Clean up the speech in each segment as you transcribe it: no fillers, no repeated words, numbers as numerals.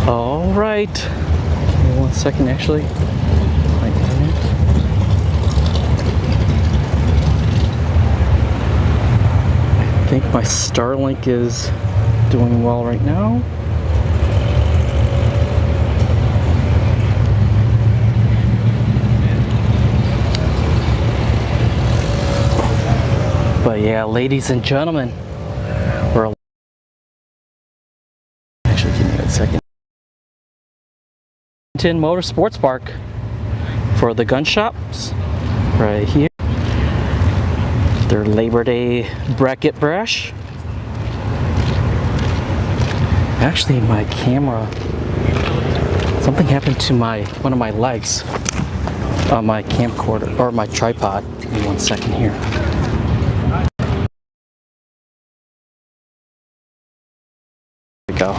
All right. Give me 1 second, actually. I think my Starlink is doing well right now. But yeah, ladies and gentlemen, we're actually, give me a second. Motorsports Park for the gun shops right here. Their Labor Day bracket brash. Actually, my camera, something happened to one of my legs on my camcorder or my tripod. Give me 1 second here. There we go.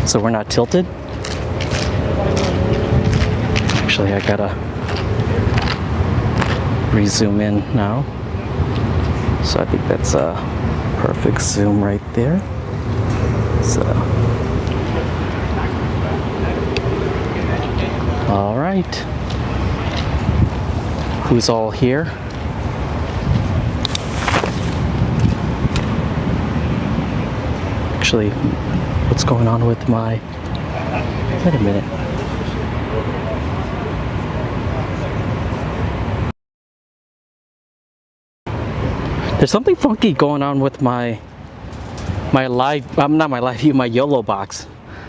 So we're not tilted. Actually, I gotta rezoom in now. So I think that's a perfect zoom right there. So, all right. Who's all here? Actually, what's going on with my, wait a minute. There's something funky going on with my live, not my live view, my YOLO box.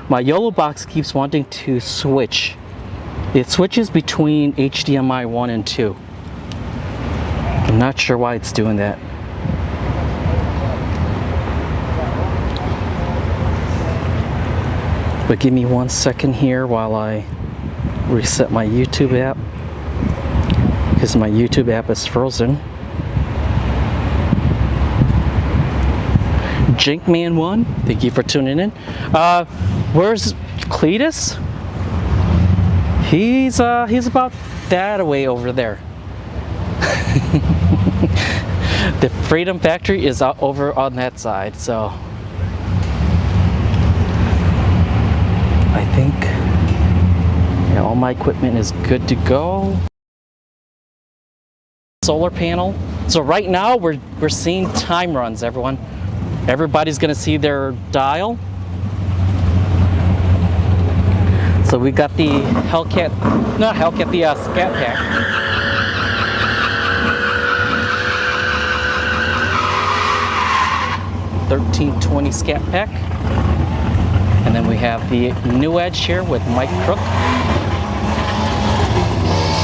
My YOLO box keeps wanting to switch. It switches between HDMI 1 and 2. I'm not sure why it's doing that. But give me 1 second here while I reset my YouTube app, because my YouTube app is frozen. Jinkman1, thank you for tuning in. Where's Cletus? He's about that away over there. The Freedom Factory is over on that side, so I think, yeah, all my equipment is good to go. Solar panel. So right now we're seeing time runs, everyone. Everybody's gonna see their dial. So we got the Hellcat, not Hellcat, the Scat Pack. $13.20 Scat Pack. And then we have the New Edge here with Mike Crook.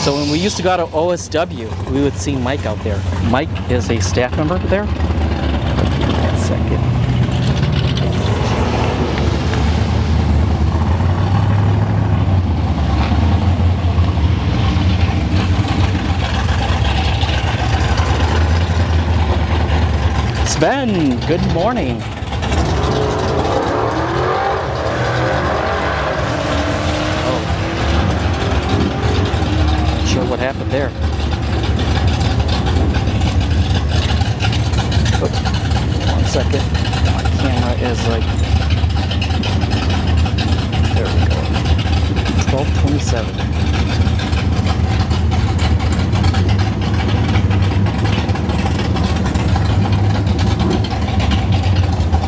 So when we used to go to OSW, we would see Mike out there. Mike is a staff member there. Second. Sven, good morning. Oh. Not sure what happened there. Oops. 1 second. My camera is like, there we go. 12:27.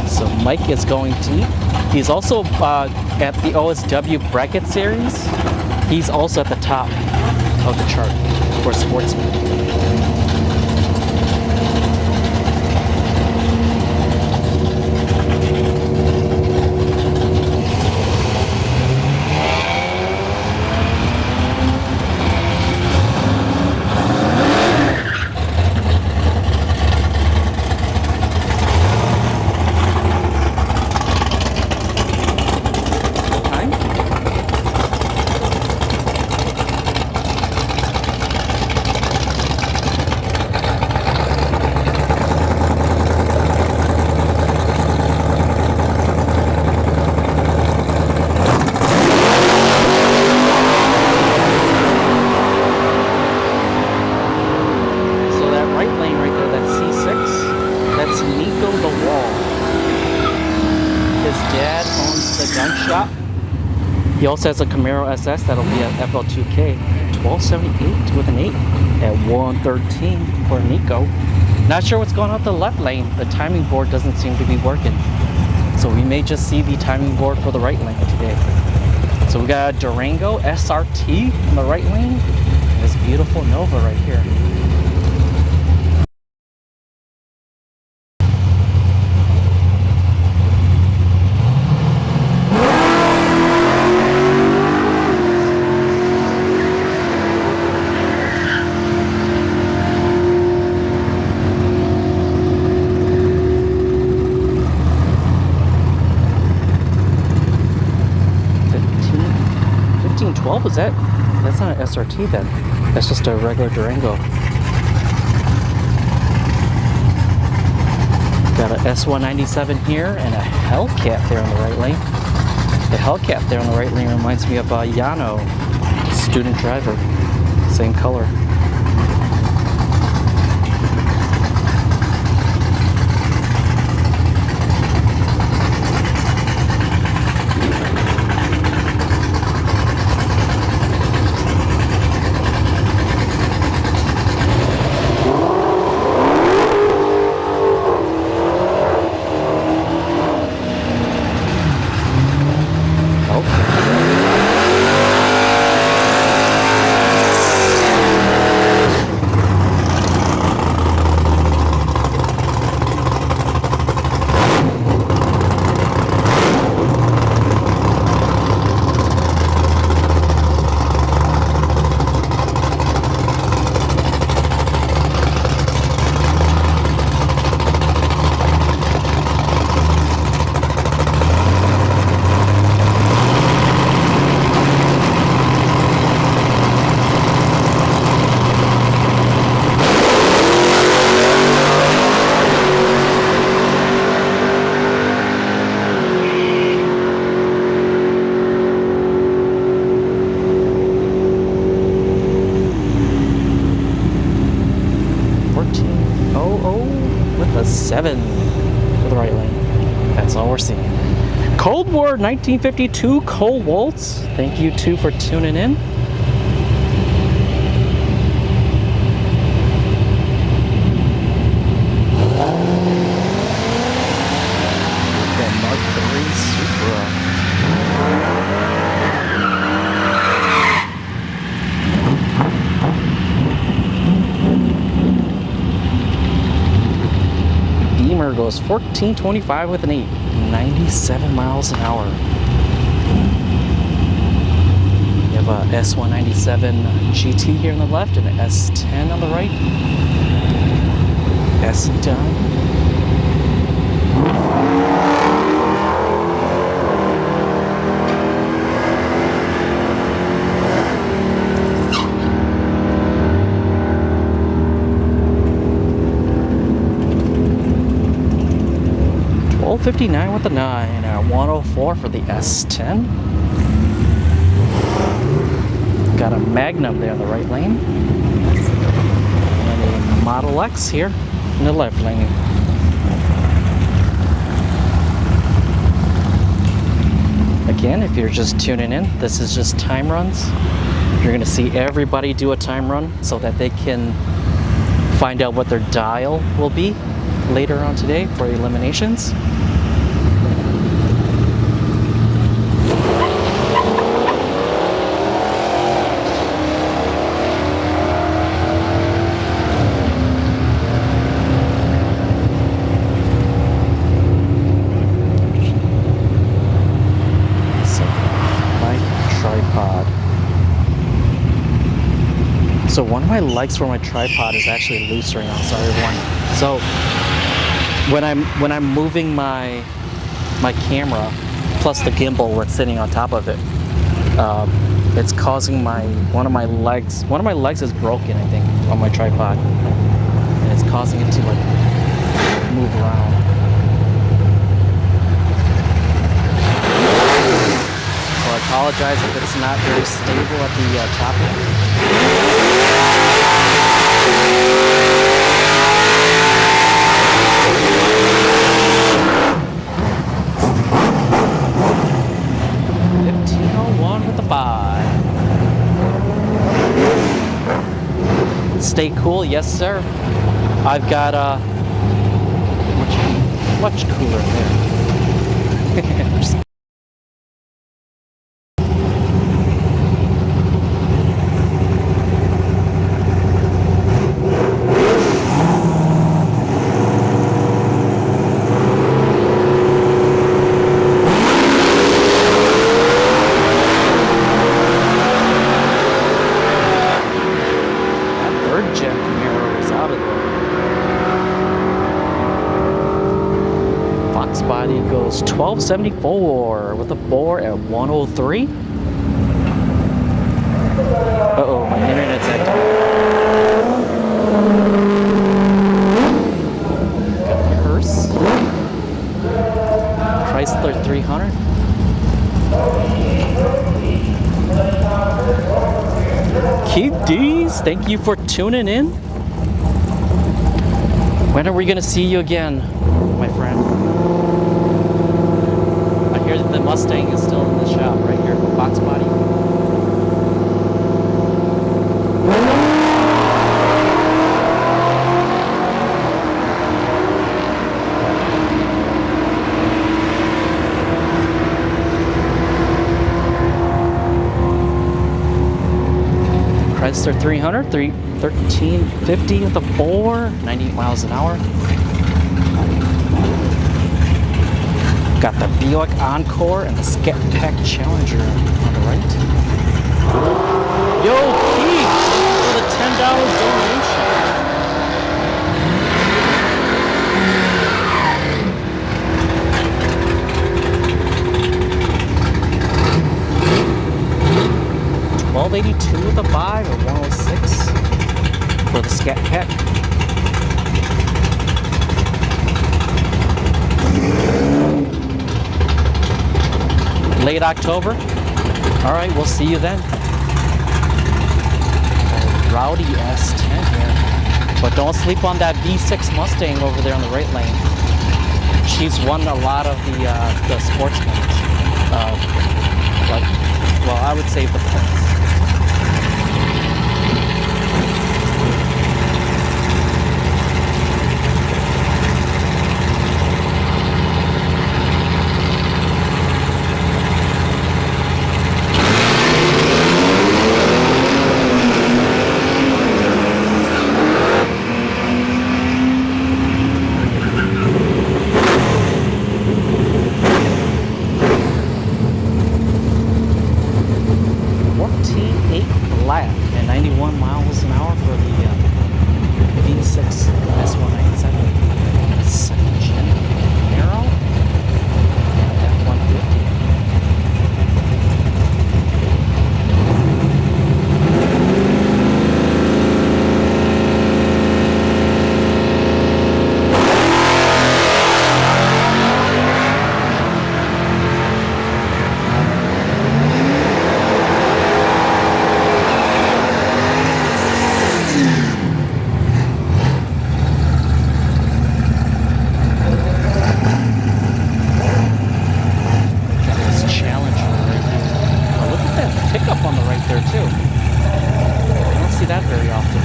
So Mike is going to eat. He's also at the OSW bracket series. He's also at the top of the chart for sportsmen. He also has a Camaro SS that'll be at FL2K, 1278 with an 8 at 113 for Nico. Not sure what's going on with the left lane. The timing board doesn't seem to be working. So we may just see the timing board for the right lane today. So we got a Durango SRT in the right lane. And this beautiful Nova right here. Was that? That's not an SRT then. That's just a regular Durango. Got a S197 here and a Hellcat there on the right lane. The Hellcat there on the right lane reminds me of Yano, student driver. Same color. With a 7 for the right lane. That's all we're seeing. Cold War 1952 Cole Waltz. Thank you too for tuning in. The Mark III Supra. Goes 1425 with an 8, 97 miles an hour. You have a S197 GT here on the left and an S10 on the right. S done. $12.59 with the 9 at 104 for the S10. Got a Magnum there in the right lane. And a Model X here in the left lane. Again, if you're just tuning in, this is just time runs. You're going to see everybody do a time run so that they can find out what their dial will be later on today for eliminations. So one of my legs for my tripod is actually loose right now. Sorry everyone. So when I'm moving my camera plus the gimbal that's sitting on top of it, it's causing one of my legs is broken, I think, on my tripod, and it's causing it to like move around. So I apologize if it's not very stable at the top end. 5. Stay cool, yes sir. I've got much cooler there. Just body goes 1274 with a bore at 103. Uh-oh, my internet's acting. Got the hearse. Chrysler 300. Keith D's, thank you for tuning in. When are we gonna see you again, my friend? I hear that the Mustang is still in the shop right here, box body. Dragster 300, 1350 with a 4, 98 miles an hour. Got the Buick Encore and the Scat Pack Challenger on the right. Yo, Keith, for the $10 donation. $12.82 with a 5 or 106 for the Scat Pack. Late October. All right, we'll see you then. Rowdy S10 here, but don't sleep on that V6 Mustang over there on the right lane. She's won a lot of the sportsmen. Well, I would say the points. Flat and 91 miles an hour for the V6 S197 second gen Arrow and F-150. There too. I don't see that very often.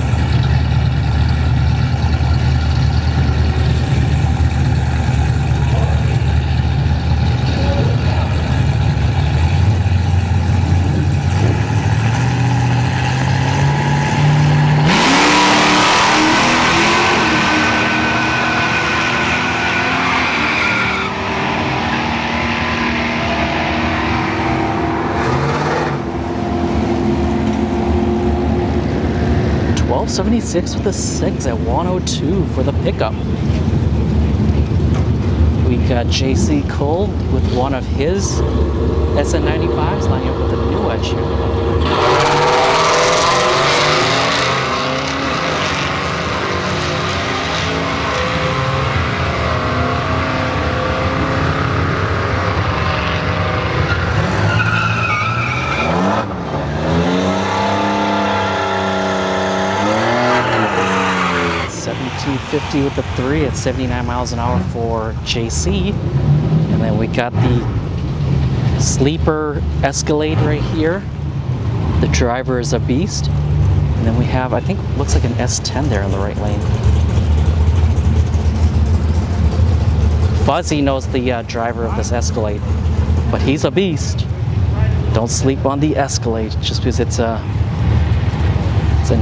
$12.76 with a 6 at 102 for the pickup. We got JC Cole with one of his SN95s lining up with a new edge here. $17.50 with the 3 at 79 miles an hour for JC. And then we got the Sleeper Escalade right here. The driver is a beast. And then we have, I think, looks like an S10 there in the right lane. Fuzzy knows the driver of this Escalade, but he's a beast. Don't sleep on the Escalade just because it's an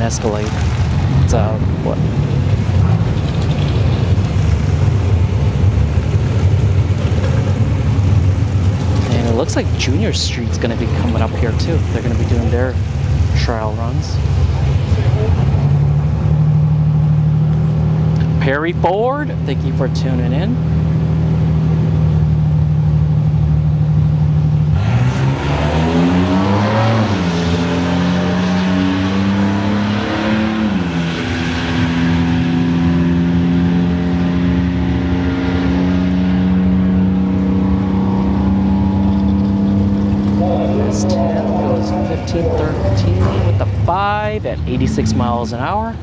Escalade. It's a what? And it looks like Junior Street's going to be coming up here too. They're going to be doing their trial runs. Perry Ford, thank you for tuning in. This 10 goes 15-13 with the 5 at 86 miles an hour.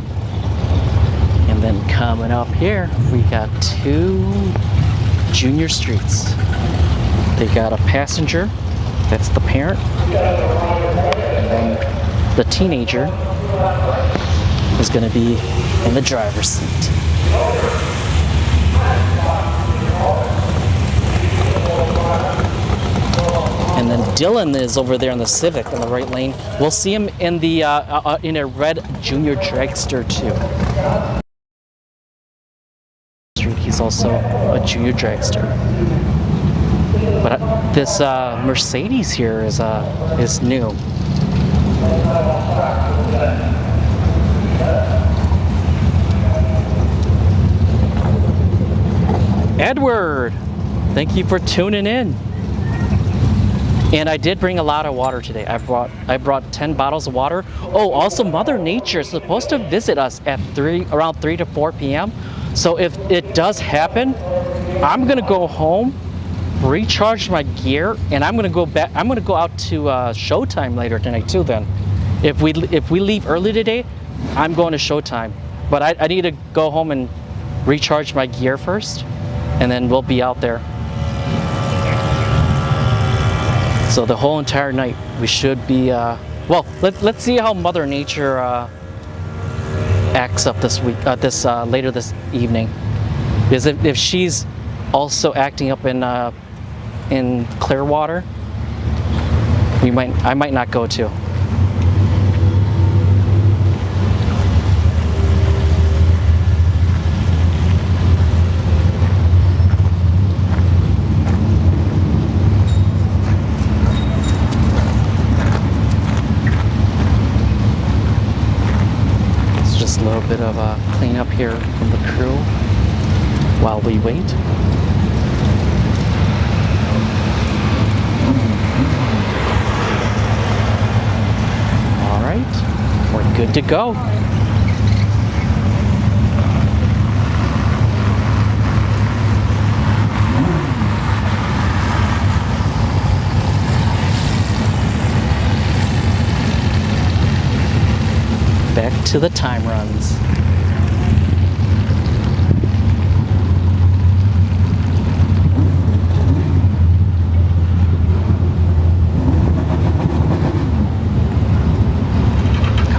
And then coming up here, we got 2 Junior Streets. They got a passenger, that's the parent, and then the teenager is going to be in the driver's seat. And then Dylan is over there in the Civic in the right lane. We'll see him in the in a red Junior Dragster too. He's also a Junior Dragster. But this Mercedes here is new. Edward, thank you for tuning in. And I did bring a lot of water today. I brought 10 bottles of water. Oh, also Mother Nature is supposed to visit us at around 3 to 4 p.m. So if it does happen, I'm gonna go home, recharge my gear, and I'm gonna go back. I'm gonna go out to Showtime later tonight too. Then, if we leave early today, I'm going to Showtime. But I need to go home and recharge my gear first, and then we'll be out there. So the whole entire night we should be. Well, let's see how Mother Nature acts up this week, later this evening. Because if she's also acting up in Clearwater, I might not go to. A little bit of cleanup here from the crew while we wait. All right, we're good to go. Back to the time runs.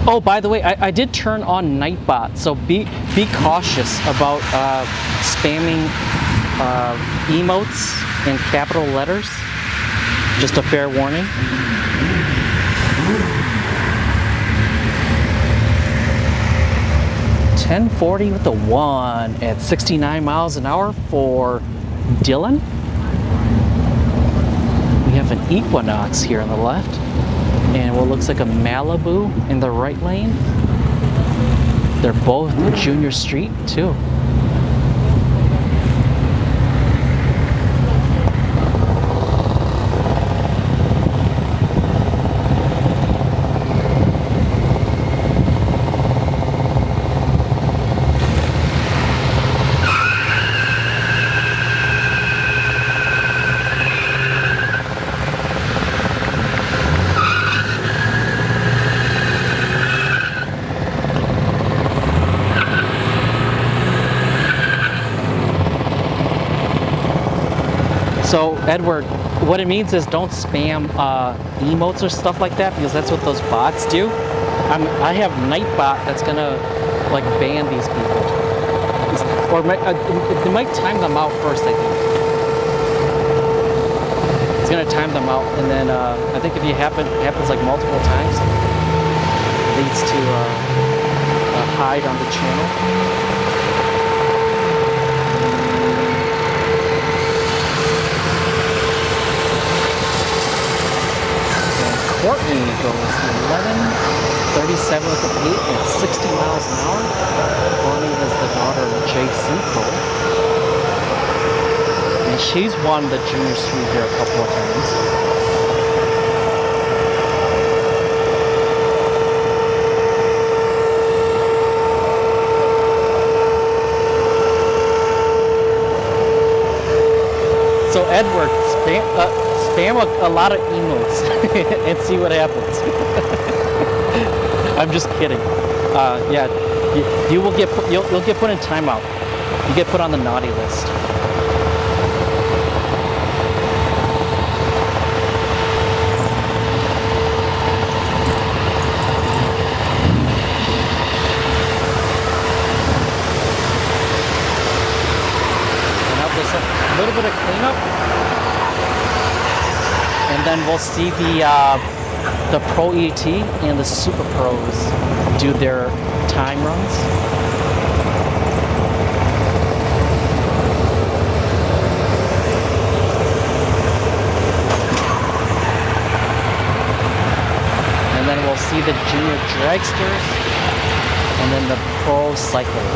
Oh, by the way, I did turn on Nightbot, so be cautious about spamming emotes in capital letters. Just a fair warning. .1040 with the 1 at 69 miles an hour for Dylan. We have an Equinox here on the left, and what looks like a Malibu in the right lane. They're both Junior Street too. So Edward, what it means is don't spam emotes or stuff like that, because that's what those bots do. I have Nightbot that's gonna like ban these people, or they might time them out first. I think it's gonna time them out, and then I think if it happens like multiple times, it leads to a hide on the channel. Courtney goes 11:37 with the pace at 60 miles an hour. Courtney is the daughter of Jay Cinco. And she's won the junior suite here a couple of times. So Edward, spam a lot of emotes and see what happens. I'm just kidding. Yeah, you will you'll get put in timeout. You get put on the naughty list. And now there's a little bit of cleanup. And then we'll see the Pro ET and the Super Pros do their time runs. And then we'll see the Junior Dragsters and then the Pro Cyclers.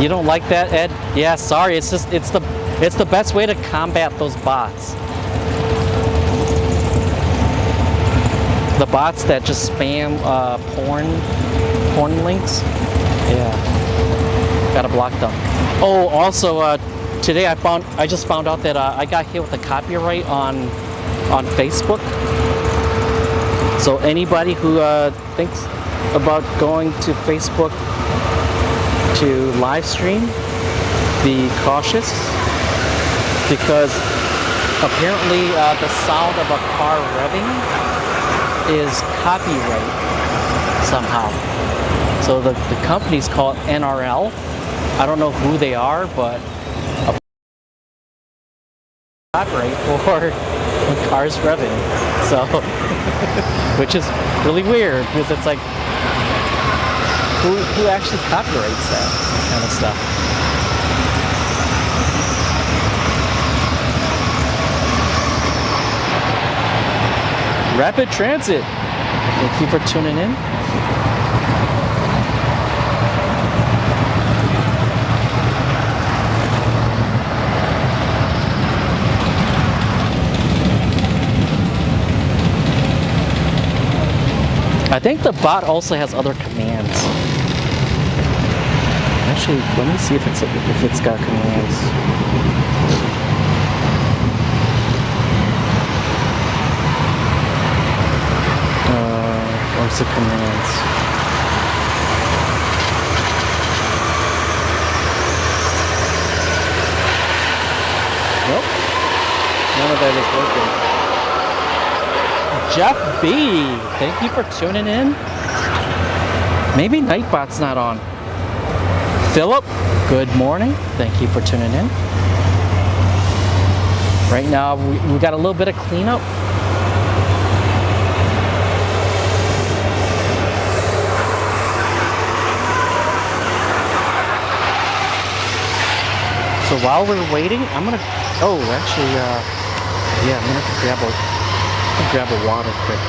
You don't like that, Ed? Yeah, sorry. It's the best way to combat those bots. The bots that just spam porn links. Yeah, gotta block them. Oh, also today I just found out that I got hit with a copyright on Facebook. So anybody who thinks about going to Facebook to live stream, be cautious, because apparently the sound of a car revving is copyright somehow. So the company's called NRL. I don't know who they are, but a copyright for cars revving. So, which is really weird, because it's like, who actually copyrights that kind of stuff? Rapid Transit. Thank you for tuning in. I think the bot also has other commands. Actually, let me see if it's got commands. Where's the commands? Nope. None of that is working. Jeff B, thank you for tuning in. Maybe Nightbot's not on. Philip, good morning. Thank you for tuning in. Right now, we got a little bit of cleanup. So while we're waiting, I'm gonna, actually, yeah, I'm gonna have to grab a water quick.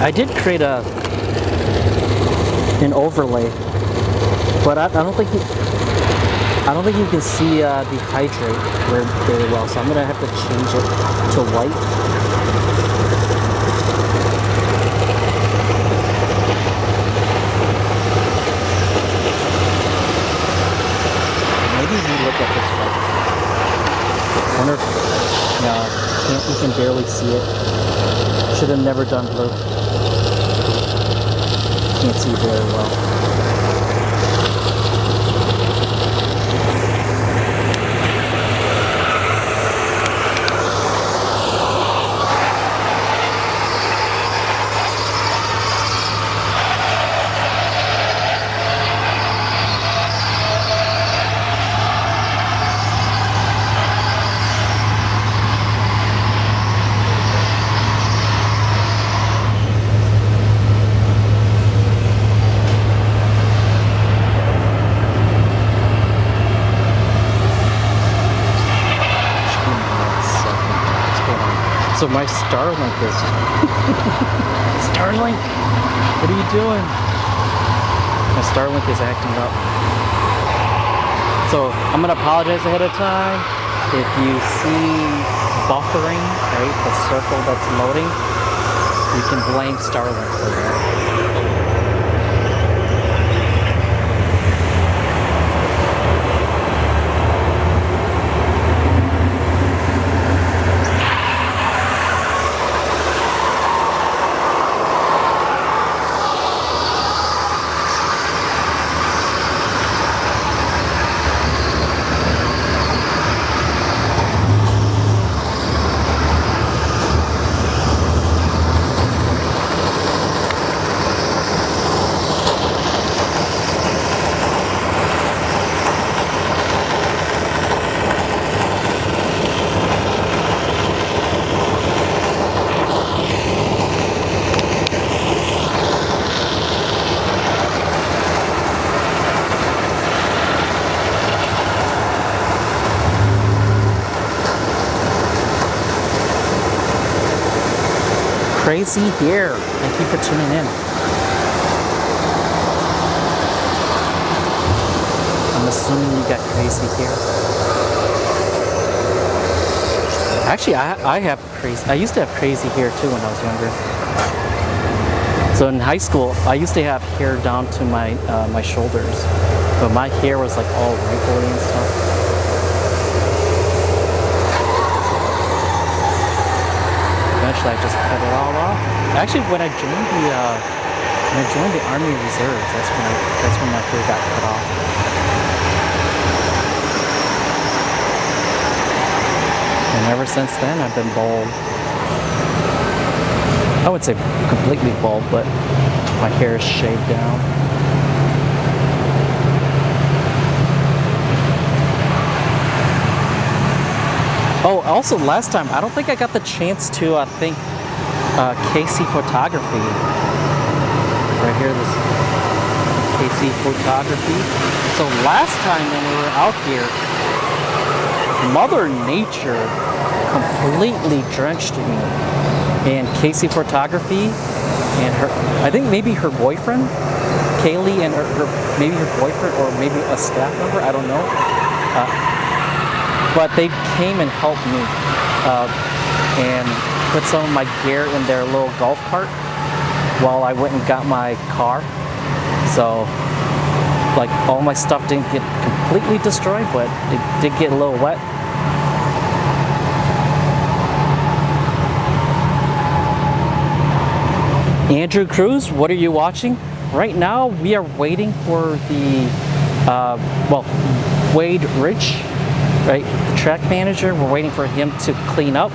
I did create an overlay, but I don't think you can see the hydrate very well, so I'm gonna have to change it to white. You can barely see it. Should have never done blue. Can't see very well. So my Starlink is... Starlink! What are you doing? My Starlink is acting up. So I'm gonna apologize ahead of time. If you see buffering, right, the circle that's loading, you can blame Starlink for that. Crazy here. Thank you for tuning in. I'm assuming you got crazy here. Actually, I have crazy. I used to have crazy hair too when I was younger. So in high school, I used to have hair down to my my shoulders, but my hair was like all wrinkly and stuff. Eventually, I just cut it all off. Actually, when I joined the Army Reserves, that's when my hair got cut off. And ever since then, I've been bald. I wouldn't say completely bald, but my hair is shaved down. Oh, also last time, I don't think I got the chance to thank KC Photography. Right here, this KC Photography. So last time when we were out here, Mother Nature completely drenched me. And KC Photography and her, I think maybe her boyfriend, Kaylee, and maybe her boyfriend or maybe a staff member, I don't know. But they came and helped me and put some of my gear in their little golf cart while I went and got my car. So, like, all my stuff didn't get completely destroyed, but it did get a little wet. Andrew Cruz, what are you watching? Right now, we are waiting for the, Wade Rich, right, the track manager. We're waiting for him to clean up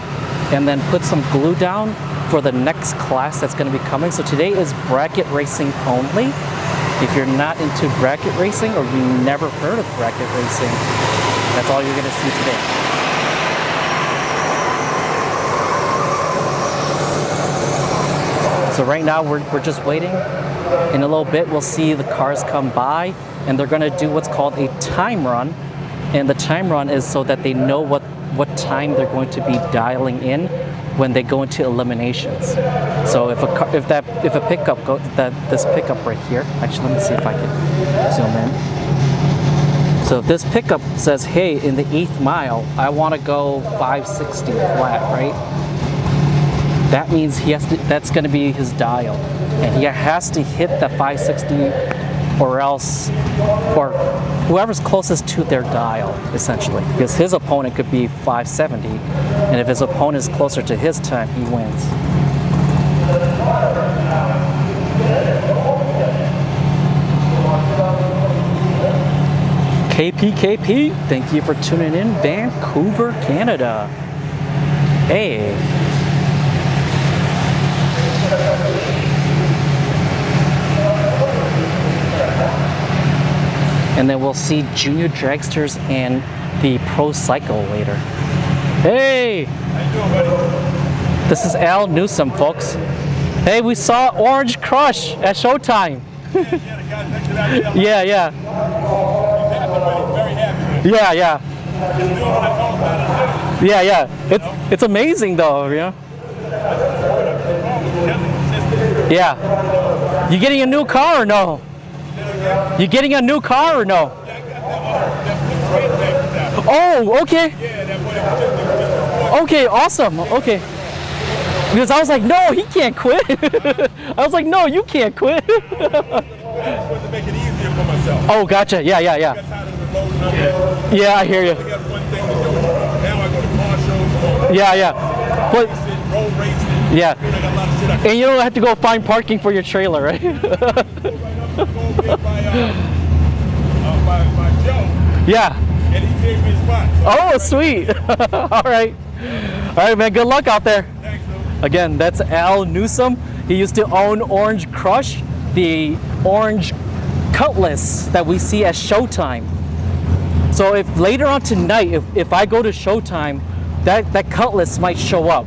and then put some glue down for the next class that's going to be coming. So today is bracket racing only. If you're not into bracket racing or you never heard of bracket racing, that's all you're going to see today. So right now we're just waiting. In a little bit we'll see the cars come by and they're going to do what's called a time run. And the time run is so that they know what time they're going to be dialing in when they go into eliminations. So if a pickup goes, this pickup right here, actually let me see if I can zoom in. So if this pickup says, hey, in the 8th mile, I want to go 560 flat, right? That means he has to, that's going to be his dial. And he has to hit the 560 or else, or whoever's closest to their dial, essentially. Because his opponent could be 570, and if his opponent is closer to his time, he wins. KP, thank you for tuning in, Vancouver, Canada. Hey. And then we'll see Junior Dragsters and the Pro Cycle later. Hey! How you doing, buddy? This is Al Newsom, folks. Hey, we saw Orange Crush at Showtime. Yeah, the guy next to that. Yeah. He's happy, buddy. Very happy. Yeah. He's doing what I told him to do. Yeah. It's amazing though, you know? Yeah. You getting a new car or no? You getting a new car or no? Oh, okay. Okay, awesome. Okay. Because I was like, no, he can't quit. I was like, no, you can't quit. I just wanted to make it easier for myself. Oh, gotcha. Yeah. I got tired of loading up. Yeah, I hear you. I got one thing to do. Now I go to car shows. Yeah. But Road racing. yeah. I got a lot of shit I can And you don't have to go find parking for your trailer, right? go over there by Joe. Yeah. And he gave me a spot. Oh, sweet. All right, man. Good luck out there. Thanks, Lou. Again, that's Al Newsom. He used to own Orange Crush, the orange cutlass that we see at Showtime. So if later on tonight, if I go to Showtime, that cutlass might show up.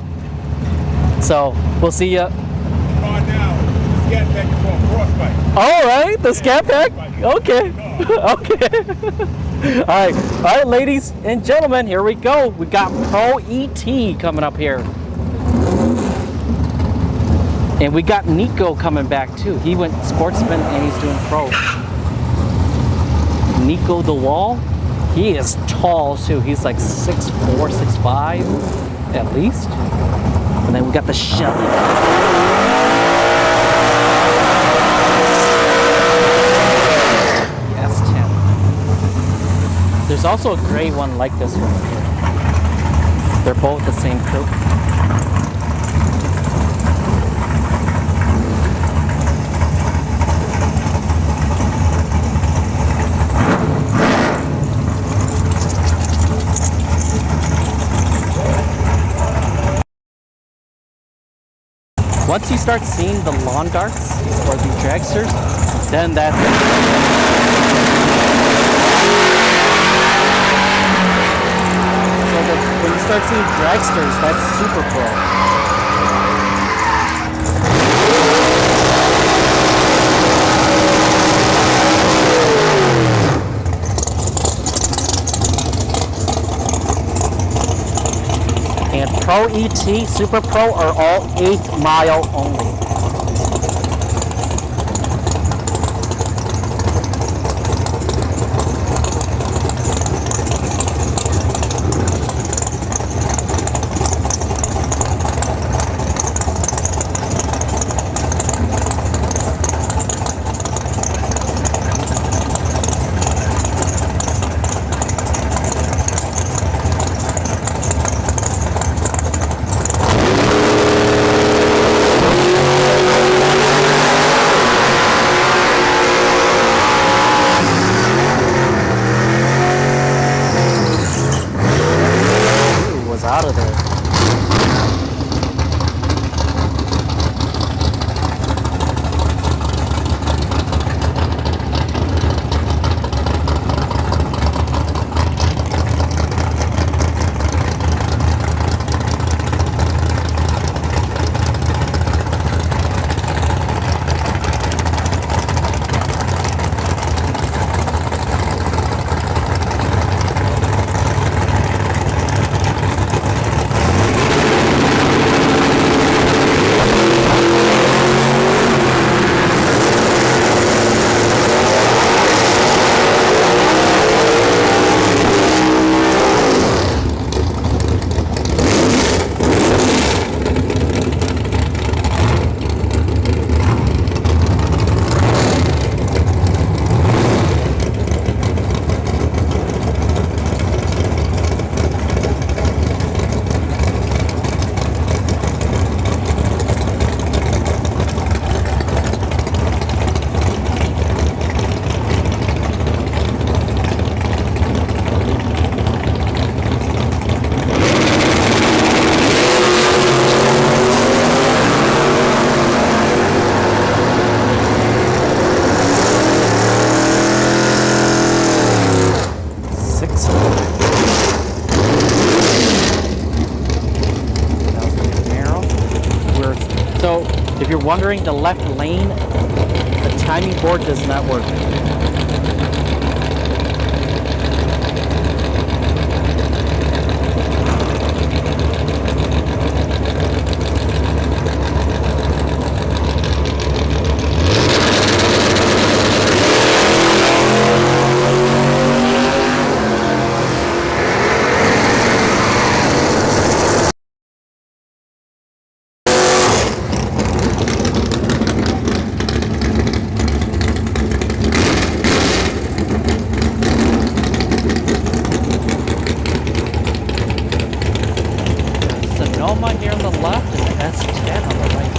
So we'll see ya. Car now. The Scat Pack is called Frostbite. All right, the Scat Pack. Okay. Okay. All right, ladies and gentlemen, here we go. We got Pro ET coming up here. And we got Nico coming back too. He went sportsman and he's doing pro. Nico the Wall, he is tall too. He's like 6'4", 6'5", at least. And then we got the Shelly. There's also a gray one like this one here. They're both the same crew. Once you start seeing the lawn darts or the dragsters, then that's it. When you start seeing dragsters, that's super pro. And Pro ET, Super Pro are all 8 mile only. wondering, the left lane, the timing board does not work. Sonoma here on the left and the S10 on the right.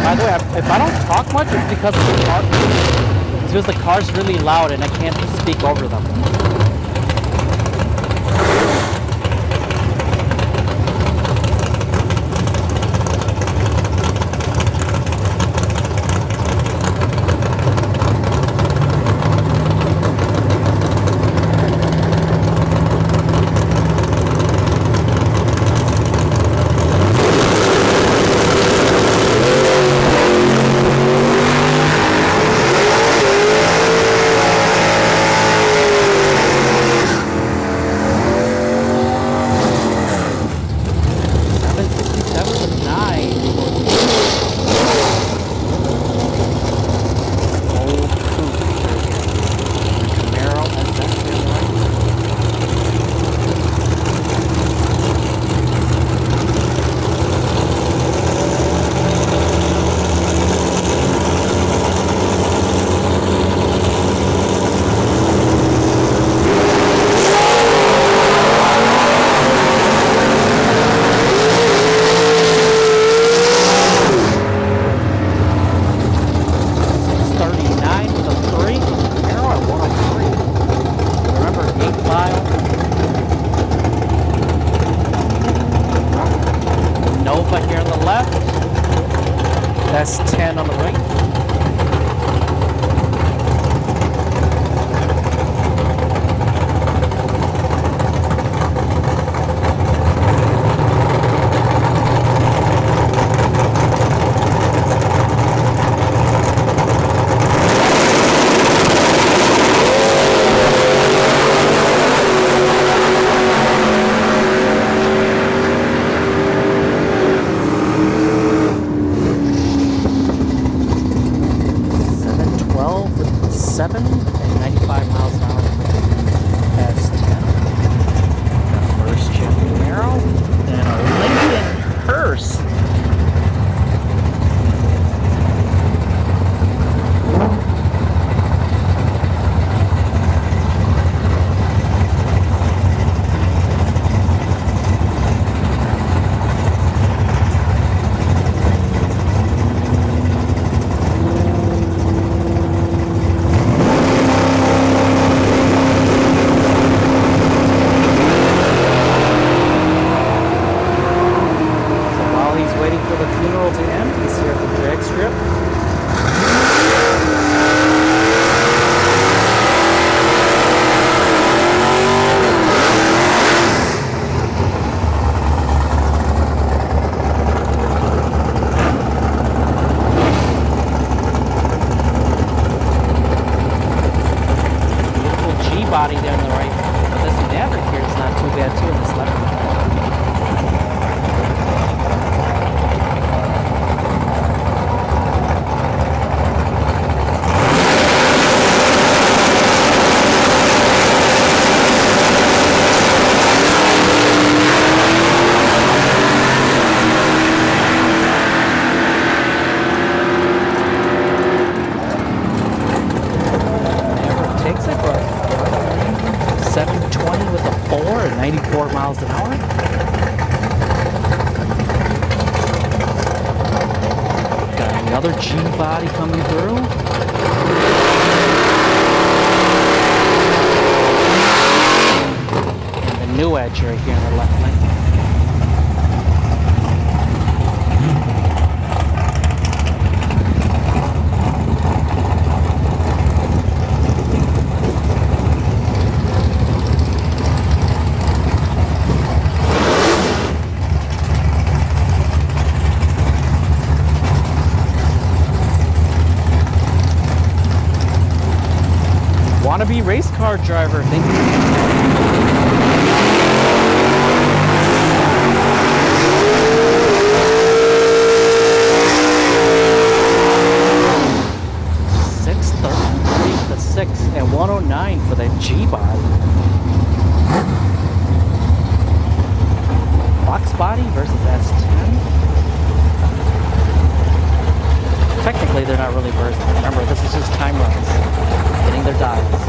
By the way, if I don't talk much, it's because the car's really loud and I can't speak over them. G-body there on the right. But this Maverick here is not too bad too in this left. Takes it, but 720 with a 4 and 94 miles an hour. Got another G-body coming through. And the new edge right here on the left lane. Wannabe race car driver, thank you. 633 for the 6 and 109 for the G-body. Box body versus S10. Technically, they're not really versus. Remember, this is just time runs. Getting their dials.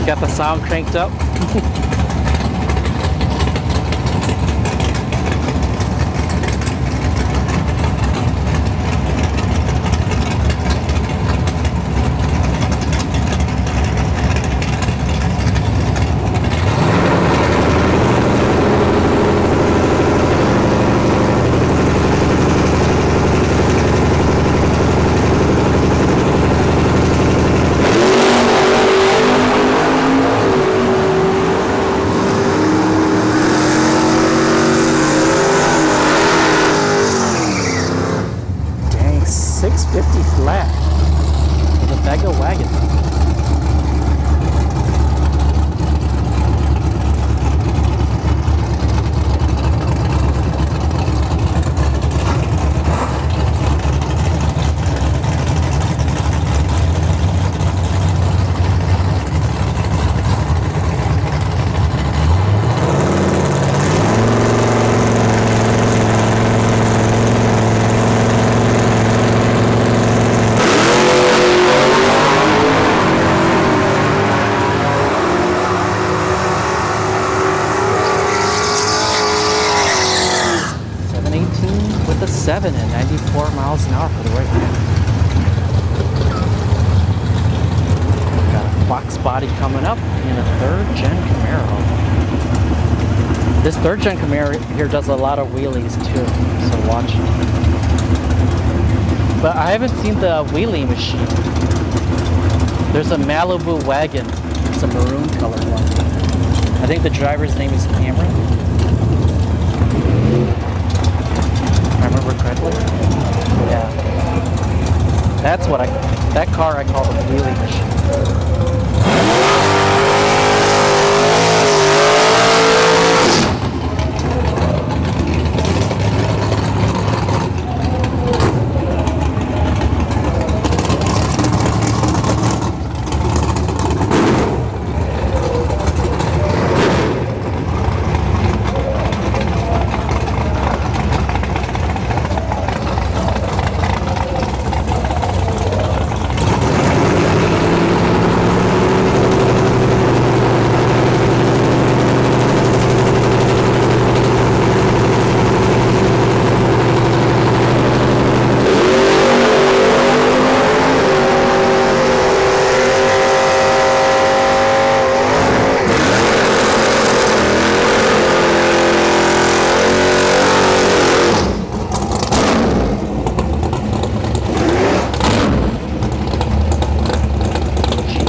Got the sound cranked up. Flat with a bag of wagon. With a 7 and 94 miles an hour for the right hand. Got a box body coming up in a 3rd gen Camaro. This 3rd gen Camaro here does a lot of wheelies too, so watch. But I haven't seen the wheelie machine. There's a Malibu wagon. It's a maroon colored one. I think the driver's name is Cameron. If I remember correctly. Yeah. That's what that car I call the wheelie machine.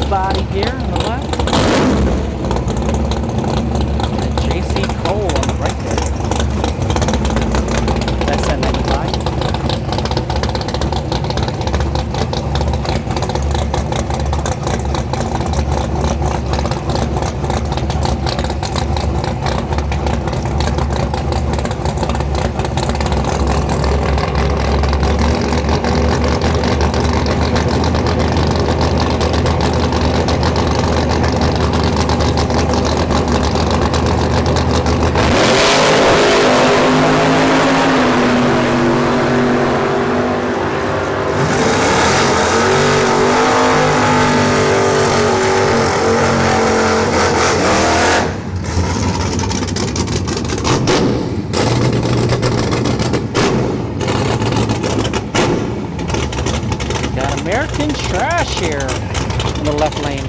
Body here on the left, and JC Cole on the right there. That's that 95. American trash here in the left lane.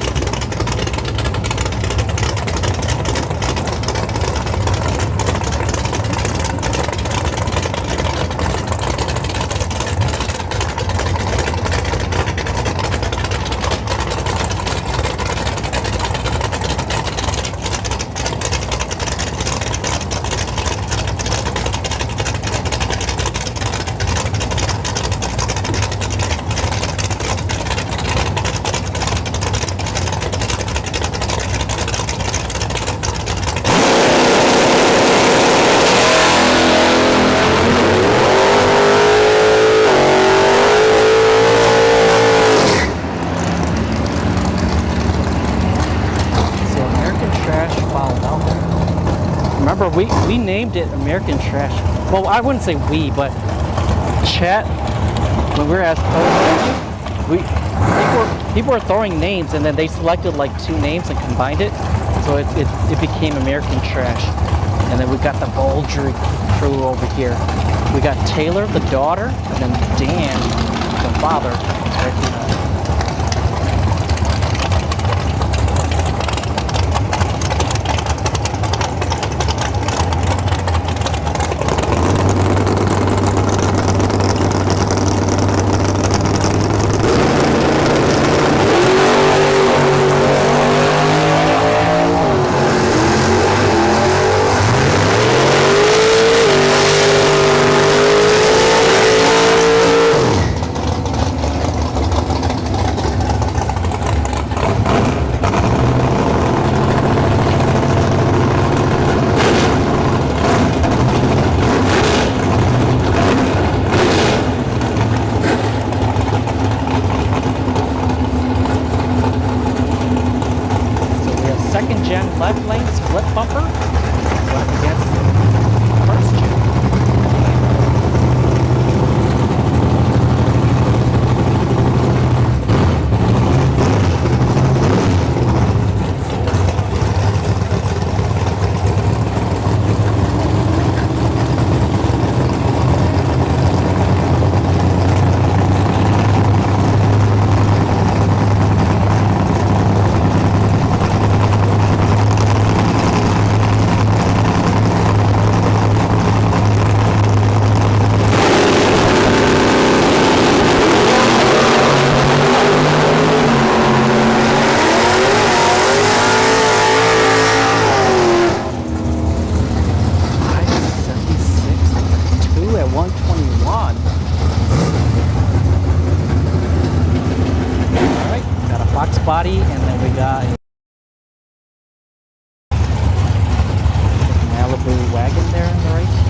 Remember, we named it American Trash. Well, I wouldn't say we, but chat, when we were at people were throwing names, and then they selected like 2 names and combined it, so it became American Trash. And then we got the Bulger crew over here. We got Taylor, the daughter, and then Dan, the father. Right here. Left lane split bumper against first gen. body, and then we got a Malibu wagon there on the right.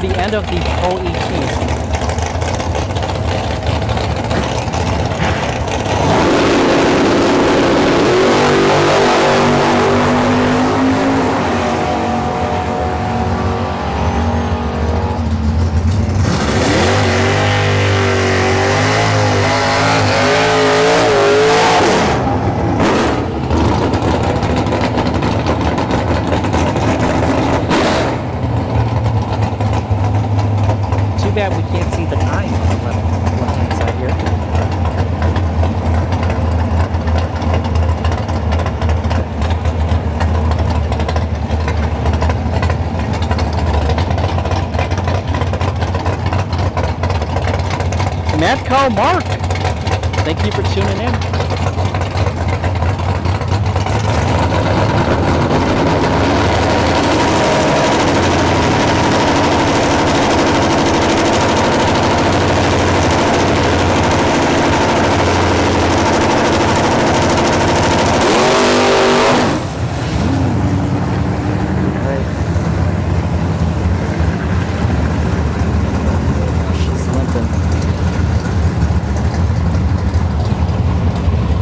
the end of the whole EP. Too bad we can't see the time on the left-hand side here. Mad Cow Mark, thank you for tuning in.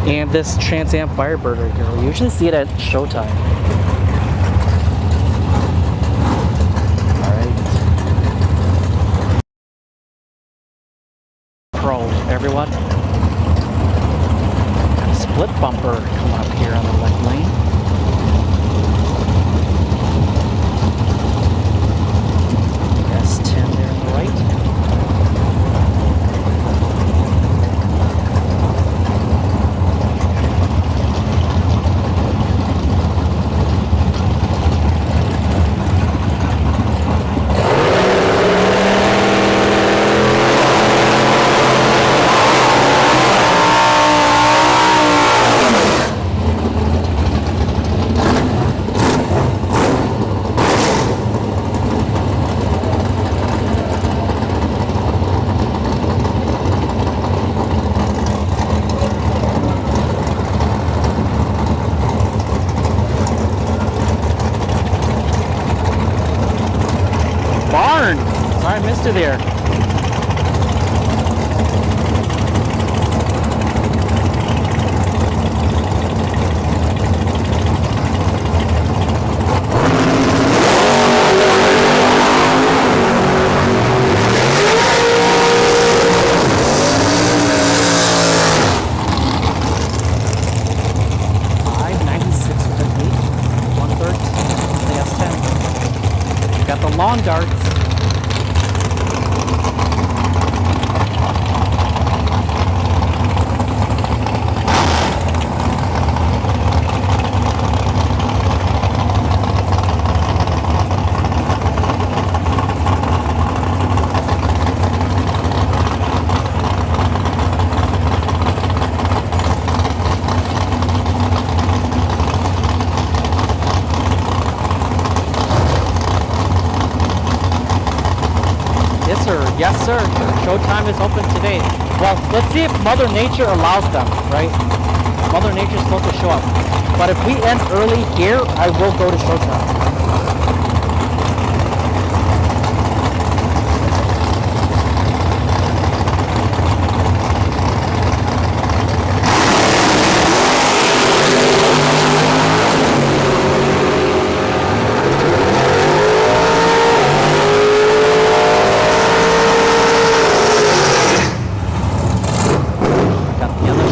And this Trans Am Firebird right here, we usually see it at showtime. Alright. everyone. Got a split bumper coming up here on the left lane. S10 there on the right. Barn! Sorry I missed you there. Got the lawn darts. Yes, sir. Showtime is open today. Well, let's see if Mother Nature allows them, right? Mother Nature's supposed to show up. But if we end early here, I will go to Showtime.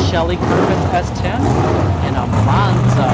Shelly Curvins S10 and a Monza.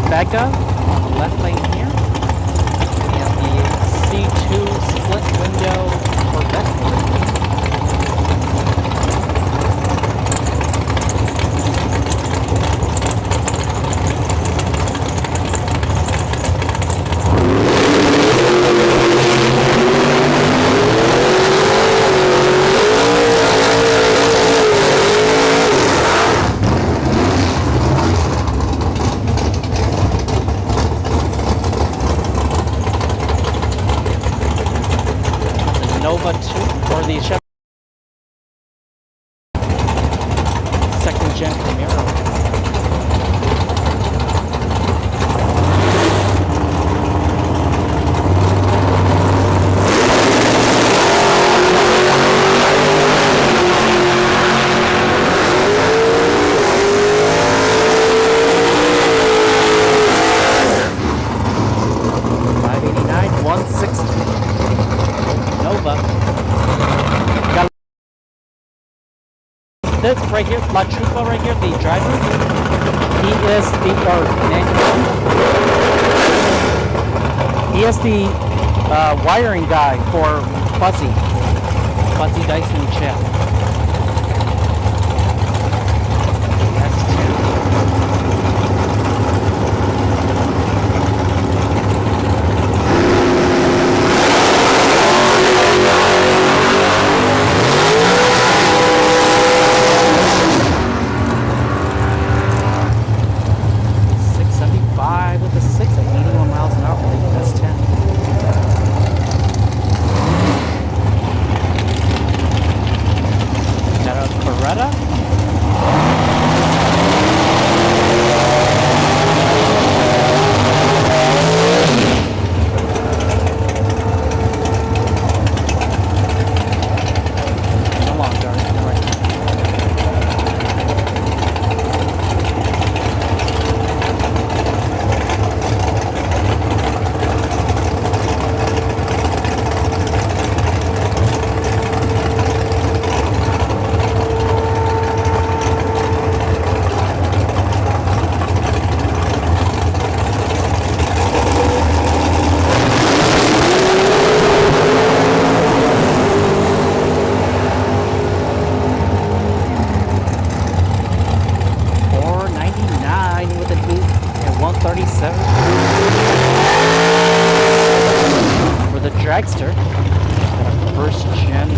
Becca on the left lane here, and the C2 split window Corvette. Nova 2 or the Chevy second gen Camaro. This right here, La Chupa right here, the driver, he is the, he is the wiring guy for Fuzzy Dyson Chat. With the 6 at 81 miles an hour for the S10. 137 for the Dragster. First gen.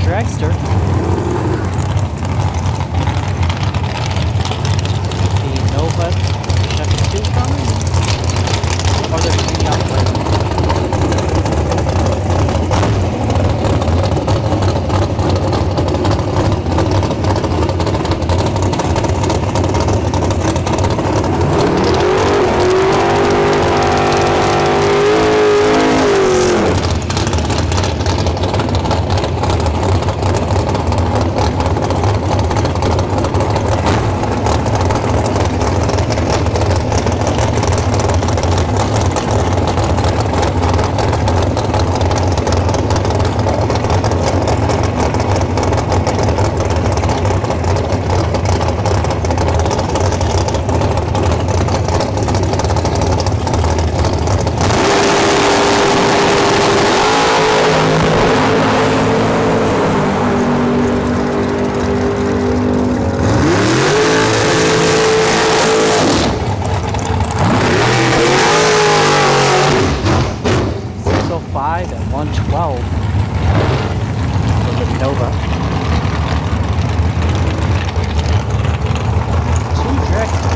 Dragster. The Nova Chevy 2 coming? Or they're coming out later. And 112 for the Nova. Two Dragsters.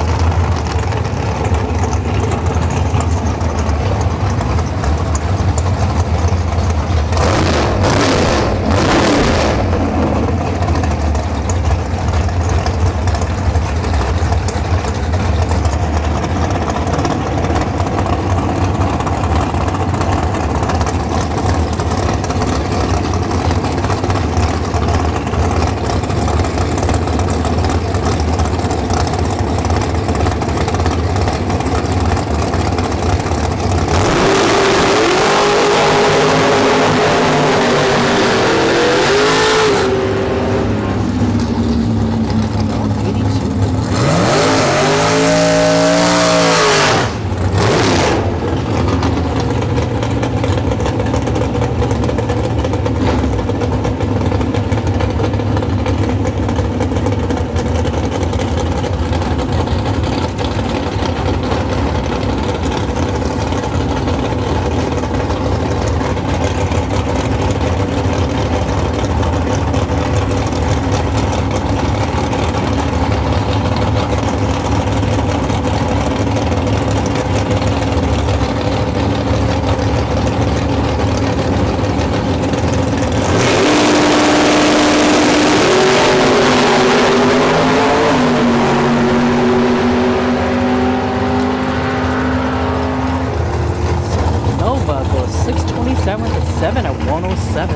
Goes 627 to 7 at 107.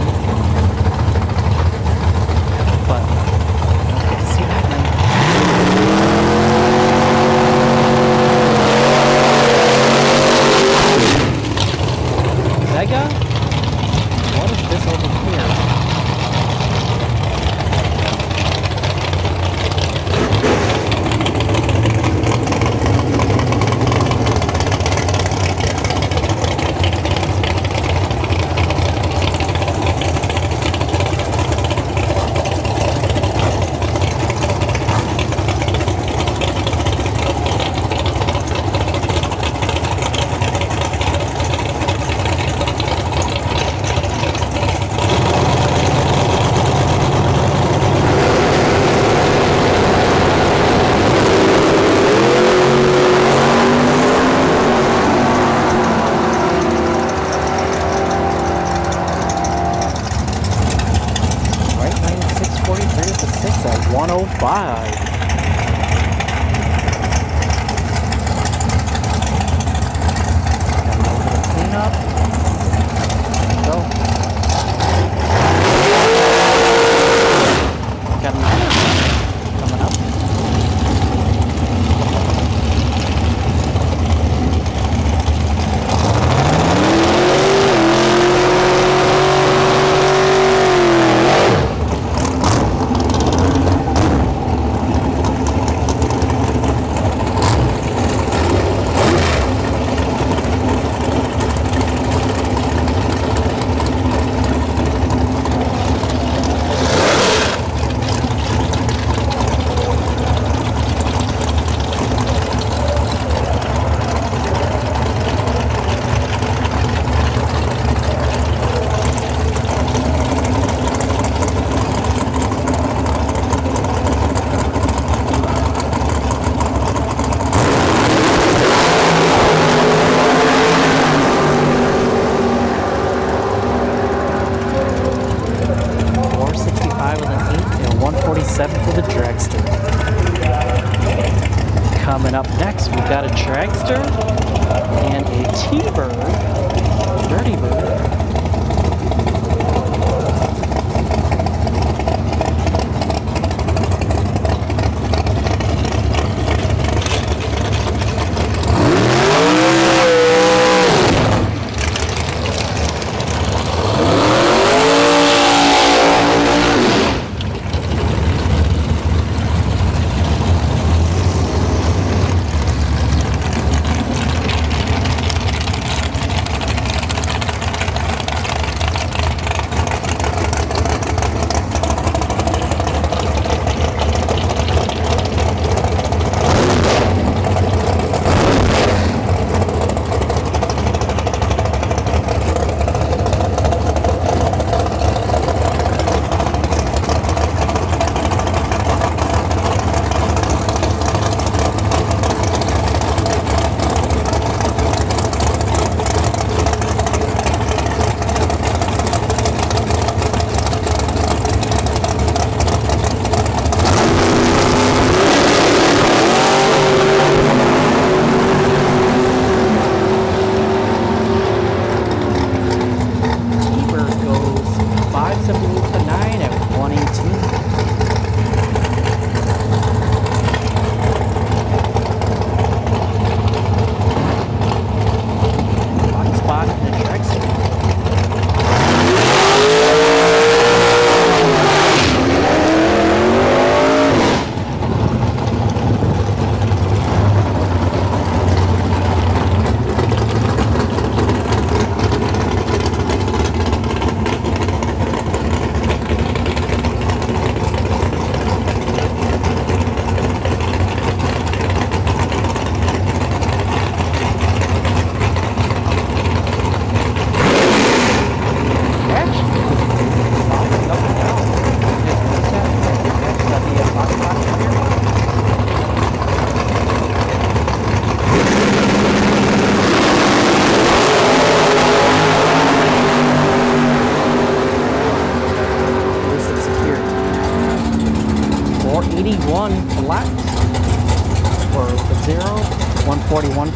But I can see that now. Vega? What is this over here? side. Got a little bit of cleanup. Go. Got another coming up. For the Dragster. Coming up next, we've got a Dragster and a T-Bird, Dirty Bird.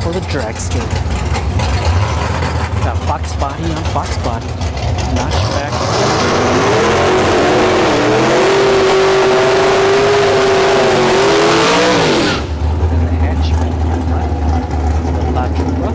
For the Dragster. Got Fox Body on Fox Body. Notchback. And the hatchback on that. The La Truba.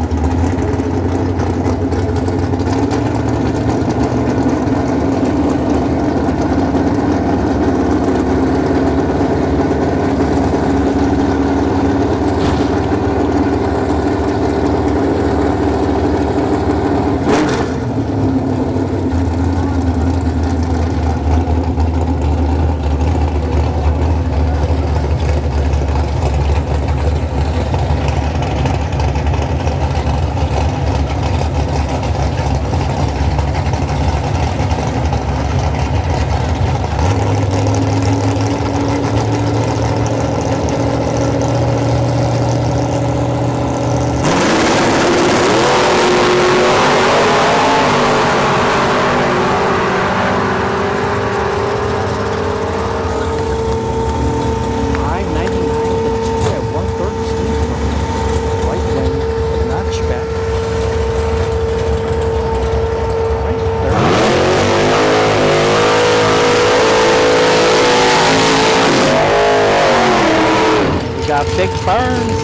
got Big Burns.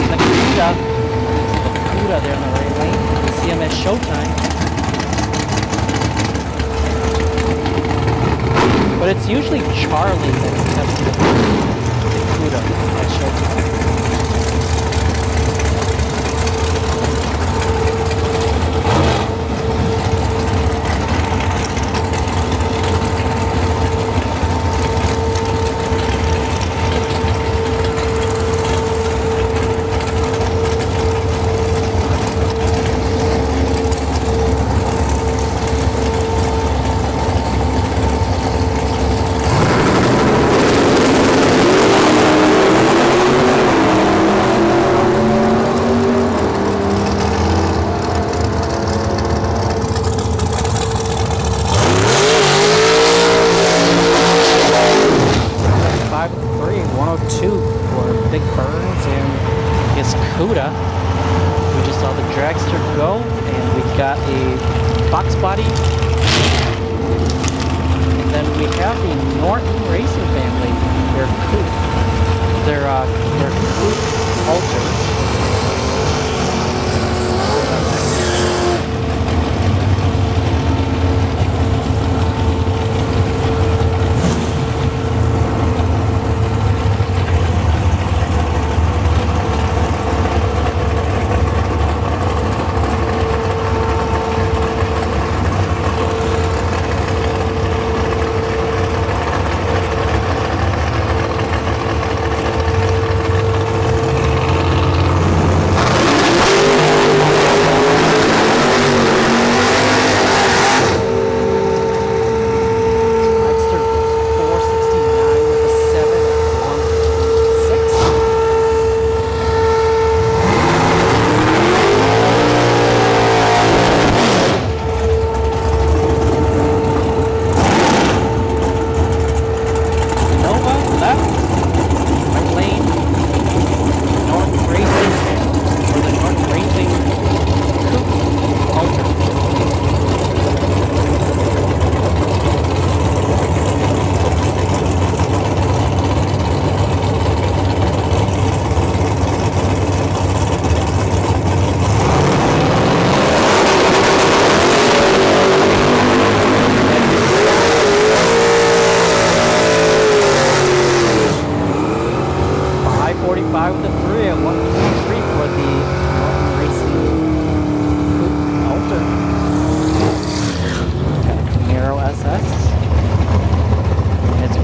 The Cuda. The Cuda there in the right lane. You see him at showtime. But it's usually Charlie that's testing the Cuda at showtime. Cuda. We just saw the Dragster go, and we got a box body. And then we have the Norton Racing family, their coupe, their coupe Ultra.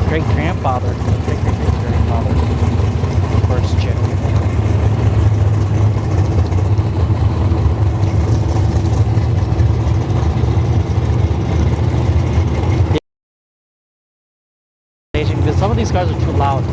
Great-grandfather, great-great-great-grandfather, first gen. Because some of these cars are too loud.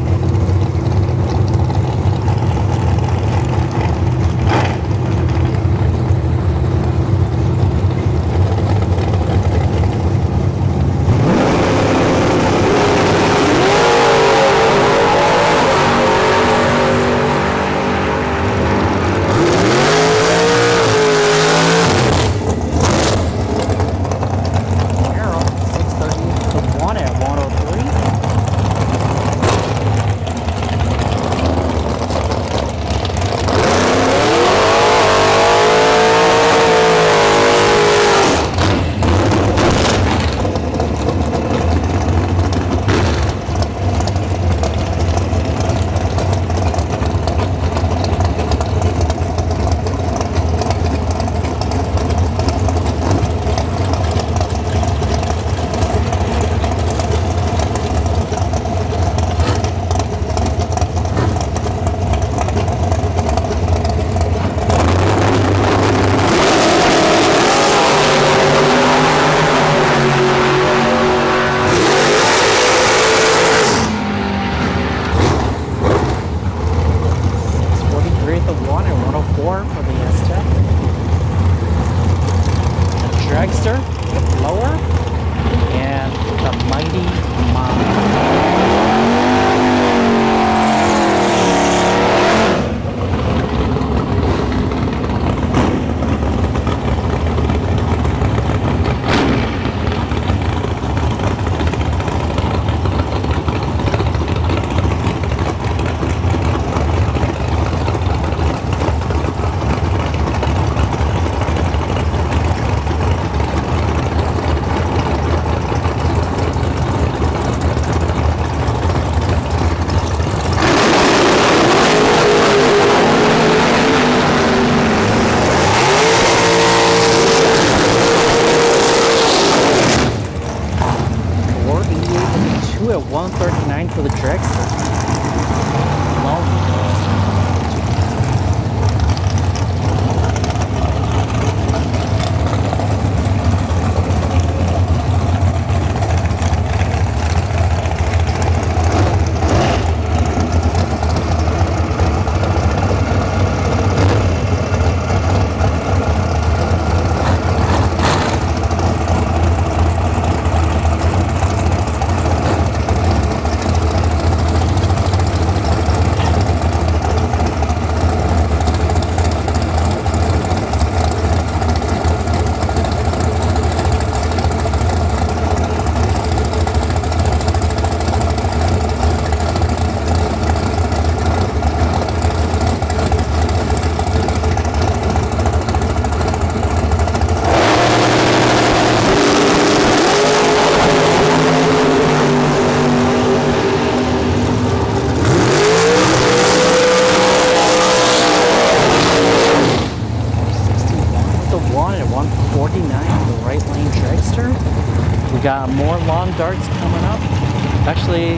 lawn darts coming up. Actually,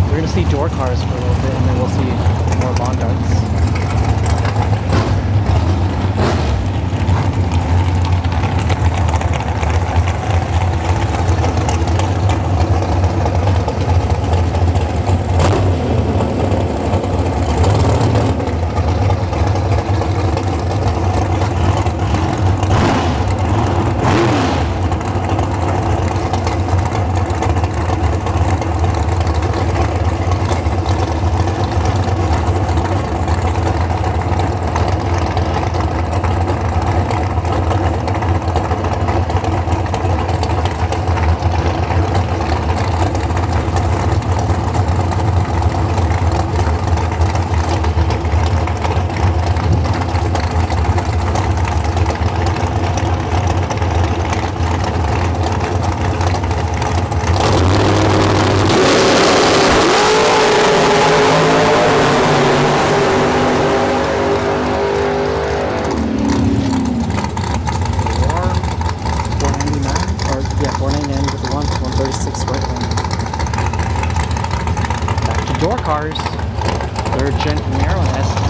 we're gonna see door cars for a little bit, and then we'll see more lawn darts. Door cars, third gen Camaro S.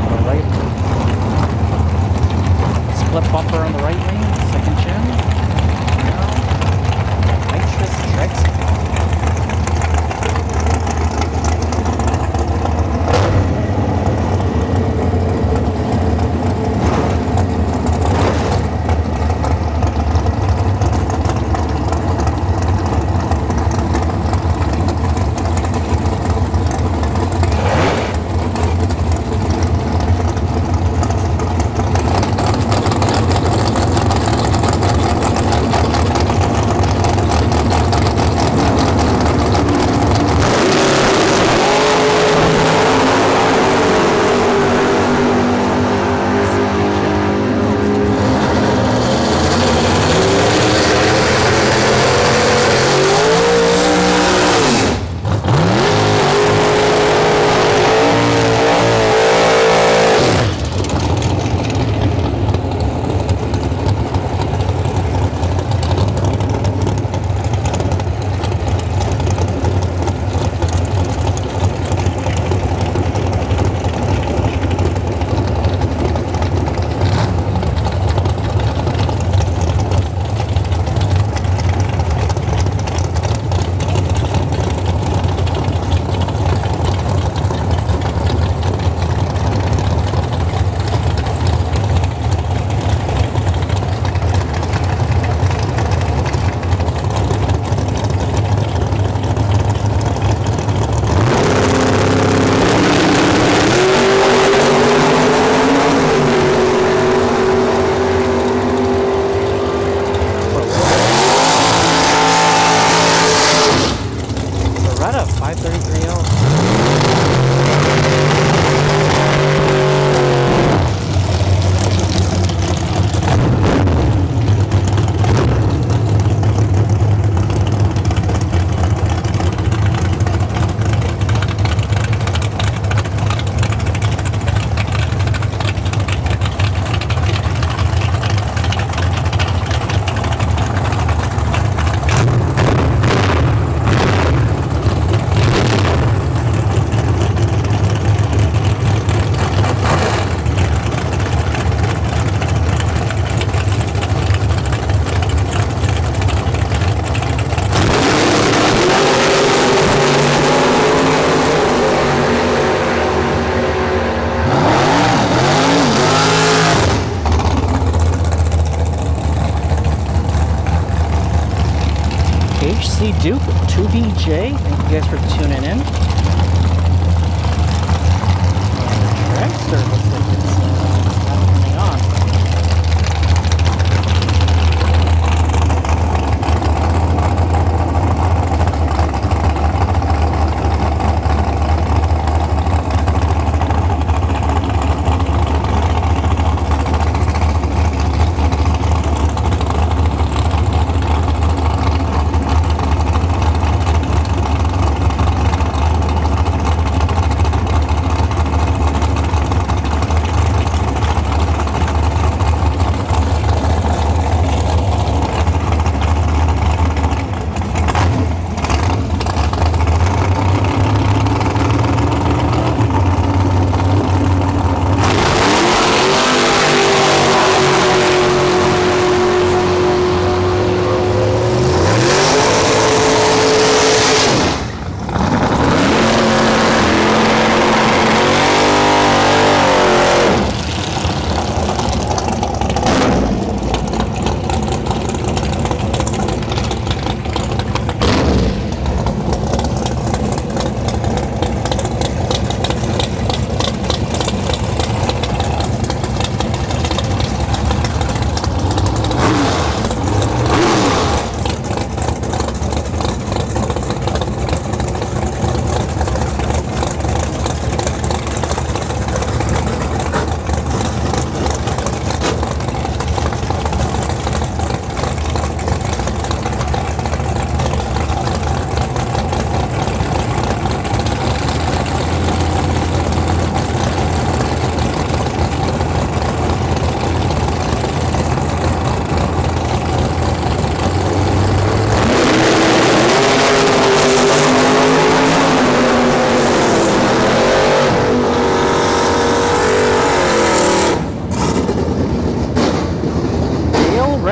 the right. Split bumper on the right lane, second gen. Now, nitrous Dragsters. HC Duke 2BJ, thank you guys for tuning in. Dragster looks like it's coming on.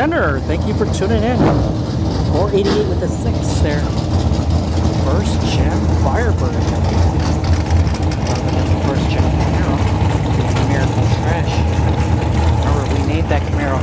Tanner, thank you for tuning in. 488 with the 6 there. First gen Firebird. That's the first gen Camaro. It's American trash. Remember, we made that Camaro.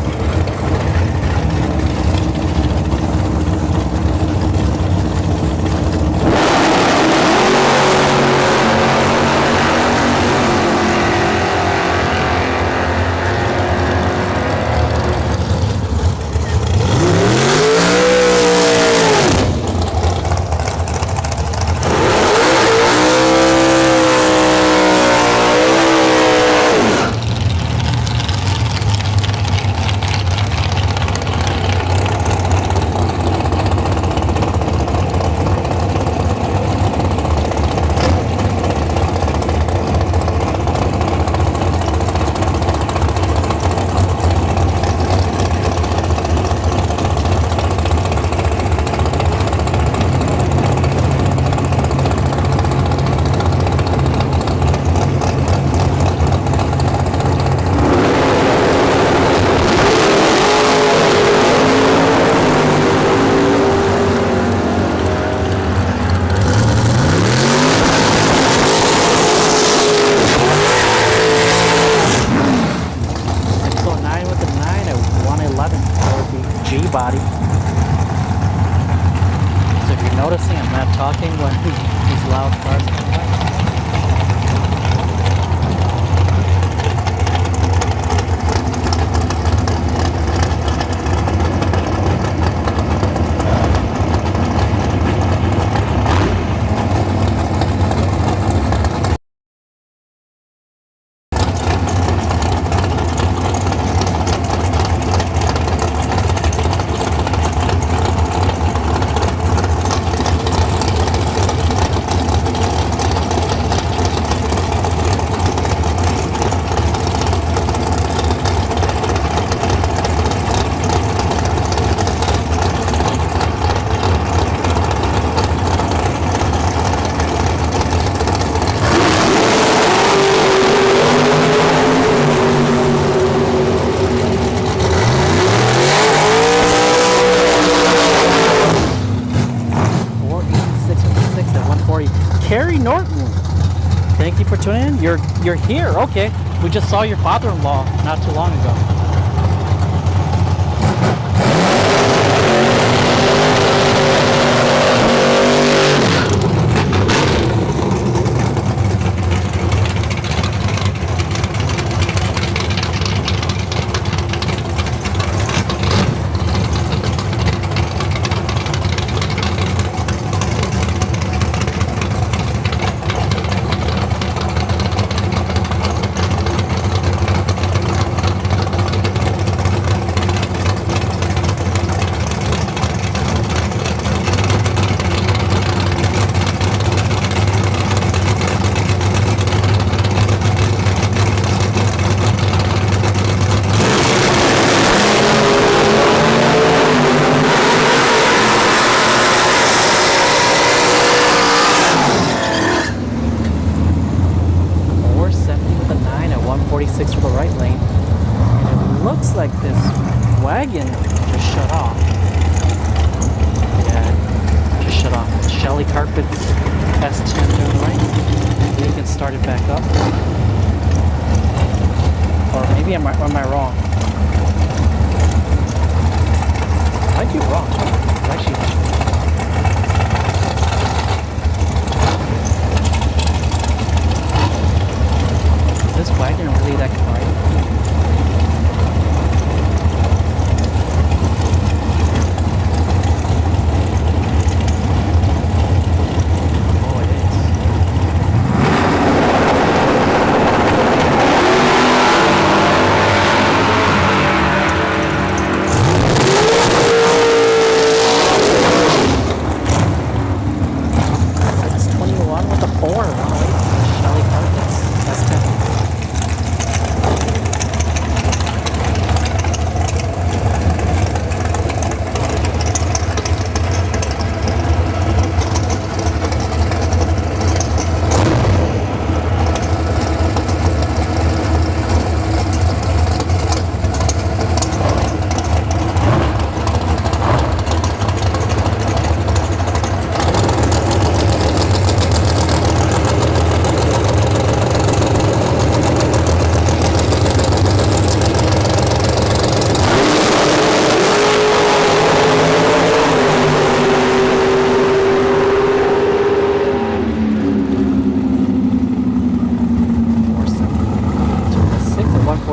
Body. So if you're noticing, I'm not talking when these loud cars come by. Carrie Norton, thank you for tuning in. You're here. Okay, we just saw your father-in-law not too long ago. For the right lane, and it looks like this wagon just shut off. Yeah, just shut off. Shelly Carpets S10 to the right. Maybe you can start it back up, or maybe am I wrong? I might be wrong. Actually. This wagon really that quiet? Oh, it is. It's 21 with a 4. Oh, wait. Shelly Carpets. That's 10.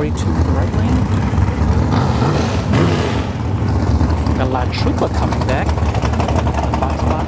42 for the right lane. Got a lot of trooper coming back. Box spot.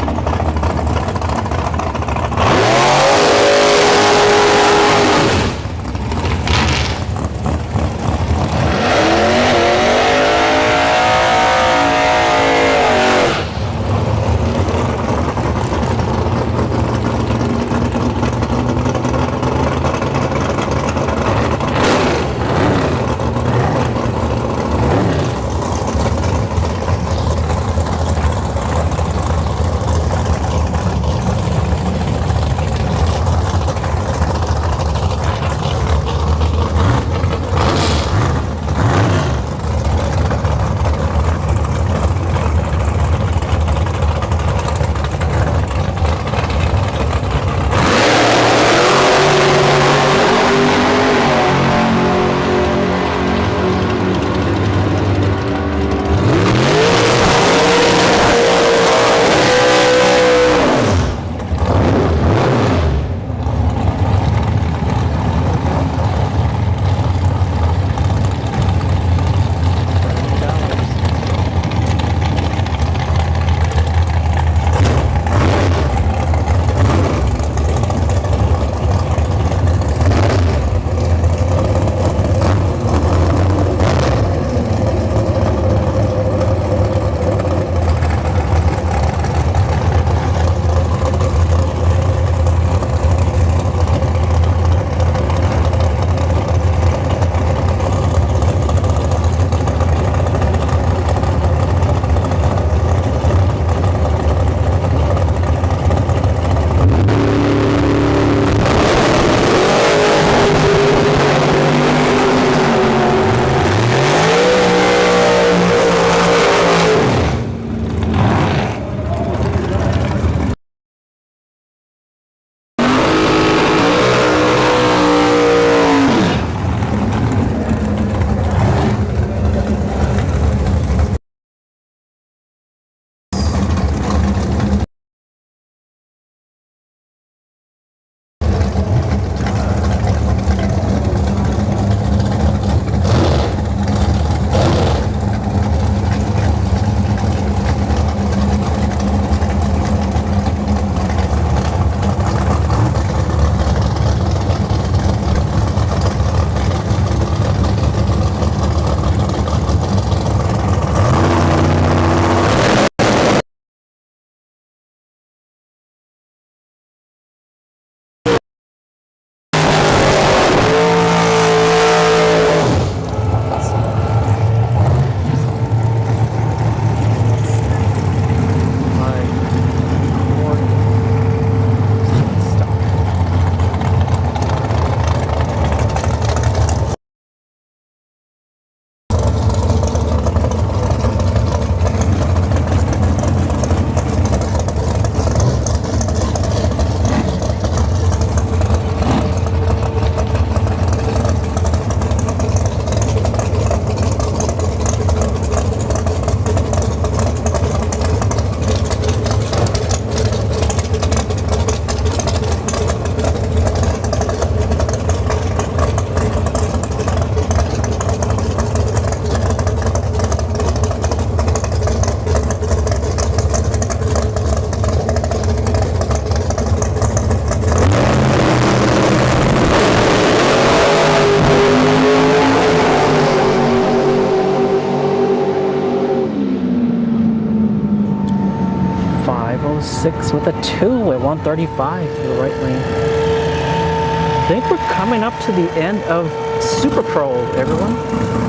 Six with a 2 at 135 to the right lane. I think we're coming up to the end of Super Pro, everyone.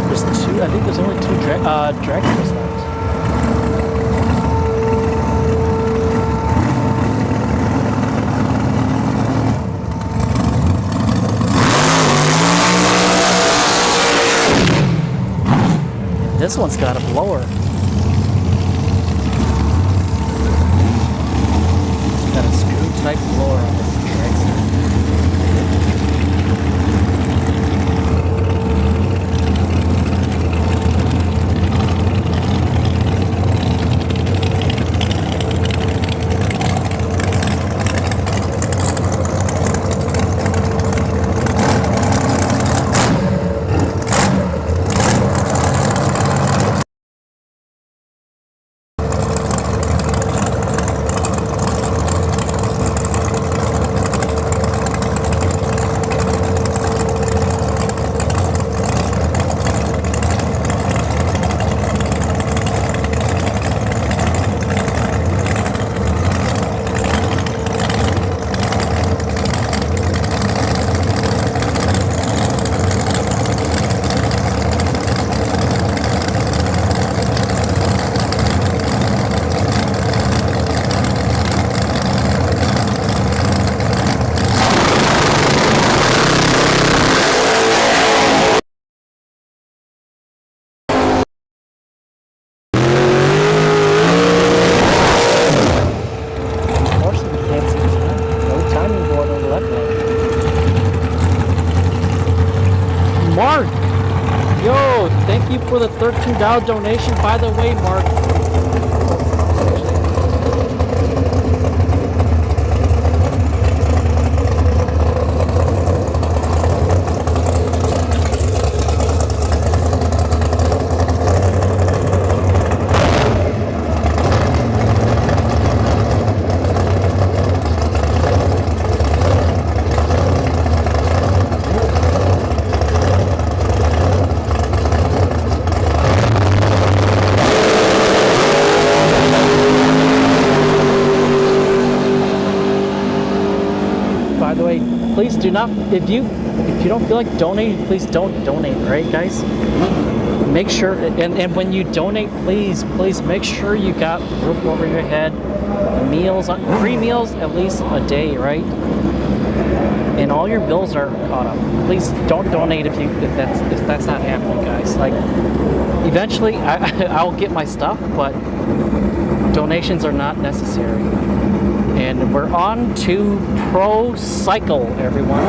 There's two, I think there's only two Dragsters left. This one's got a blower. Got a screw type blower on this Dragster. Mark! Yo, thank you for the $13 donation. By the way, Mark. By the way, please do not, if you don't feel like donating, please don't donate, right guys? Make sure, and when you donate, please make sure you got roof over your head, meals, 3 meals at least a day, right? And all your bills are caught up. Please don't donate if that's not happening, guys. Like, eventually I'll get my stuff, but donations are not necessary. And we're on to Pro Cycle, everyone.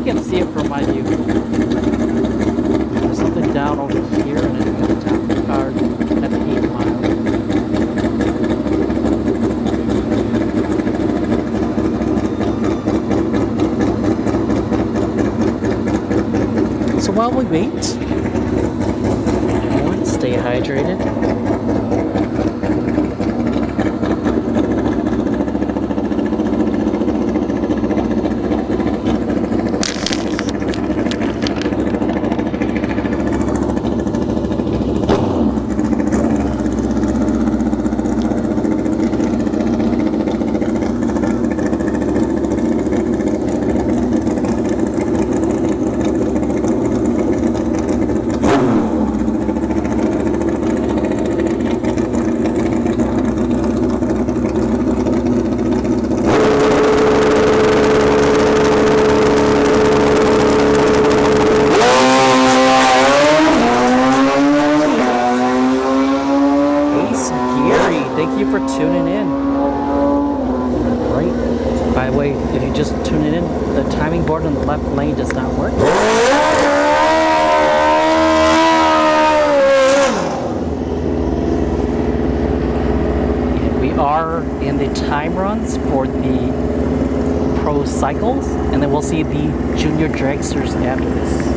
can see it from my view. There's something down over here, and then we got the top card at 8 miles. So while we wait, everyone stay hydrated. Thank you for tuning in. Right. By the way, if you just tune in, the timing board in the left lane does not work. And we are in the time runs for the pro cycles, and then we'll see the junior dragsters after this.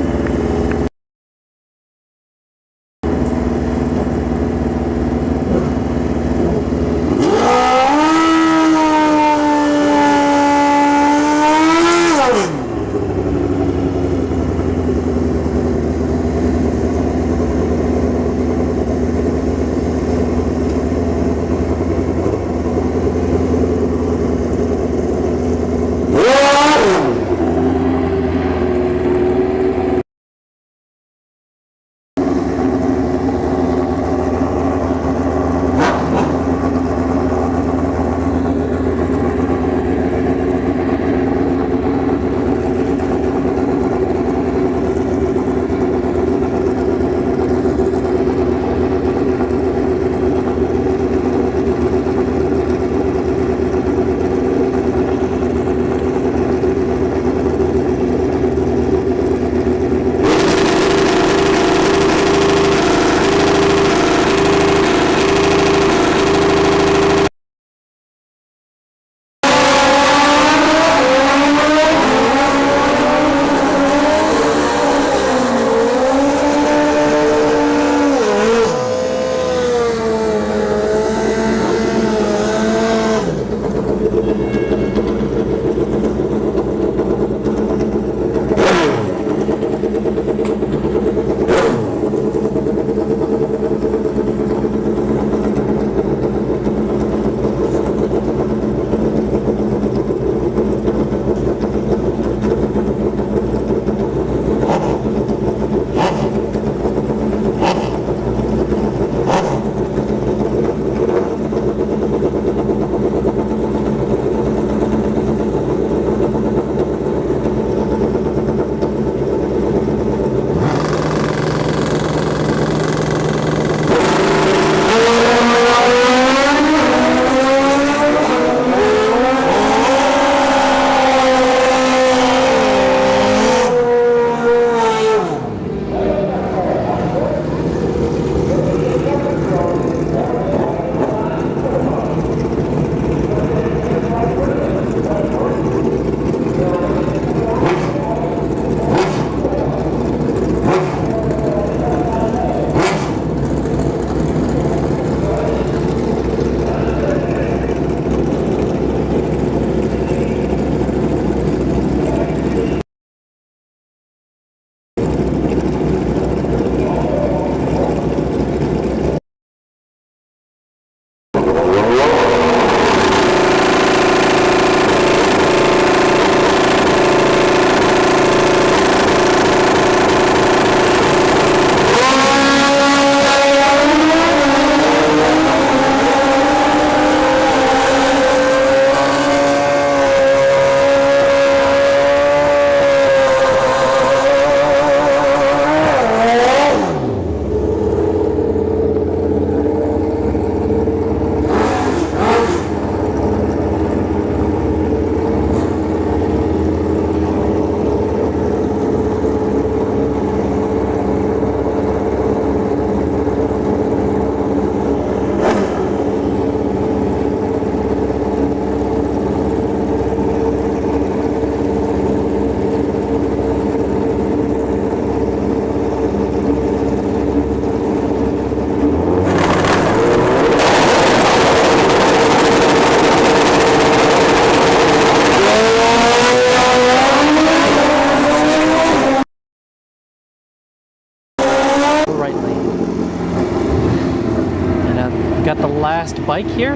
Got the last bike here.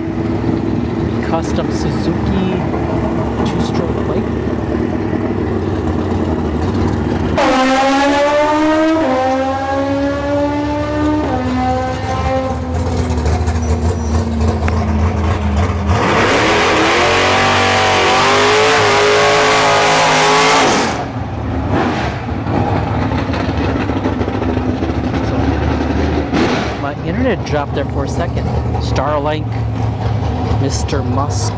Custom Suzuki 2-stroke bike. Internet dropped there for a second. Starlink, Mr. Musk,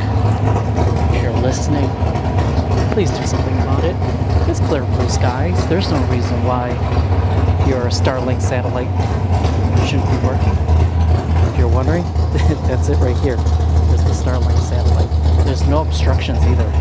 if you're listening, please do something about it. It's clear blue skies. There's no reason why your Starlink satellite shouldn't be working. If you're wondering, that's it right here. There's the Starlink satellite. There's no obstructions either.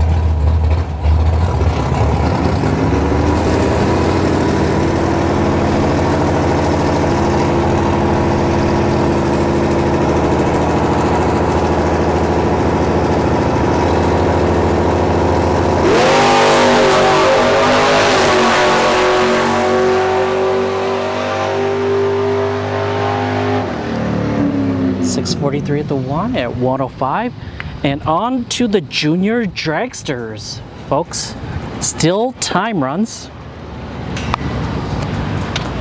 .43 at the 1 at 105, and on to the junior dragsters, folks. Still time runs.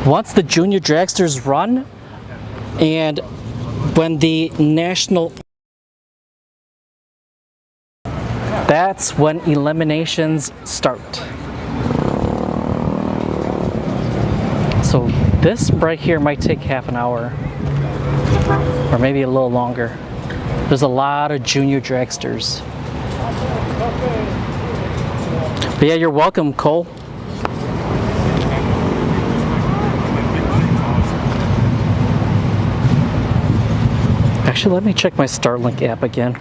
Once the junior dragsters run, and when the national, that's when eliminations start. So this right here might take half an hour. Or maybe a little longer. There's a lot of junior dragsters. But yeah, you're welcome, Cole. Actually, let me check my Starlink app again.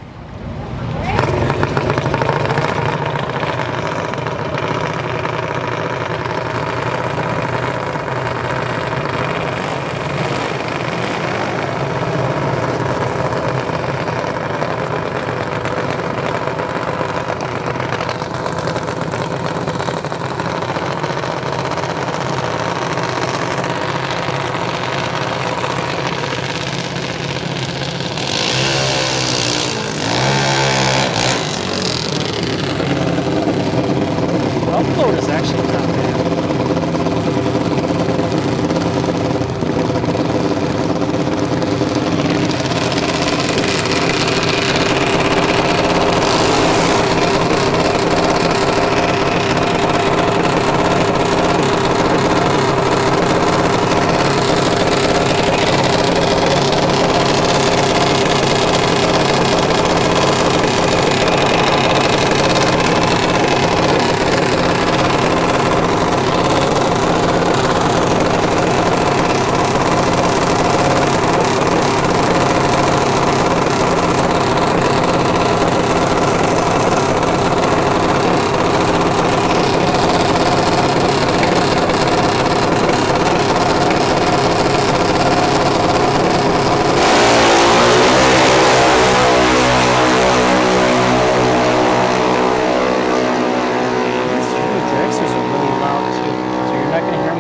Upload is actually not bad.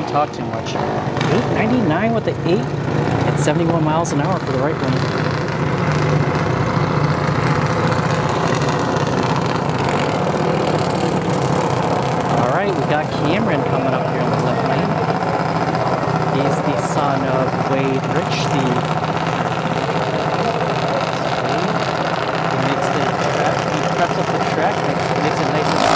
Talk too much. 899 with the 8 at 71 miles an hour for the right one. All right, we got Cameron coming up here in the left lane. He's the son of Wade Rich, he makes the track, he preps up the track, makes it nice and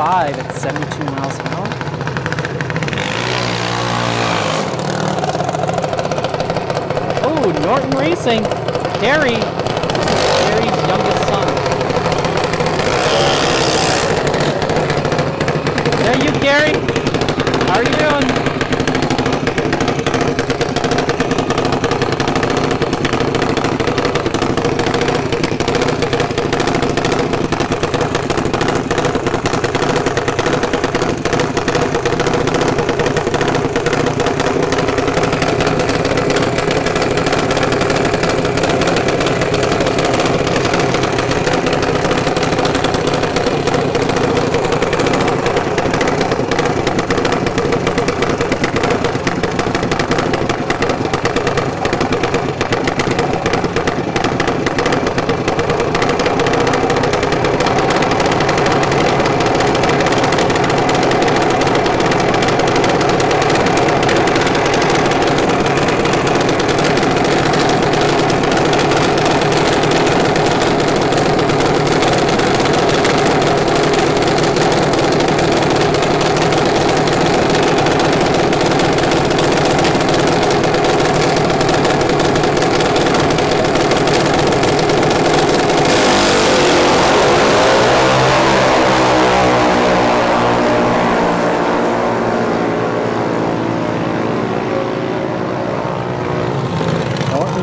5 at 72 miles an hour. Oh, Norton Racing. Gary. This is Gary's youngest son. There you, Gary. How are you doing?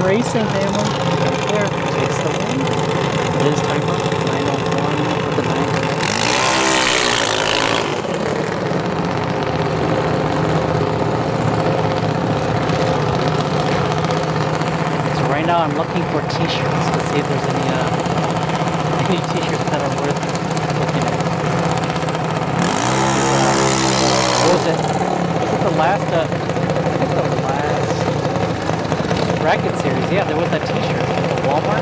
Racing family right there takes the win. It is timer 901 with the 9. So right now I'm looking for t-shirts to see if there's any t-shirts that are worth looking at. What was it? Was it the last I think the last bracket series, yeah, there was that t-shirt from the Walmart.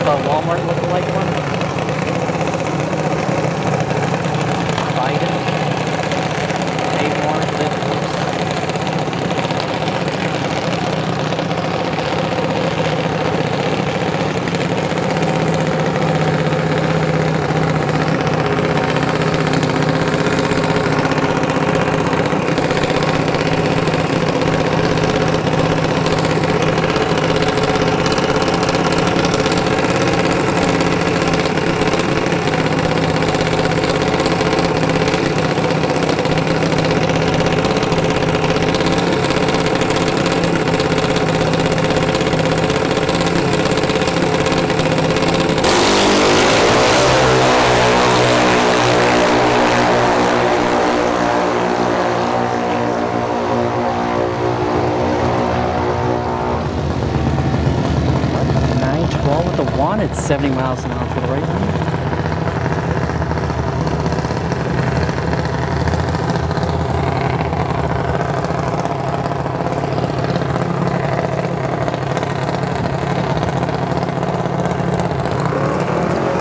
The Walmart lookalike one. Biden. Mayborn, It's 70 miles an hour for the right lane.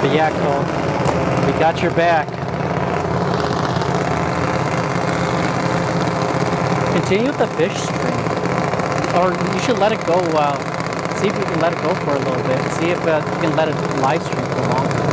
But yeah, Cole, we got your back. Continue with the fish stream. Or you should let it go see if you can let it go for a little bit. See if you can let it live stream for longer.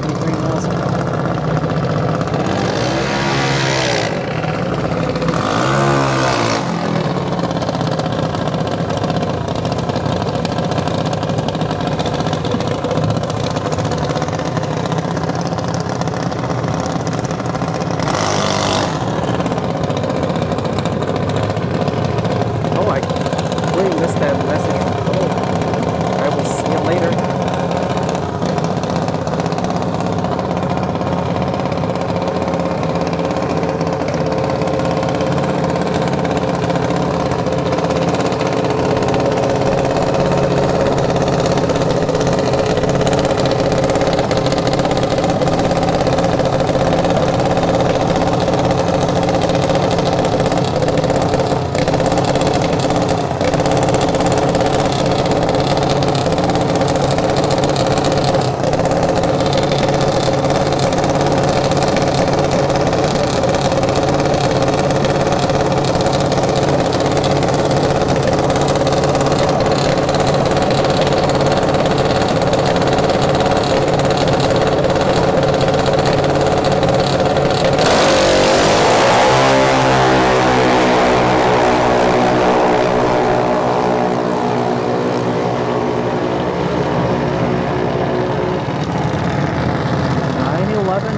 73 miles an hour. Oh, I completely missed that message from Cole. I will see you later.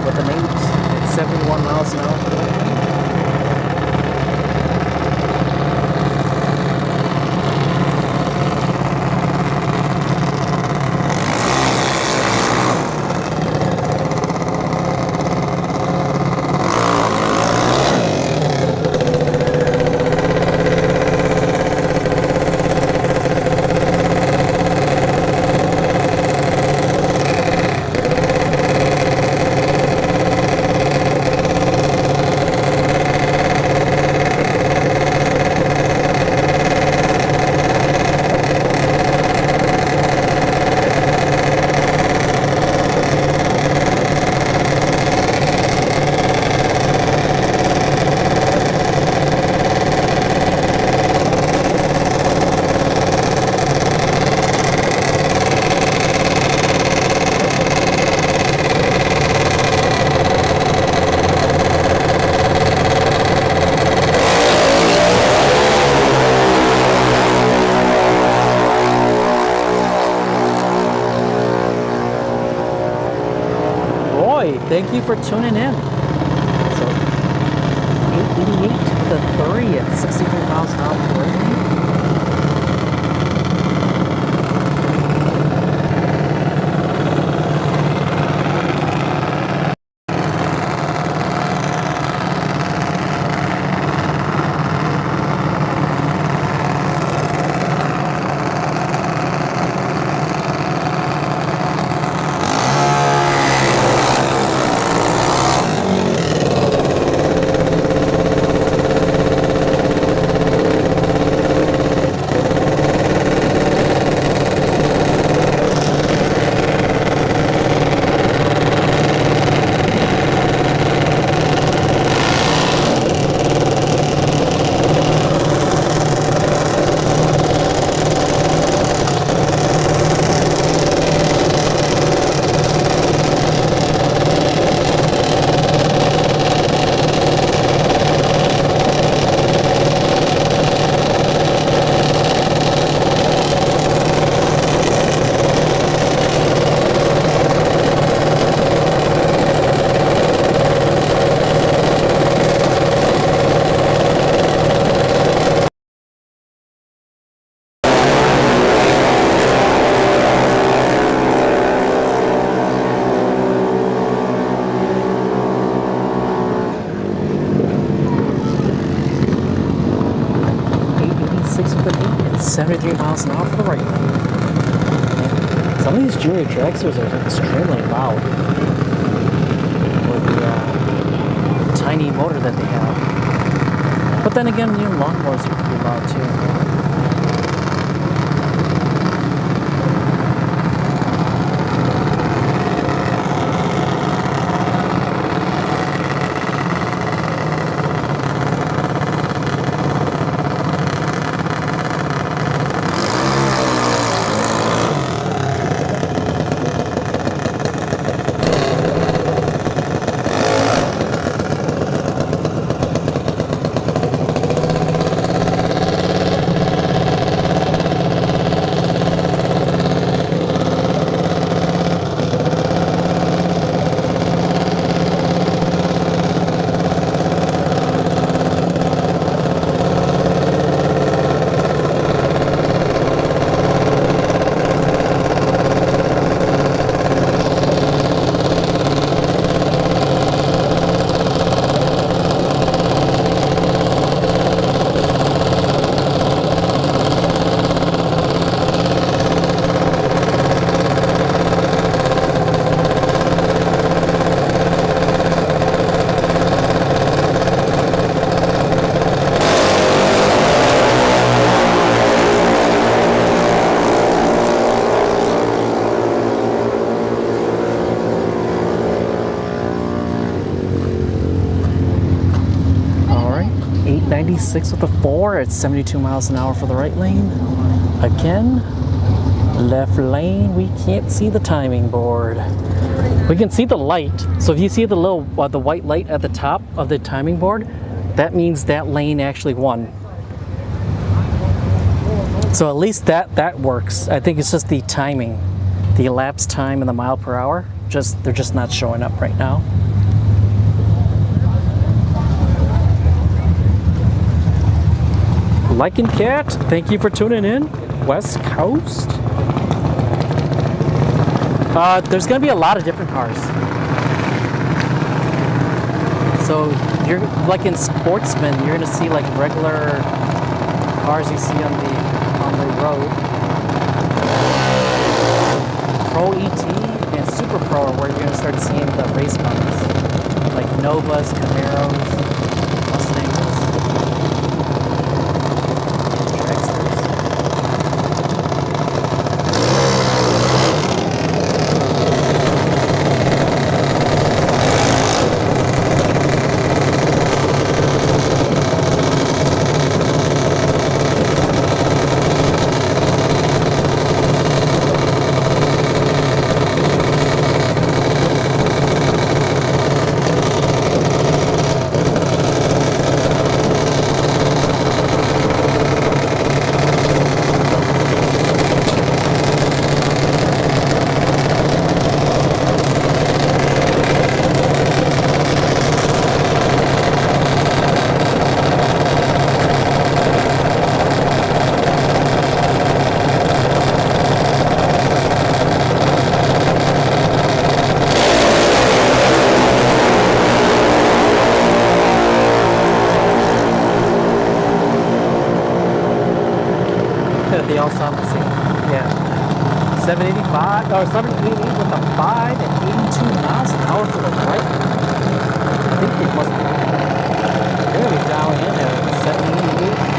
With an 8 at 71 miles an hour. Thank you for tuning in. So, 888 to 3 at 63 miles an hour. It's 73 miles an hour for the right lane. Some of these junior dragsters are extremely loud with the tiny motor that they have. But then again, you know, lawnmowers are pretty loud too. 96 with the 4 at 72 miles an hour for the right lane. Again, left lane, we can't see the timing board. We can see the light. So if you see the little, the white light at the top of the timing board, that means that lane actually won. So at least that works. I think it's just the timing, the elapsed time and the mile per hour. They're just not showing up right now. Lycan Cat, thank you for tuning in. West Coast. There's going to be a lot of different cars. So you're like in Sportsman, you're going to see like regular cars you see on the road. Pro ET and Super Pro are where you're going to start seeing the race cars, like Novas, Camaros, Mustangs. They all sound the same. Yeah. 785 or 788 with a 5 and 82 miles an hour for the right. I think they must be. They're gonna be down in at 788.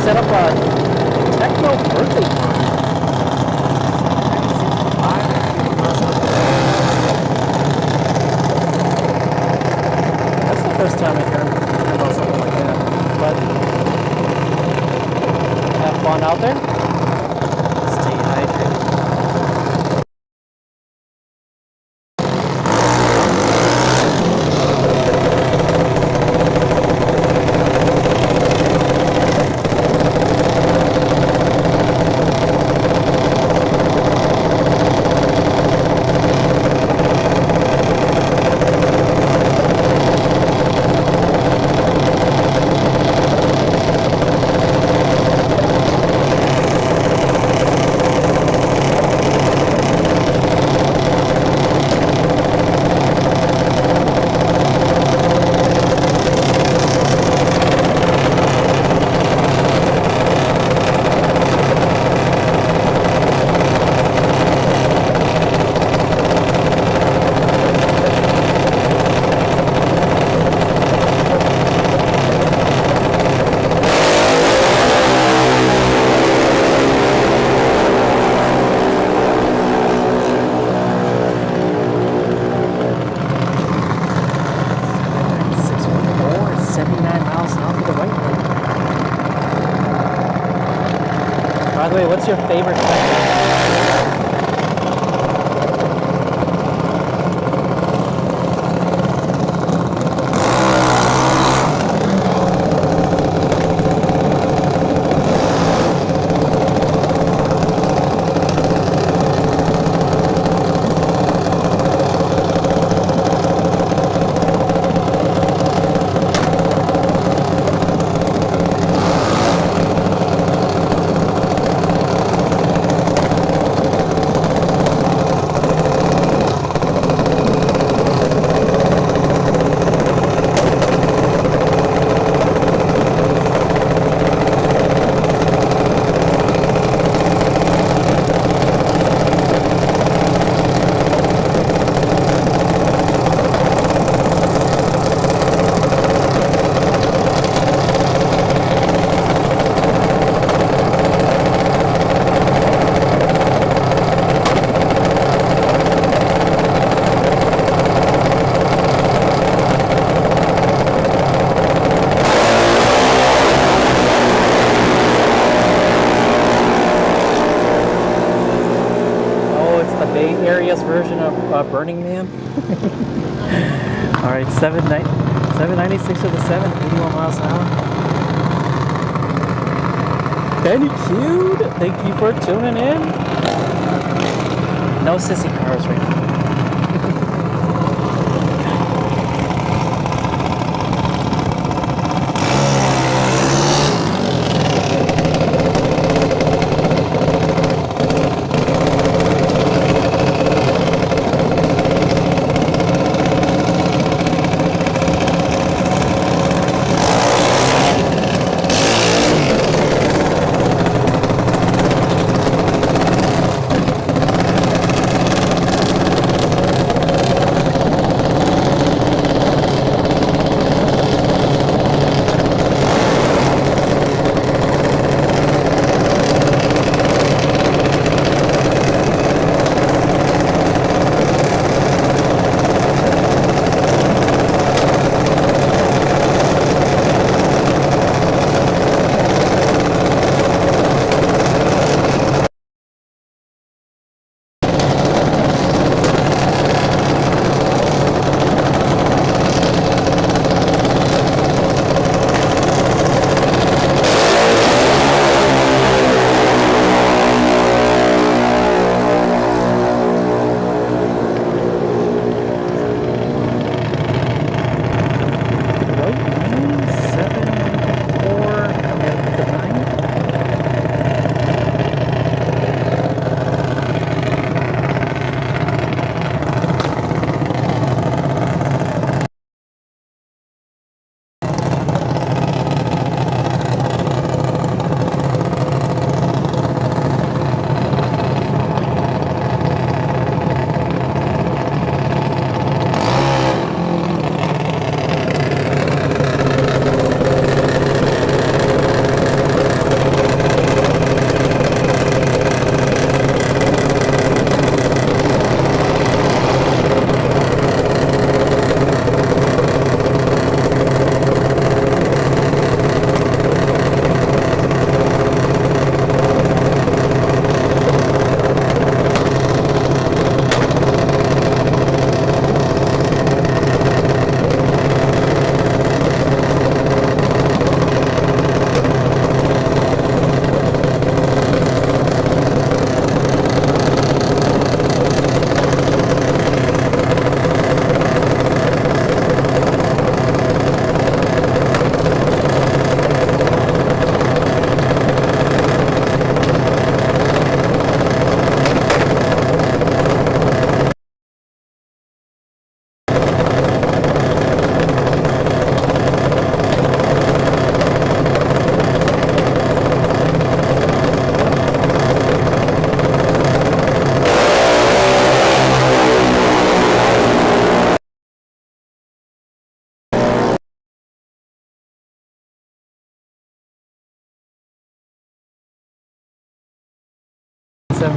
Set up a techno birthday party. That's the first time I heard about something like that. But have fun out there. Stay hydrated. the way, what's your favorite track? Version of Burning Man. All right, 796 of the 7, 81 miles an hour. Benny Cute, thank you for tuning in. No sissy cars right now.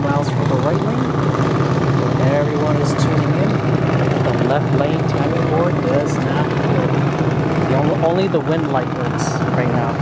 Miles for the right lane. Everyone is tuning in. The left lane timing board does not work. Only the wind light works right now.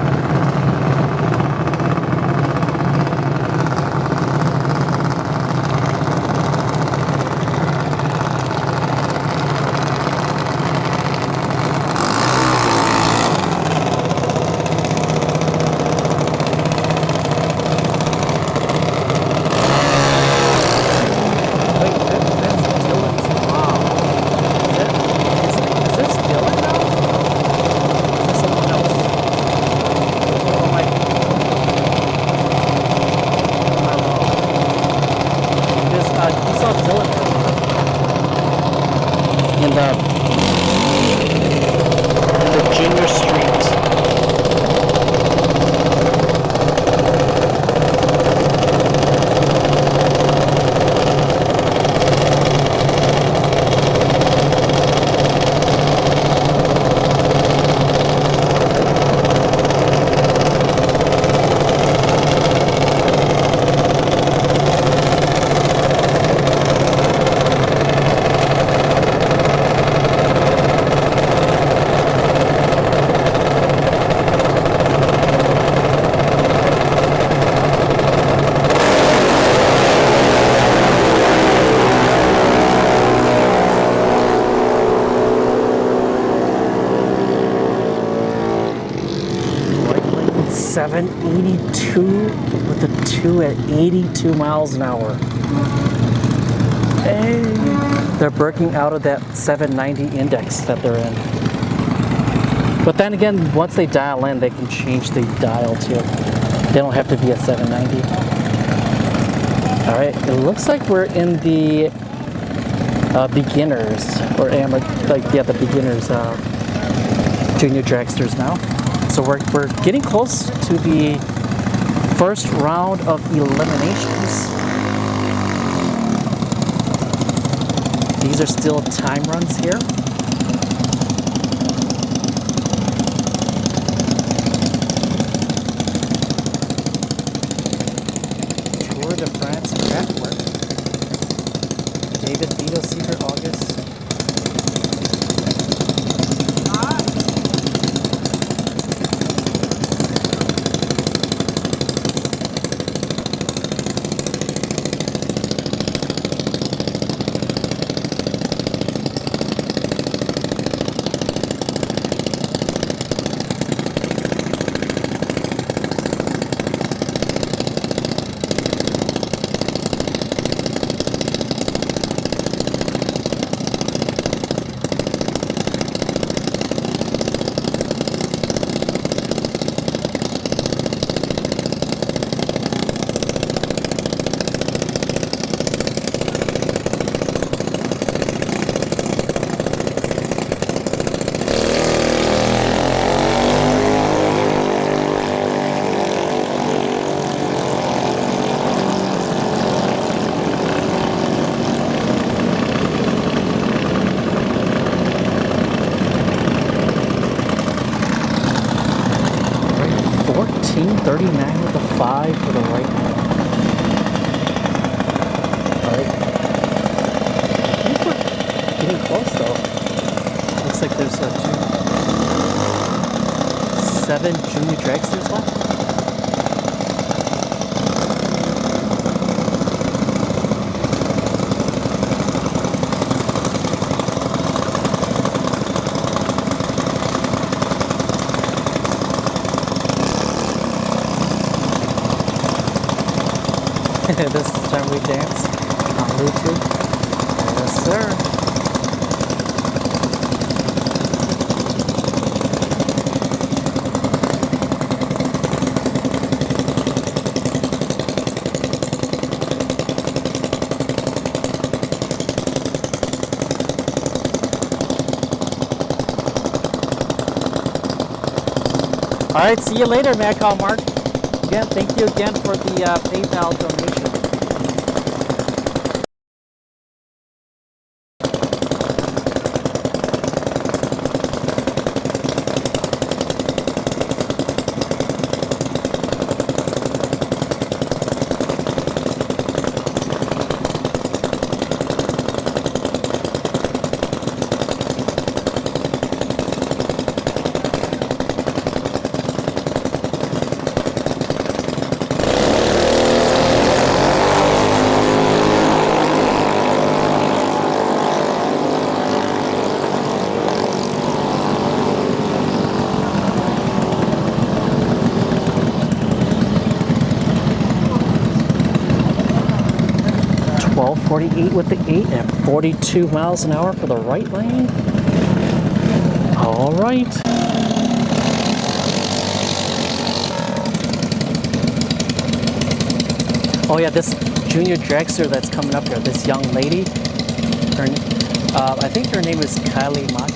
782 with a 2 at 82 miles an hour. Hey. They're breaking out of that 790 index that they're in. But then again, once they dial in, they can change the dial too. They don't have to be at 790. All right, it looks like we're in the beginners, or the beginners junior dragsters now. So we're getting close to the first round of eliminations. These are still time runs here. Tour de France track work. David Vito, Secret August. With a 5 for the right hand. Alright. I think we're getting close though. Looks like there's 7 junior dragsters left. This time we dance on YouTube. Yes, sir. All right, see you later, Matt Call Mark. Again, thank you again for the PayPal donation. .48 with the 8 and 42 miles an hour for the right lane. All right. Oh yeah, this junior dragster that's coming up here, this young lady, I think her name is Kylie Mott,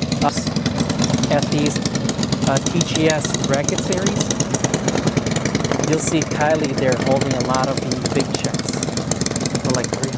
at these TGS bracket series. You'll see Kylie there holding a lot of the big checks for like $300.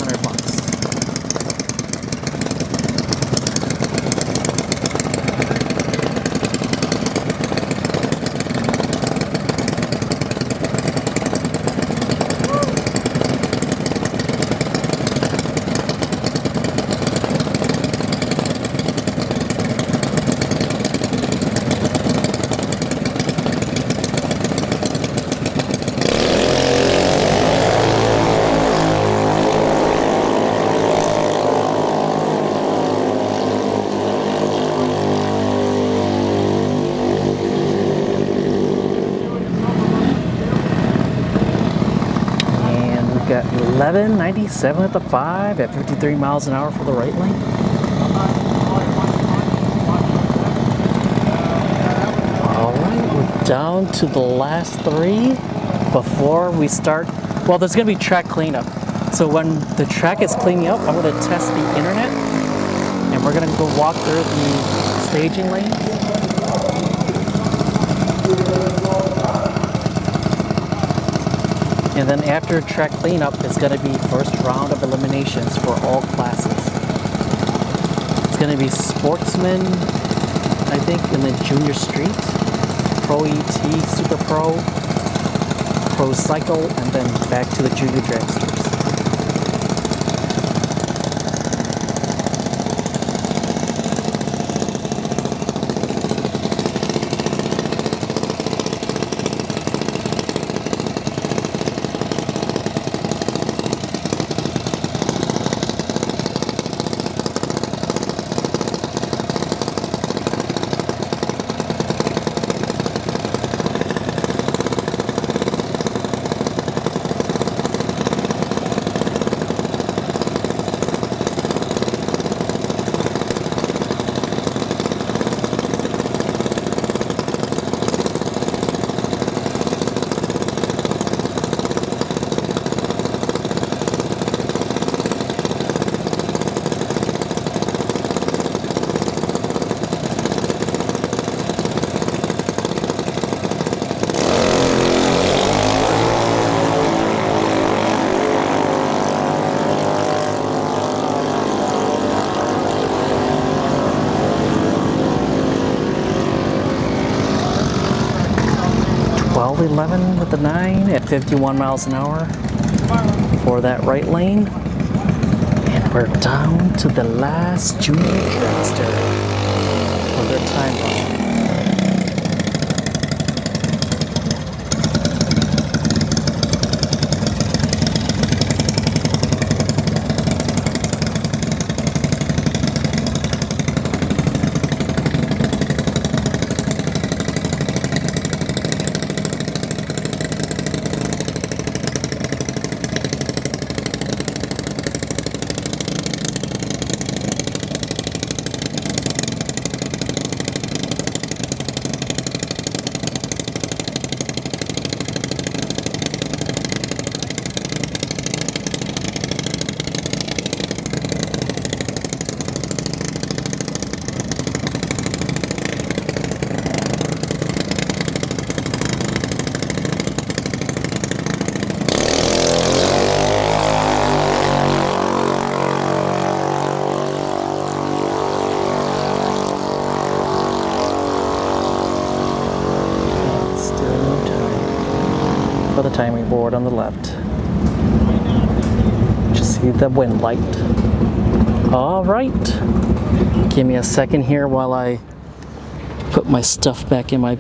1197 at the 5 at 53 miles an hour for the right lane. Alright, we're down to the last 3 before we start. Well, there's going to be track cleanup. So when the track is cleaning up, I'm going to test the internet. And we're going to go walk through the staging lanes. And then after track cleanup, it's going to be first round of eliminations for all classes. It's going to be sportsman, I think, in the junior street, pro ET, super pro cycle, and then back to the junior dragsters. .11 with the 9 at 51 miles an hour for that right lane. And we're down to the last junior dragster for their time run. For the timing board on the left. Just see the wind light. All right. Give me a second here while I put my stuff back in my,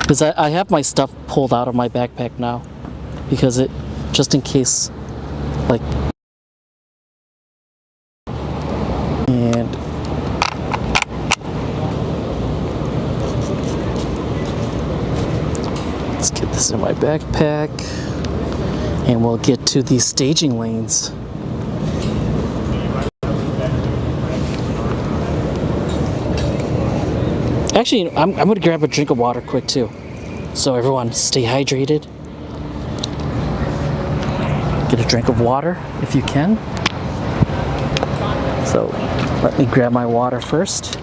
because I have my stuff pulled out of my backpack now, because it, just in case, like, and let's get this in my backpack, and we'll get to these staging lanes. Actually, I'm going to grab a drink of water quick too. So everyone, stay hydrated. Get a drink of water if you can. So let me grab my water first.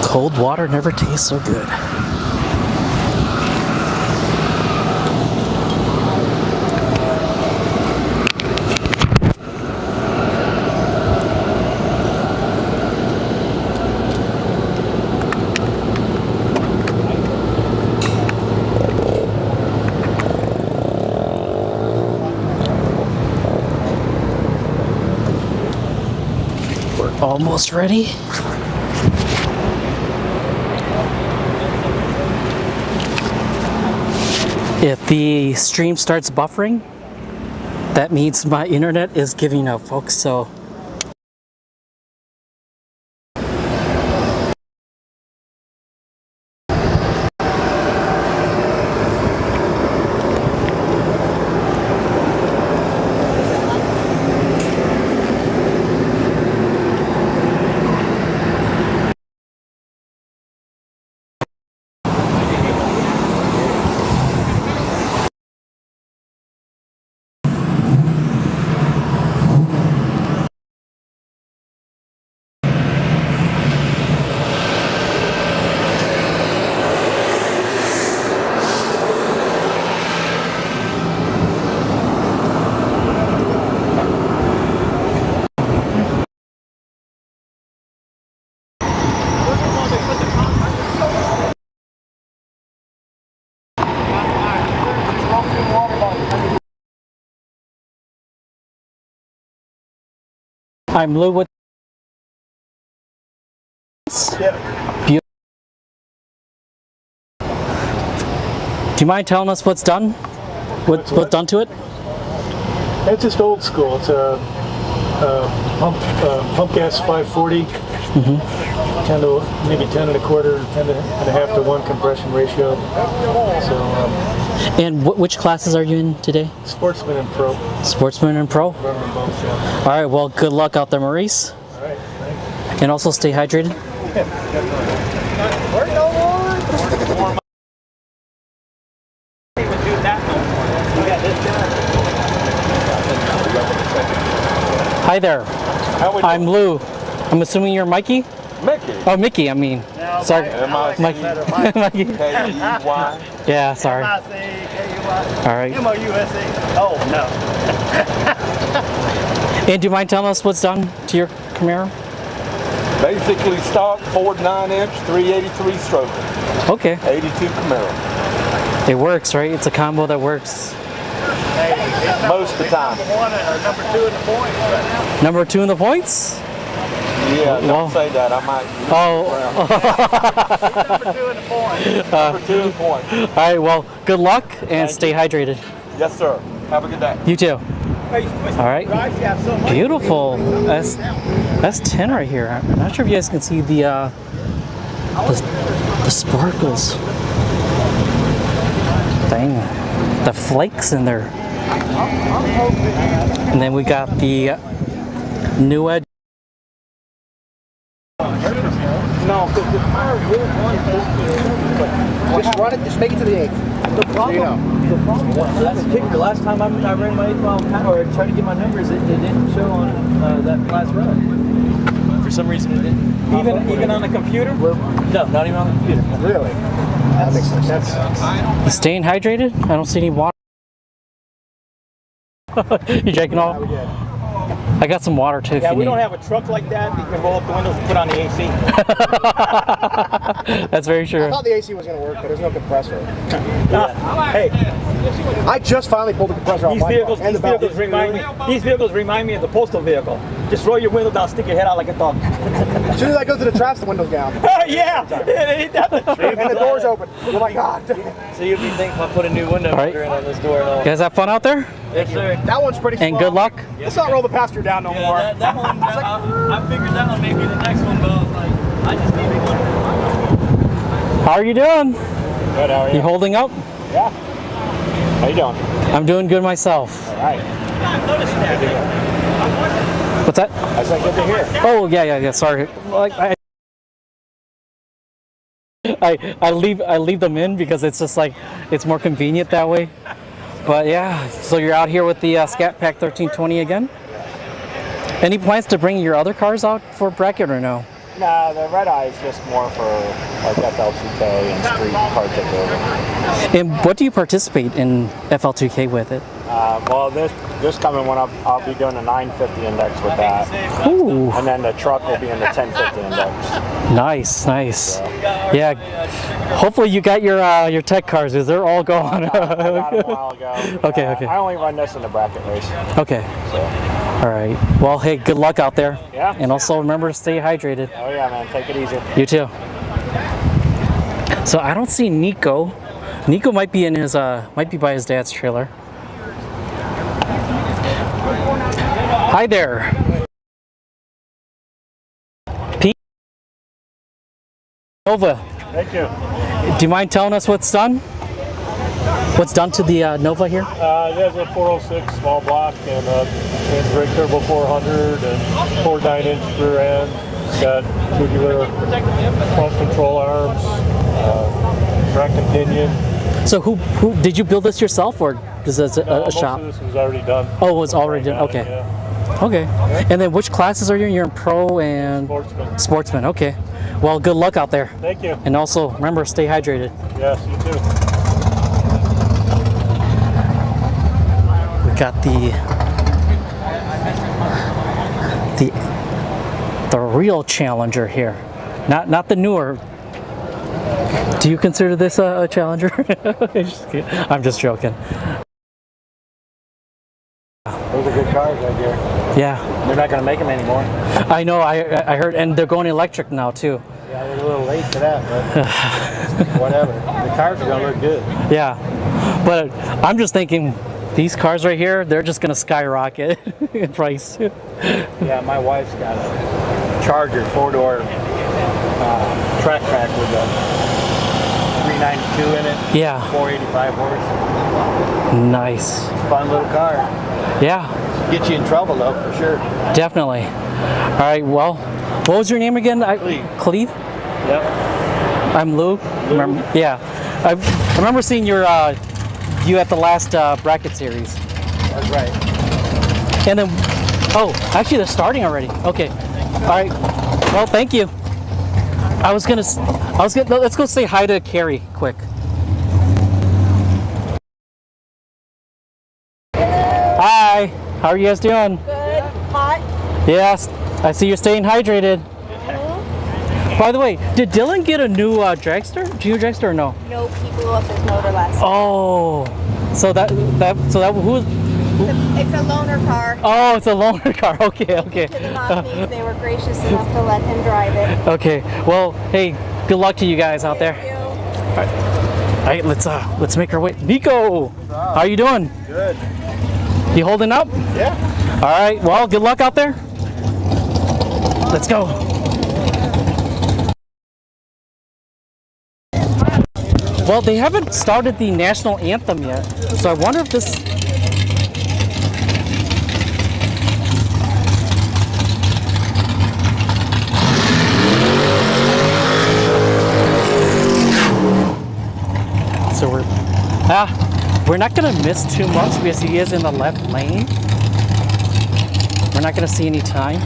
Cold water never tastes so good. Almost ready. If the stream starts buffering, that means my internet is giving up, folks, so. I'm Lou with Beautiful. Do you mind telling us what's done? What's done to it? It's just old school. It's a pump gas 540, 10 to maybe 10 and a quarter, 10 and a half to 1 compression ratio. So, And which classes are you in today? Sportsman and Pro. Sportsman and Pro? Running them both, yeah. All right, well, good luck out there, Maurice. All right, thanks. And also stay hydrated. Hi there. I'm Lou. I'm assuming you're Mikey? Mickey. Oh, Mickey, I mean. No, sorry. Mikey. Mikey. K-E-Y. Yeah, sorry. M-I-C-K-U-Y. All right. M-O-U-S-E. Oh, no. And do you mind telling us what's done to your Camaro? Basically stock Ford 9-inch 383 stroke. Okay. 82 Camaro. It works, right? It's a combo that works. Hey, Most of the time. Number 1 or number 2 in the points right now. Number 2 in the points? Yeah, Well- don't say that. I might. Oh. Number 2 in the points. Number 2 in point. All right, well, good luck and stay hydrated. Yes, sir. Have a good day. You too. All right. Drives you have so much. Beautiful. That's 10 right here. I'm not sure if you guys can see the sparkles. Dang. The flakes in there. And then we got the new edge. No, because the car will run 14. Just run it, just make it to the 8th. The problem that's the kicker. The last time I ran my 8 mile power and tried to get my numbers, it didn't show on that last run. For some reason, it didn't. Even on the computer? No, not even on the computer. Really? That makes sense. You staying hydrated? I don't see any water. You drinking all? I got some water too. Yeah, if you we need. don't have a truck like that. You can roll up the windows and put on the AC. That's very I true. thought the AC was going to work, but there's no compressor. Hey, I just finally pulled the compressor off these my vehicles, car. And these the valve. vehicles remind me. These vehicles remind me of the postal vehicle. Just roll your window down, stick your head out like a dog. As soon as I go to the traps, the window's down. Yeah, ain't that the truth? And the door's open. Oh my God. So you'd be thankful I put a new window All right. in on this door and all. You guys have fun out there? Yes, sir. That one's pretty slow. And good luck. Let's not roll the passenger down no more. Yeah, that one, I figured that one may be the next one, but like, I just need to go. How are you doing? Good, how are You holding up? Yeah. How you doing? I'm doing good myself. All right. I noticed that. What's that? I said good to hear. Oh yeah. Sorry. Like I leave them in because it's just like it's more convenient that way. But yeah, so you're out here with the Scat Pack 1320 again. Any plans to bring your other cars out for bracket or no? Nah, the red eye is just more for like FL2K and street car building. And what do you participate in FL2K with it? Well, this coming one, I'll be doing a 950 index with that, Ooh, and then the truck will be in the 1050 index. nice. Yeah, Hopefully you got your tech cars, because they're all gone. I got them a while ago. Okay, okay. I only run this in the bracket race. Okay. So. All right. Well, hey, good luck out there. Yeah. And also remember to stay hydrated. Oh yeah, man. Take it easy. You too. So I don't see Nico. Nico might be in his might be by his dad's trailer. Hi there. Pete Nova. Thank you. Do you mind telling us what's done? What's done to the Nova here? It has a 406 small block and a brake turbo 400 and 4 9-inch rear end. It's got tubular front control arms, rack and pinion. So who did you build this yourself, or is this a Most shop? of this was already done. Oh, it was already done. Okay. Yeah. Okay. And then which classes are you in? You're in pro and Sportsman. sportsman. Okay. Well, good luck out there. Thank you. And also remember, stay hydrated. Yes, you too. We got the real Challenger here, not the newer. Do you consider this a Challenger? I'm just joking. Those are good cars right here. Yeah, They're not going to make them anymore. I know. I heard, and they're going electric now too. Yeah, they're a little late for that, but whatever. The cars are going to look good. Yeah, but I'm just thinking, these cars right here, they're just gonna skyrocket in price. Yeah, my wife's got a Charger 4-door track with a 392 in it. Yeah, 485 horse. nice. Fun little car. Yeah, Get you in trouble though, for sure. definitely. All right. Well, what was your name again? Cleve. Yep. I'm Lou. Remember, yeah, I remember seeing you at the last bracket series. That's right. And then, oh, actually they're starting already. Okay. All right. Well, thank you. Let's go say hi to Carrie quick. Hi. How are you guys doing? Good. Hot. Yes. I see you're staying hydrated. By the way, did Dylan get a new dragster? Junior dragster or no? No, he blew up his motor last night. Oh. So that who's? It's a loaner car. Oh, it's a loaner car. Okay, okay. To the Mockneys, they were gracious enough to let him drive it. Okay. Well, hey, good luck to you guys out there. Thank you. All right, let's make our way. Nico, how are you doing? Good. You holding up? Yeah. All right. Well, good luck out there. Let's go. Well, they haven't started the national anthem yet, so I wonder if this. So we're not gonna miss too much because he is in the left lane. We're not gonna see any time.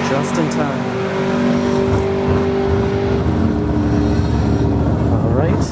Just in time. All right.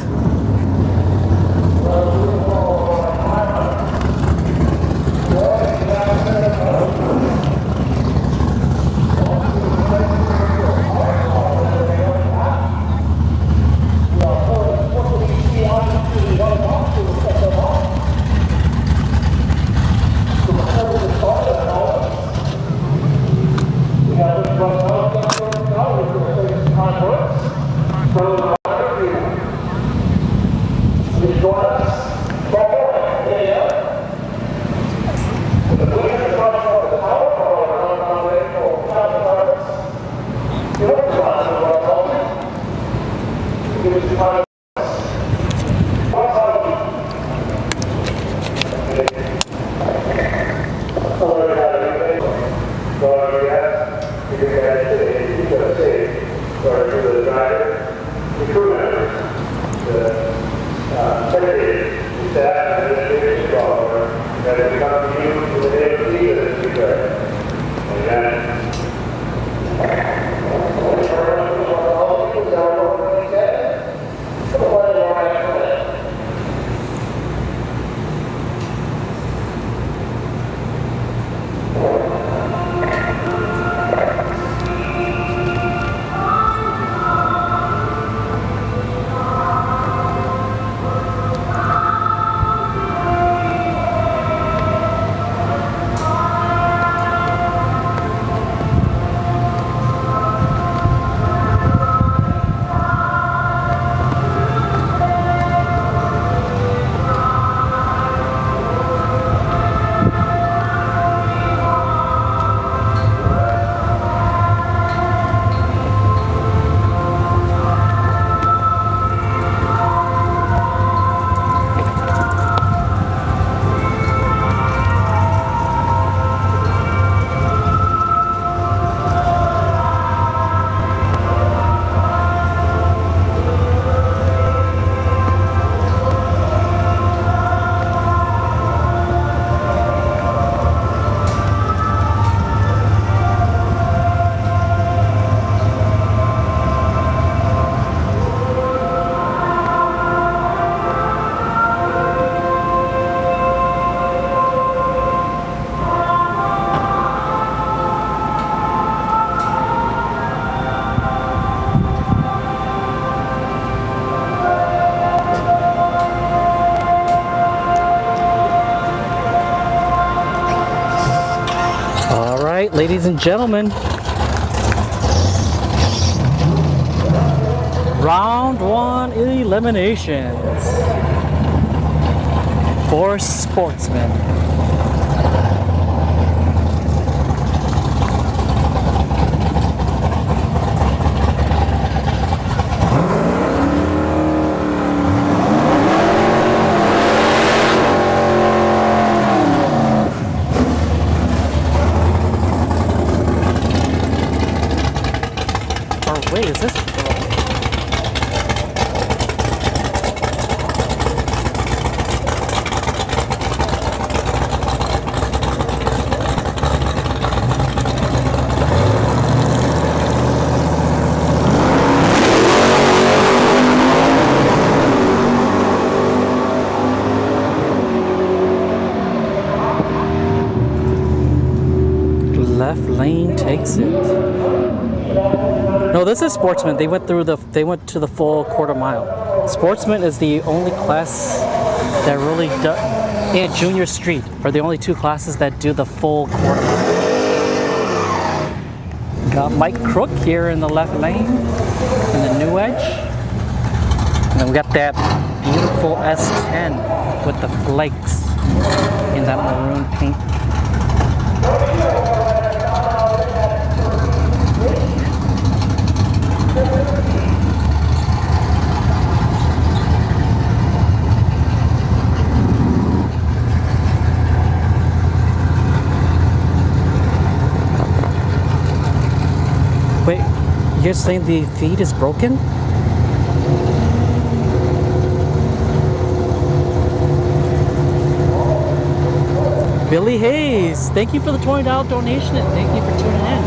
So Ladies and gentlemen, round 1 eliminations for sportsmen. Or wait, is this? Left lane takes it. No, this is sportsman. They went to the full quarter mile. Sportsman is the only class that really does, and junior street are the only two classes that do the full quarter mile. Got Mike Crook here in the left lane in the new edge. And then we got that beautiful S10 with the flakes in that maroon paint. Wait, you're saying the feed is broken? Billy Hayes, thank you for the $20 donation and thank you for tuning in.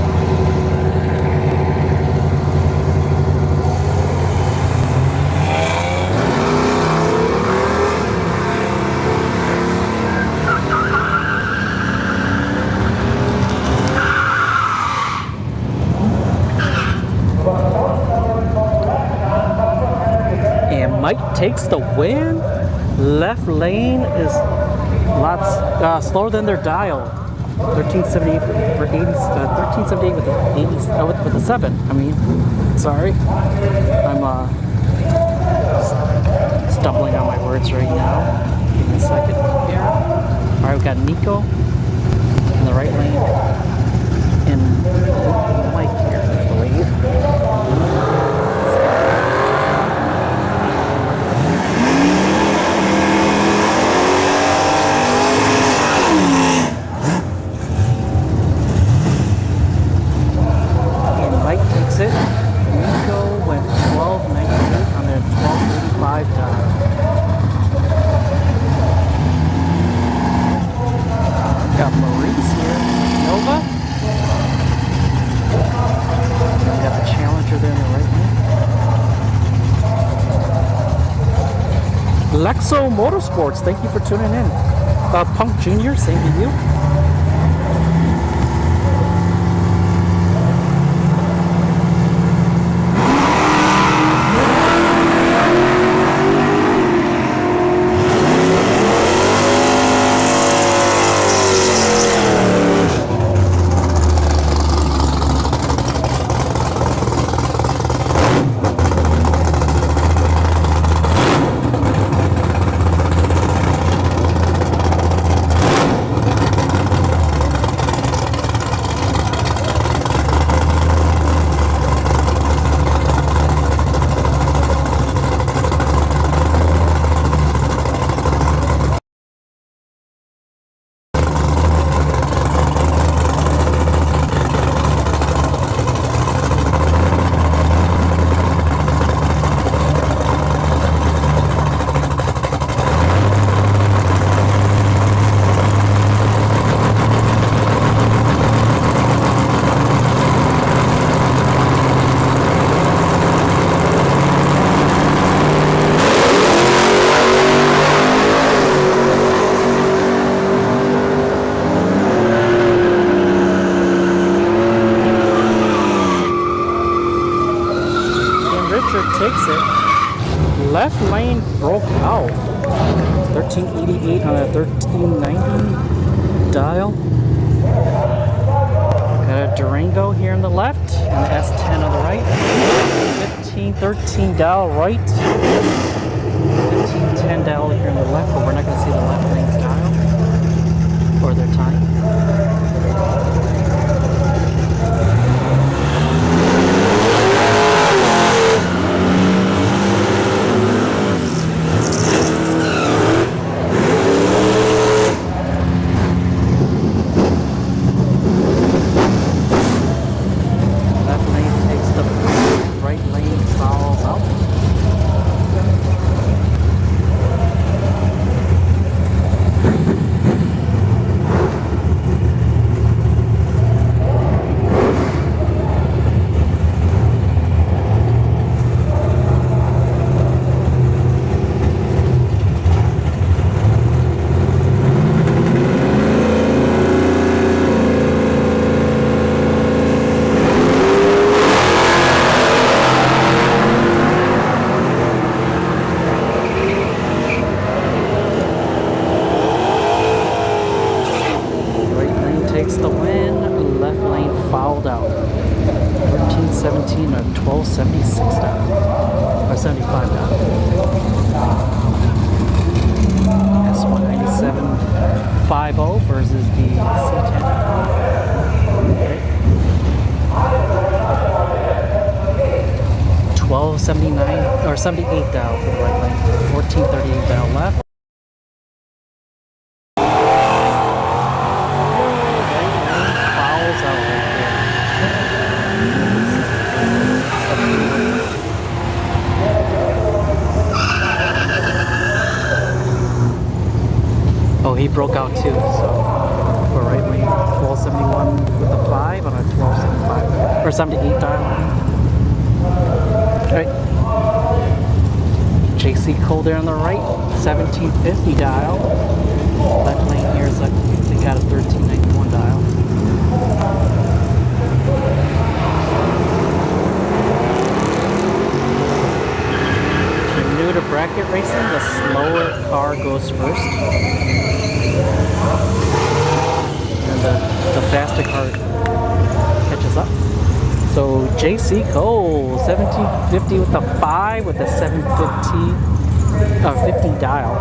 Mike takes the win. Left lane is lots slower than their dial. 1378 for 80. 1378 with the 80 with the 7. I mean, sorry, I'm stumbling on my words right now. Give me a second here. All right, we've got Nico in the right lane and Mike here, I believe. It. Nico went 12.98 on their 12.85 time. Got Maurice here. Nova. We got the Challenger there in the right lane. Lexo Motorsports, thank you for tuning in. Punk Jr., same to you. Takes it. Left lane broke out. 1388 on a 1390 dial. a Durango here on the left and the S10 on the right. 15, 13 dial right. 15, 10 dial here on the left, but we're not going to see the left lane's dial or their time. The win, left lane fouled out. 13-17 or 12-76 down. Or 75 down. S197 5.0 versus the C10. Okay. 12-79 or 78 down for the right lane. 14-38 down left. Oh, he broke out too, so for right lane, 1271 with a 5 on a 1275, or 78 dial. Alright. JC Cole there on the right, 1750 dial. Left lane here is like, they got a 1391 dial. If you're new to bracket racing, the slower car goes first. And the faster car catches up. So JC Cole, 1750 with the 5 with a 750, 50 dial.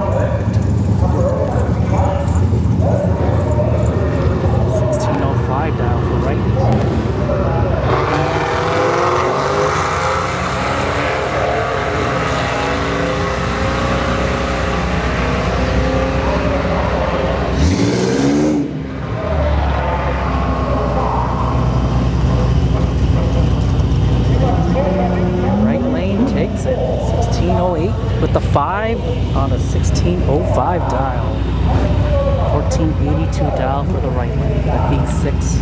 1605 dial for right. With the 5 on a 1605 dial. 1482 dial for the right lane. The V6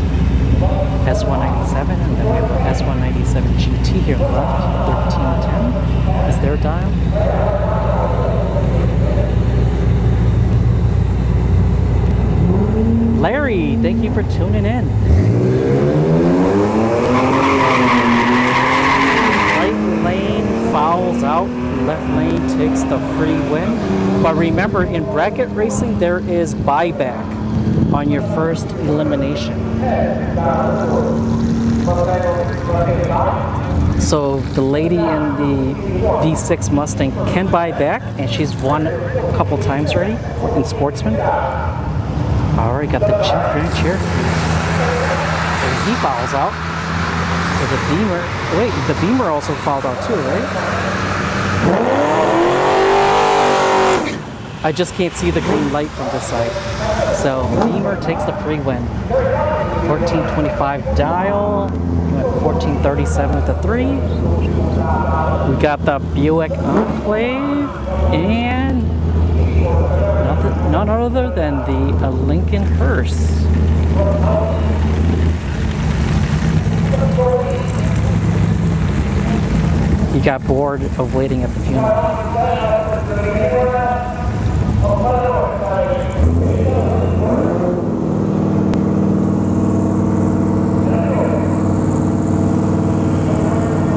S197, and then we have the S197 GT here on the left. 1310 is their dial. Larry, thank you for tuning in. Right lane fouls out. Left lane takes the free win. But remember, in bracket racing, there is buyback on your first elimination. So the lady in the V6 Mustang can buy back, and she's won a couple times already in Sportsman. Alright, got the grand chair. So he fouls out. So the Beamer, wait, the Beamer also fouled out too, right? I just can't see the green light from this side. So Beamer takes the free win. 1425 dial, 1437 with the 3. We got the Buick Enclave and none other than the Lincoln Hearse. He got bored of waiting at the funeral.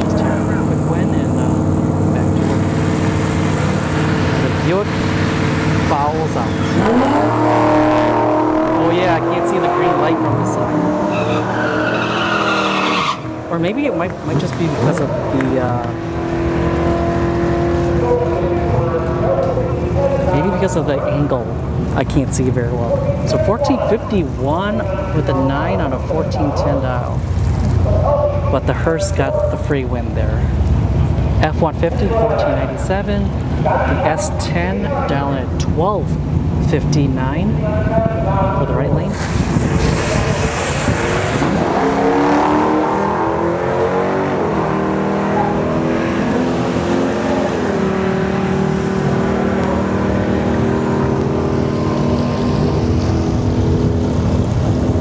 Just here, a quick win and back to work. The Buick fouls out. Oh yeah, I can't see the green light from the side. or maybe it might just be because of the maybe because of the angle. I can't see very well. So 1451 with a 9 on a 1410 dial. But the hearse got the free win there. F-150, 1497. The S10 down at 1259 for the right lane.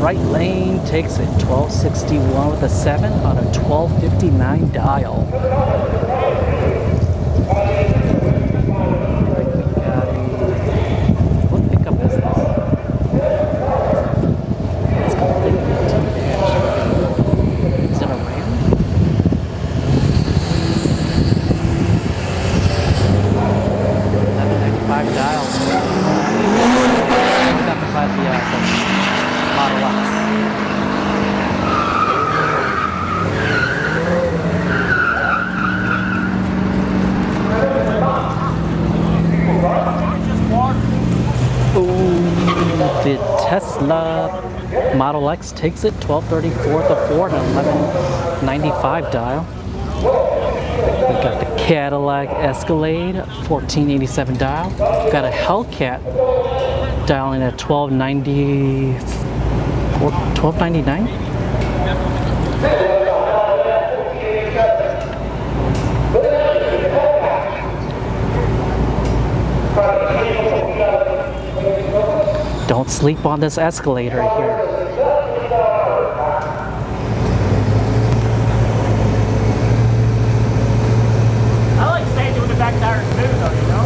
Right lane takes it 1261 with a 7 on a 1259 dial. What pickup is this? It's completely T-dash. Is it a Ram? $11.95 dial. We got the Model X. The Tesla Model X takes it 1234 to 4 and 1195 dial. We got the Cadillac Escalade 1487 dial. Got a Hellcat dialing at 1299. Don't sleep on this escalator here. I like staging with the back tires too, though, you know?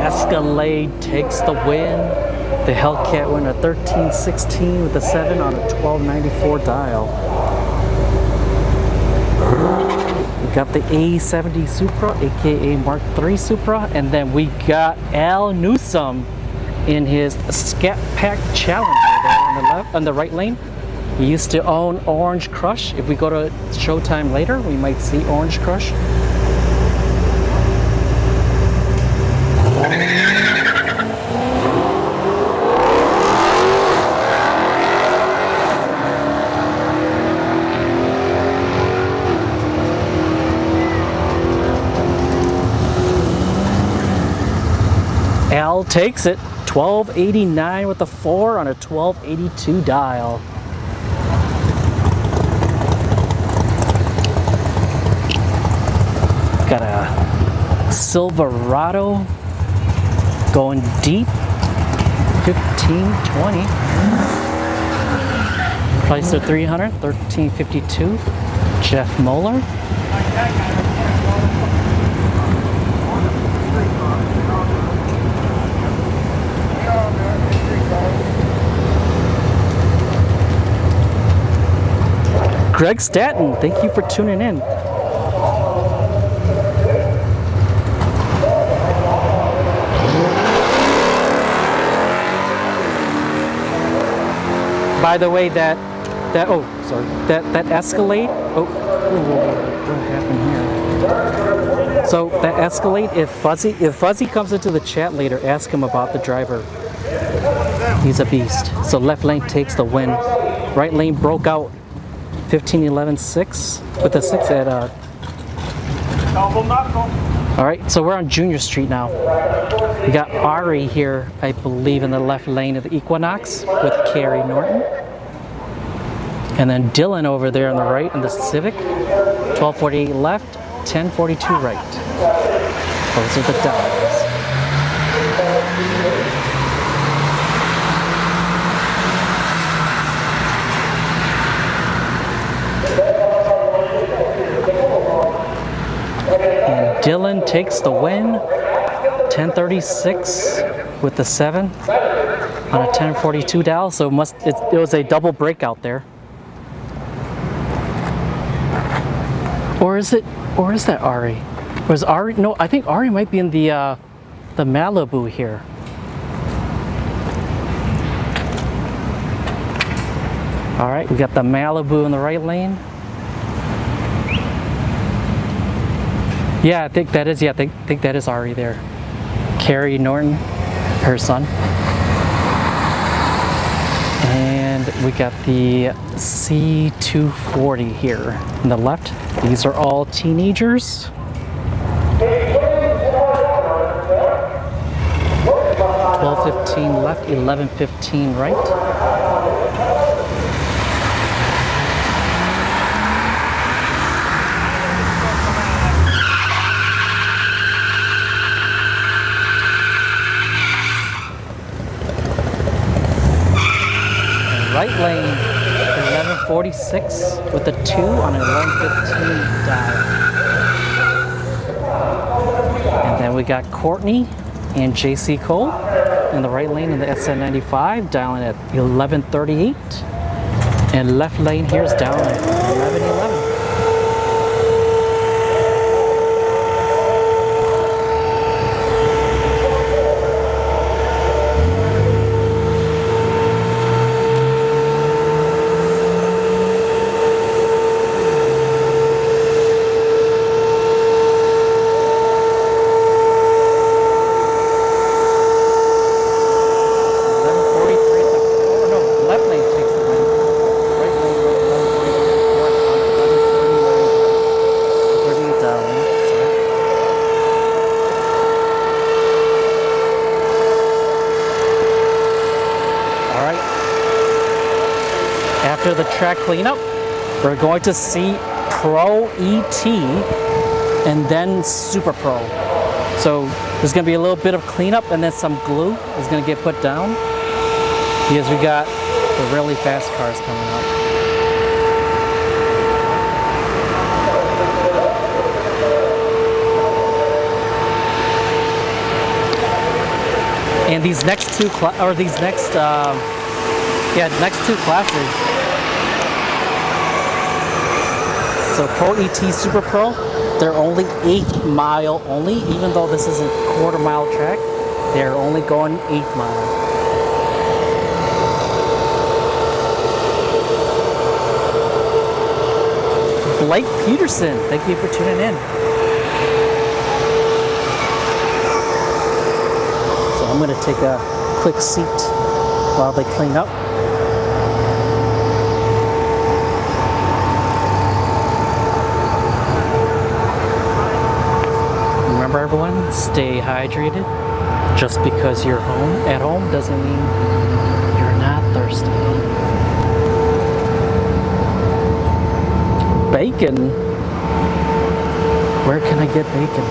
Escalade takes the win. The Hellcat win a 1316 with a 7 on a 1294 dial. We got the A70 Supra, aka Mark III Supra, and then we got Al Newsome in his Scat Pack Challenger there on the left, on the right lane. He used to own Orange Crush. If we go to Showtime later, we might see Orange Crush. Al takes it 1289 with a 4 on a 1282 dial. Got a Silverado going deep, 1520. Price of 300, 1352. Jeff Moeller. Greg Statton, thank you for tuning in. By the way, that Escalade. Oh, what happened here? So that Escalade, if Fuzzy comes into the chat later, ask him about the driver. He's a beast. So left lane takes the win. Right lane broke out 15-11-6 with a 6 at All right, so we're on Junior Street now. We got Ari here, I believe, in the left lane of the Equinox with Carrie Norton. And then Dylan over there on the right in the Civic. 1248 left, 1042 right. Those are the dials. takes the win. 1036 with the 7 on a 1042 dial. So it was a double breakout there. Or is that Ari? Was Ari? No, I think Ari might be in the Malibu here. All right, we got the Malibu in the right lane. Yeah, I think that is. Yeah, I think that is Ari there. Carrie Norton, her son. And we got the C240 here on the left. These are all teenagers. 12:15 left, 11:15 right. Right lane, 1146 with a 2 on an 1115 dial. And then we got Courtney and JC Cole in the right lane in the SN95, dialing at 1138. And left lane here is down at 1111. After the track cleanup, we're going to see Pro ET and then Super Pro. So there's going to be a little bit of cleanup and then some glue is going to get put down because we got the really fast cars coming up. And these next two next two classes. So Pro ET Super Pro, they're only 8 mile only, even though this isn't quarter-mile track, they're only going 8 mile. Blake Peterson, thank you for tuning in. So I'm gonna take a quick seat while they clean up. Remember everyone, stay hydrated. Just because you're at home doesn't mean you're not thirsty. Bacon? Where can I get bacon?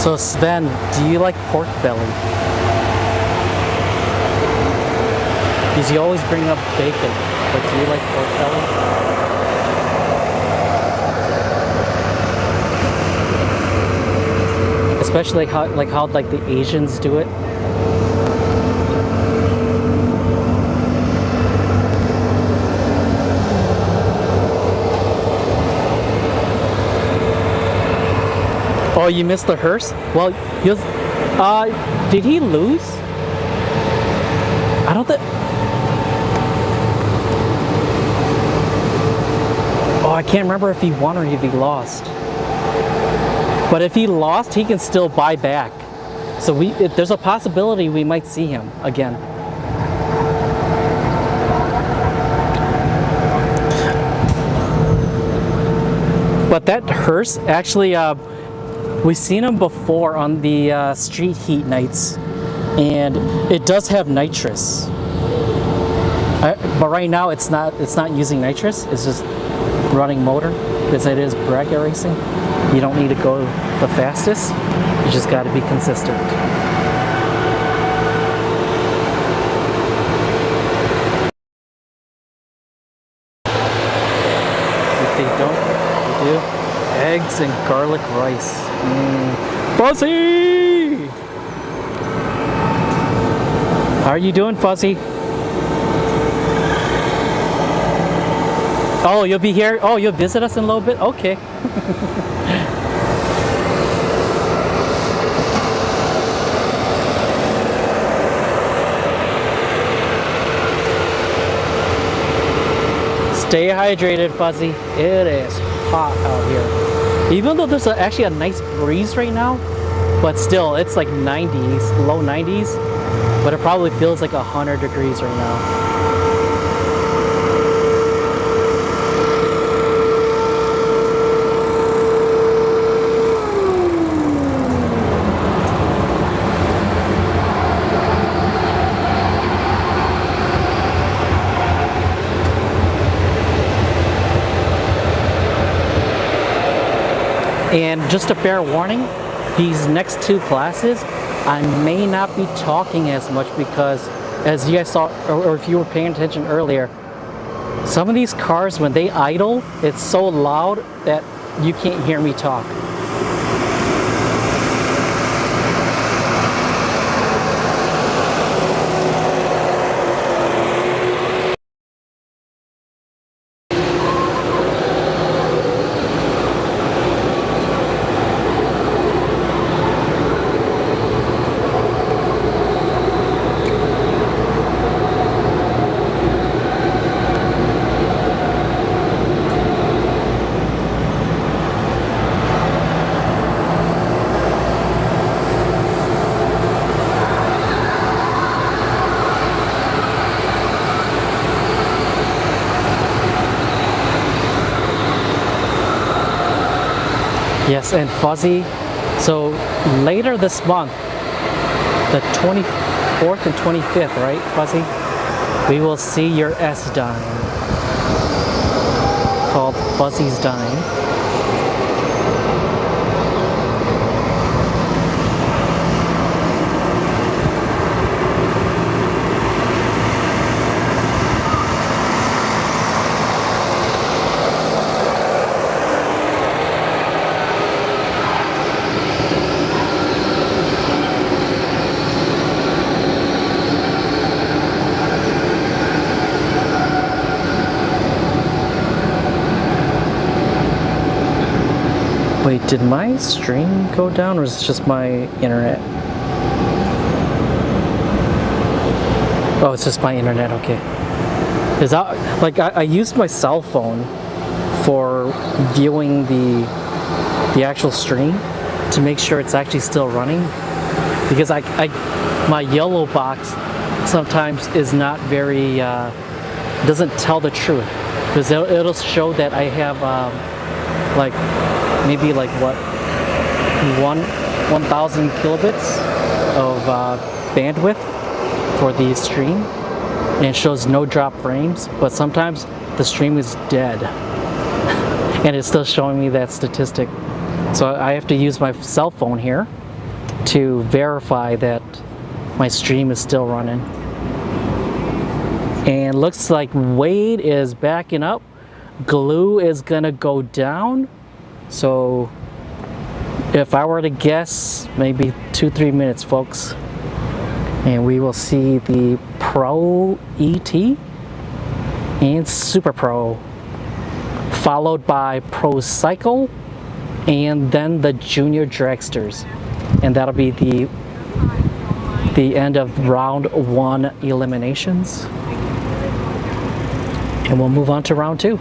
So Sven, do you like pork belly? Because you always bring up bacon, but do you like pork belly? Especially how the Asians do it. Oh, you missed the hearse? Well, did he lose? I don't think. Oh, I can't remember if he won or if he lost. But if he lost, he can still buy back. So there's a possibility we might see him again. But that hearse actually. We've seen them before on the street heat nights, and it does have nitrous. But right now it's not using nitrous. It's just running motor, because it is bracket racing. You don't need to go the fastest. You just got to be consistent. If they don't, they do. Eggs and garlic rice. Fuzzy! How are you doing, Fuzzy? Oh, you'll be here? Oh, you'll visit us in a little bit? Okay. Stay hydrated, Fuzzy. It is hot out here. Even though there's actually a nice breeze right now, but still, it's like 90s, low 90s, but it probably feels like 100 degrees right now. And just a fair warning, these next two classes, I may not be talking as much because, as you guys saw, or if you were paying attention earlier, some of these cars, when they idle, it's so loud that you can't hear me talk. Yes, and Fuzzy, so later this month, the 24th and 25th, right, Fuzzy? We will see your S dime, called Fuzzy's Dime. Wait, did my stream go down or is it just my internet? Oh, it's just my internet, okay. Is that, like, I used my cell phone for viewing the actual stream to make sure it's actually still running, because my yellow box sometimes is not very, doesn't tell the truth, because it'll show that I have like maybe like what 1,000 kilobits of bandwidth for the stream, and it shows no drop frames, but sometimes the stream is dead and it's still showing me that statistic. So I have to use my cell phone here to verify that my stream is still running. And looks like Wade is backing up. Glue is gonna go down. So if I were to guess, maybe 2-3 minutes, folks, and we will see the Pro ET and Super Pro, followed by Pro Cycle, and then the Junior Dragsters, and that'll be the end of round 1 eliminations, and we'll move on to round 2.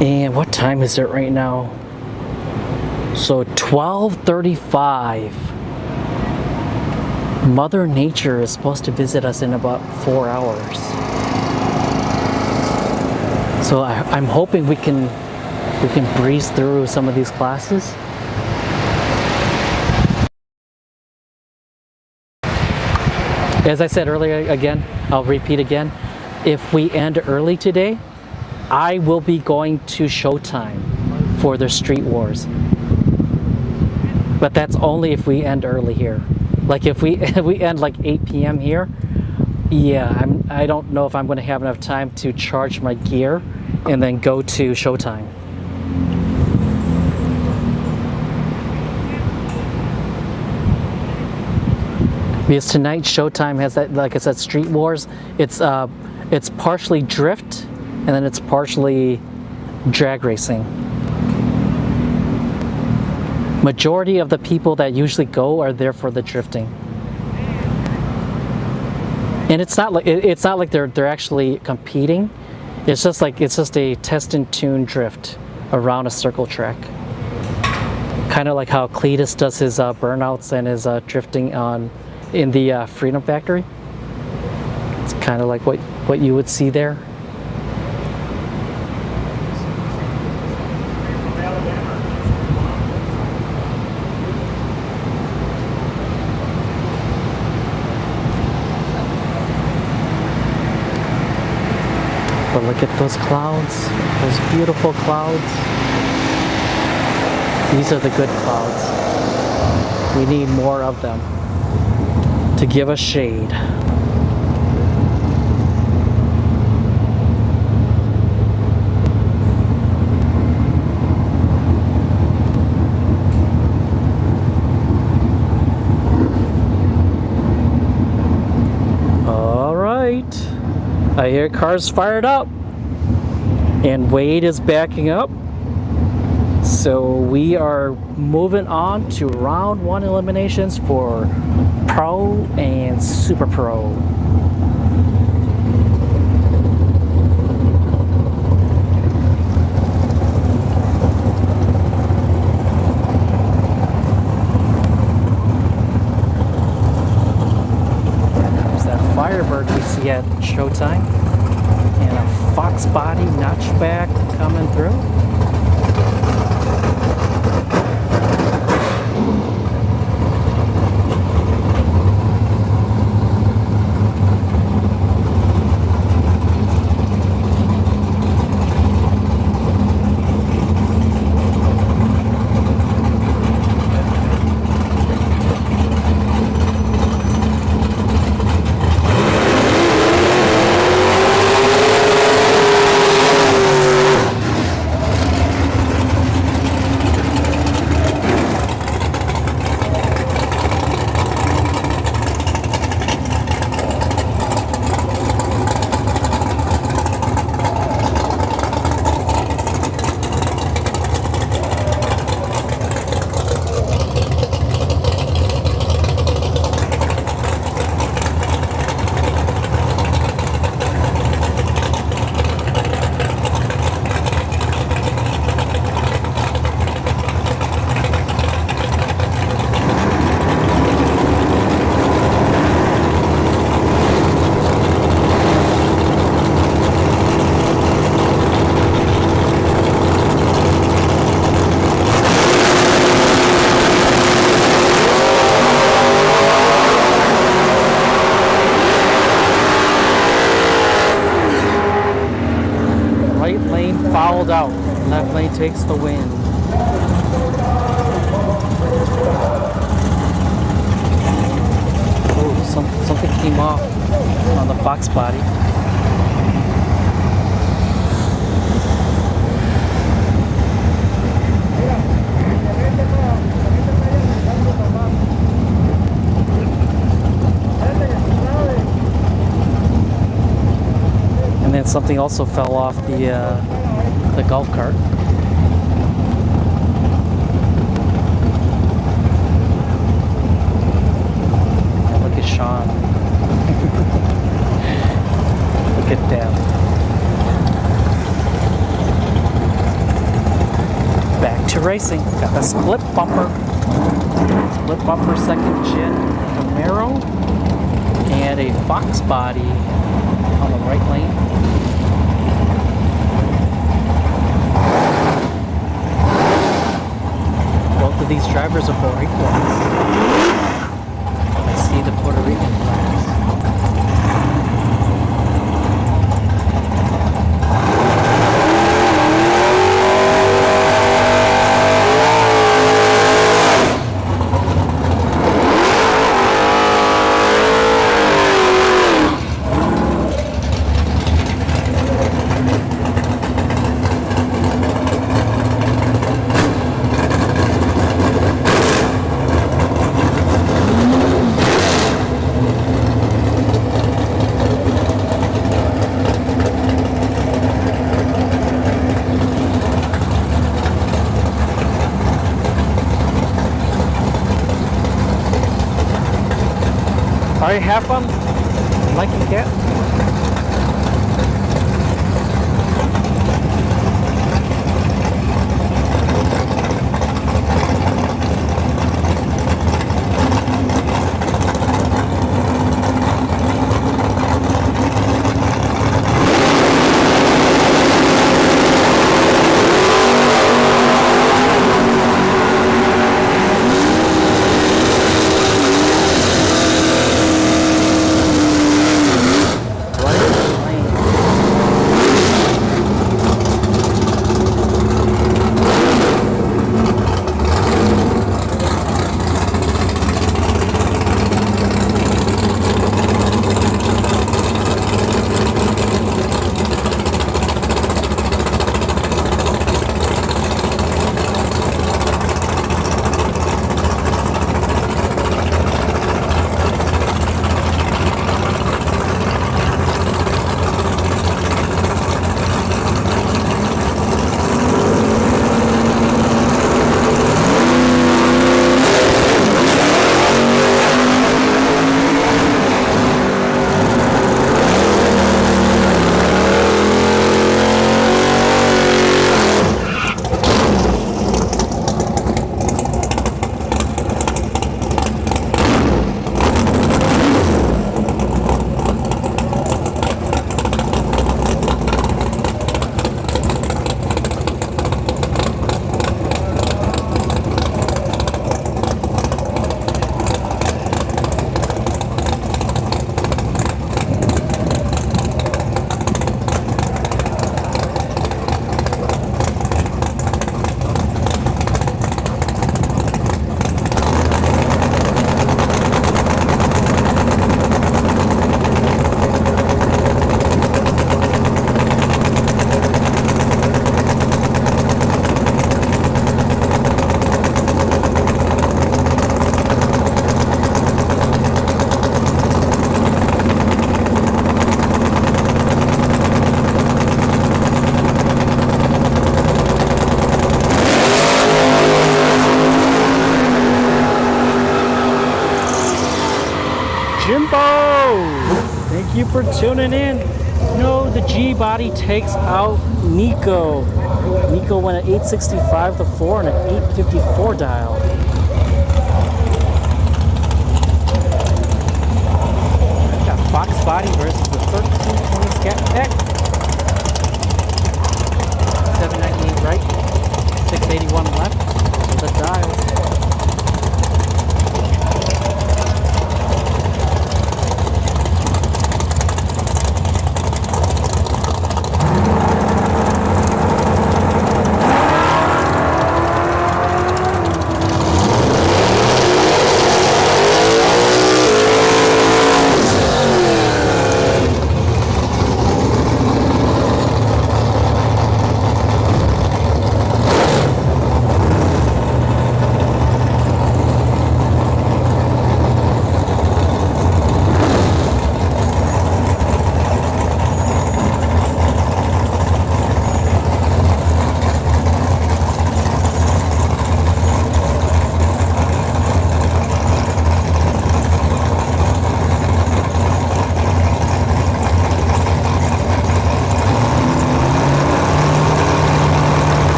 And what time is it right now? So 12:35. Mother Nature is supposed to visit us in about 4 hours. So I'm hoping we can breeze through some of these classes. As I said earlier, again, I'll repeat again, if we end early today, I will be going to Showtime for their Street Wars. But that's only if we end early here. Like if we end like 8 p.m. here, yeah, I don't know if I'm going to have enough time to charge my gear and then go to Showtime. Because tonight Showtime has that, like I said, Street Wars. It's partially drift and then it's partially drag racing. Majority of the people that usually go are there for the drifting. And it's not like they're actually competing. It's just a test and tune drift around a circle track. Kind of like how Cletus does his burnouts and his drifting in the Freedom Factory. It's kind of like what you would see there. But look at those clouds, those beautiful clouds. These are the good clouds. We need more of them to give us shade. All right. I hear cars fired up and Wade is backing up. So we are moving on to round 1 eliminations for Pro and Super Pro. Here comes that Firebird we see at Showtime. And a Fox body notchback coming through. Fouled out. Left lane takes the win. Oh, something came off on the Fox body. And then something also fell off the golf cart. And look at Sean. Look at them. Back to racing. Got the split bumper. Split bumper second gen Camaro. And a Fox body on the right lane. Both of these drivers are Puerto Ricans. I see the Puerto Rican flags. Are you have fun liking cat? Thank you for tuning in. No, the G body takes out Nico. Nico went at 865 to 4 and an 854 dial. Got Fox body versus the 1320 Scat Pack. 798 right, 681 left. So the dials.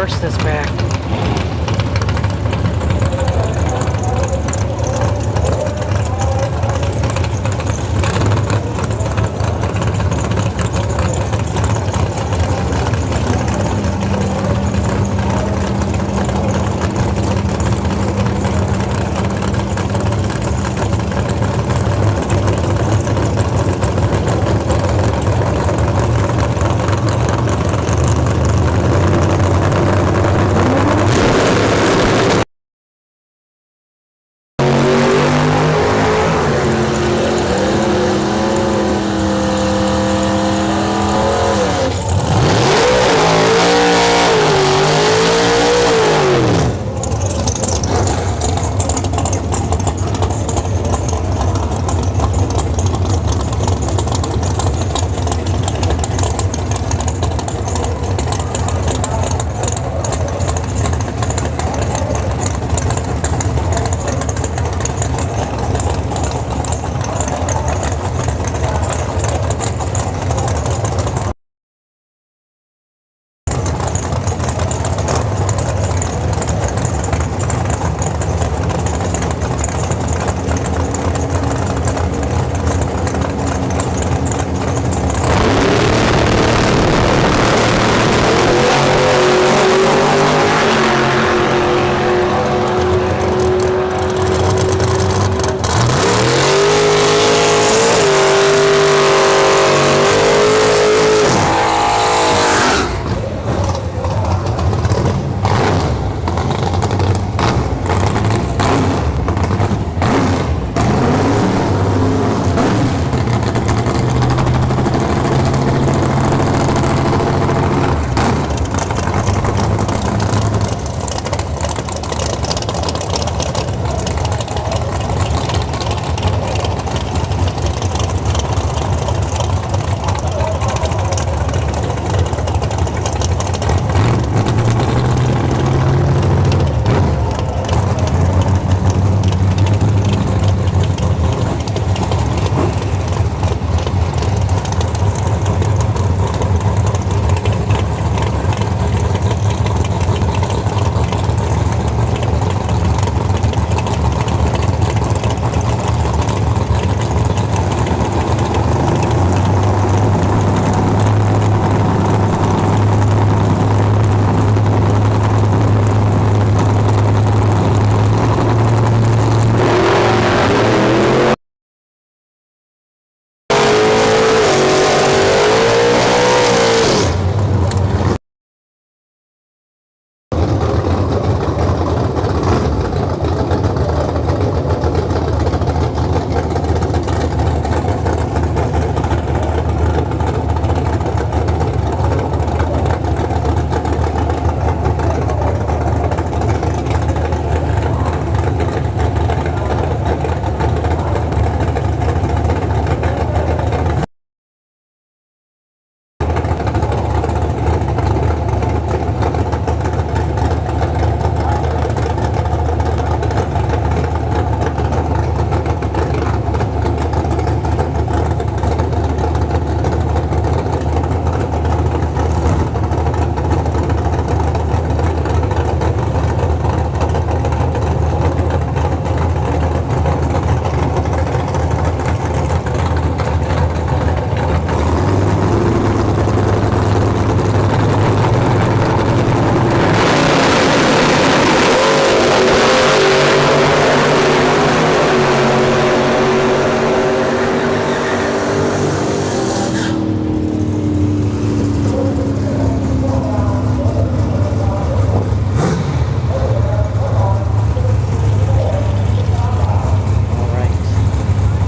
reverse this back.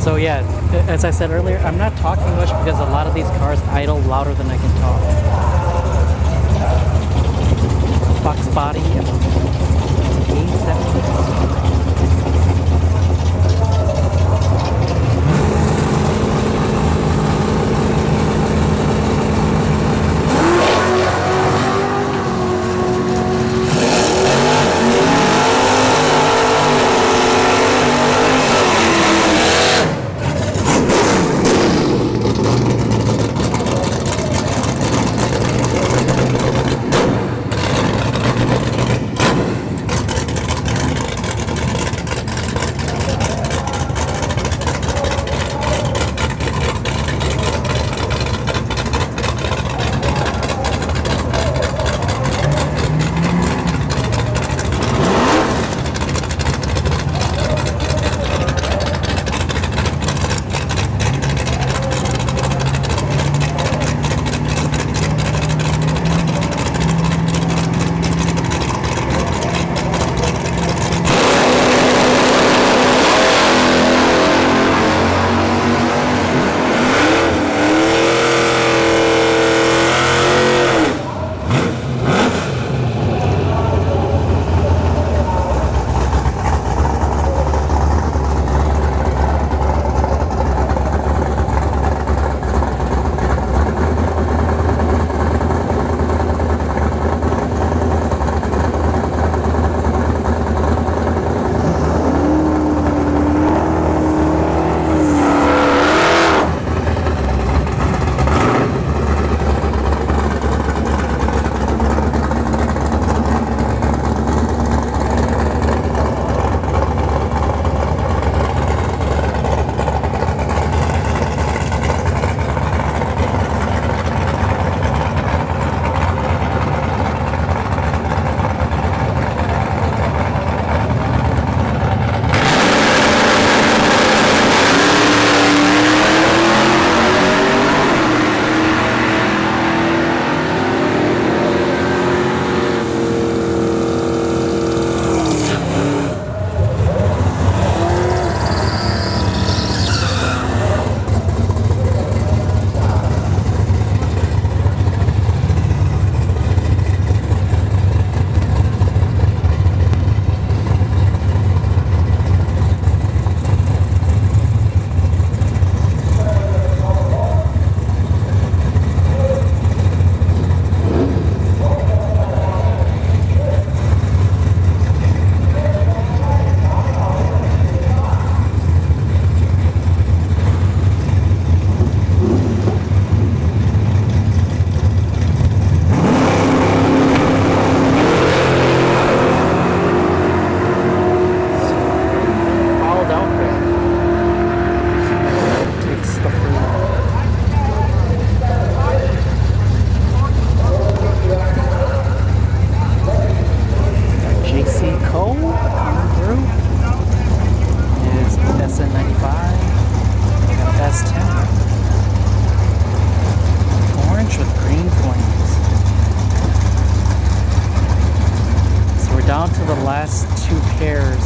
So yeah, as I said earlier, I'm not talking much because a lot of these cars idle louder than I can talk. Box body, A70. last two pairs.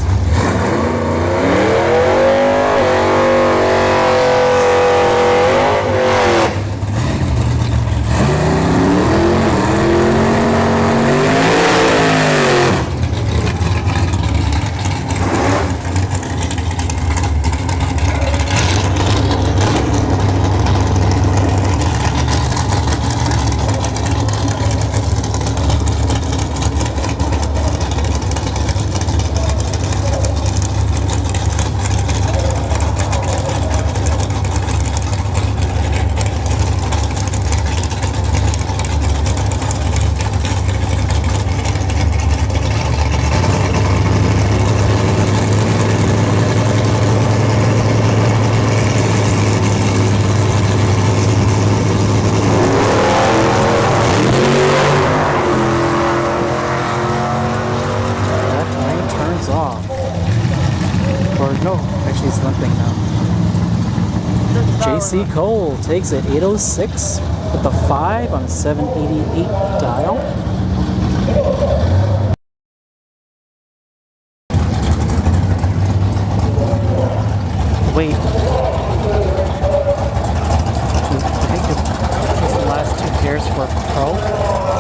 JC Cole takes it 806 with the 5 on a 788 dial. Wait. I think this is the last two pairs for Pro.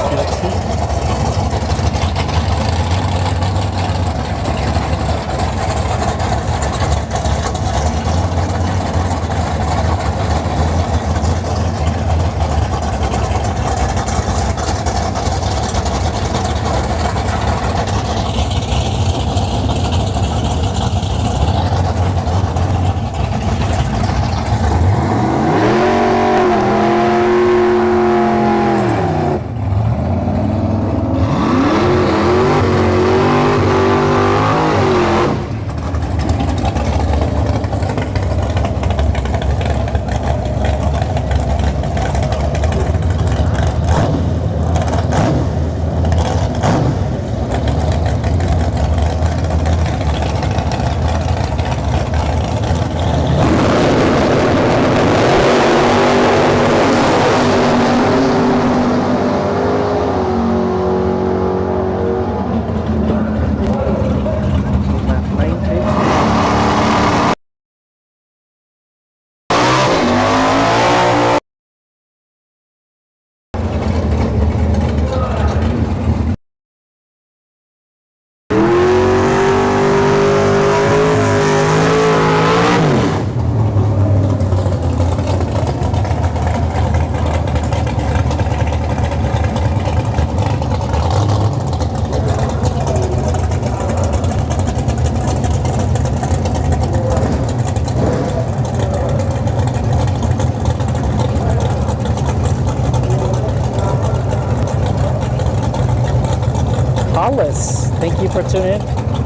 Hollis, thank you for tuning in.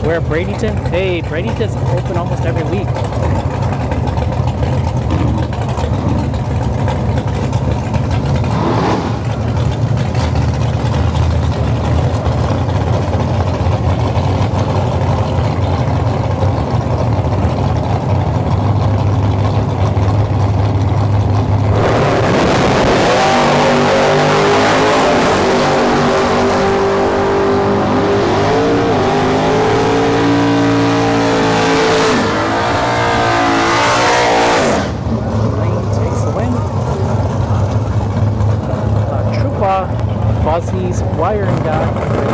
We're at Bradenton. Hey, Bradenton's open almost every week. Fuzzy's wiring guy.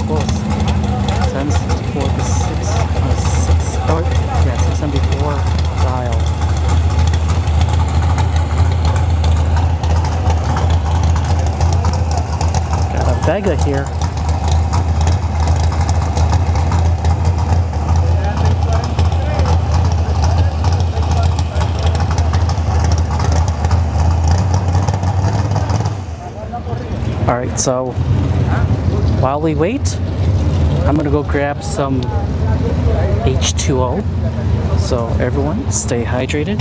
close. 764 to 606. Oh, yeah, 674 dial. Got a Vega here. Alright, so while we wait, I'm gonna go grab some H2O. So everyone, stay hydrated.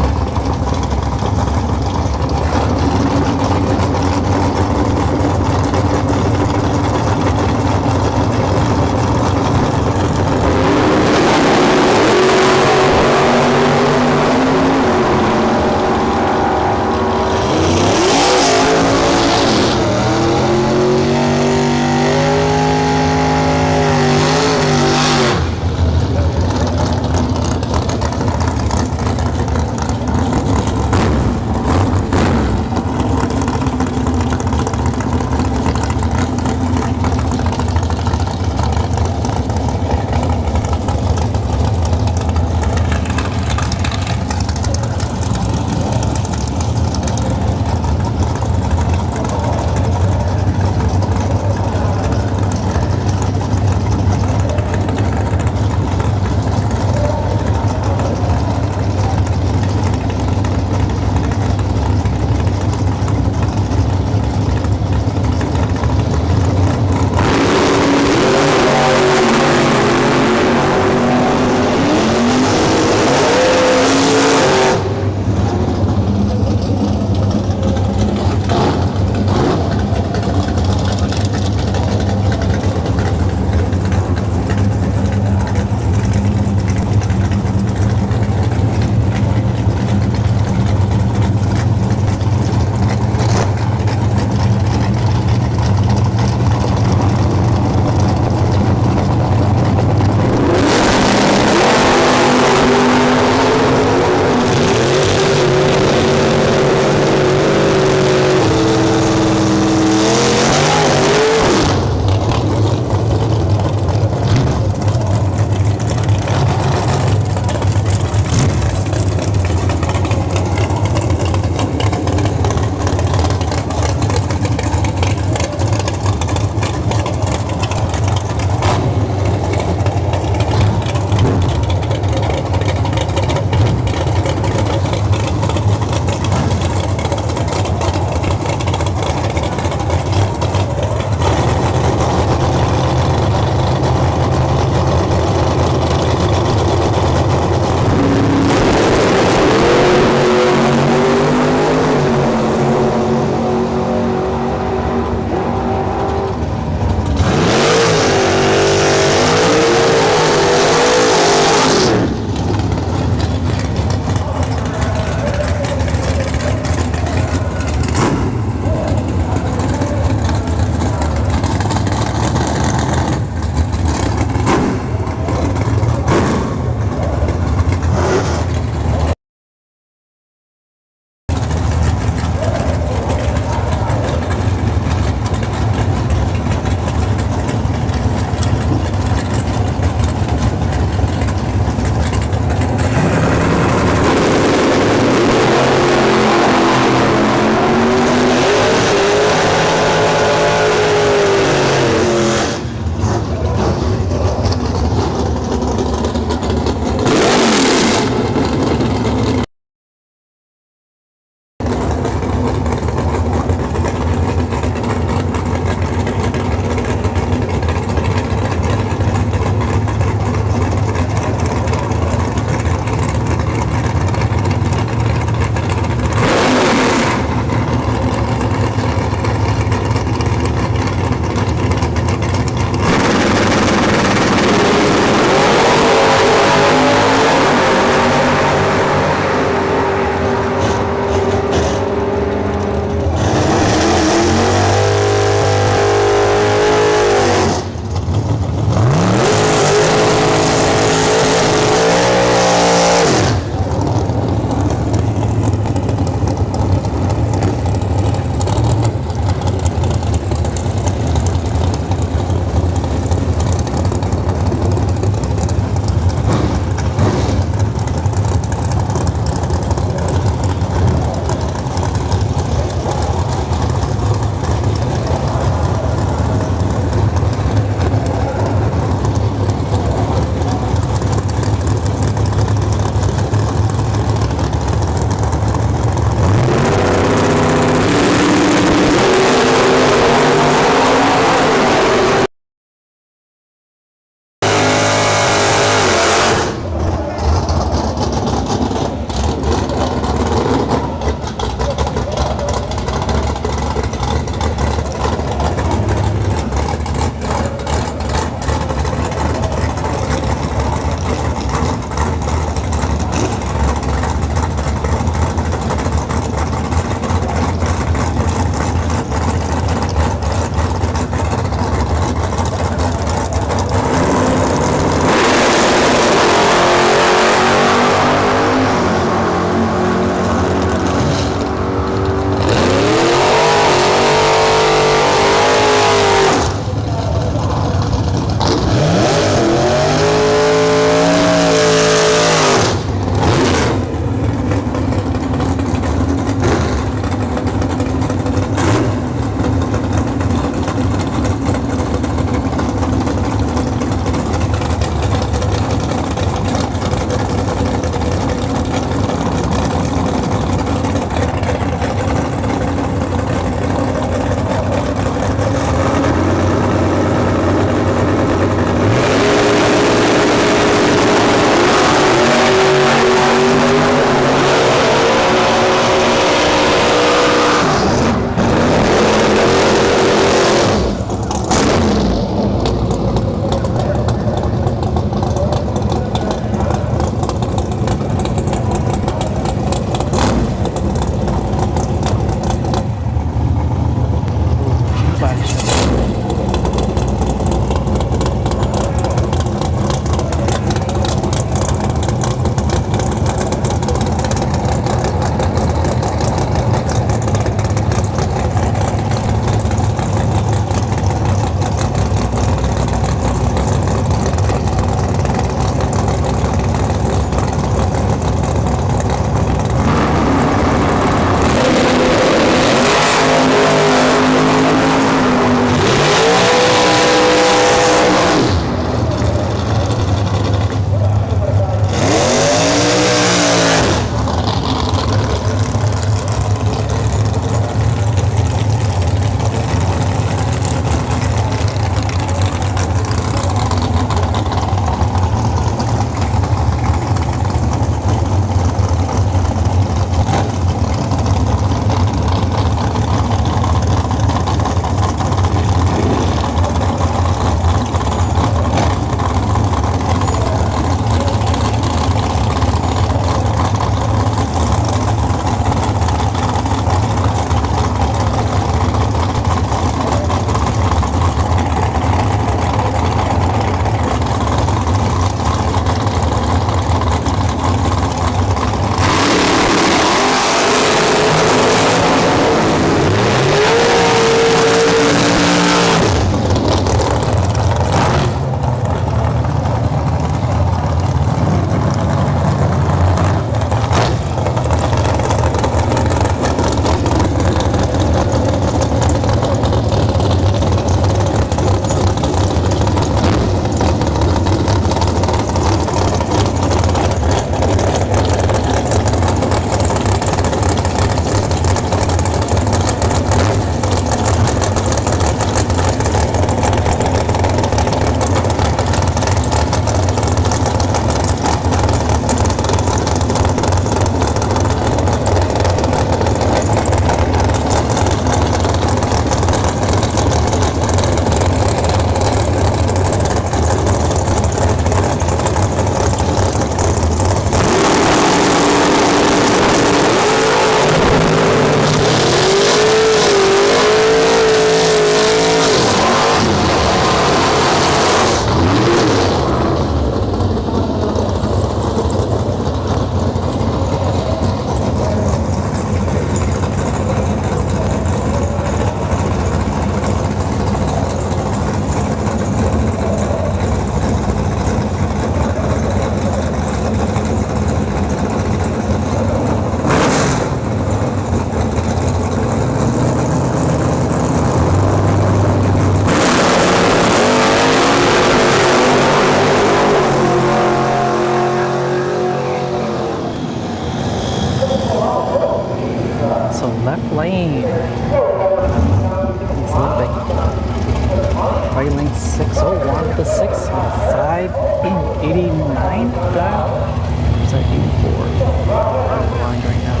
589 dial? Or is that 84? I'm blind right now.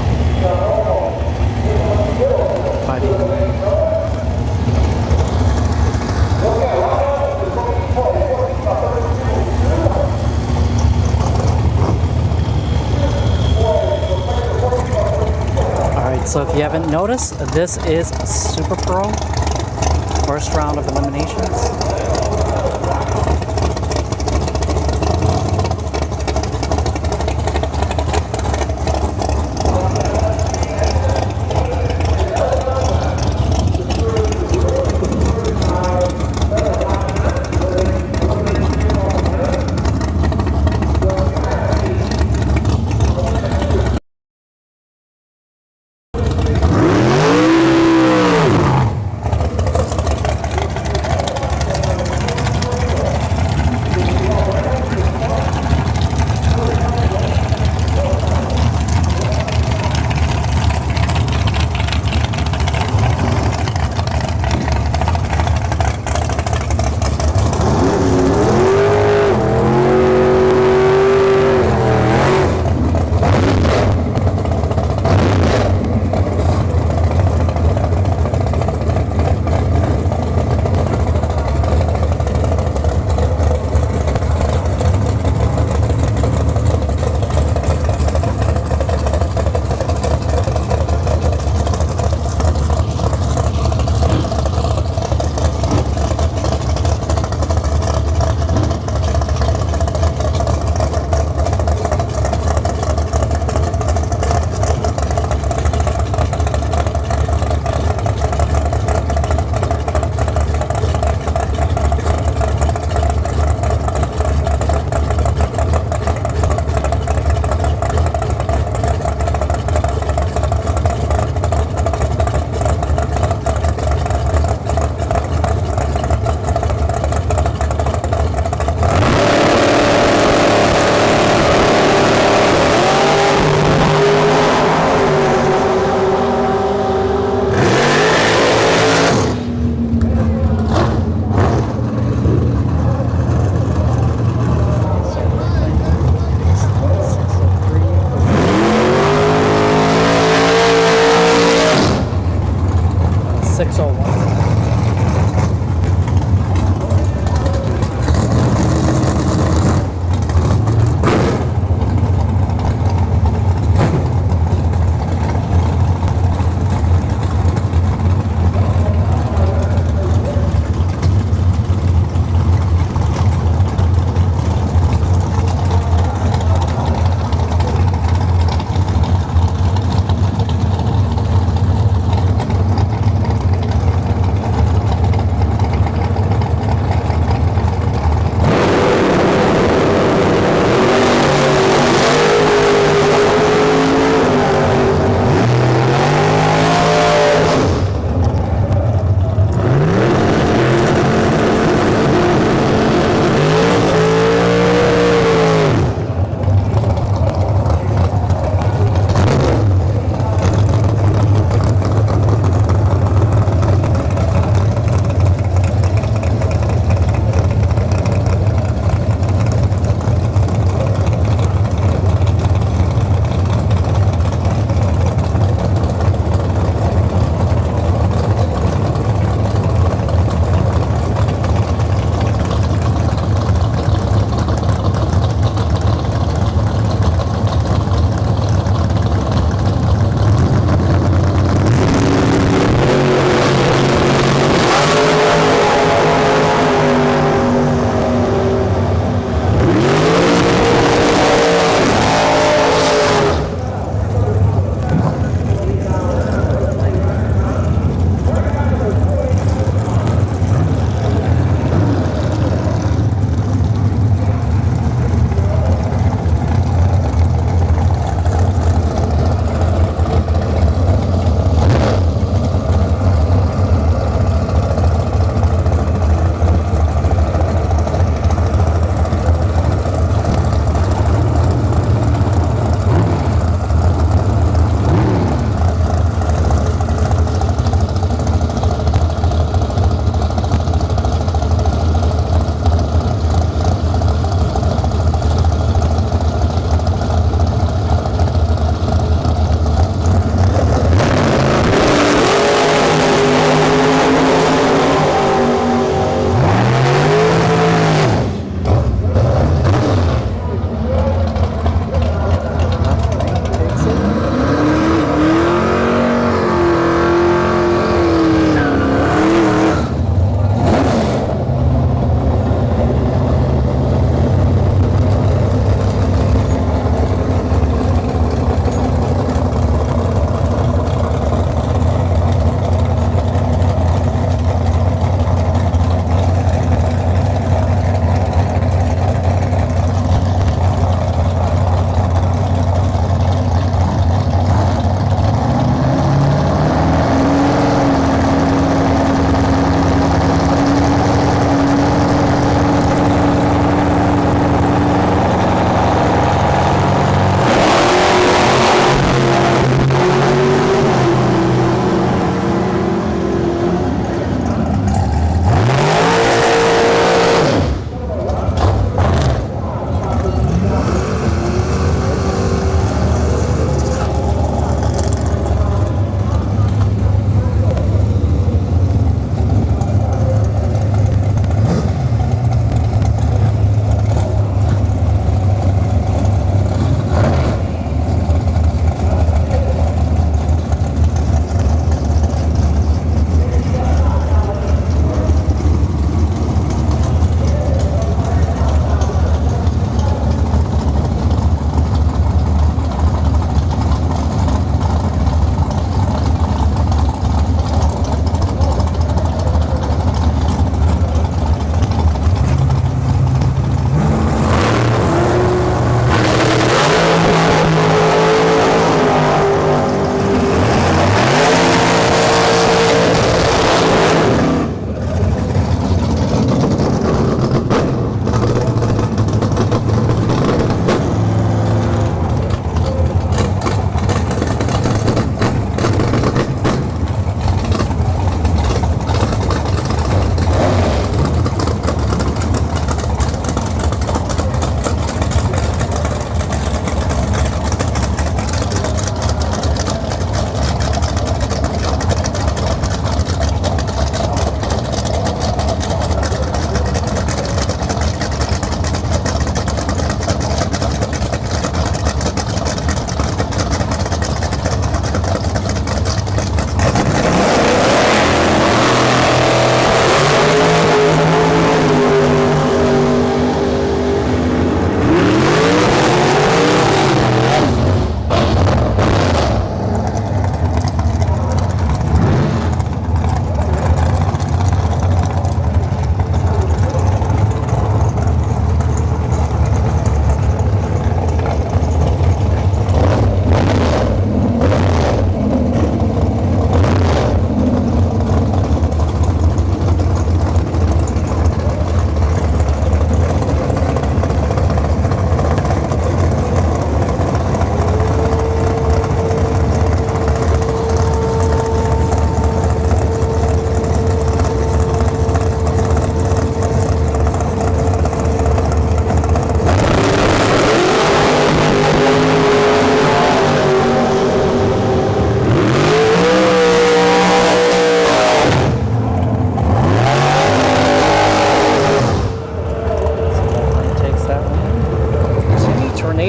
589. Alright, so if you haven't noticed, this is Super Pro. First round of eliminations.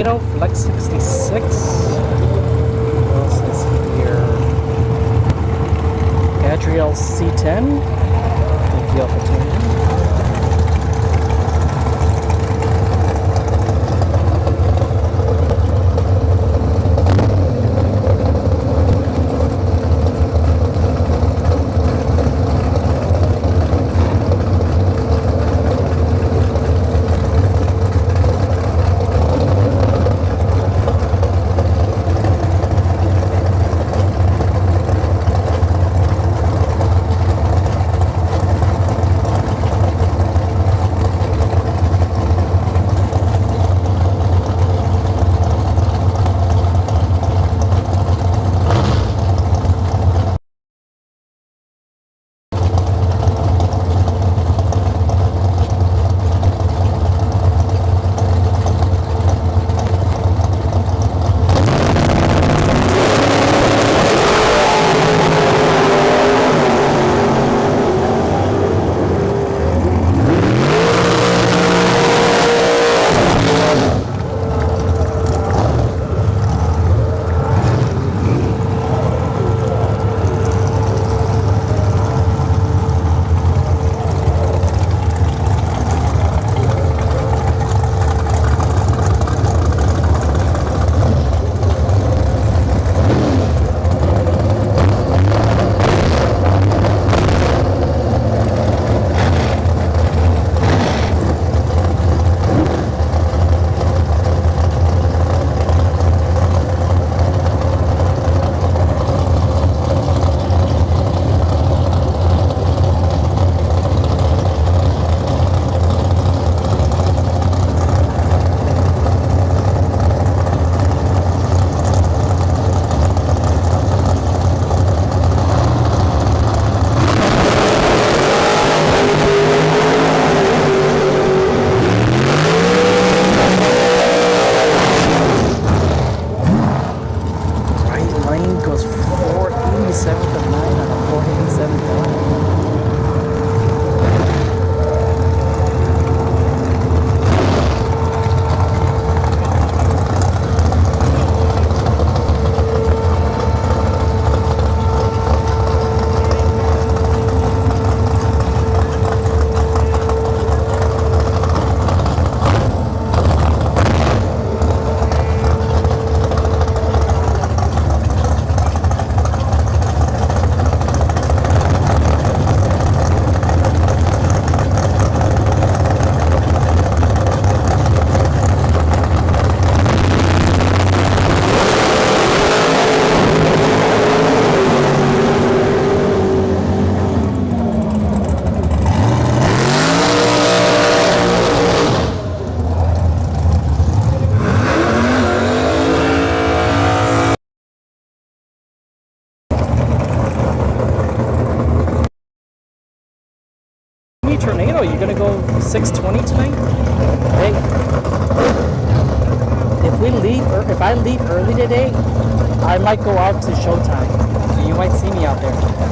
Tornado, Flex 66. What else is here? Adriel C10. Thank you all for tuning in. Tornado, you're gonna go 620 tonight? Hey, if I leave early today, I might go out to Showtime. So you might see me out there.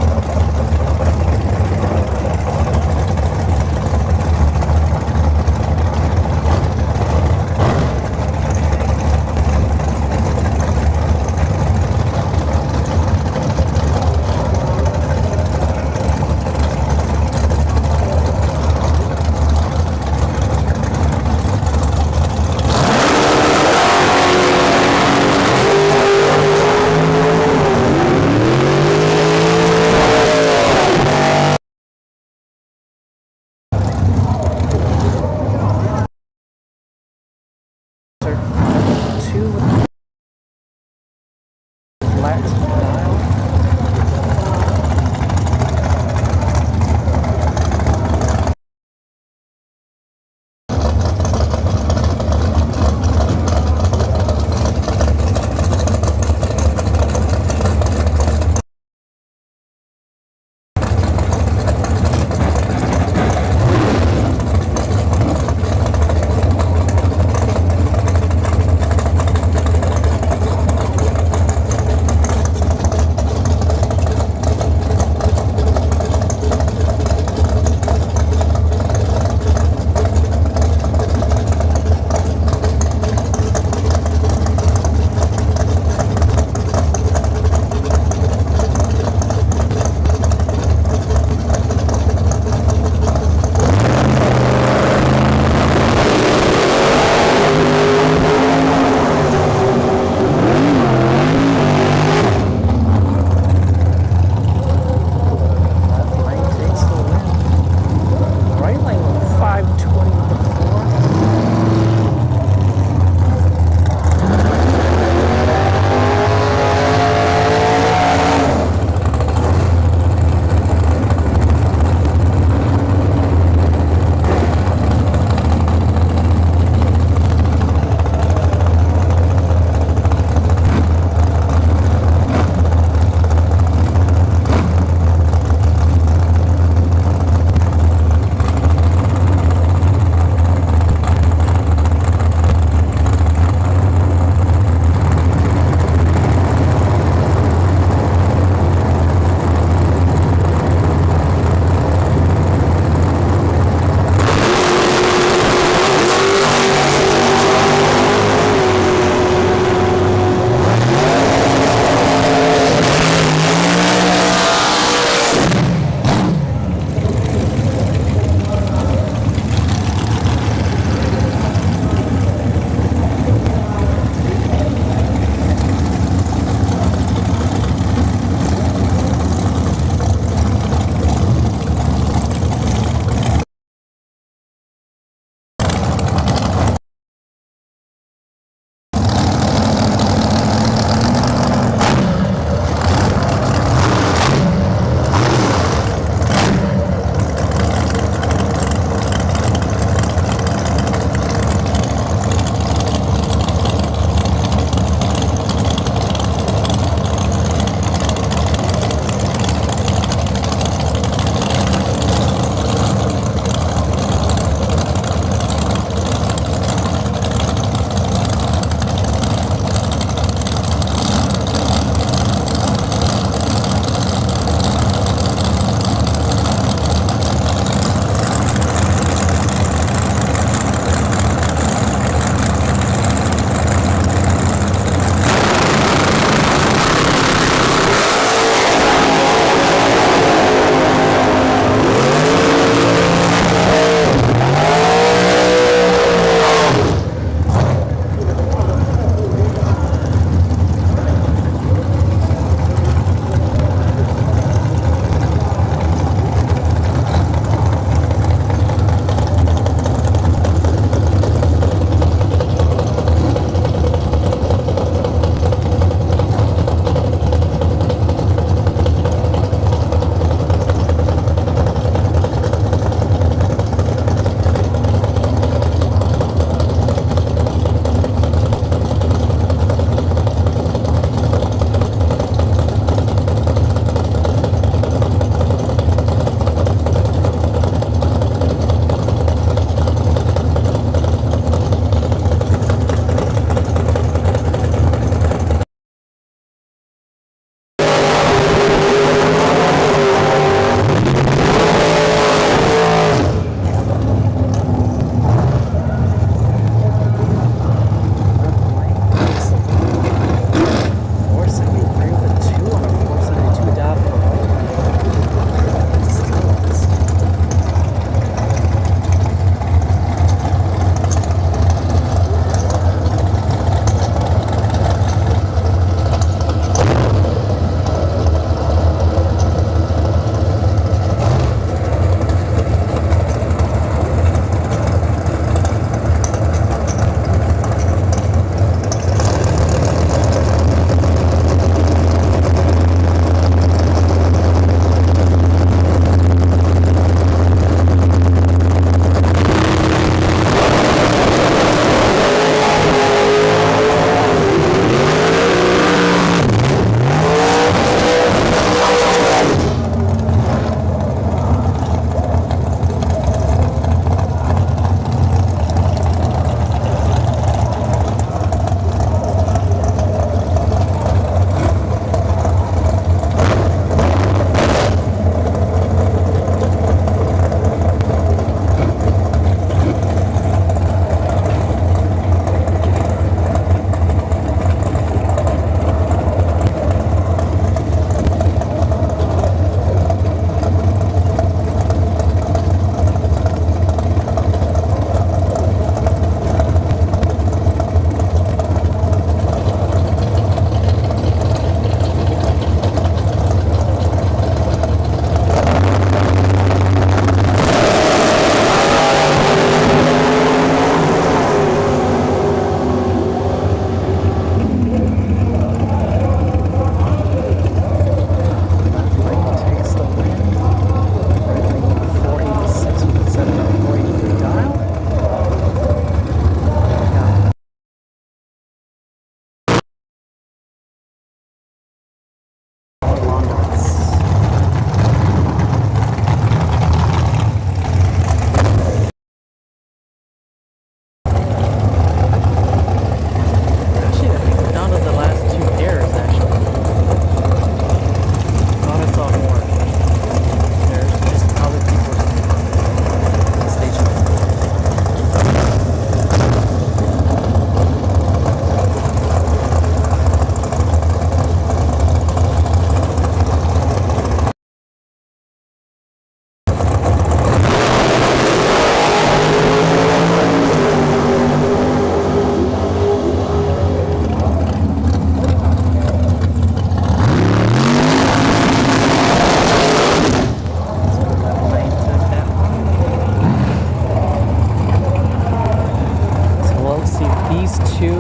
these two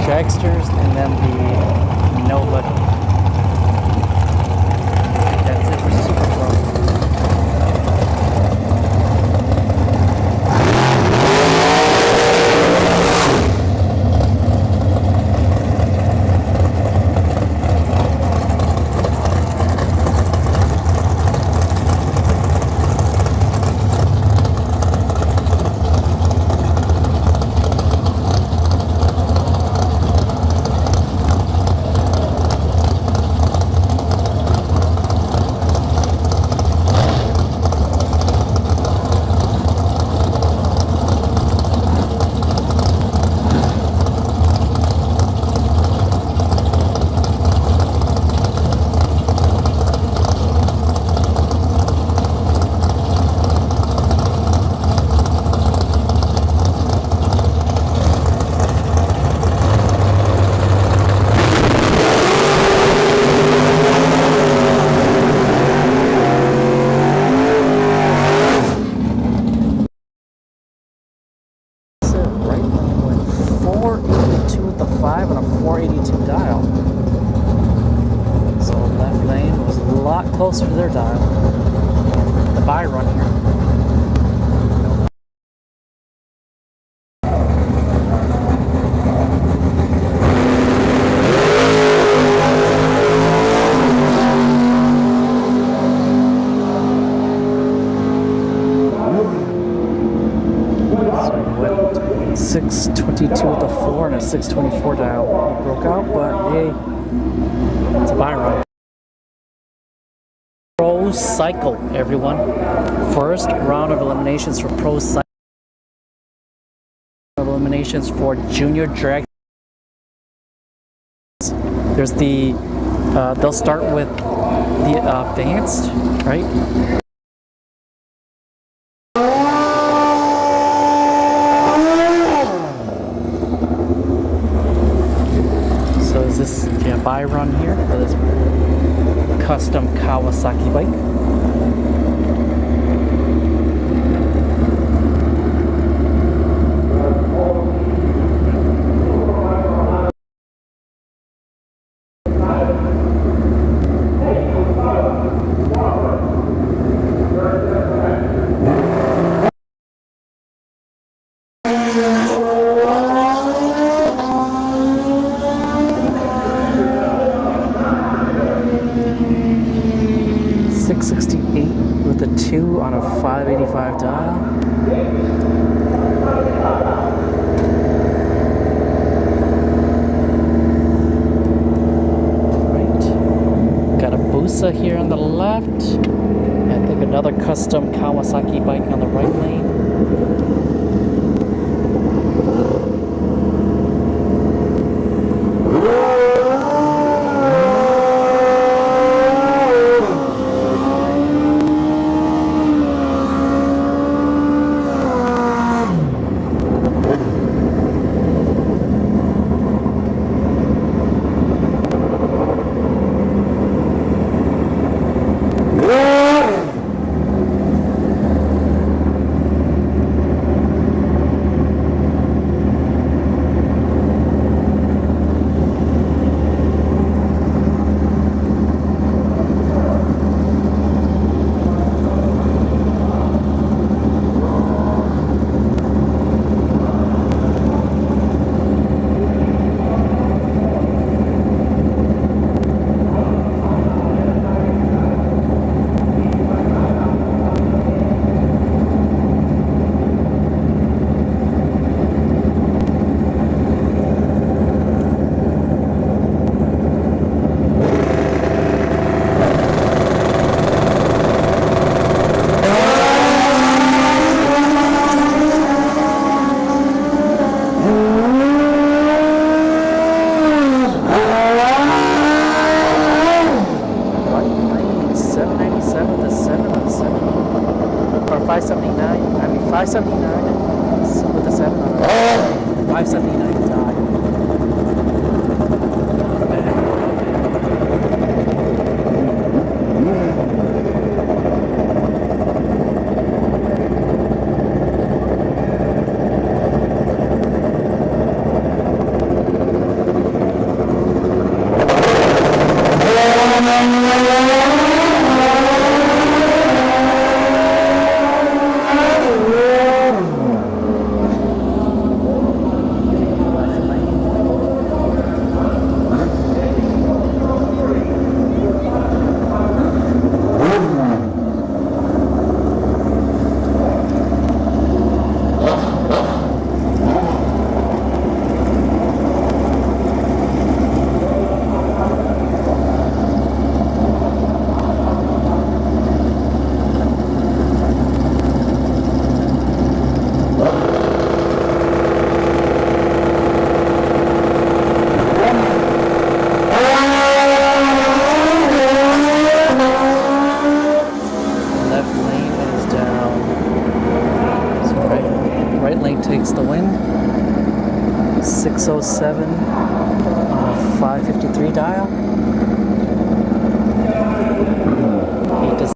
Dragsters and then the no hood. That's it for Super Pro. Closer to their dial. The buy run here. So we went 622 with the 4 and a 624 dial. He broke out, but hey, it's a buy run. Pro Cycle, everyone. First round of eliminations for Pro Cycle. Eliminations for Junior Drag. There's the, they'll start with the advanced, right? So is this buy run here for this custom Kawasaki bike? With a 2 on a 585 dial. Right. Got a Busa here on the left. I think another custom Kawasaki bike on the right lane. with the 7 on it. 579 die. 607 on a 553 dial. 8 to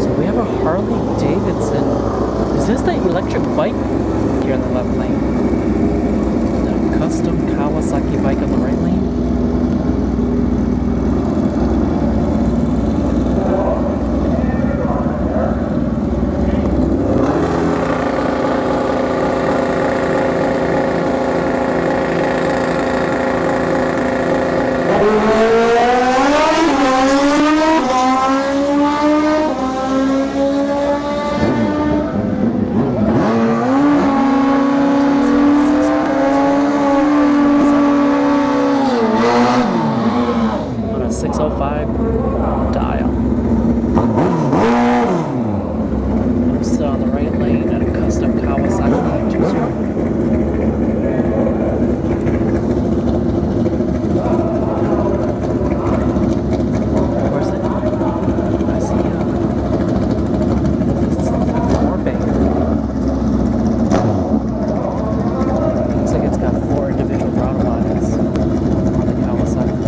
So we have a Harley Davidson. Is this the electric bike? Here in the left lane. The custom Kawasaki bike on the right lane. On a 605 dial. Posted on the right lane at a custom Kawasaki two-stroke. Where's it? I see this is floor banger. Looks like it's got 4 individual throttle bodies on the Kawasaki.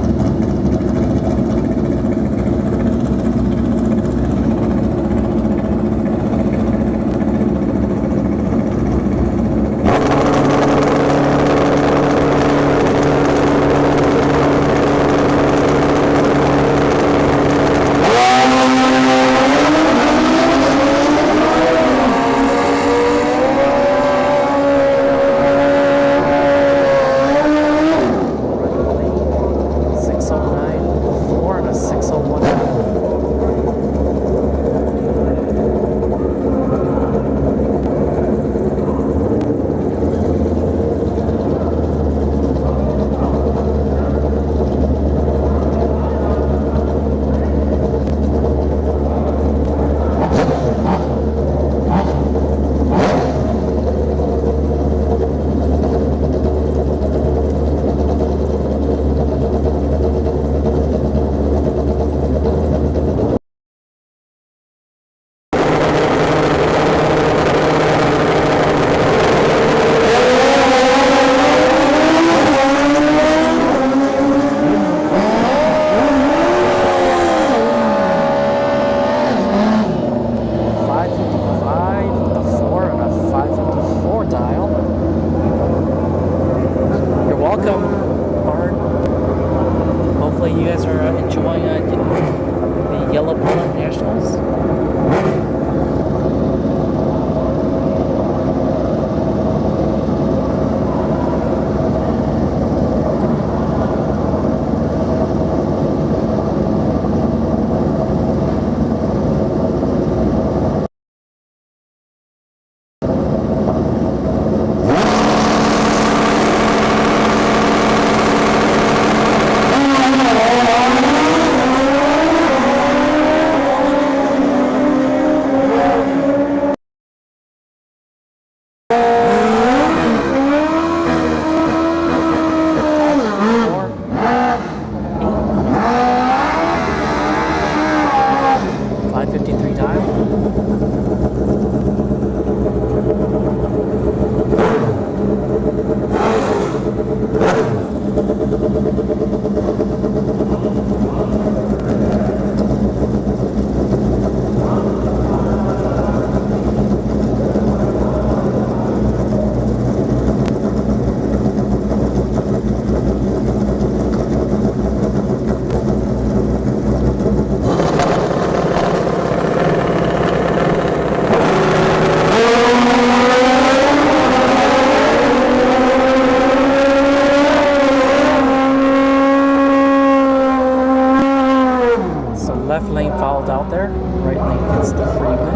Left lane fouled out there, right lane hits the freeway.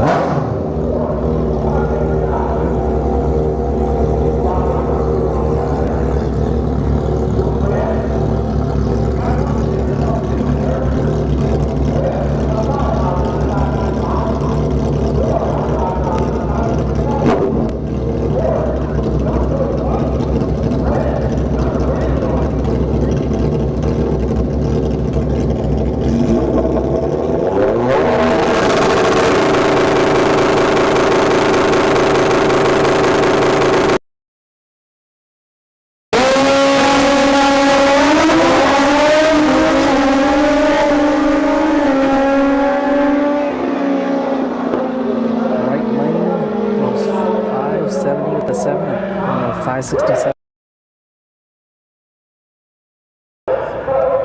567.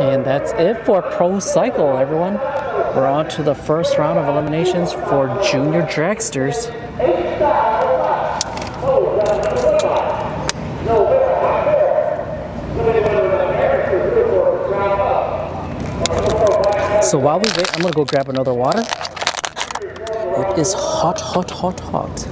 And that's it for Pro Cycle, everyone. We're on to the first round of eliminations for Junior Dragsters. So while we wait, I'm gonna go grab another water. It is hot, hot, hot, hot.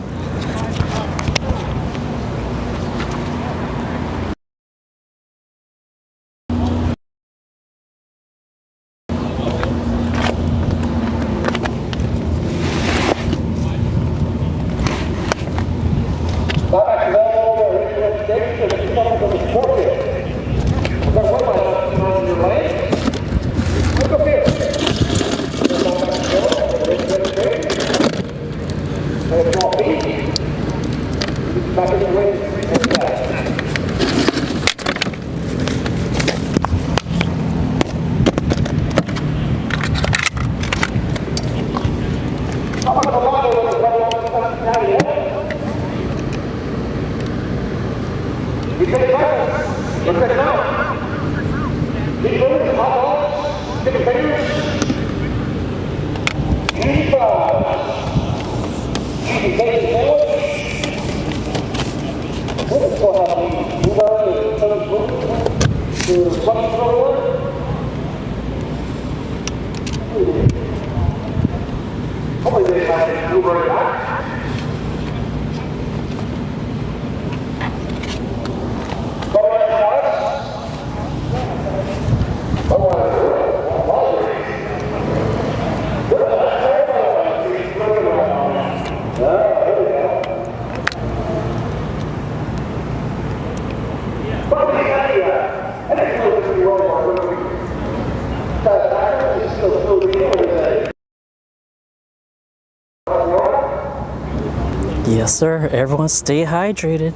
Yes, sir. Everyone stay hydrated.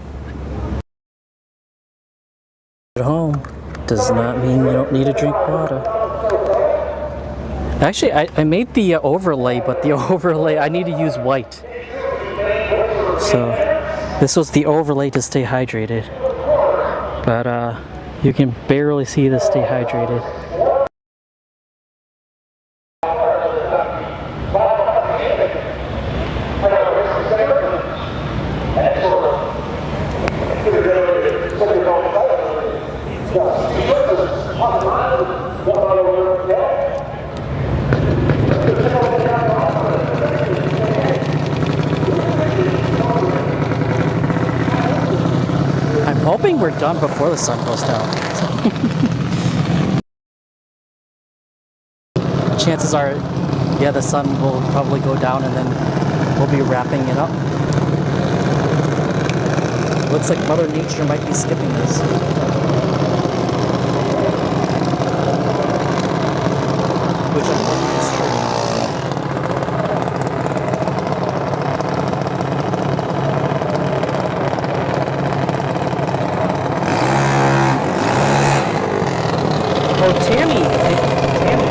At home does not mean you don't need to drink water. Actually, I made the overlay, but the overlay, I need to use white. So this was the overlay to stay hydrated. But you can barely see the stay hydrated. I'm hoping we're done before the sun goes down. Chances are, yeah, the sun will probably go down and then we'll be wrapping it up. Looks like Mother Nature might be skipping this. Which I'm hoping is true. Oh, Tammy! Tammy!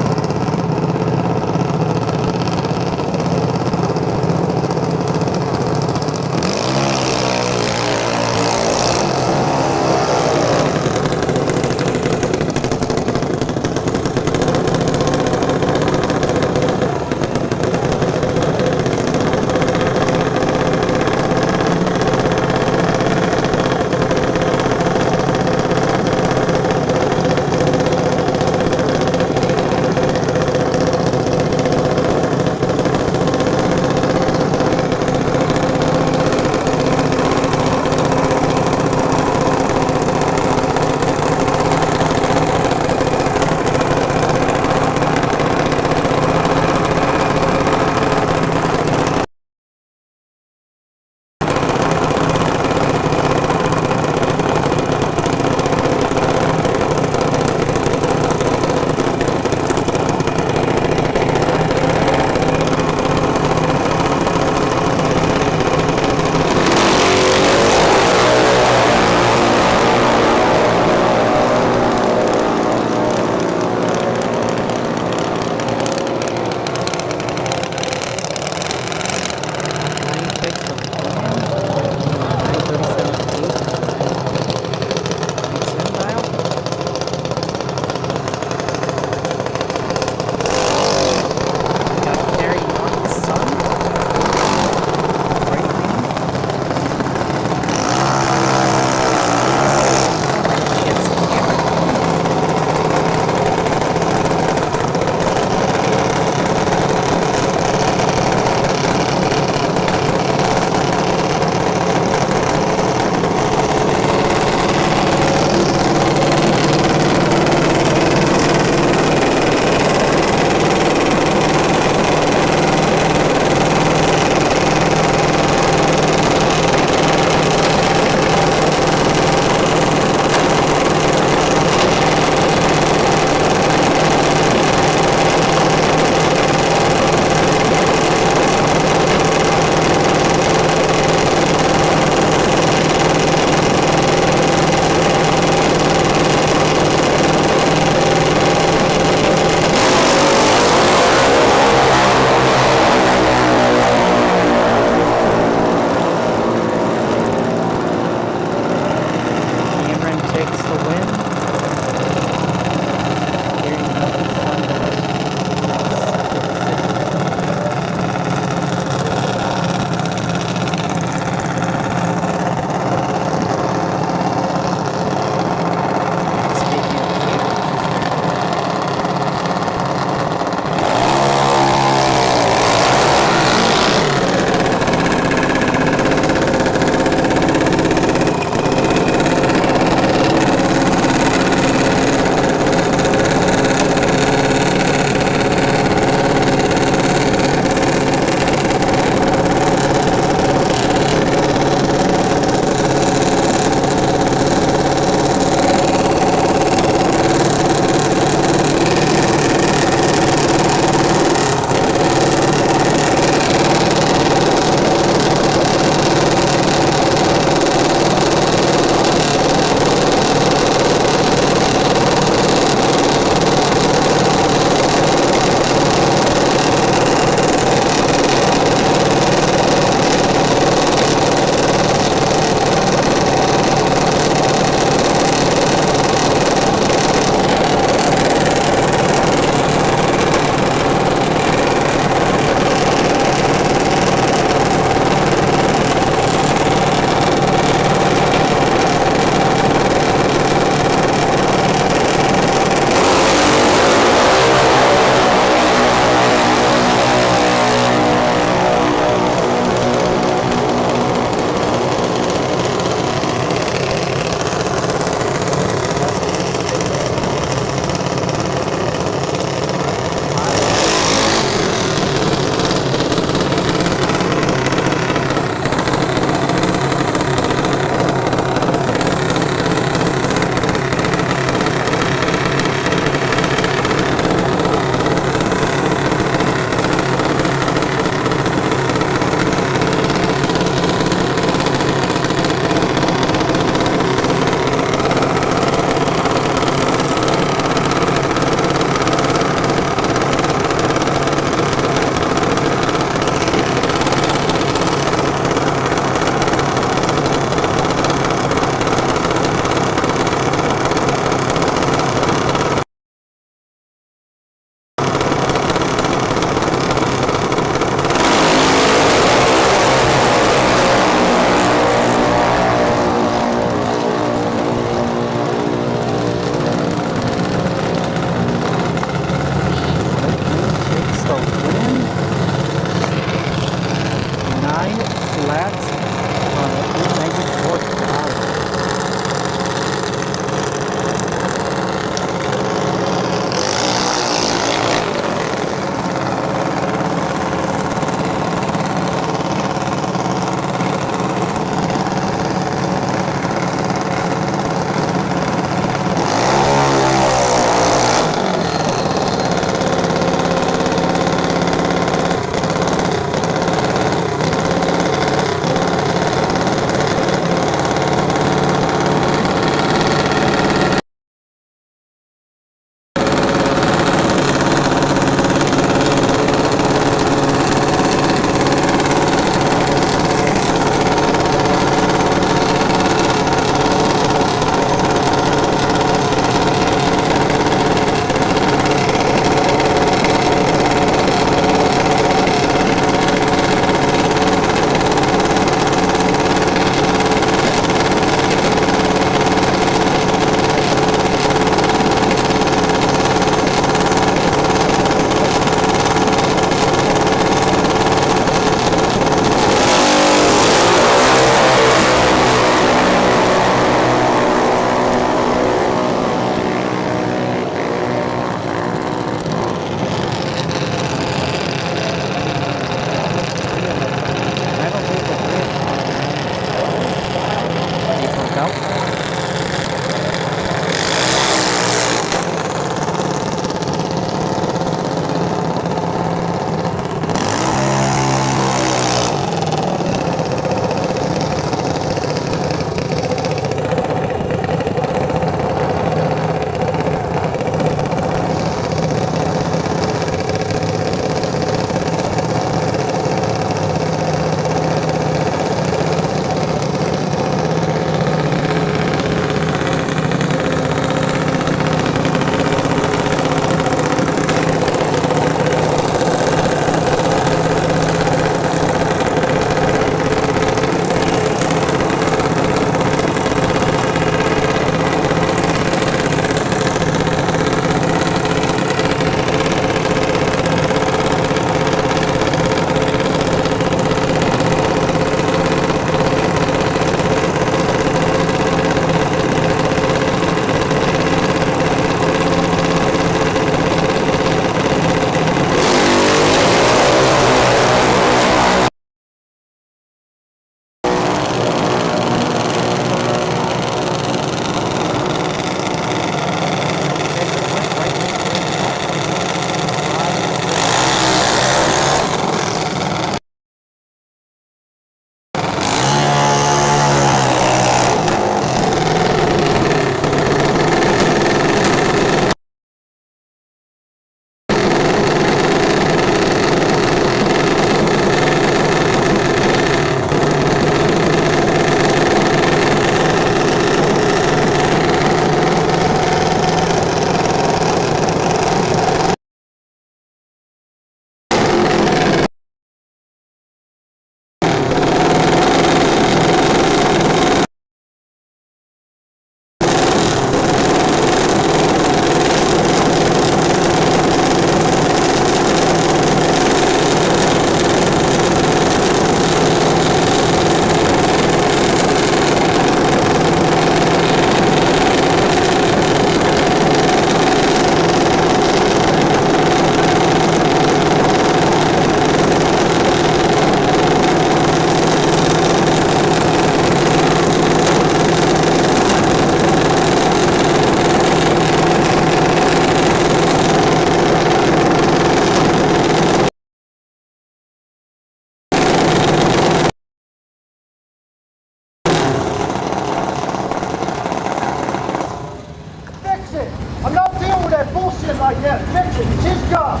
Yeah, fix it. It's his job.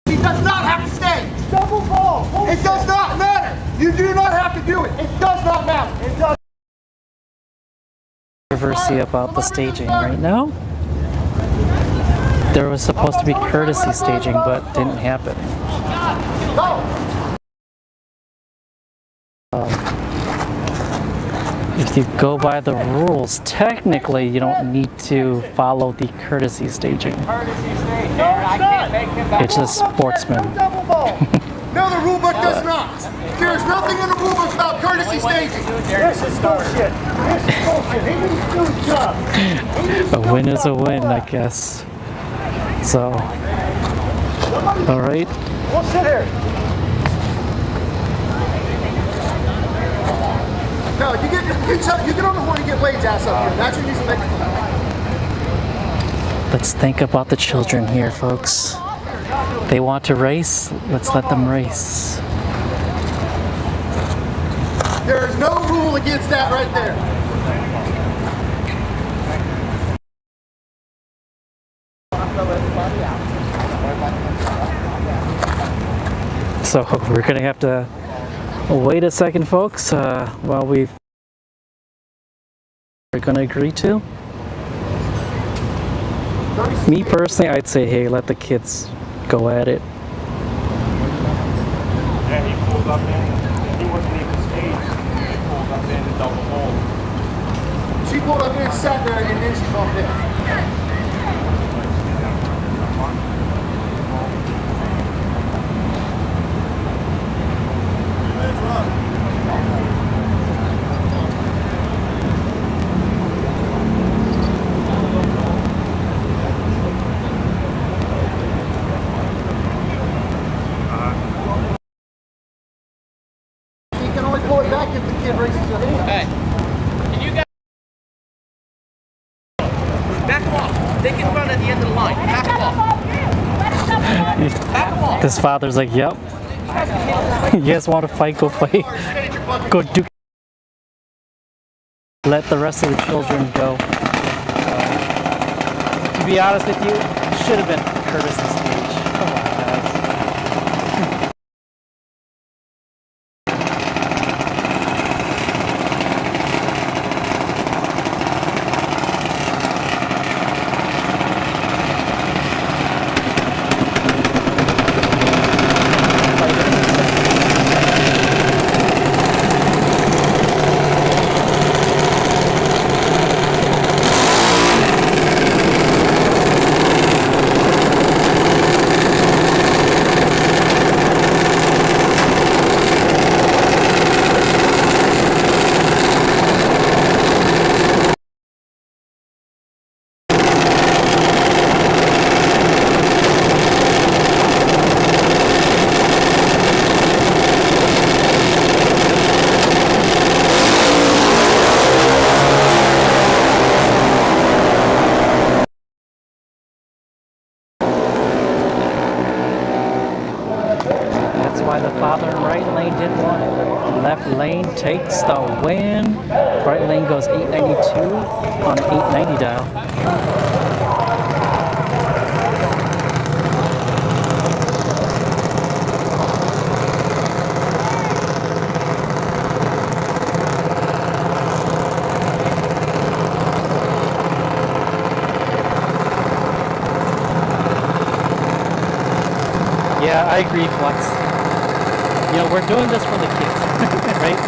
He does not have to stay. Double ball. It does not matter. You do not have to do it. It does not matter. It does. Controversy about the staging right now. There was supposed to be courtesy staging, but didn't happen. If you go by the rules, technically you don't need to follow the courtesy staging. It's a sportsman. Double ball. No, the rule book does not. There's nothing in the rule book about courtesy staging. This is bullshit. This is bullshit. He needs to do his job. A win is a win, I guess. So, all right. We'll sit here. No, you get on the horn and get Wade's ass up here. That's what needs to make it. Let's think about the children here, folks. They want to race, let's let them race. There is no rule against that right there. So we're gonna have to wait a second, folks, while we're gonna agree to. Me personally, I'd say, hey, let the kids go at it. Yeah, he pulled up in. He wasn't even staged. He pulled up in the double hole. She pulled up and sat there and then she bumped in. You can only pull it back if the kid raises their hand. Hey, can you guys back them off? They can run at the end of the line. Back them off. Back them off. This father's like, yep. You guys want to fight, go fight. Go do. Let the rest of the children go. To be honest with you, it should have been courtesy stage. Come on, guys. Why the father in right lane did want it. Left lane takes the win. Right lane goes 892 on an 890 dial. Yeah, I agree, Flex. You know, we're doing this for the kids, right?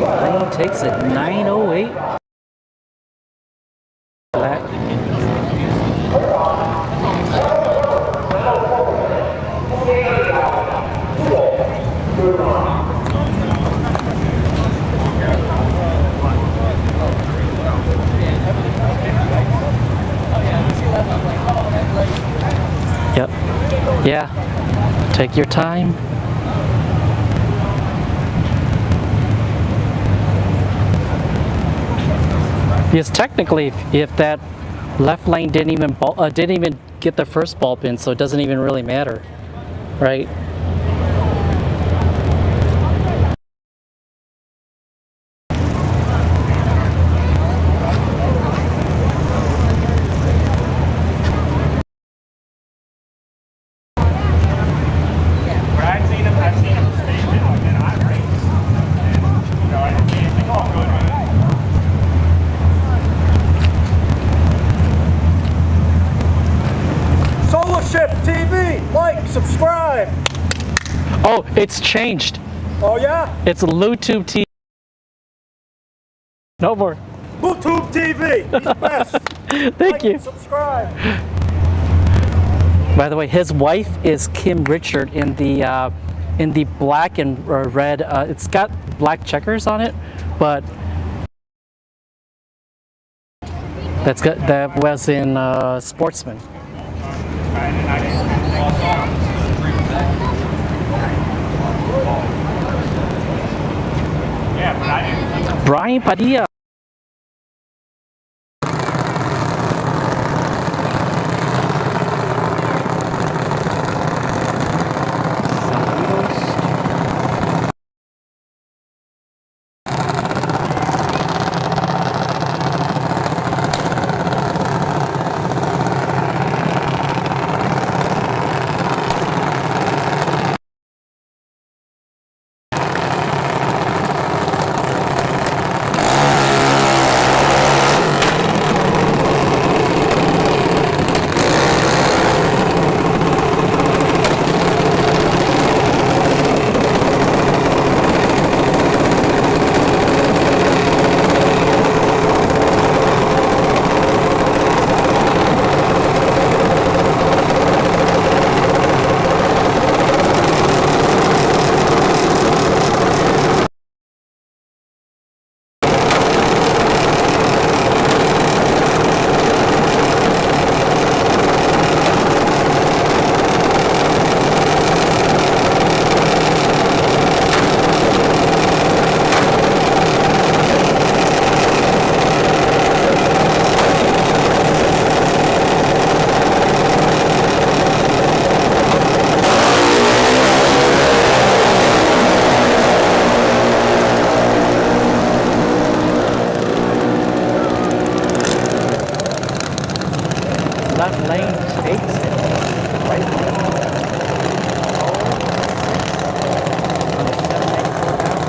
Lane takes it 9:08. Black. Yep. Yeah. Take your time. Because technically, if that left lane didn't even get the first ball pin, so it doesn't even really matter, right? But I've seen him stage it, and I race. And, you know, I didn't think, oh, good, man. Solar Ship TV, like, subscribe. Oh, it's changed. Oh yeah? It's YouTube TV. No more. YouTube TV, he's the best. Thank you. Subscribe. By the way, his wife is Kim Richard in the black and red. It's got black checkers on it, but that was in Sportsman. Yeah, but I didn't. Brian Padilla. Left lane takes it. Right lane. On the 794 now.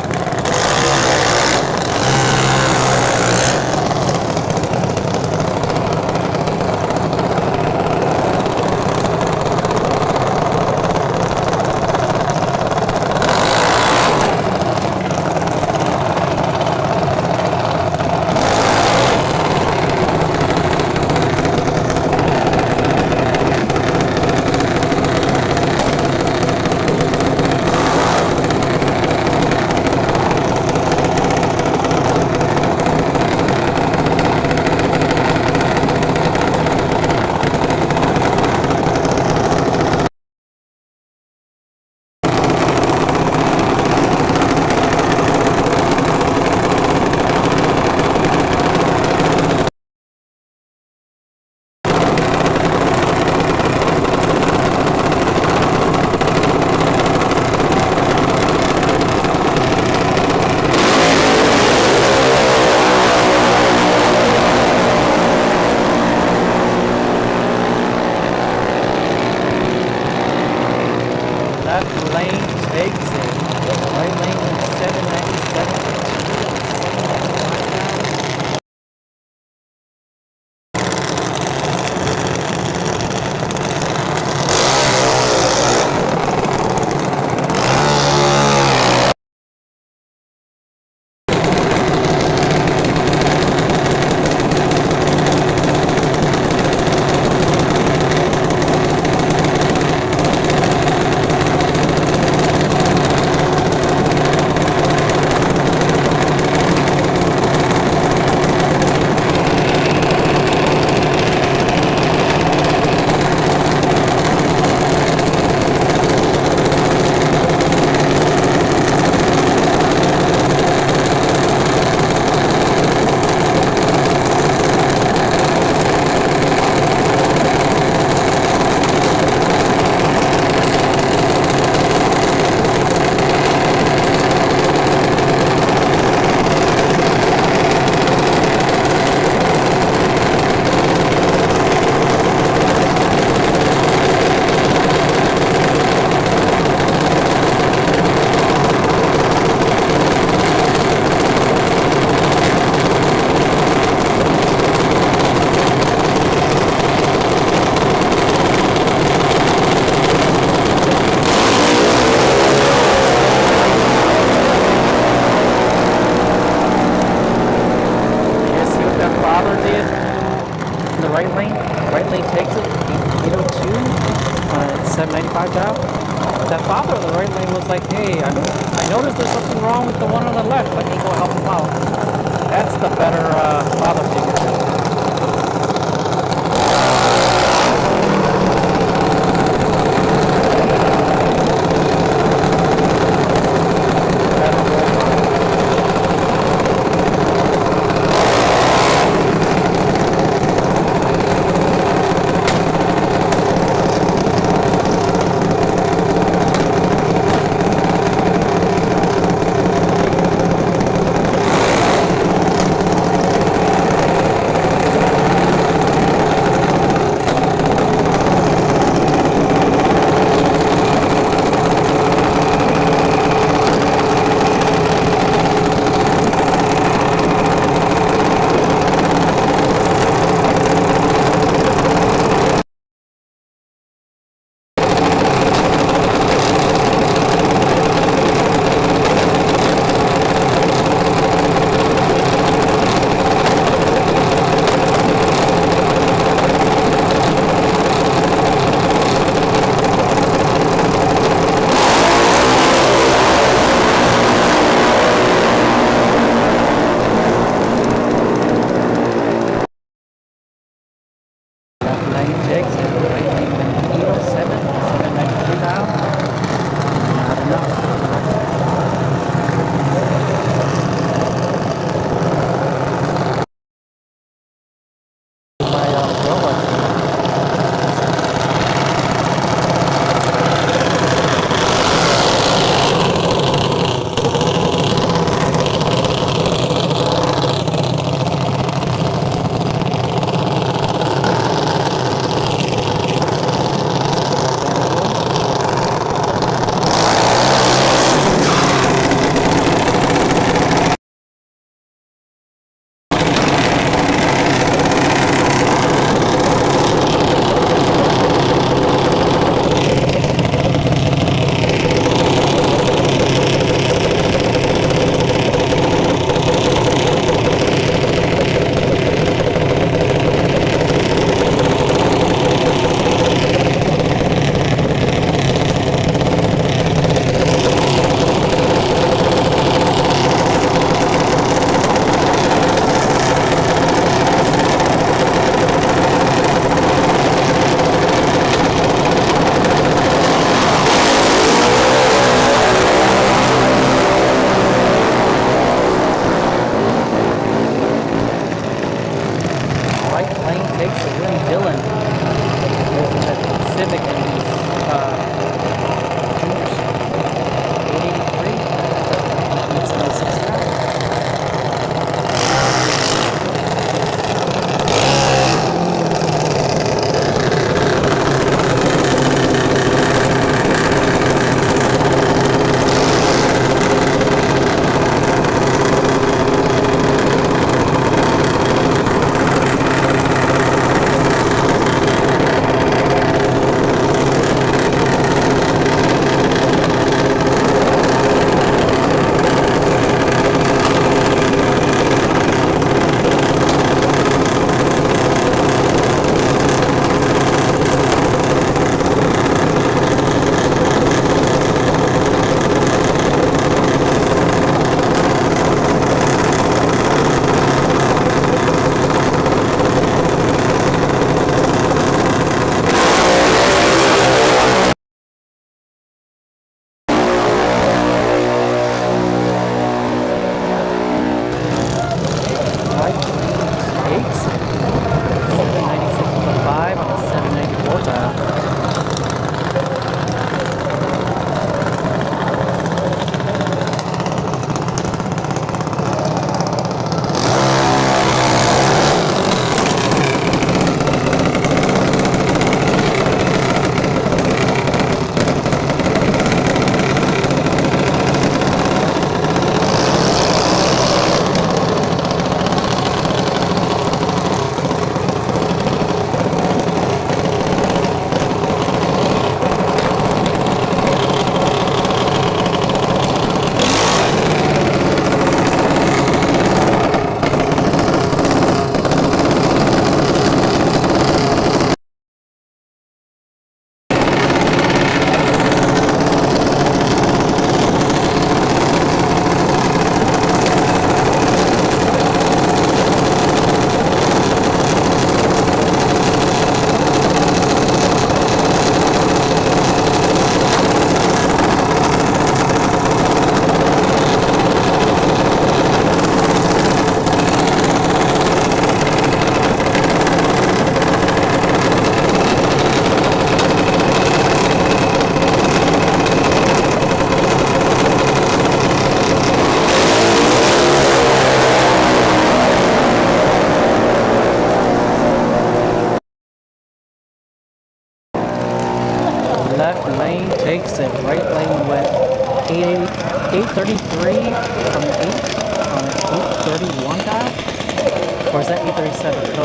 notice there's something wrong with the one on the left. Let me go help him out. That's the better father figure.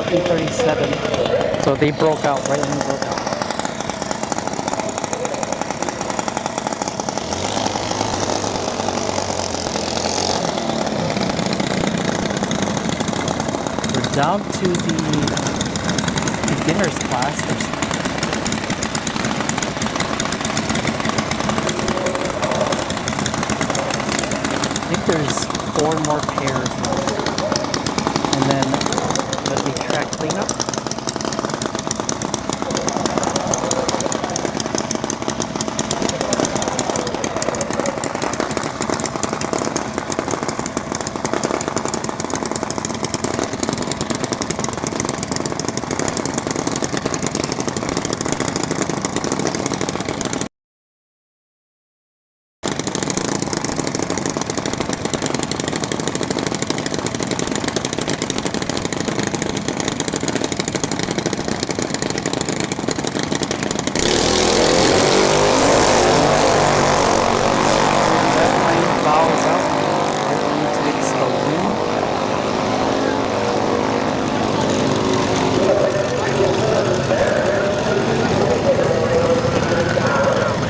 1437. So they broke out, right lane broke out. We're down to the beginner's class. I think there's 4 more pairs left. And then that'll be track cleanup.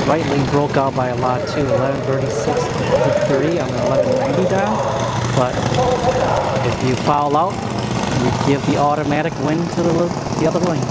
Right lane broke out by a lot too, 1136 to 30 on the 1190 dial. But if you foul out, you give the automatic win to the other lane.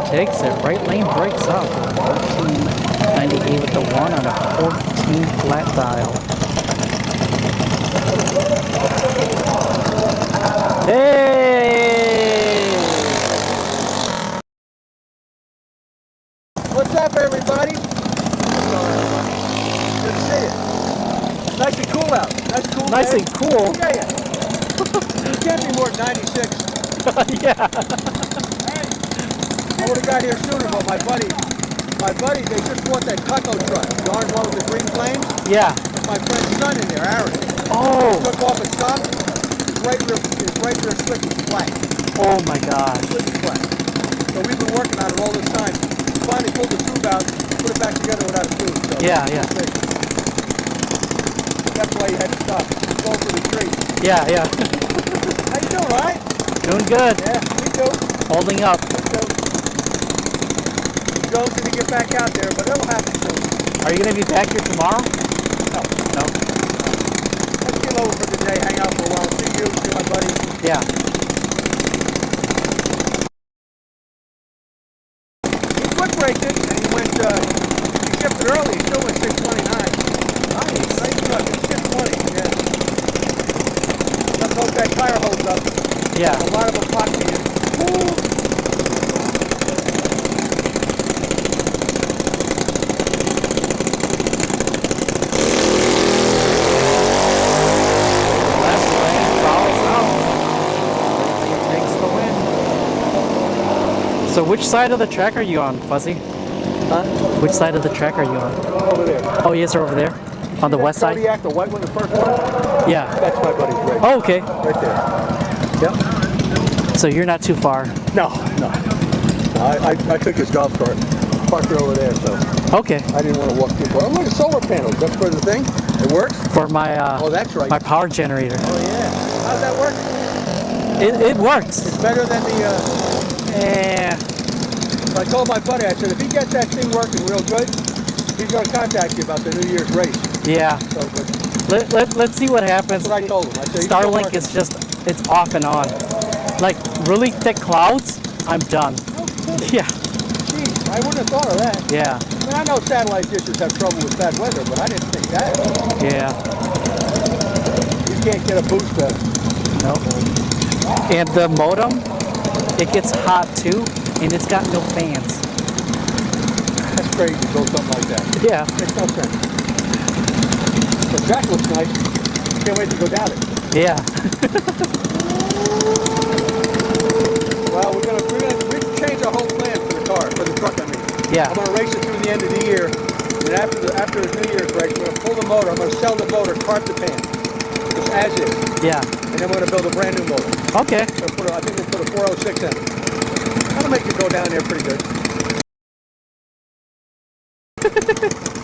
Takes it, right lane breaks up. 1498 with the 1 on a 14 flat dial. Hey! What's up, everybody? Good to see you. Nice and cool out. Nice, cool Nice day. and cool. Yeah. It can't be more than 96. Yeah. I would have got here sooner, but my buddy, they just bought that taco truck. The orange one with the green flames. Yeah. My friend's son in there, Aaron. Oh. Took off and stopped. It's right there, slick and flat. Oh my gosh. Slick and flat. So we've been working on it all this time. Finally pulled the tube out, put it back together without a tube. So Yeah. that's why you had to stop. Go for the tree. Yeah. How you doing, all right? Doing good. Yeah, me too. Holding up. Joe's gonna get back out there, but it'll happen soon. Are you gonna be back here tomorrow? No. No. Let's get over for the day, hang out for a while, see you, see my buddy. Yeah. He quick braked it, and he went, he shifted early, he still went 629. Nice truck, it's 620, yeah. Let's hope that tire holds up. Yeah. A lot of epoxy in. Ooh. So which side of the track are you on, Fuzzy? Huh? Which side of the track are you on? Over there. Oh, yes, they're over there? On the west side? Kodiak, the white one, the first one? Yeah. That's my buddy's rig. Oh, okay. Right there. Yep. So you're not too far. No. I took his golf cart, parked it over there, so Okay. I didn't want to walk too far. Oh, look at solar panels. That's for the thing? It works? for my Oh, that's right. my power generator. Oh, yeah. How's that work? It works. It's better than the, Yeah. I told my buddy, I said, if he gets that thing working real good, he's going to contact you about the New Year's race. Yeah. So, but Let's see what happens. that's what I told him. I said, he's still Starlink working. is just, it's off and on. Like really thick clouds, I'm done. Yeah. Jeez, I wouldn't have thought of that. Yeah. I mean, I know satellite dishes have trouble with bad weather, but I didn't think that. Yeah. You can't get a boost there. Nope. And the modem, it gets hot too, and it's got no fans. That's crazy to build something like that. Yeah. Makes no sense. The track looks nice. Can't wait to go down it. Yeah. Well, we changed our whole plan for the car, for the truck, I mean. Yeah. I'm going to race it through the end of the year, and after the New Year's race, we're going to pull the motor. I'm going to sell the motor, cart the pan, just as is, Yeah. and then we're going to build a brand new motor. Okay. So I think we'll put a 406 in it. That'll make it go down there pretty good.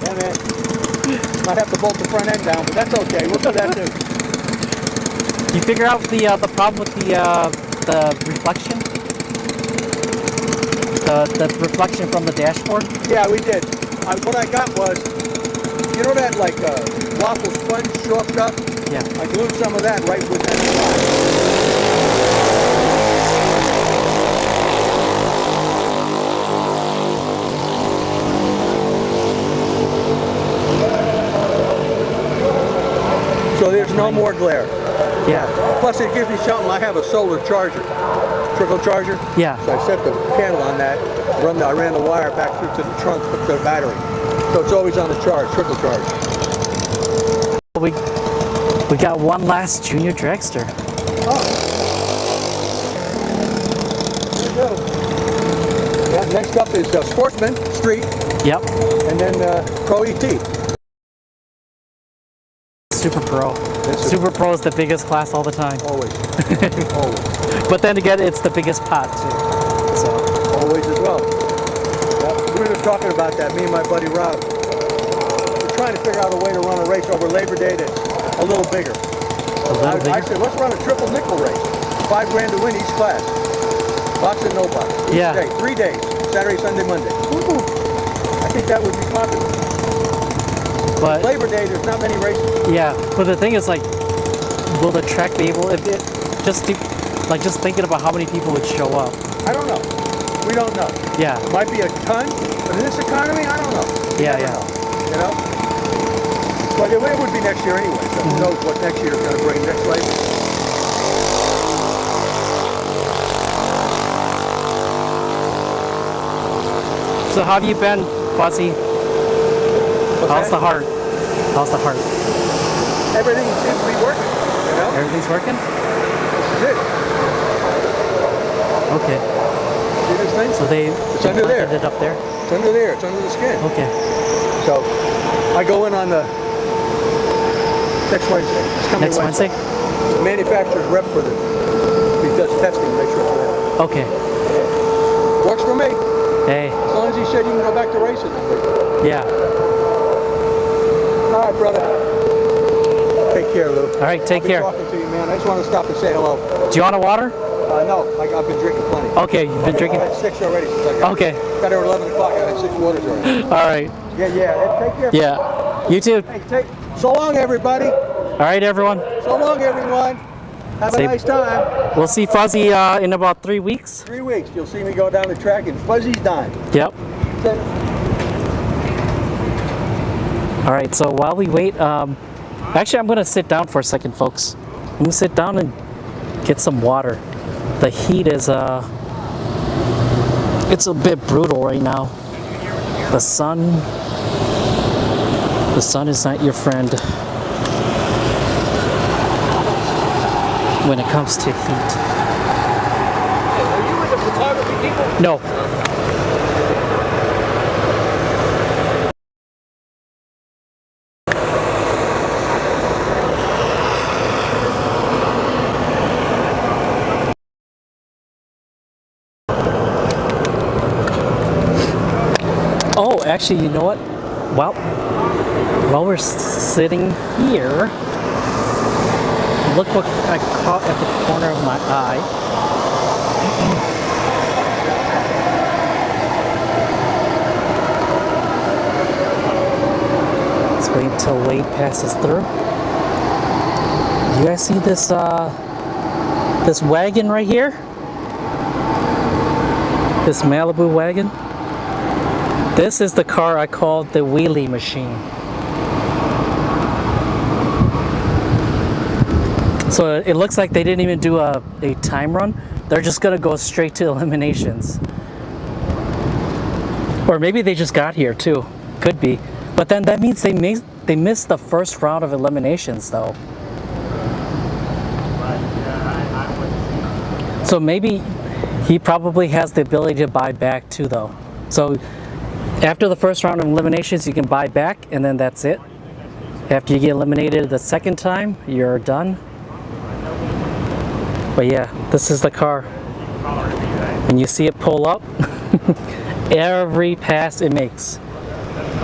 Yeah, man. Might have to bolt the front end down, but that's okay. We'll do that too. You figure out the problem with the reflection? The reflection from the dashboard? Yeah, we did. What I got was, you know that like waffle sponge soaked up? Yeah. I glued some of that right with that spot. So there's no more glare. Yeah. Plus it gives me something, I have a solar charger, trickle charger. Yeah. So I set the panel on that, I ran the wire back through to the trunk to the battery. So it's always on the charge, trickle charge. We got one last junior dragster. There you go. Yeah, next up is Sportsman, Street, Yep. and then Pro ET. Super Pro. Super Pro is the biggest class all the time. Always. Always. But then again, it's the biggest pot too. So Always as well. Yeah, we were just talking about that, me and my buddy Rob. We're trying to figure out a way to run a race over Labor Day that's a little bigger. I said, let's run a triple nickel race. $5 grand to win each class. Box and no box. Each Yeah. day, 3 days. Saturday, Sunday, Monday. I think that would be popular. but Labor Day, there's not many races. yeah, but the thing is like, will the track be able? If it just thinking about how many people would show up. I don't know. We don't know. Yeah. It might be a ton, but in this economy, I don't know. You Yeah, never yeah. know, you know? But it would be next year anyway, so who knows what next year is going to bring next Labor. So how have you been, Fuzzy? How's the heart? How's the heart? Everything seems to be working, you know? Everything's working? This is it. Okay. See this thing? So they It's under there. planted it up there? It's under there. It's under the skin. Okay. So I go in on the next Wednesday. It's coming Next Wednesday? The manufacturer's rep for the, he does testing, make sure it's ready. Okay. Works for me. Hey. As long as he said you can go back to racing. Yeah. All right, brother. Take care, Lou. All right, take care. Talking to you, man. I just want to stop and say hello. Do you want a water? No, I've been drinking plenty. Okay, you've been drinking. I had 6 already since I got Okay. got here at 11 o'clock. I had 6 waters already. All right. Yeah. Take care. Yeah. You too. Hey, so long, everybody. All right, everyone. So long, everyone. Have a Say- nice time. We'll see Fuzzy in about 3 weeks. 3 weeks, you'll see me go down the track in Fuzzy's dime. Yep. All right. So while we wait, actually, I'm gonna sit down for a second, folks. I'm gonna sit down and get some water. The heat is it's a bit brutal right now. The sun is not your friend when it comes to heat. Are you with the photography people? No. Oh, actually, you know what? Well, While we're sitting here, look what I caught at the corner of my eye. Let's wait until Wade passes through. You guys see this this wagon right here? This Malibu wagon? This is the car I called the wheelie machine. So it looks like they didn't even do a time run. They're just gonna go straight to eliminations. Or maybe they just got here too. Could be. But then that means they missed the first round of eliminations though. So maybe he probably has the ability to buy back too though. So after the first round of eliminations, you can buy back and then that's it. After you get eliminated the second time, you're done. But yeah, this is the car. And you see it pull up. Every pass it makes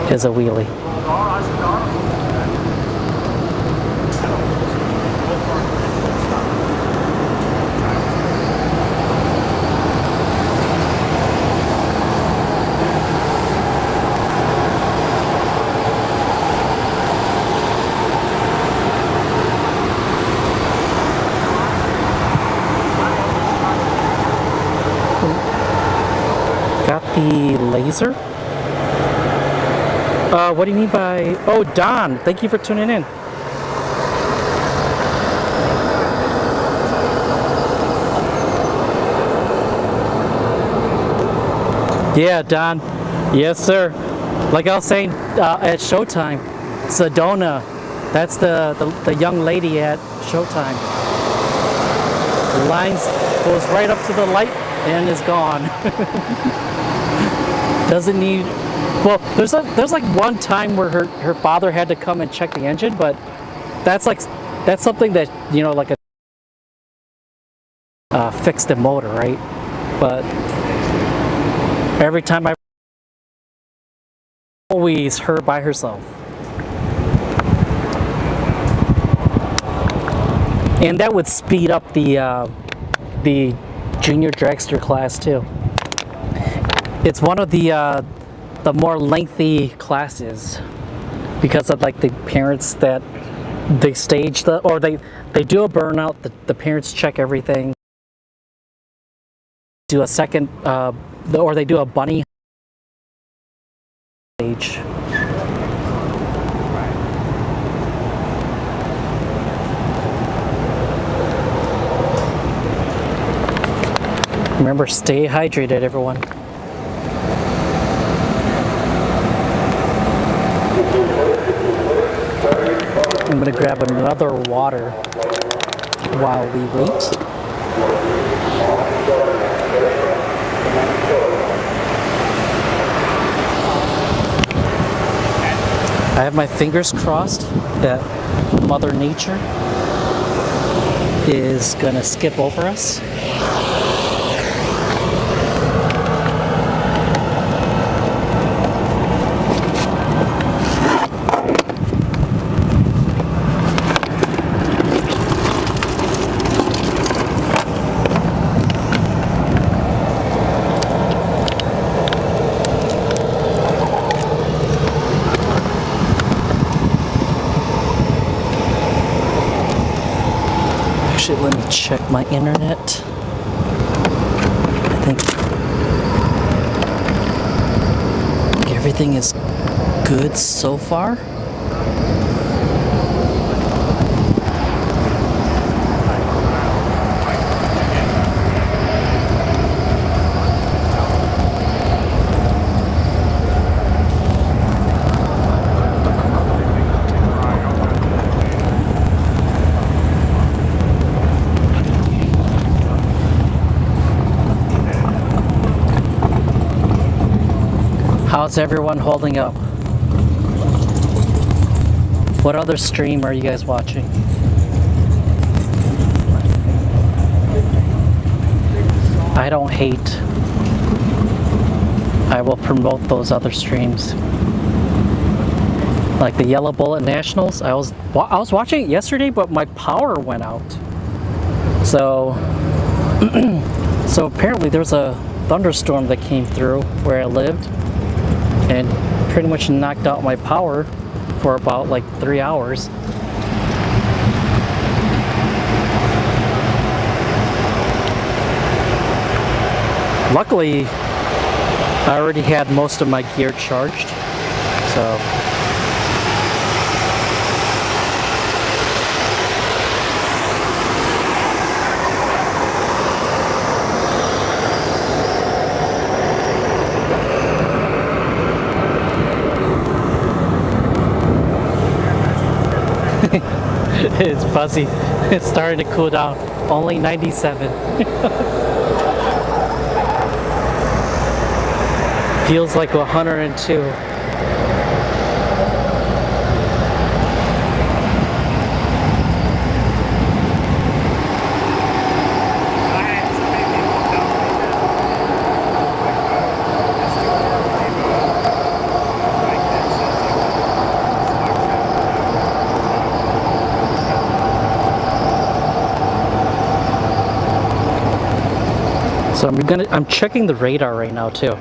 is a wheelie. Got the laser? What do you mean by... Oh, Don, thank you for tuning in. Yeah, Don. Yes, sir. Like I was saying at Showtime, Sedona, that's the young lady at Showtime. The lines goes right up to the light and is gone. Doesn't need... Well, there's like one time where her father had to come and check the engine, but that's something that, you know, like a fix the motor, right? But every time always her by herself. And that would speed up the junior dragster class too. It's one of the more lengthy classes because of like the parents that they stage or they do a burnout. The parents check everything. Do a second or they do a bunny stage. Remember, stay hydrated, everyone. I'm gonna grab another water while we wait. I have my fingers crossed that Mother Nature is gonna skip over us. Let me check my internet. I think everything is good so far. How's everyone holding up? What other stream are you guys watching? I don't hate. I will promote those other streams. like the Yellow Bullet Nationals. I was watching it yesterday, but my power went out. So so apparently there's a thunderstorm that came through where I lived and pretty much knocked out my power for about like 3 hours. Luckily, I already had most of my gear charged, so it's fuzzy. It's starting to cool down. Only 97. Feels like 102. So I'm checking the radar right now too.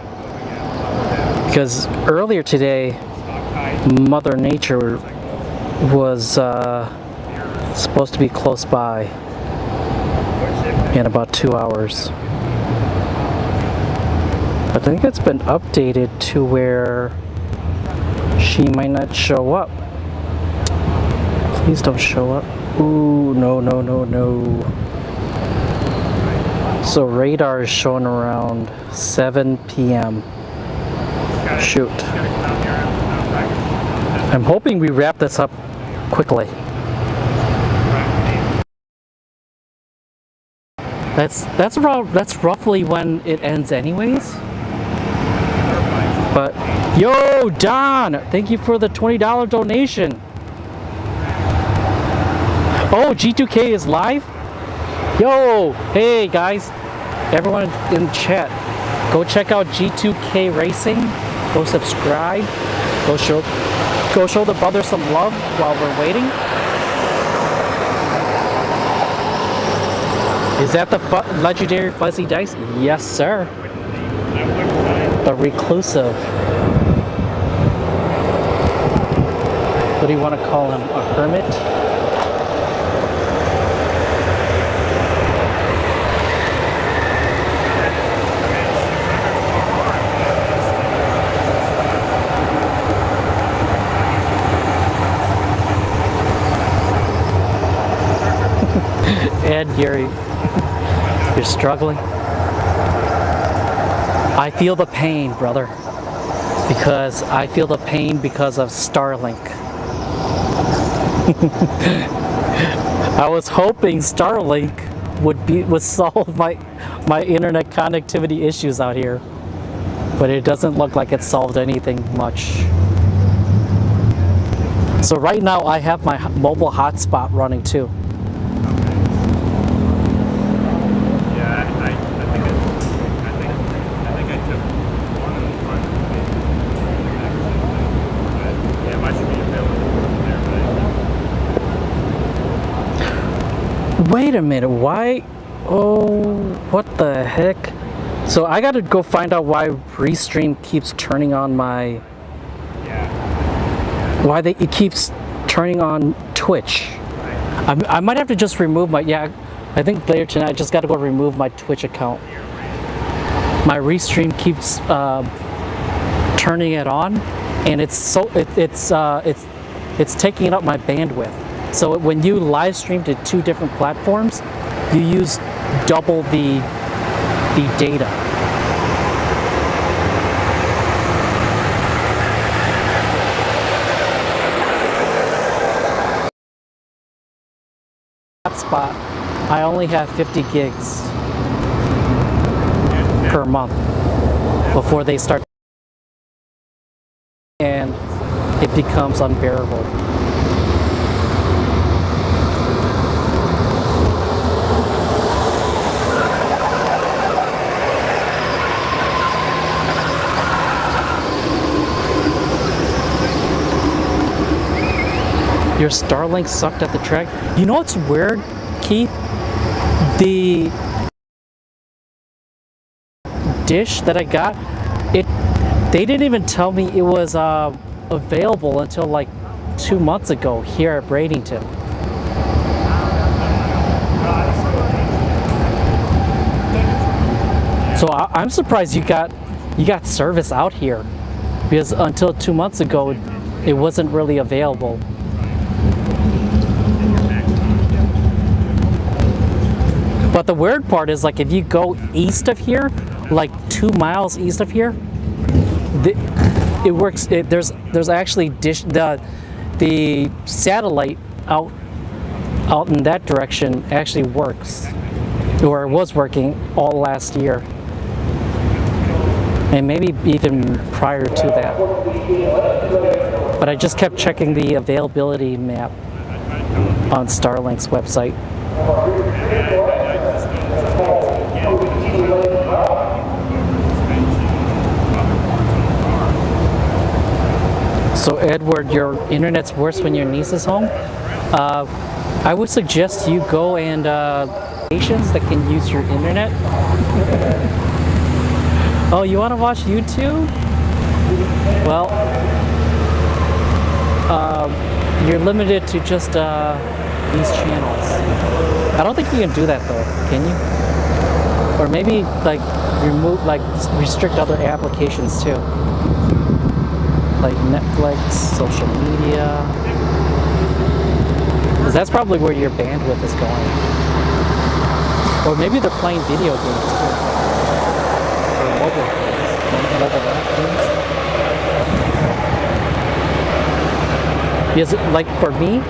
Because earlier today, Mother Nature was supposed to be close by in about 2 hours. I think it's been updated to where she might not show up. Please don't show up. Ooh, no, no, no, no. So radar is showing around 7 p.m. Shoot. I'm hoping we wrap this up quickly. That's roughly when it ends anyways. But yo, Don, thank you for the $20 donation. Oh, G2K is live? Yo, hey guys, everyone in chat, go check out G2K Racing. Go subscribe. Go show the brother some love while we're waiting. Is that the legendary Fuzzy Dice? Yes, sir. The reclusive. What do you want to call him? A hermit? And you're struggling. I feel the pain, brother, because I feel the pain because of Starlink. I was hoping Starlink would solve my internet connectivity issues out here, but it doesn't look like it solved anything much. So right now I have my mobile hotspot running too. Wait a minute, why? Oh, what the heck? So I gotta go find out why Restream keeps turning on my... Why it keeps turning on Twitch. I might have to just remove my... Yeah, I think later tonight I just gotta go remove my Twitch account. My Restream keeps turning it on, and it's taking up my bandwidth. So when you live stream to 2 different platforms, you use double the data. Hotspot, I only have 50 gigs per month before they start, and it becomes unbearable. Your Starlink sucked at the track. You know what's weird, Keith? The dish that I got, they didn't even tell me it was available until like 2 months ago here at Bradenton. So I'm surprised you got service out here, because until 2 months ago it wasn't really available. But the weird part is, like, if you go east of here, like 2 miles east of here, it works. There's actually the satellite out in that direction actually works, or was working all last year, and maybe even prior to that. But I just kept checking the availability map on Starlink's website. So Edward, your internet's worse when your niece is home. I would suggest you go and stations that can use your internet. Oh, you want to watch YouTube? Well, you're limited to just these channels. I don't think you can do that though, can you? Or maybe like restrict other applications too, like Netflix, social media, because that's probably where your bandwidth is going. Or maybe they're playing video games too, or mobile games. Because, like, for me,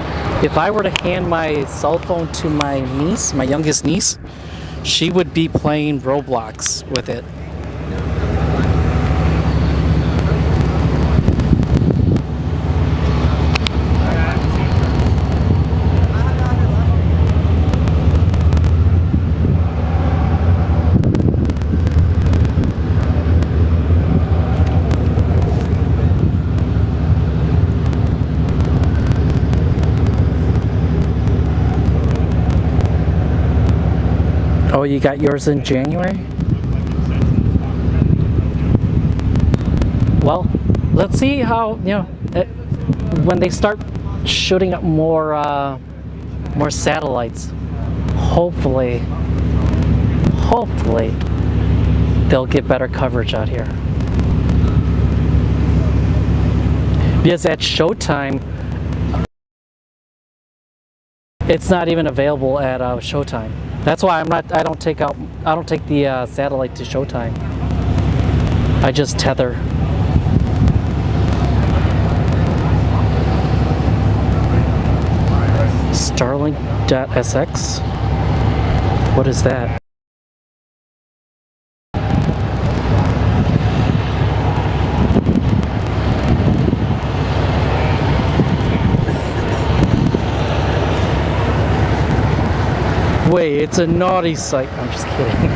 if I were to hand my cell phone to my niece, my youngest niece, she would be playing Roblox with it. Oh, you got yours in January? Well, let's see how, when they start shooting up more satellites, hopefully they'll get better coverage out here. Because at Showtime, it's not even available at Showtime. That's why I don't take the satellite to Showtime. I just tether. Starlink.sx? What is that? Wait, it's a naughty site. I'm just kidding.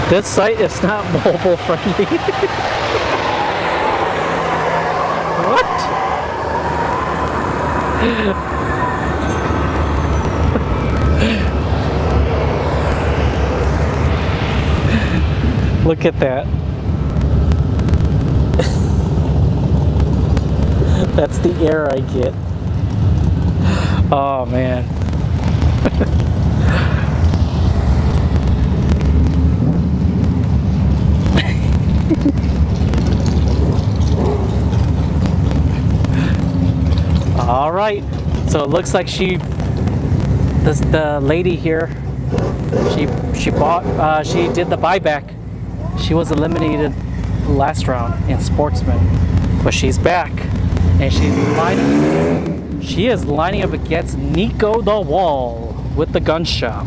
This site is not mobile friendly. What? Look at that. That's the error I get. Oh man. All right. So it looks like the lady here, she did the buyback. She was eliminated last round in Sportsman, but she's back and she is lining up against Nico the Wall with the gun shop.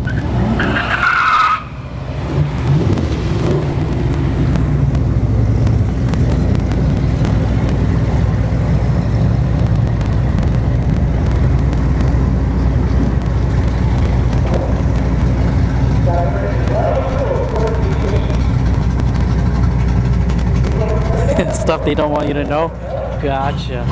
Stuff they don't want you to know. Gotcha.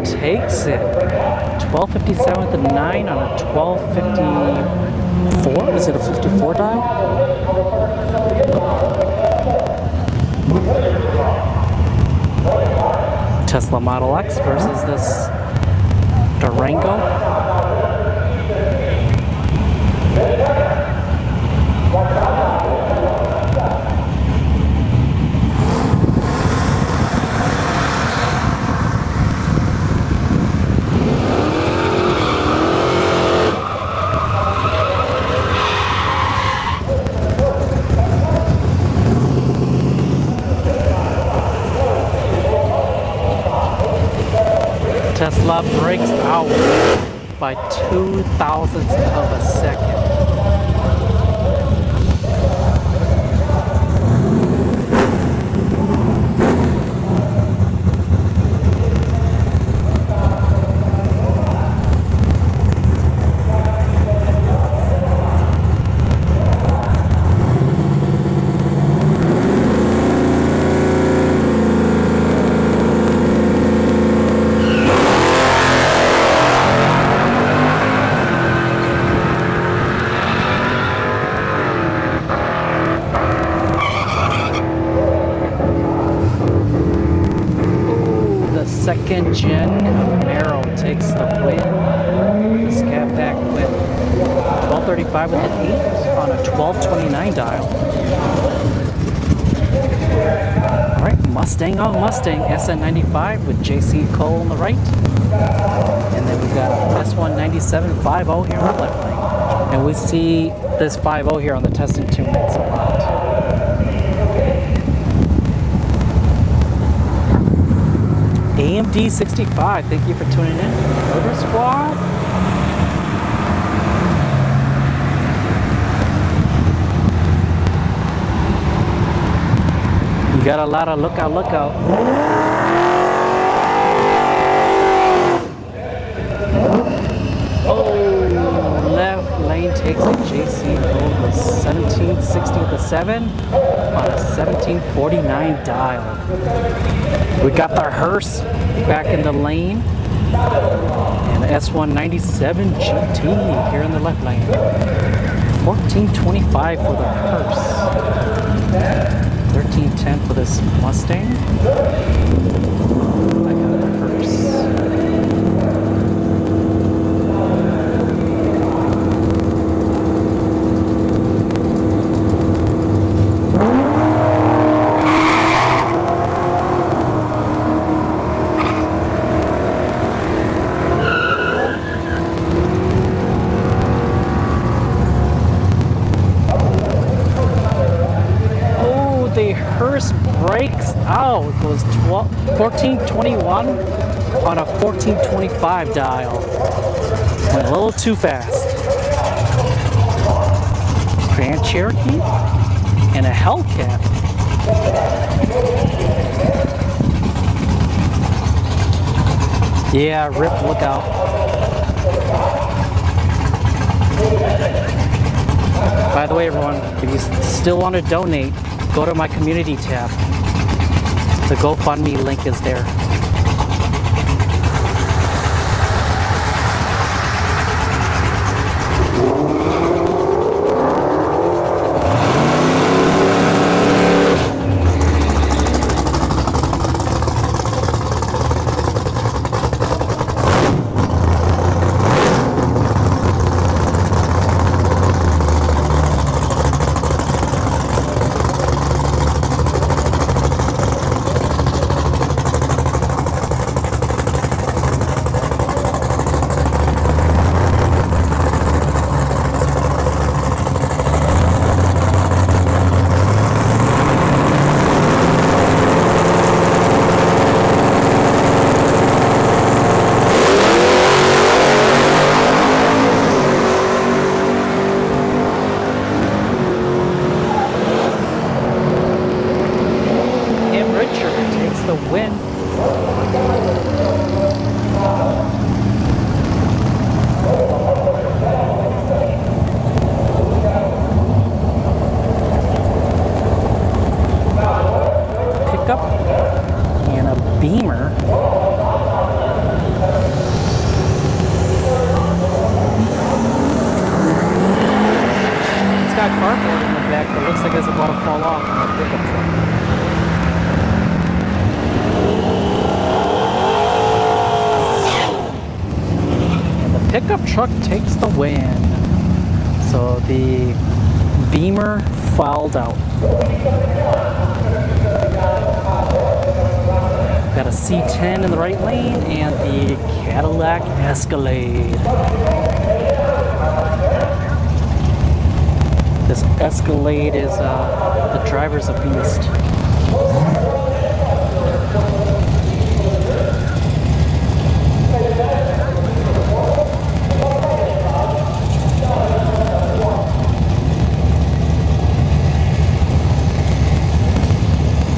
Takes it. 1257 with the 9 on a 1254. Is it a 54 dial? Tesla Model X versus this Durango. Tesla breaks out by 0.02 of a second. Second gen Camaro takes the win. This cab back with 1235 with an 8 on a 1229 dial. Alright, Mustang on Mustang, SN95 with JC Cole on the right. And then we've got S197 5.0 here on the left lane. And we see this 5.0 here on the testing 2 minutes a lot. AMD 65, thank you for tuning in. Motor Squad. You got a lot of look out. Oh, left lane takes a JC over 1760 with a 7 on a 1749 dial. We got the hearse back in the lane, and the S197 GT here in the left lane. 1425 for the hearse. 1310 for this Mustang. I got the hearse. Breaks out. It goes 1421 on a 1425 dial. Went a little too fast. Grand Cherokee and a Hellcat. Yeah, rip, look out. By the way, everyone, if you still want to donate, go to my community tab. The GoFundMe link is there. got cardboard in the back that looks like it's about to fall off on the pickup truck. And the pickup truck takes the win. So the Beamer fouled out. Got a C10 in the right lane and the Cadillac Escalade. This Escalade is, the driver's a beast.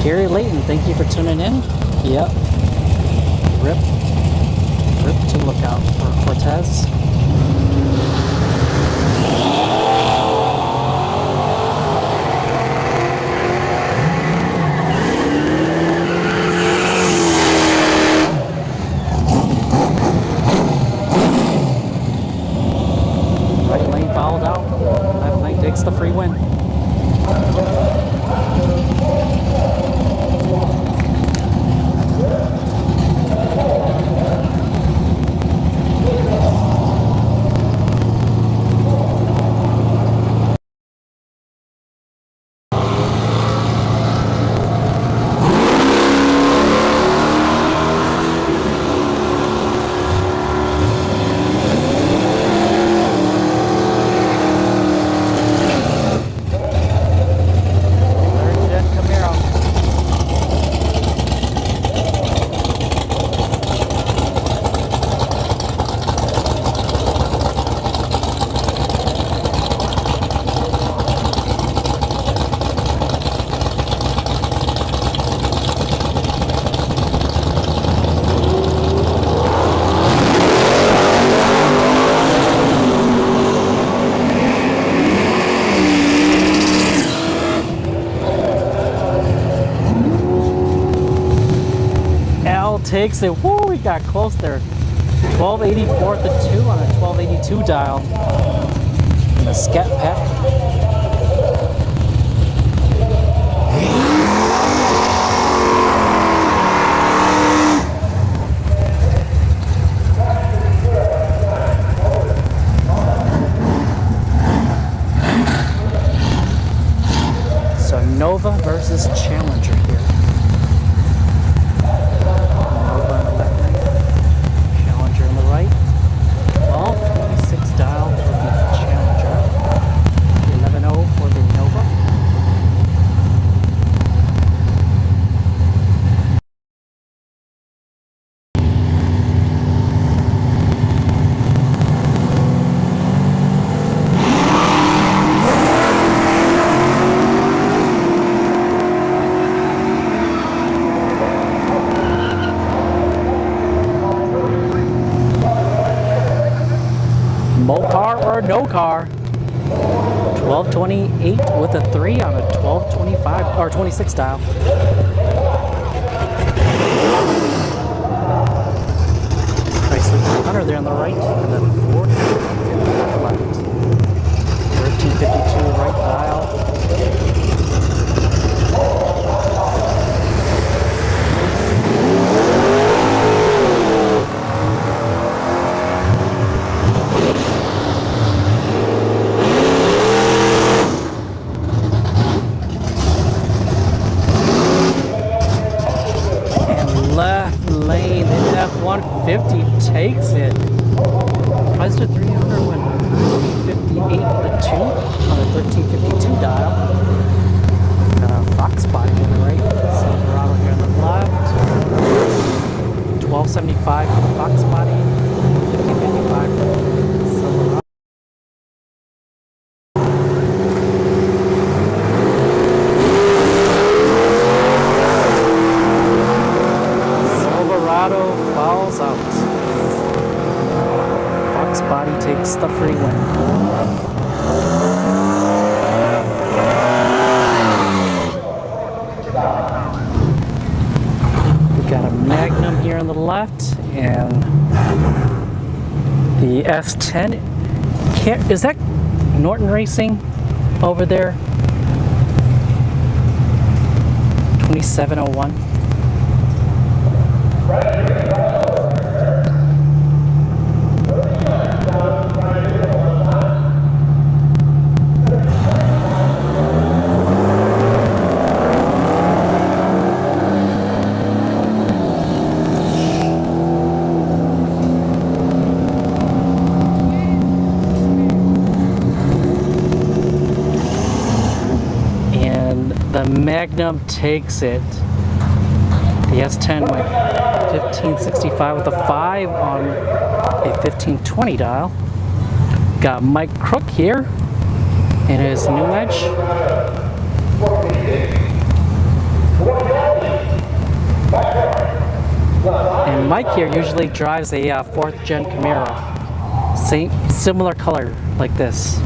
Gary Layton, thank you for tuning in. Yep. Rip to look out for Cortez. Right lane fouled out. Left lane takes the free win. Takes it. Whoa, we got close there. 1284 to 2 on a 1282 dial. And the Scat Pack. So Nova versus Challenger here. No car. 1228 with a 3 on a 1225 or 26 dial. Nicely 300 there on the right and then 1450 on the left. 1352 right dial. Left lane, the F-150 takes it. Price to 300 went 58 the 2 on a 1352 dial. Got a Fox body on the right, Silverado here on the left. 1275 for the Fox body, 1555 for the Silverado. Falls out. Fox body takes the free win. We got a Magnum here on the left and the S10. Is that Norton Racing? over there. 2701. The Magnum takes it. The S10 went 1565 with a 5 on a 1520 dial. Got Mike Crook here in his new edge. And Mike here usually drives a 4th gen Camaro. Similar color like this.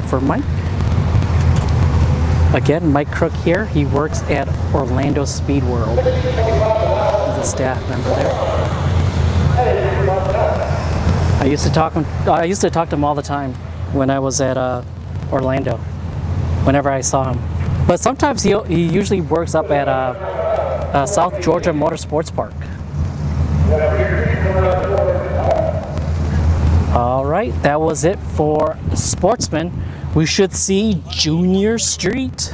For Mike. Again, Mike Crook here. He works at Orlando Speed World. He's a staff member there. I used to talk to him all the time when I was at Orlando. Whenever I saw him, but sometimes he usually works up at South Georgia Motorsports Park. All right, that was it for Sportsman. We should see Junior Street,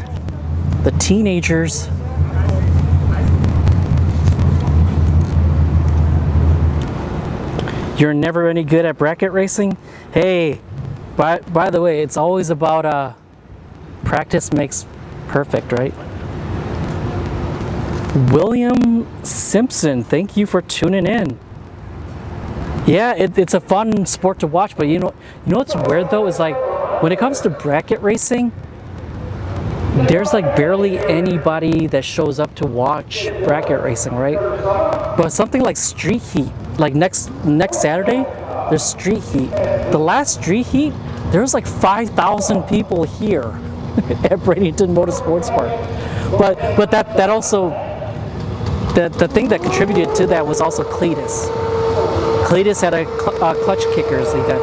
the teenagers. You're never any good at bracket racing? Hey, by the way, it's always about practice makes perfect, right? William Simpson, thank you for tuning in. Yeah, it's a fun sport to watch, but you know what's weird though is like when it comes to bracket racing, there's like barely anybody that shows up to watch bracket racing, right? But something like Street Heat, like next Saturday, there's Street Heat. The last Street Heat, there was like 5,000 people here at Bradenton Motorsports Park. But that also the thing that contributed to that was also Cletus. Cletus had a clutch kickers event.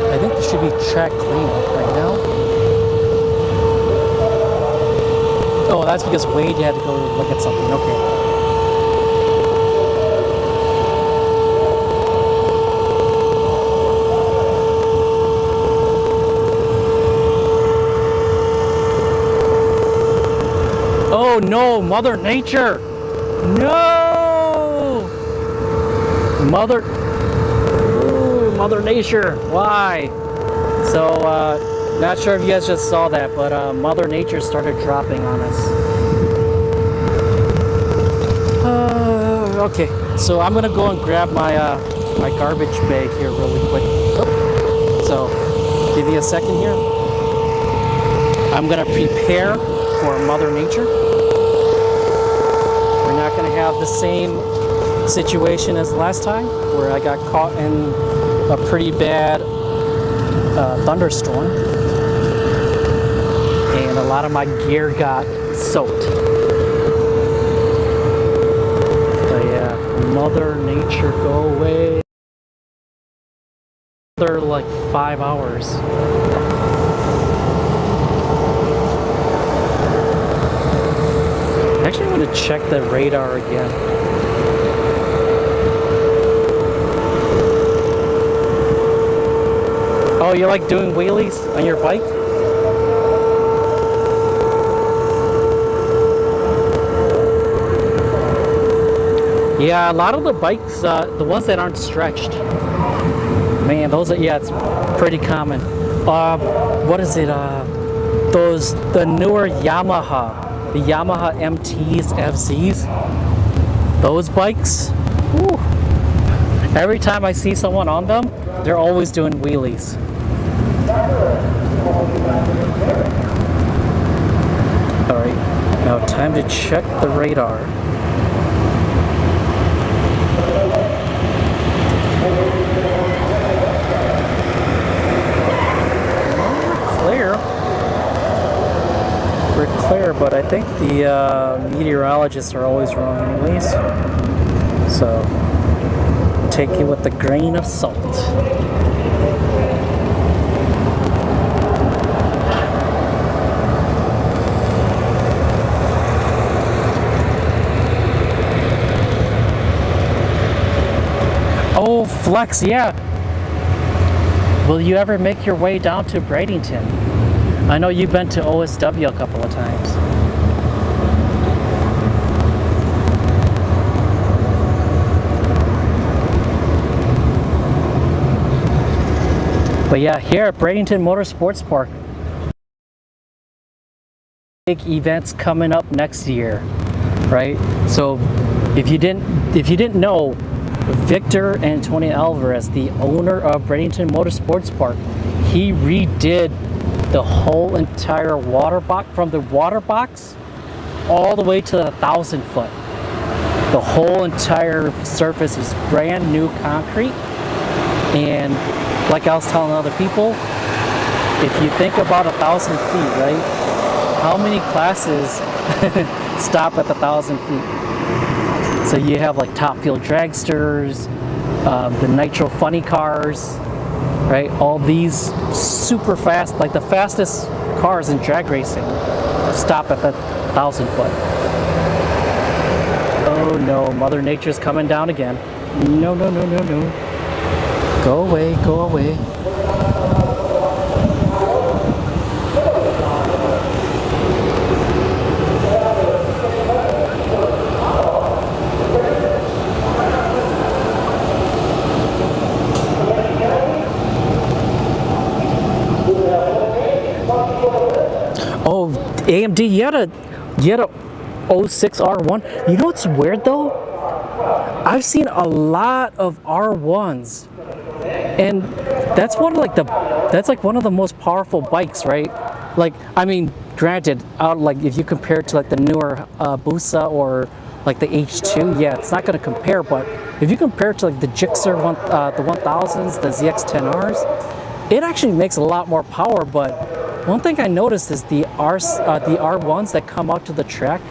I think there should be track clean right now. Oh, that's because Wade had to go look at something. Okay. Oh no, Mother Nature! No! Mother Nature, why? So, not sure if you guys just saw that, but Mother Nature started dropping on us. Okay, so I'm gonna go and grab my my garbage bag here really quick. Oh. So, give me a second here. I'm gonna prepare for Mother Nature. We're not going to have the same situation as last time where I got caught in a pretty bad thunderstorm and a lot of my gear got soaked. But yeah, Mother Nature, go away. Another like 5 hours. Actually, I'm going to check the radar again. Oh, you like doing wheelies on your bike? Yeah, a lot of the bikes, the ones that aren't stretched, man, those are, yeah, it's pretty common. What is it? The newer Yamaha. the Yamaha MTs, FZs, those bikes, whew, every time I see someone on them, they're always doing wheelies. Alright, now time to check the radar. We're clear, but I think the meteorologists are always wrong anyways. So, take it with a grain of salt. Oh, Flex, yeah. Will you ever make your way down to Bradenton? I know you've been to OSW a couple of times. But yeah, here at Bradenton Motorsports Park, big events coming up next year, right? So if you didn't know, Victor Antonio Alvarez, the owner of Bradenton Motorsports Park, he redid the whole entire water box, from the water box all the way to the 1,000 foot. The whole entire surface is brand new concrete. And like I was telling other people, if you think about 1,000 feet, right? How many classes stop at the 1,000 feet? So you have like Top Fuel Dragsters, the Nitro Funny Cars, right? All these super fast, like the fastest cars in drag racing, stop at the 1,000 foot. Oh no, Mother Nature's coming down again. No, no, no, no, no. Go away, go away. Oh, AMD, you had a 06 R1. You know what's weird though? I've seen a lot of R1s, and that's one of that's like one of the most powerful bikes, right? Like, I mean, granted, like if you compare it to like the newer Busa or like the H2, yeah, it's not going to compare. But if you compare it to like the Gixxer the 1000s, the ZX10Rs, it actually makes a lot more power. But one thing I noticed is the R1s that come out to the track,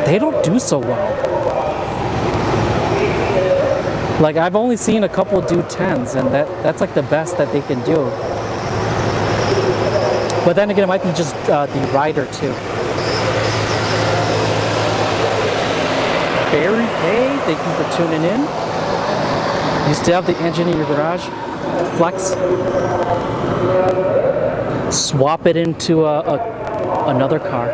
they don't do so well. Like, I've only seen a couple do 10s, and that's like the best that they can do. But then again, it might be just the rider too. Barry, hey, thank you for tuning in. You still have the engine in your garage? Flex. Swap it into another car.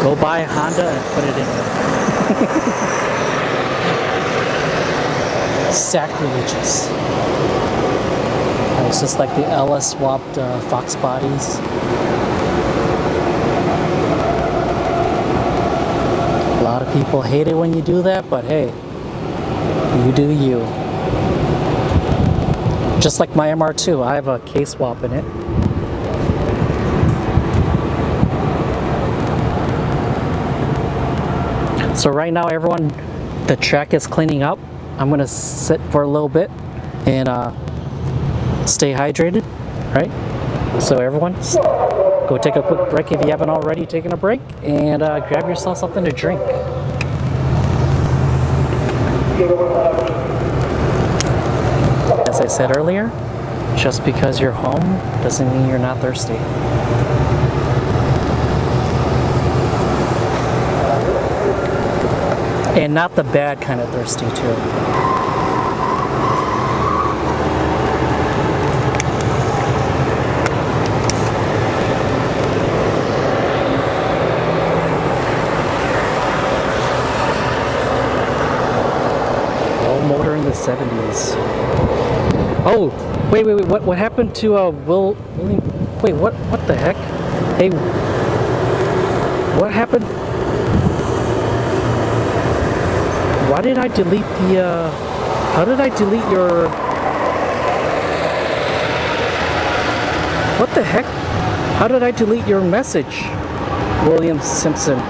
Go buy a Honda and put it in there. Sacrilegious. It's just like the LS swapped Fox bodies. A lot of people hate it when you do that, but hey, you do you. Just like my MR2, I have a K-swap in it. So right now, everyone, the track is cleaning up. I'm gonna sit for a little bit and stay hydrated, right? So everyone, go take a quick break if you haven't already taken a break, and grab yourself something to drink. As I said earlier, just because you're home doesn't mean you're not thirsty. And not the bad kind of thirsty too. Old motor in the 70s. Oh, wait. What happened to William? Wait, what the heck? Hey, what happened? Why did I delete the? How did I delete your? What the heck? How did I delete your message, William Simpson?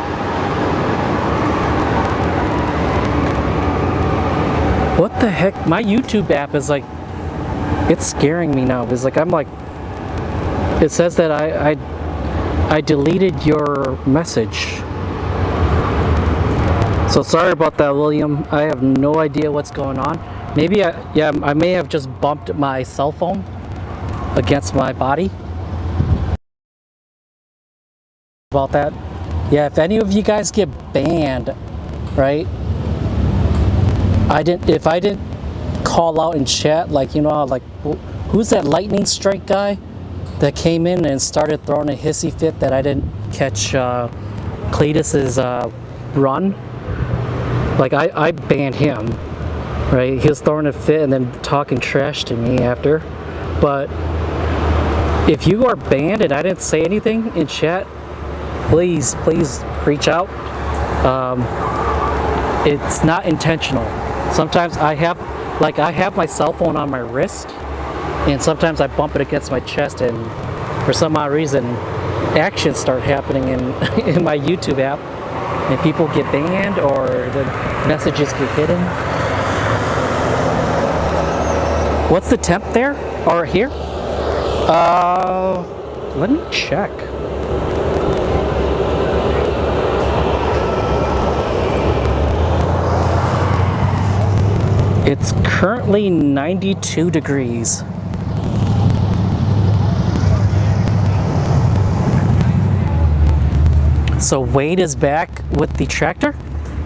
What the heck? My YouTube app is like, it's scaring me now. It's like it says that I deleted your message. So sorry about that, William. I have no idea what's going on. Maybe I may have just bumped my cell phone against my body. About that. Yeah, if any of you guys get banned, right? If I didn't call out in chat, like, you know how, like, who's that lightning strike guy that came in and started throwing a hissy fit that I didn't catch Cletus's run? Like, I banned him, right? He was throwing a fit and then talking trash to me after. But if you are banned and I didn't say anything in chat, please reach out. It's not intentional. Sometimes I have my cell phone on my wrist, and sometimes I bump it against my chest, and for some odd reason, actions start happening in my YouTube app, and people get banned or the messages get hidden. What's the temp there or here? Let me check. It's currently 92 degrees. So Wade is back with the tractor.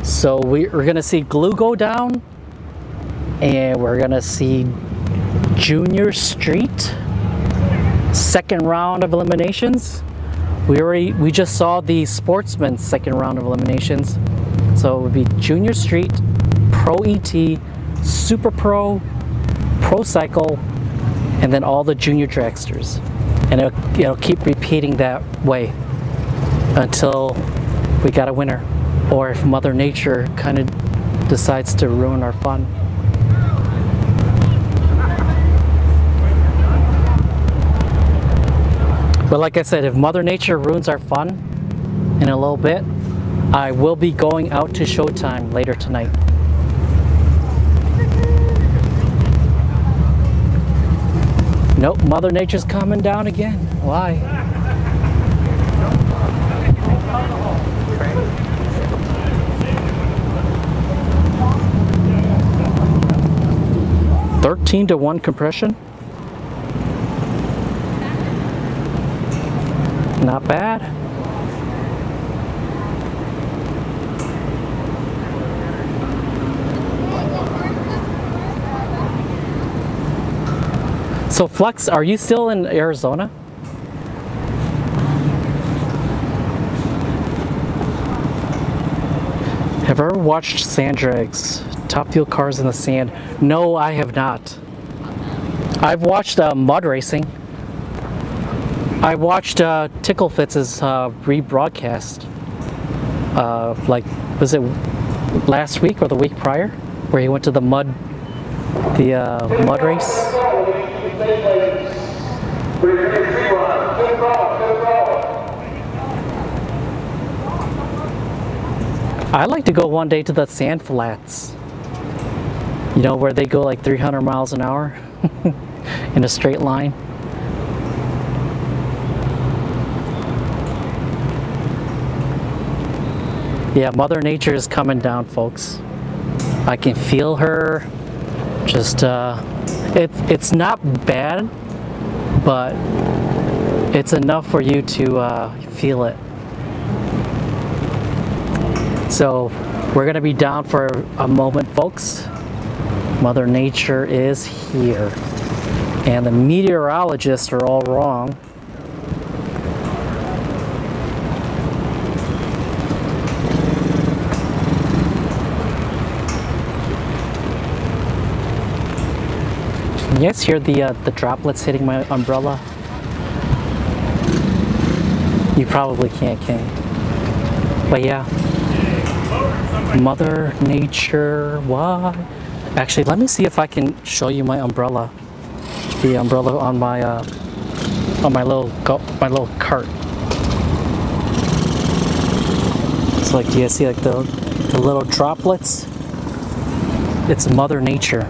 So we're gonna see glue go down, and we're gonna see Junior Street, second round of eliminations. We just saw the Sportsman's second round of eliminations. So it would be Junior Street, Pro ET, Super Pro, Pro Cycle, and then all the junior dragsters. And it'll keep repeating that way until we got a winner, or if Mother Nature kind of decides to ruin our fun. But like I said, if Mother Nature ruins our fun in a little bit, I will be going out to Showtime later tonight. Nope, Mother Nature's coming down again. Why? (13-1) compression. Not bad. So Flex, are you still in Arizona? Have I ever watched sand drags? Top Fuel cars in the sand? No, I have not. I've watched mud racing. I watched Tickle Fitz's rebroadcast. Like, was it last week or the week prior, where he went to the mud race? I like to go one day to the sand flats. You know, where they go like 300 miles an hour in a straight line. Yeah, Mother Nature is coming down, folks. I can feel her. Just, it's not bad, but it's enough for you to feel it. So we're gonna be down for a moment, folks. Mother Nature is here, and the meteorologists are all wrong. you guys hear the droplets hitting my umbrella? You probably can't, can you? But yeah. Mother Nature, why? Actually, let me see if I can show you my umbrella. The umbrella on my little cart. It's like, do you see like the little droplets? It's Mother Nature.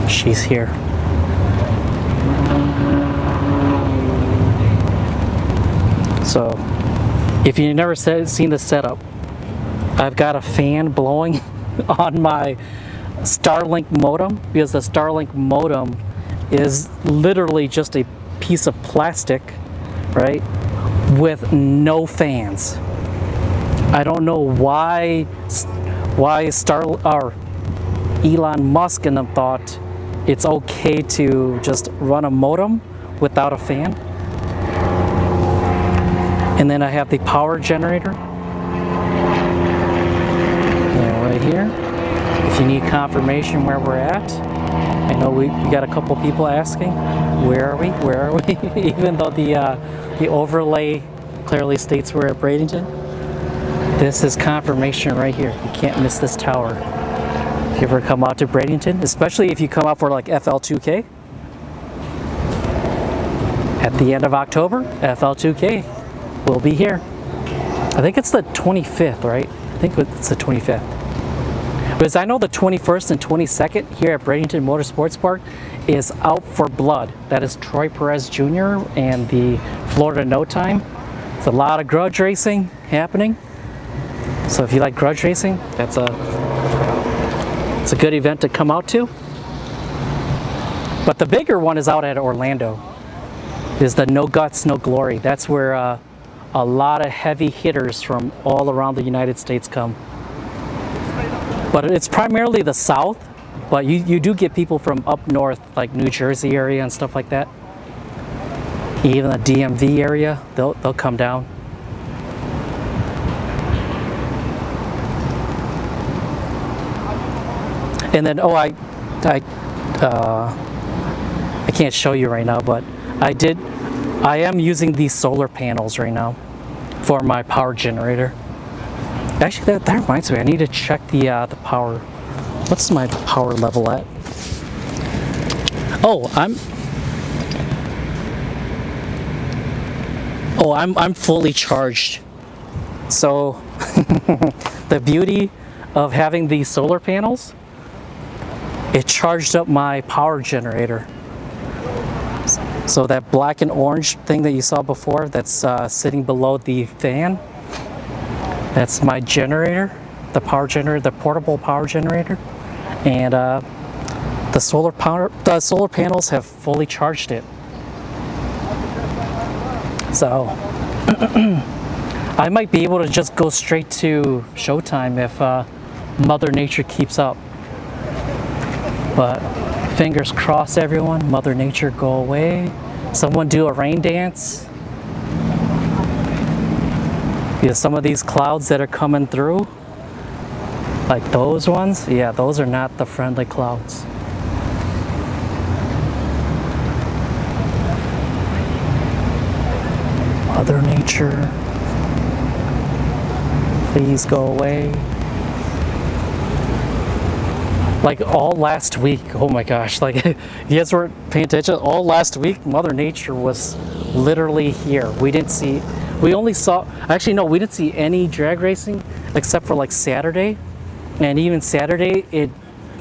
She's here. So, if you've never seen the setup, I've got a fan blowing on my Starlink modem, because the Starlink modem is literally just a piece of plastic, right, with no fans. I don't know why Elon Musk and them thought it's okay to just run a modem without a fan. And then I have the power generator. And right here, if you need confirmation where we're at, I know we got a couple people asking, where are we? Even though the overlay clearly states we're at Bradenton. This is confirmation right here. You can't miss this tower. If you ever come out to Bradenton, especially if you come out for like FL2K, at the end of October, FL2K will be here. I think it's the 25th, right? I think it's the 25th. Because I know the 21st and 22nd here at Bradenton Motorsports Park is Out for Blood. That is Troy Perez Jr. and the Florida No Time. It's a lot of grudge racing happening. So if you like grudge racing, it's a good event to come out to. But the bigger one is out at Orlando. Is the No Guts, No Glory. That's where a lot of heavy hitters from all around the United States come. But it's primarily the South, but you do get people from up north, like New Jersey area and stuff like that. Even the DMV area, they'll come down. And then, I can't show you right now, but I am using these solar panels right now for my power generator. Actually, that reminds me, I need to check the power. What's my power level at? I'm fully charged. So the beauty of having these solar panels, it charged up my power generator. So that black and orange thing that you saw before, that's sitting below the fan, that's my generator, the power generator, the portable power generator, and the solar panels have fully charged it. So I might be able to just go straight to Showtime if Mother Nature keeps up. But fingers crossed, everyone. Mother Nature, go away. Someone do a rain dance. Because some of these clouds that are coming through, like those ones, yeah, those are not the friendly clouds. Mother Nature, please go away. Like all last week, oh my gosh, like you guys weren't paying attention, all last week Mother Nature was literally here. We didn't see any drag racing except for like Saturday. And even Saturday,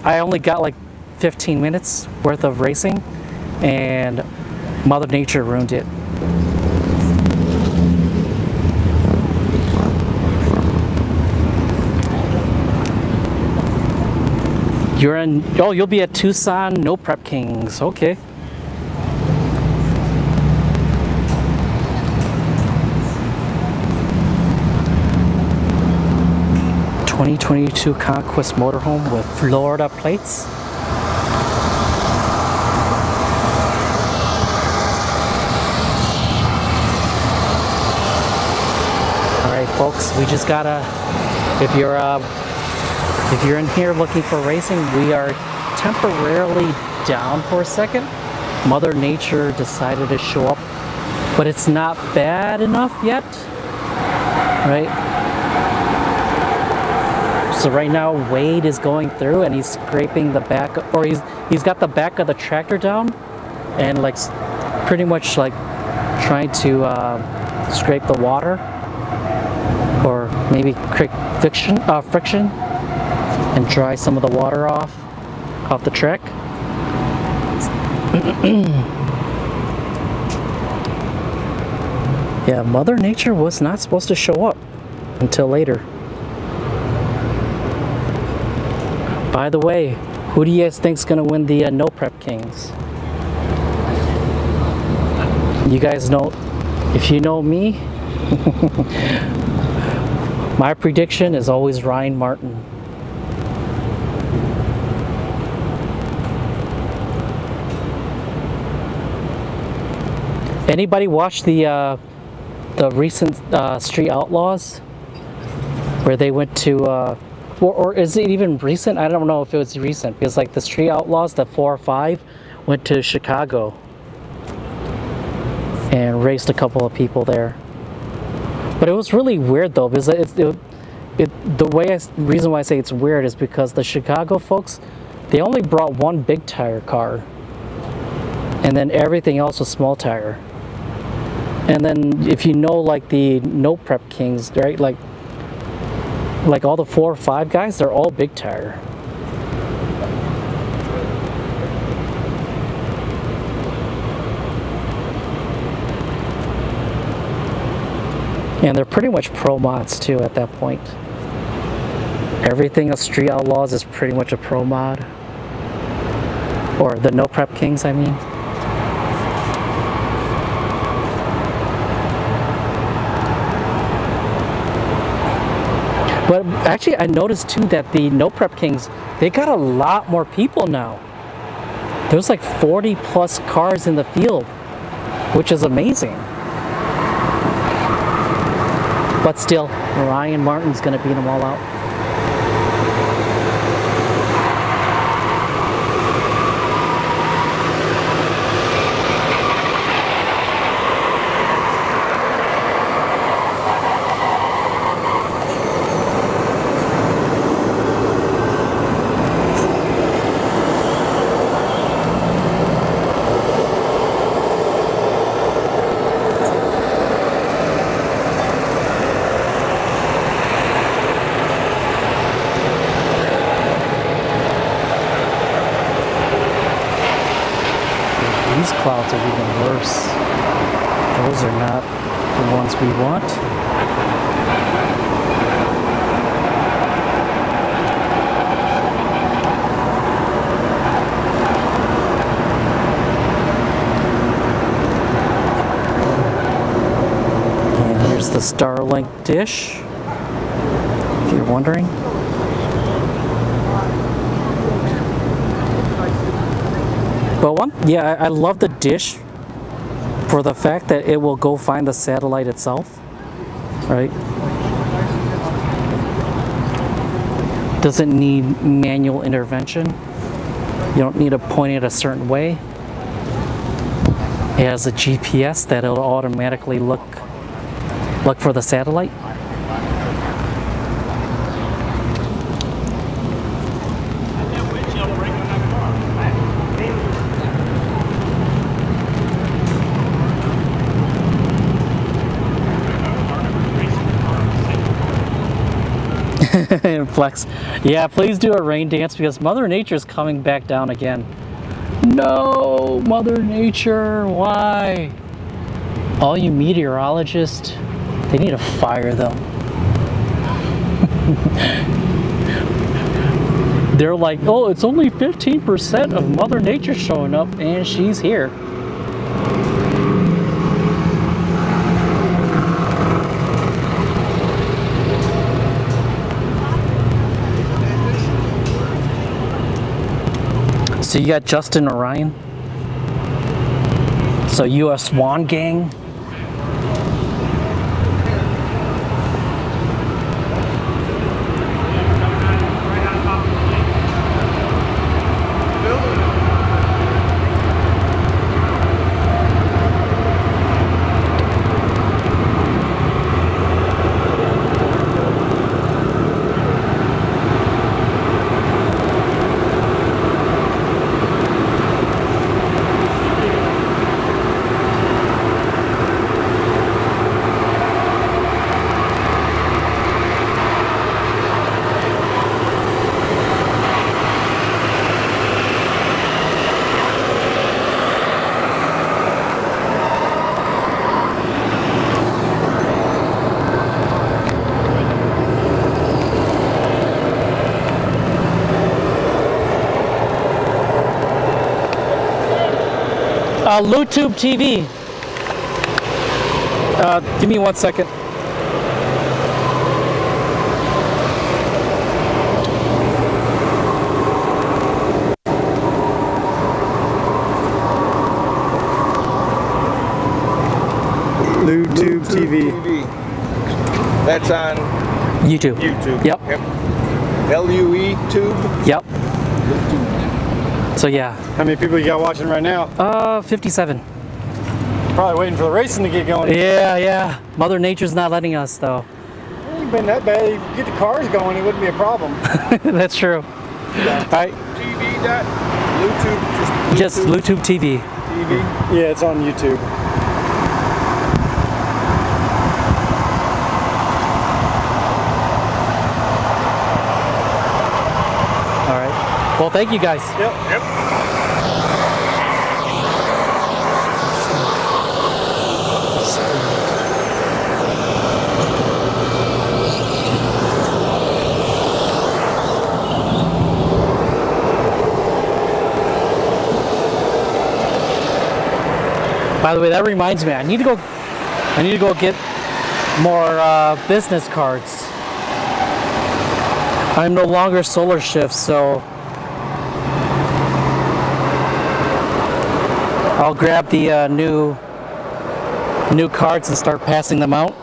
I only got like 15 minutes worth of racing, and Mother Nature ruined it. You'll be at Tucson No Prep Kings, okay. '22 Conquest motorhome with Florida plates. All right, folks, we just gotta. If you're in here looking for racing, we are temporarily down for a second, Mother Nature decided to show up, but it's not bad enough yet, right? So right now Wade is going through and he's scraping the back, or he's got the back of the tractor down and like pretty much like trying to scrape the water or maybe create friction and dry some of the water off the track. Yeah, Mother Nature was not supposed to show up until later. By the way, who do you guys think's gonna win the No Prep Kings? You guys know, if you know me, my prediction is always Ryan Martin. Anybody watch the recent Street Outlaws, where they went to, or is it even recent? I don't know if it was recent, because like the Street Outlaws, the 4 or 5, went to Chicago and raced a couple of people there. But it was really weird though, because reason why I say it's weird is because the Chicago folks, they only brought one big tire car, and then everything else was small tire. And then if you know like the No Prep Kings, right, like all the 4 or 5 guys, they're all big tire. And they're pretty much pro mods too at that point. Everything of Street Outlaws is pretty much a pro mod. Or the No Prep Kings, I mean. But actually I noticed too that the No Prep Kings, they got a lot more people now. There's like 40 plus cars in the field, which is amazing. But still, Ryan Martin's gonna beat them all out. These clouds are even worse. Those are not the ones we want. And here's the Starlink dish, if you're wondering. But I love the dish for the fact that it will go find the satellite itself, right? Doesn't need manual intervention. You don't need to point it a certain way. It has a GPS that it'll automatically look for the satellite. Flex. Yeah, please do a rain dance because Mother Nature is coming back down again. No, Mother Nature, why? All you meteorologists, they need to fire them. They're like, oh, it's only 15% of Mother Nature showing up and she's here. So you got Justin Orion. So you a Swan Gang. YouTube TV. Give me 1 second. YouTube TV. That's on YouTube. YouTube. Yep. LUE tube. Yep. So yeah. How many people you got watching right now? 57. Probably waiting for the racing to get going. Yeah. Mother Nature's not letting us though. It ain't been that bad. If you get the cars going, it wouldn't be a problem. That's true. All right. TV dot YouTube. Just YouTube TV. TV. Yeah, it's on YouTube. All right. Well, thank you guys. Yep. By the way, that reminds me, I need to go get more business cards. I'm no longer Solar Shift, so I'll grab the new cards and start passing them out.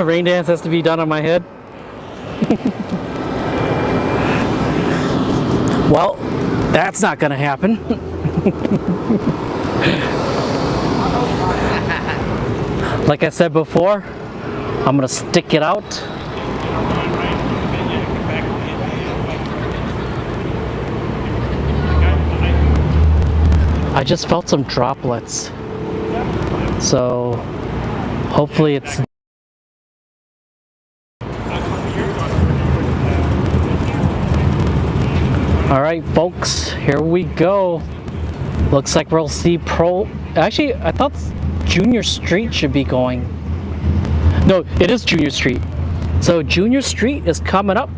Rain dance has to be done on my head. Well, that's not gonna happen. Like I said before, I'm gonna stick it out. I just felt some droplets. So hopefully it's all right, folks, here we go. Looks like we'll see pro. Actually, I thought Junior Street should be going. No, it is Junior Street. So Junior Street is coming up.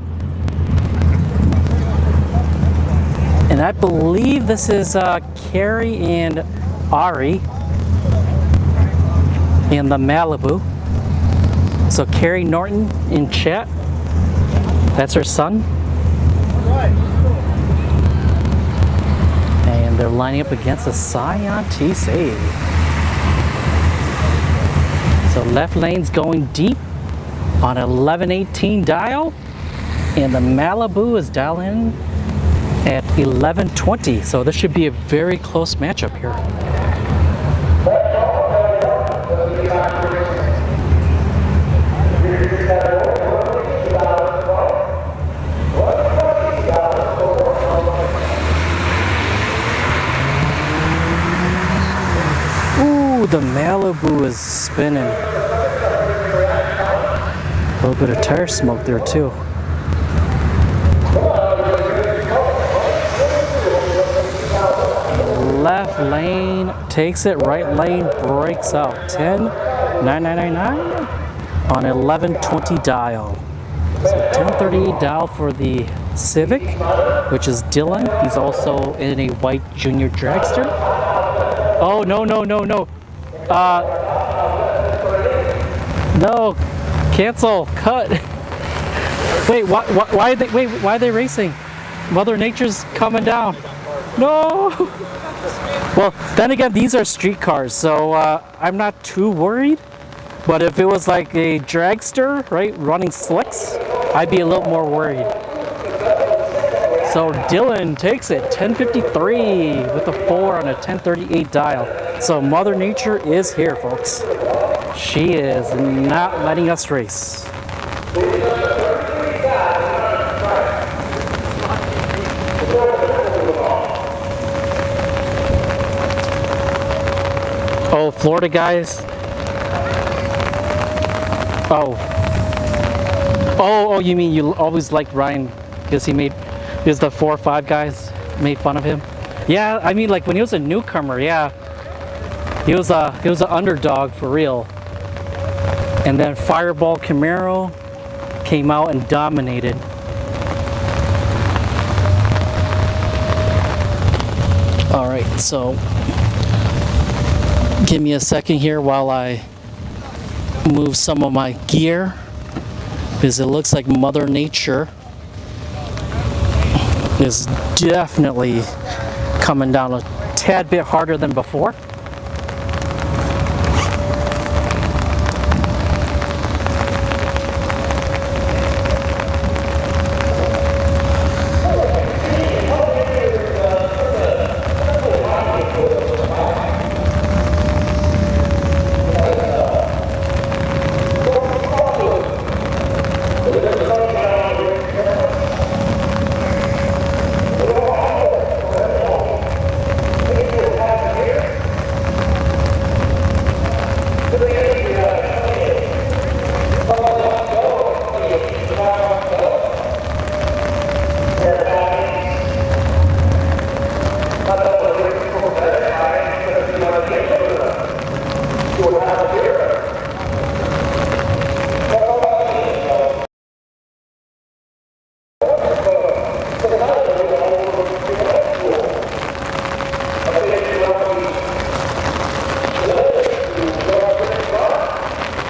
And I believe this is Carrie and Ari in the Malibu. So Carrie Norton in chat. That's her son. And they're lining up against a Scion TC. So left lane's going deep on 1118 dial. And the Malibu is dialing at 1120. So this should be a very close matchup here. Ooh, the Malibu is spinning. A little bit of tire smoke there too. Left lane takes it, right lane breaks out. 10.9999 on 1120 dial. So 1038 dial for the Civic, which is Dylan. He's also in a white Junior Dragster. Oh, no. No, cancel, cut. Wait, why are they racing? Mother Nature's coming down. No. Well, then again, these are street cars, so I'm not too worried. But if it was like a dragster, right, running slicks, I'd be a little more worried. So Dylan takes it, 1053 with a 4 on a 1038 dial. So Mother Nature is here, folks. She is not letting us race. Oh, Florida guys. Oh, you mean you always liked Ryan because the 4 or 5 guys made fun of him? Yeah, I mean, like when he was a newcomer, yeah. He was an underdog for real. And then Fireball Camaro came out and dominated. All right, so give me a second here while I move some of my gear, because it looks like Mother Nature is definitely coming down a tad bit harder than before.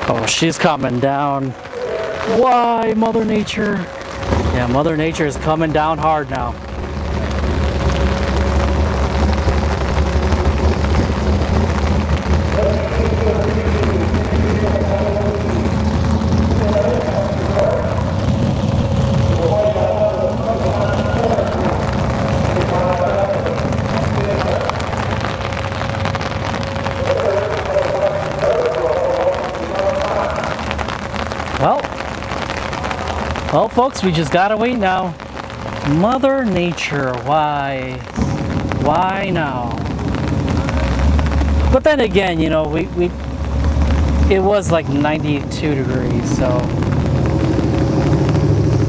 Oh, she's coming down. Why, Mother Nature? Yeah, Mother Nature is coming down hard now. Well, folks, we just gotta wait now. Mother Nature, why? Why now? But then again, you know, it was like 92 degrees, so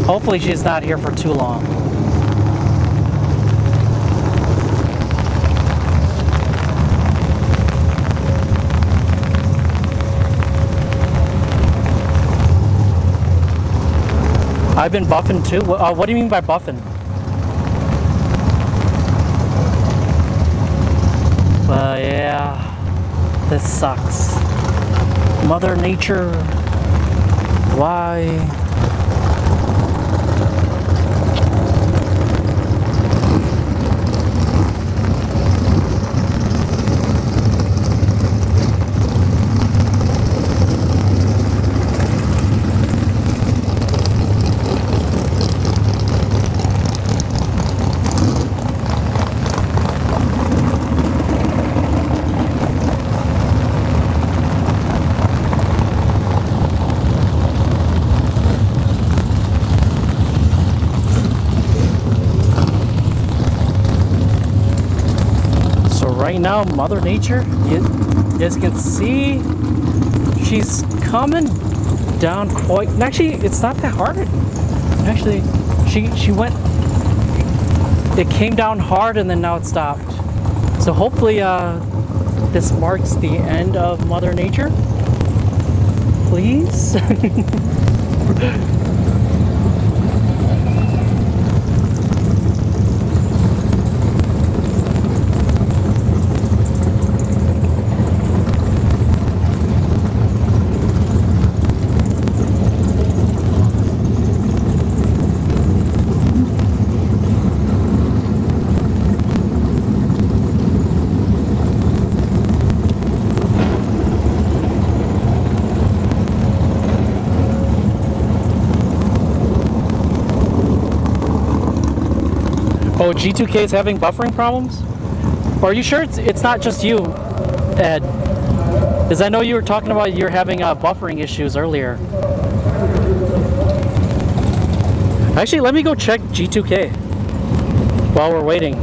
hopefully she's not here for too long. I've been buffing too. What do you mean by buffing? But yeah, this sucks. Mother Nature, why? Right now, Mother Nature, you guys can see she's coming down quite. Actually, it's not that hard. Actually, she went. It came down hard and then now it stopped. So hopefully, this marks the end of Mother Nature. Please. Oh, G2K is having buffering problems? Or are you sure it's not just you? Ed, because I know you were talking about you're having buffering issues earlier. Actually, let me go check G2K while we're waiting.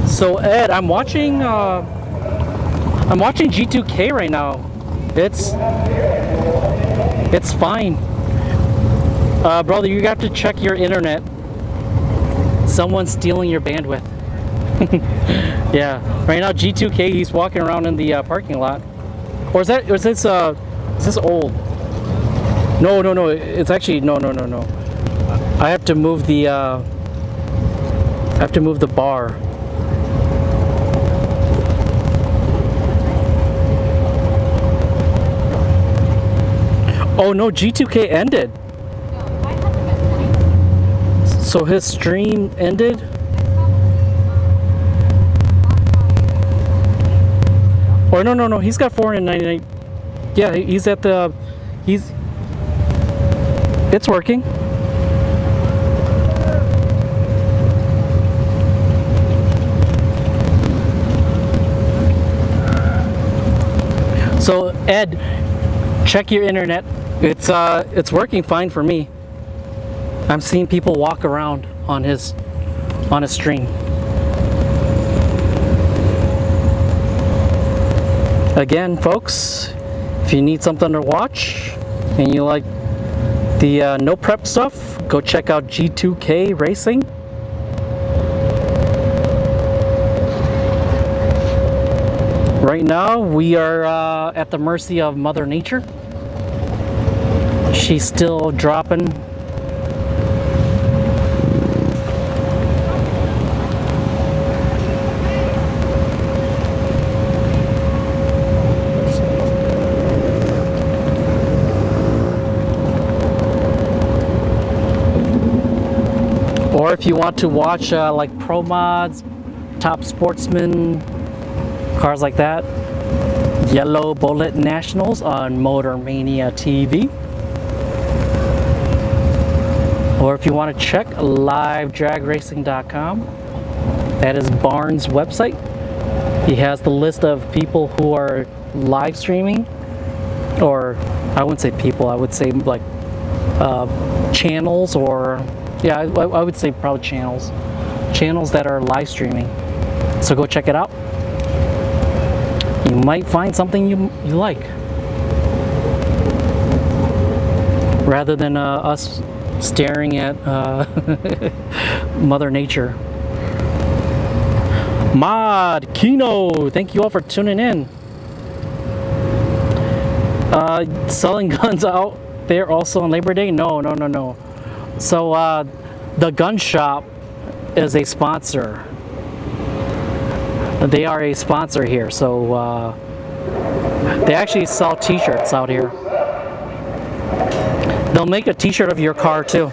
So Ed, I'm watching G2K right now. It's fine. Brother, you have to check your internet. Someone's stealing your bandwidth. Yeah. Right now G2K, he's walking around in the parking lot. Or is this old? No. It's actually no. I have to move the bar. Oh no, G2K ended. So his stream ended? Or no, he's got 499. Yeah, he's at the, it's working. So Ed, check your internet. It's working fine for me. I'm seeing people walk around on his stream. Again, folks, if you need something to watch and you like the no prep stuff, go check out G2K Racing. Right now, we are at the mercy of Mother Nature. She's still dropping. Or if you want to watch like Pro Mods, Top Sportsman, cars like that, Yellow Bullet Nationals on Motor Mania TV. Or if you want to check livedragracing.com, that is Barnes' website. He has the list of people who are live streaming, or I wouldn't say people, I would say like channels, or yeah, I would say probably channels that are live streaming. So go check it out. You might find something you like, rather than us staring at Mother Nature. Mod Kino, thank you all for tuning in. Selling guns out there also on Labor Day? No. So the gun shop is a sponsor. They are a sponsor here, so they actually sell t-shirts out here. They'll make a t-shirt of your car too.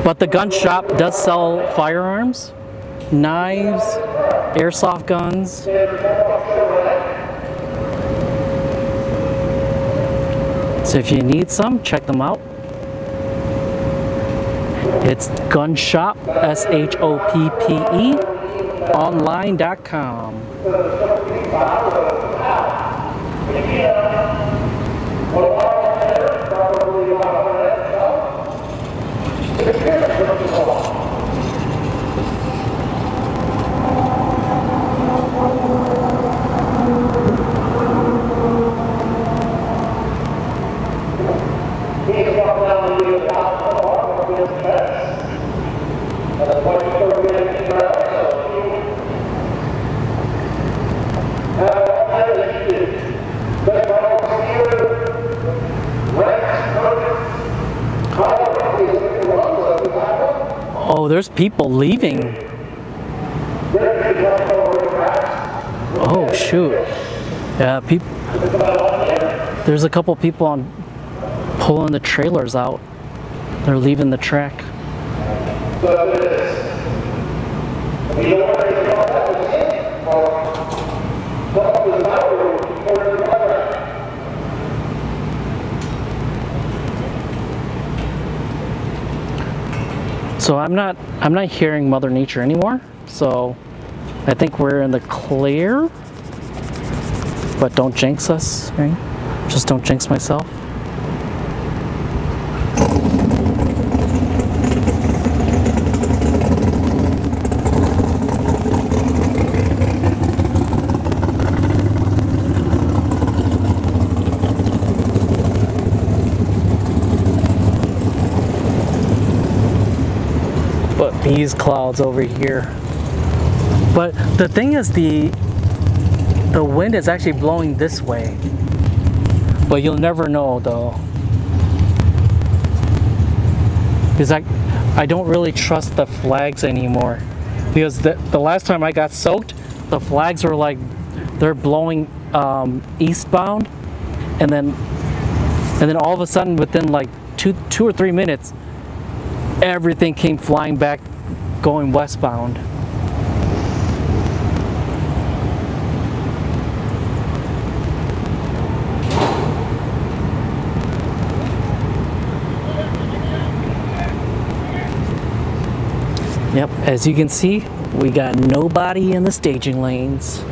But the gun shop does sell firearms, knives, airsoft guns. So if you need some, check them out. It's Gun Shop, SHOPPE, online.com. Oh, there's people leaving. Oh, shoot. Yeah, There's a couple people on pulling the trailers out. They're leaving the track. So I'm not hearing Mother Nature anymore. So I think we're in the clear. But don't jinx us, right? Just don't jinx myself. But these clouds over here. But the thing is, the wind is actually blowing this way. But you'll never know though. Because I don't really trust the flags anymore. Because the last time I got soaked, the flags were like, they're blowing eastbound. And then all of a sudden within like two or 3 minutes, everything came flying back going westbound. Yep, as you can see, we got nobody in the staging lanes.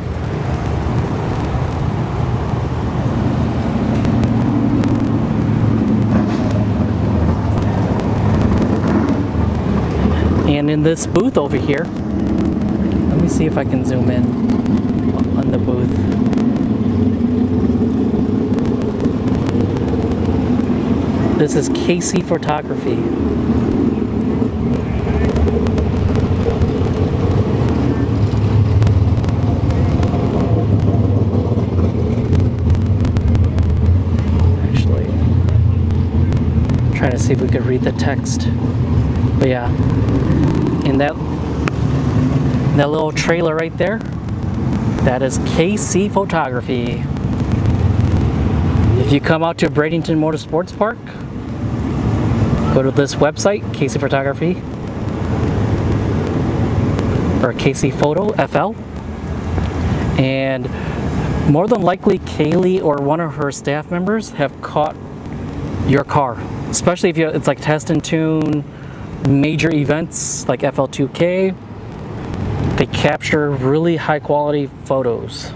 And in this booth over here, let me see if I can zoom in on the booth. This is KC Photography. Actually, trying to see if we could read the text. But yeah, in that little trailer right there, that is KC Photography. If you come out to Bradenton Motorsports Park, go to this website, KC Photography, or KC Photo FL, and more than likely Kaylee or one of her staff members have caught your car, especially if it's like test and tune, major events like FL2K. They capture really high quality photos.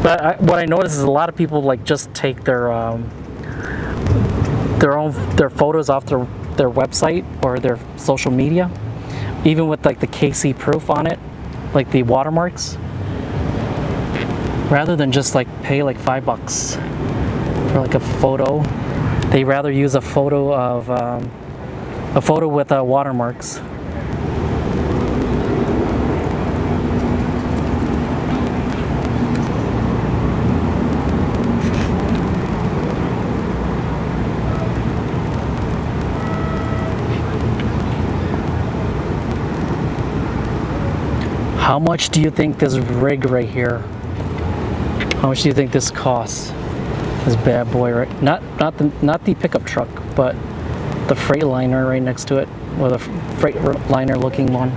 But what I notice is a lot of people like just take their photos off their website or their social media, even with like the KC proof on it, like the watermarks, rather than just like pay like $5 for like a photo. They rather use a photo of with watermarks. How much do you think this rig right here? How much do you think this costs? This bad boy, right? Not the pickup truck, but the Freightliner right next to it, or the Freightliner looking one.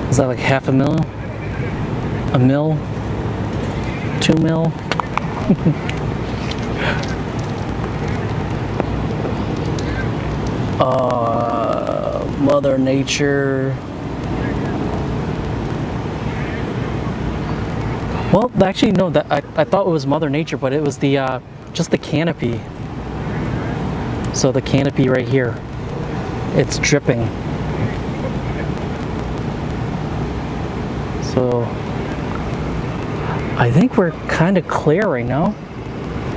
Is that like $500,000? $1 mil? $2 mil? Mother Nature. Well, actually, no. That I thought it was Mother Nature, but it was the just the canopy. So the canopy right here, it's dripping. So I think we're kind of clear right now,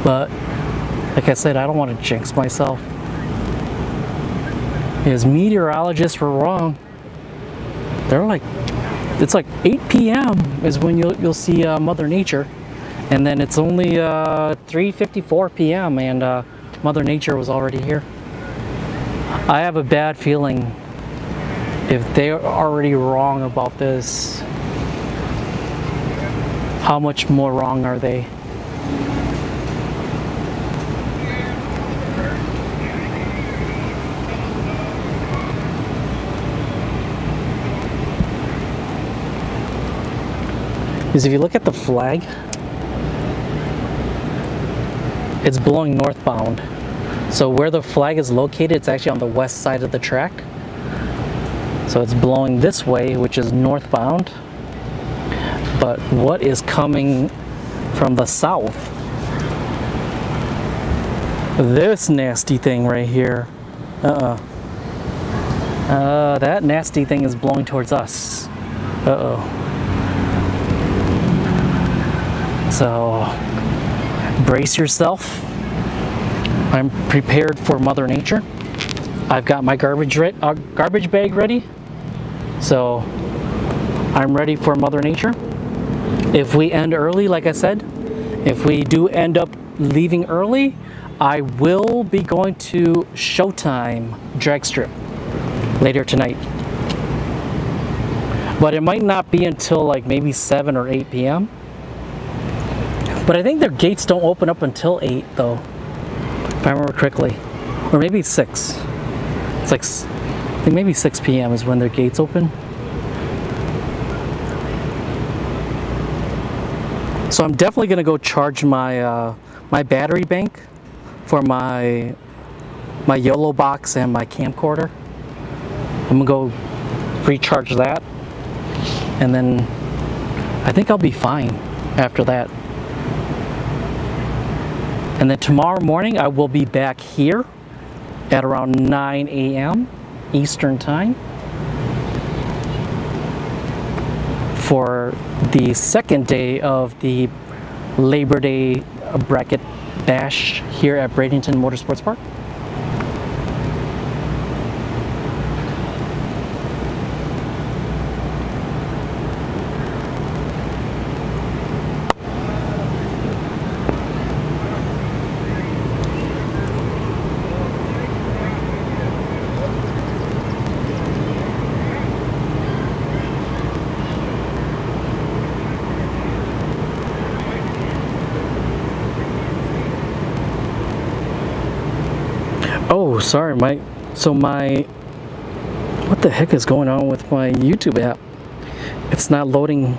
but like I said, I don't want to jinx myself. Because meteorologists were wrong. They're like, it's like 8 p.m. is when you'll see Mother Nature, and then it's only 3:54 p.m. and Mother Nature was already here. I have a bad feeling If they're already wrong about this, how much more wrong are they? Because if you look at the flag, it's blowing northbound. So where the flag is located, it's actually on the west side of the track. So it's blowing this way, which is northbound. But what is coming from the south? This nasty thing right here. That nasty thing is blowing towards us. So brace yourself. I'm prepared for Mother Nature. I've got my garbage bag ready. So I'm ready for Mother Nature. If we end early, like I said, if we do end up leaving early, I will be going to Showtime drag strip later tonight. But it might not be until like maybe 7 or 8 p.m. But I think their gates don't open up until 8 though, if I remember correctly. Or maybe 6. It's like, I think maybe 6 p.m. is when their gates open. So I'm definitely gonna go charge my my battery bank for my YOLO box and my camcorder. I'm gonna go recharge that, and then I think I'll be fine after that. And then tomorrow morning I will be back here at around 9 a.m. Eastern Time for the second day of the Labor Day bracket bash here at Bradenton Motorsports Park. Oh, sorry, what the heck is going on with my YouTube app? It's not loading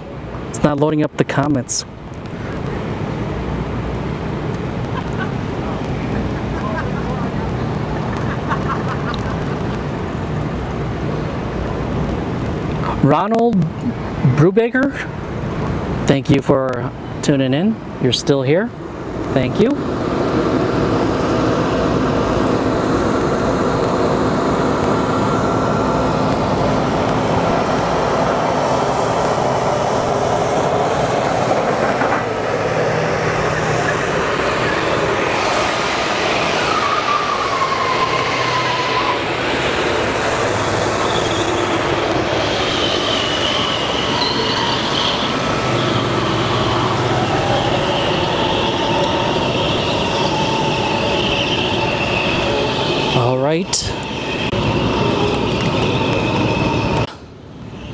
up the comments. Ronald Brubaker, thank you for tuning in. You're still here. Thank you.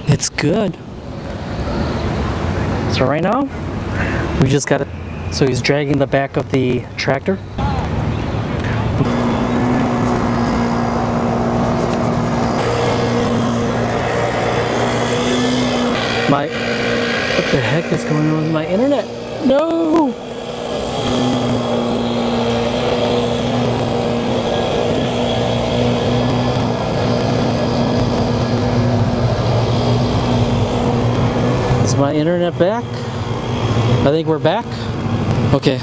It's good. So right now, we just got it. So he's dragging the back of the tractor. What the heck is going on with my internet? No! Is my internet back? I think we're back. Okay.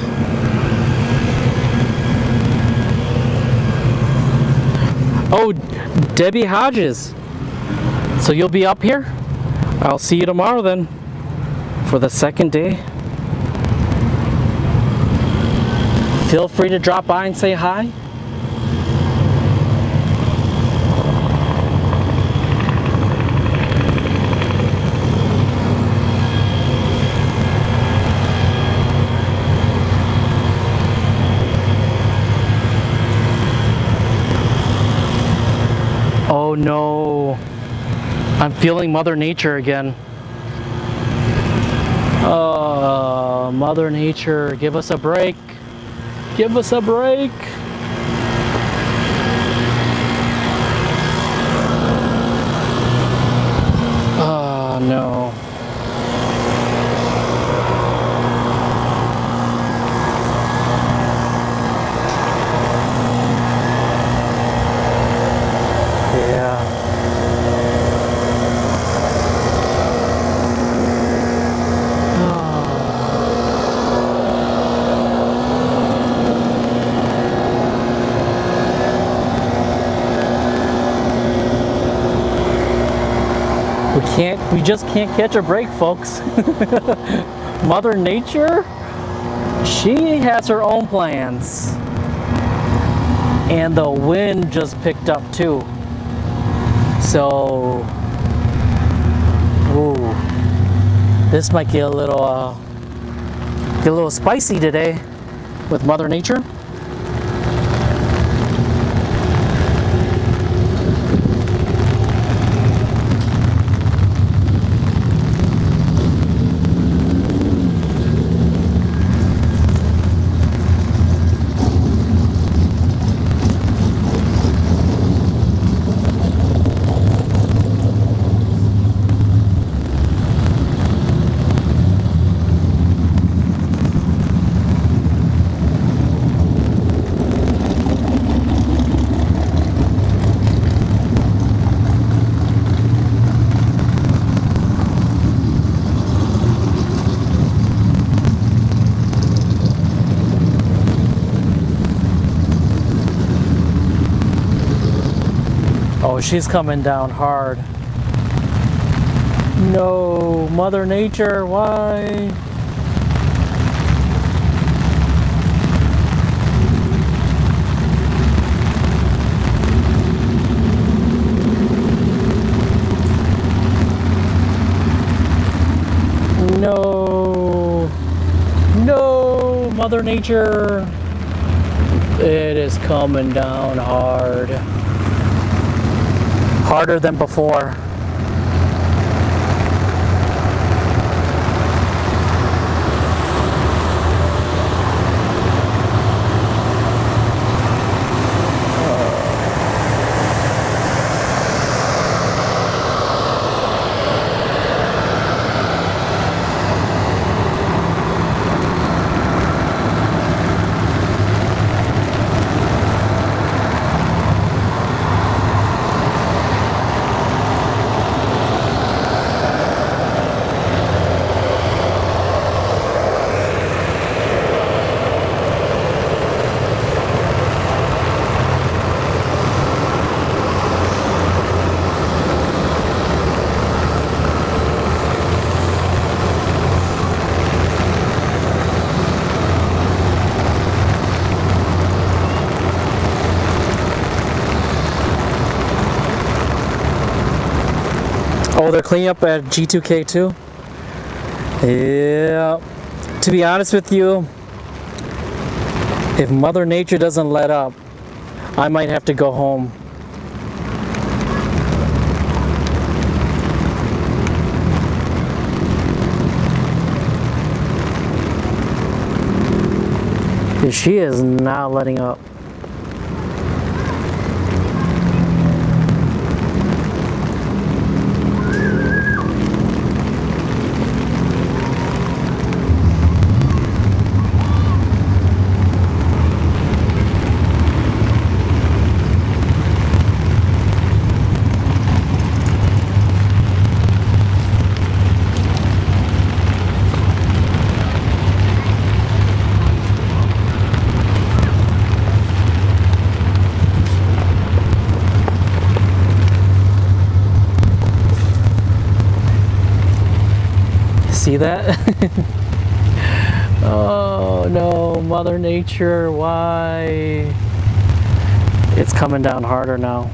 Oh, Debbie Hodges. So you'll be up here? I'll see you tomorrow then for the second day. Feel free to drop by and say hi. Oh no. I'm feeling Mother Nature again. Oh, Mother Nature, give us a break. Give us a break. Oh, no. Yeah. We just can't catch a break, folks. Mother Nature, she has her own plans. And the wind just picked up too. So, ooh, this might get a little spicy today with Mother Nature. Oh, she's coming down hard. No, Mother Nature, why? No, no, Mother Nature. It is coming down hard. Harder than before. Oh, they're cleaning up at G2K too? Yeah. To be honest with you, if Mother Nature doesn't let up, I might have to go home. She is not letting up. See that? Oh no, Mother Nature, why? It's coming down harder now.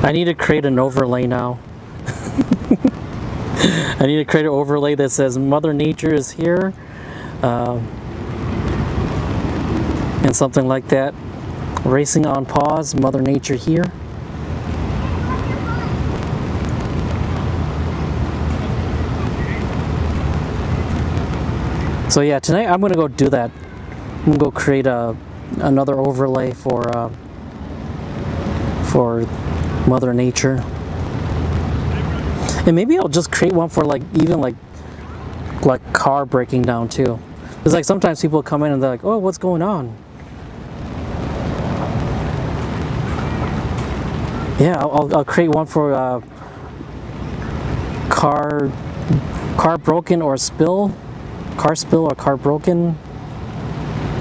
I need to create an overlay now. I need to create an overlay that says Mother Nature is here. And something like that. Racing on pause, Mother Nature here. So yeah, tonight I'm gonna go do that. I'm gonna go create another overlay for Mother Nature. And maybe I'll just create one for like even like car breaking down too. It's like sometimes people come in and they're like, "Oh, what's going on?" Yeah, I'll create one for car broken or spill, car spill or car broken.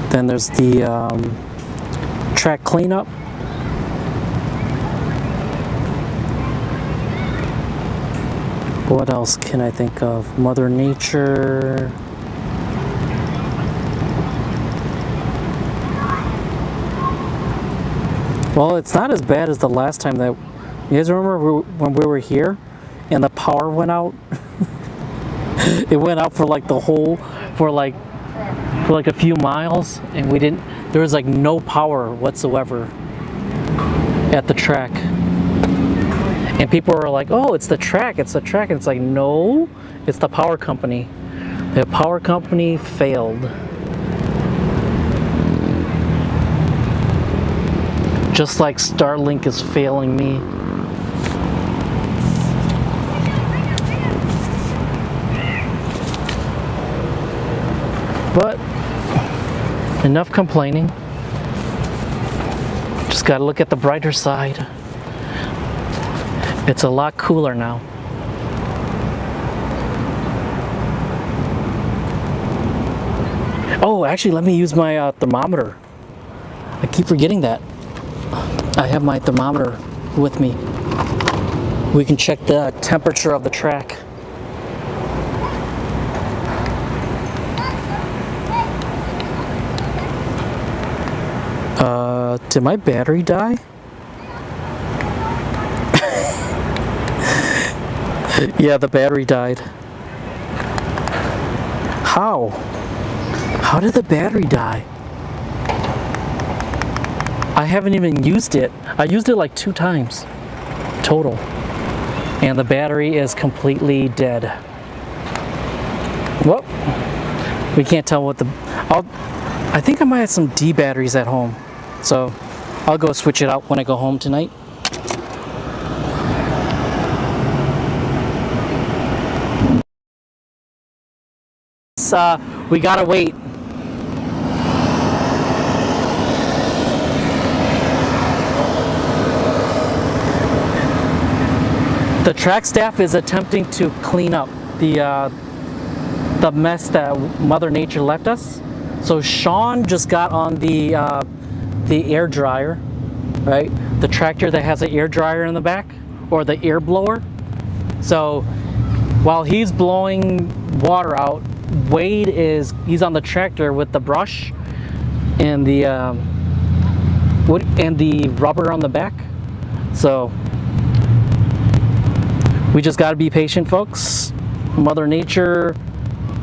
Then there's the track cleanup. What else can I think of? Mother Nature. Well, it's not as bad as the last time that... You guys remember when we were here and the power went out? It went out for like the whole... For like a few miles, and we didn't... There was like no power whatsoever at the track. And people were like, "Oh, it's the track, it's the track." And it's like, no, it's the power company. The power company failed. Just like Starlink is failing me. But enough complaining. Just gotta look at the brighter side. It's a lot cooler now. Oh, actually, let me use my thermometer. I keep forgetting that. I have my thermometer with me. We can check the temperature of the track. Did my battery die? Yeah, the battery died. How? How did the battery die? I haven't even used it. I used it like 2 times total. And the battery is completely dead. Well, we can't tell what the... I think I might have some D batteries at home. So I'll go switch it out when I go home tonight. We gotta wait. The track staff is attempting to clean up the mess that Mother Nature left us. So Sean just got on the air dryer, right? The tractor that has an air dryer in the back, or the air blower. So while he's blowing water out, Wade he's on the tractor with the brush and the wood and the rubber on the back. So we just got to be patient, folks. Mother Nature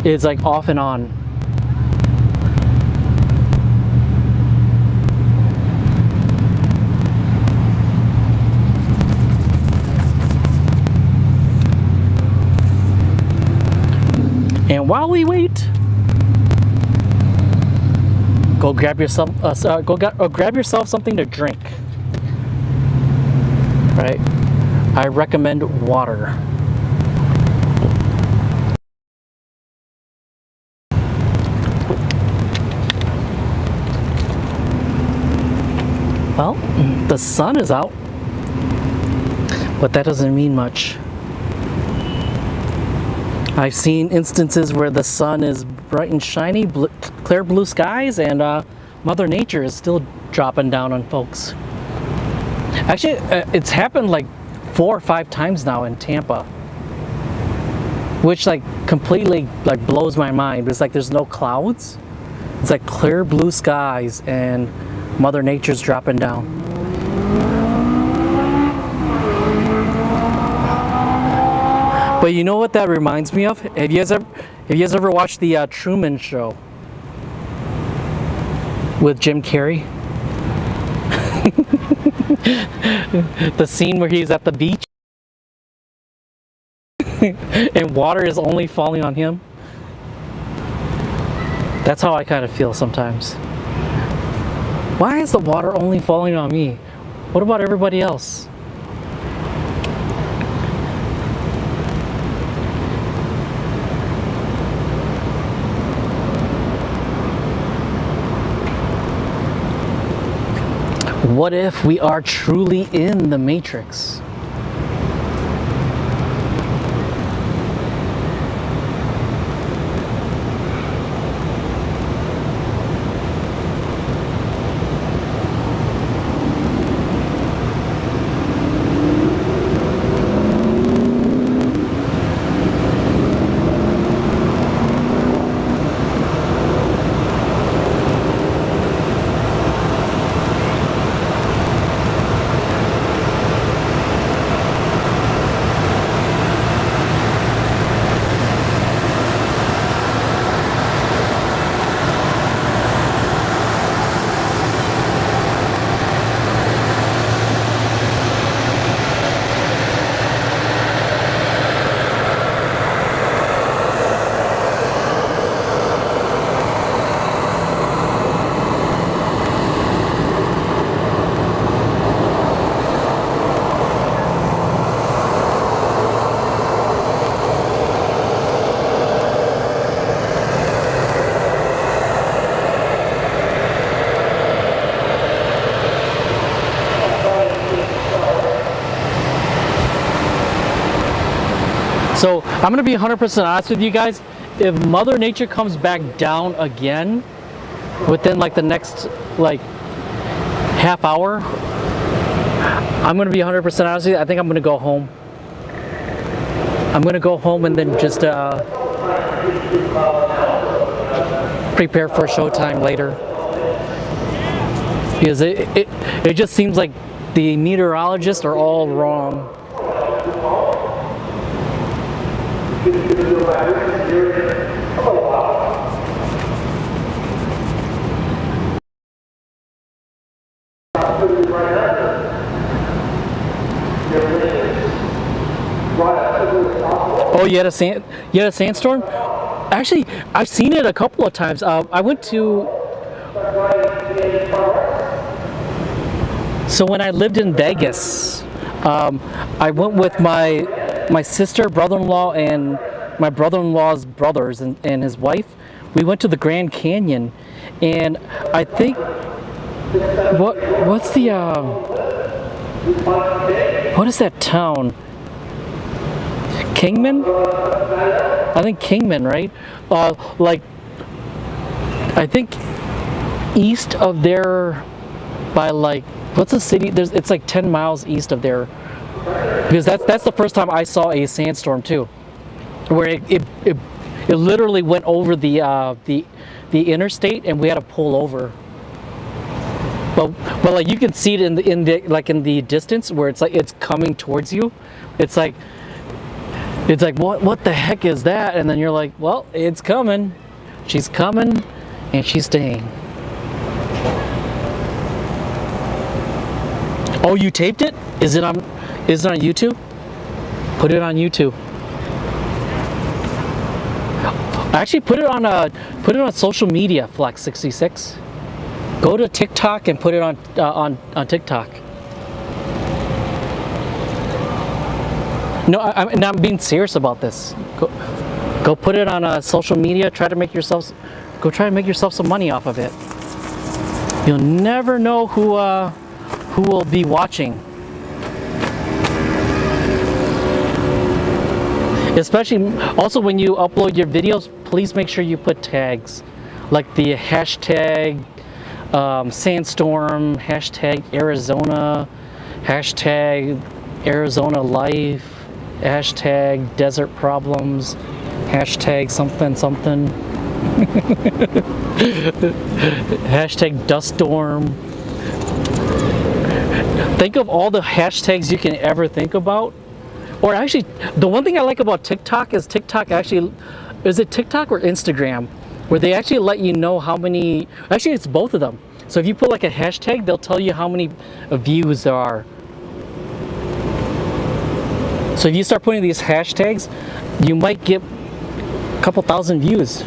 is like off and on. And while we wait, go grab yourself grab yourself something to drink. Right? I recommend water. Well, the sun is out, but that doesn't mean much. I've seen instances where the sun is bright and shiny, clear blue skies, and Mother Nature is still dropping down on folks. Actually, it's happened like 4 or 5 times now in Tampa, which like completely like blows my mind. It's like there's no clouds. It's like clear blue skies and Mother Nature's dropping down. But you know what that reminds me of? Have you guys ever watched the Truman Show with Jim Carrey? The scene where he's at the beach and water is only falling on him. That's how I kind of feel sometimes. Why is the water only falling on me? What about everybody else? What if we are truly in the Matrix? So I'm gonna be 100% honest with you guys. If Mother Nature comes back down again within like the next like half hour, I'm gonna be 100% honest with you. I think I'm gonna go home. I'm gonna go home and then just prepare for showtime later. Because it just seems like the meteorologists are all wrong. Oh, you had a sandstorm? Actually, I've seen it a couple of times. I went to. So when I lived in Vegas, I went with my sister, brother-in-law, and my brother-in-law's brothers and his wife. We went to the Grand Canyon, and I think what's the what is that town? Kingman? I think Kingman, right? Like I think east of there by like what's the city? It's like 10 miles east of there. Because that's the first time I saw a sandstorm too, where it literally went over the interstate and we had to pull over. But like you can see it in the distance where it's like it's coming towards you. It's like what the heck is that? And then you're like, well, it's coming. She's coming, and she's staying. Oh, you taped it? Is it on YouTube? Put it on YouTube. Actually, put it on social media, Flex66. Go to TikTok and put it on TikTok. No, I'm being serious about this. Go put it on social media. Try to make yourself some money off of it. You'll never know who will be watching. Especially also when you upload your videos, please make sure you put tags like the hashtag sandstorm, hashtag Arizona, hashtag Arizona life, hashtag desert problems, hashtag something something, hashtag dust storm. Think of all the hashtags you can ever think about Or actually, the one thing I like about TikTok is TikTok actually, is it TikTok or Instagram? Where they actually let you know how many, actually it's both of them. So if you put like a hashtag, they'll tell you how many views there are. So if you start putting these hashtags, you might get a couple thousand views.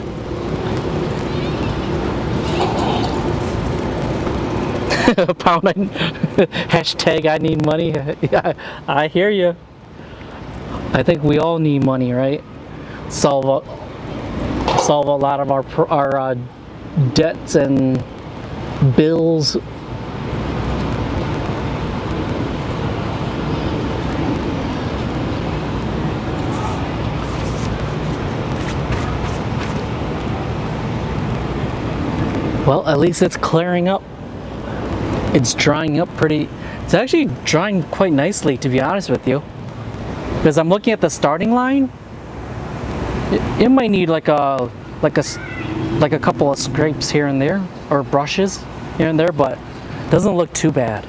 Pound hashtag I need money. Yeah, I hear you. I think we all need money, right? Solve a lot of our debts and bills. Well, at least it's clearing up. It's drying up pretty. It's actually drying quite nicely, to be honest with you. Because I'm looking at the starting line. It might need like a couple of scrapes here and there, or brushes here and there, but it doesn't look too bad.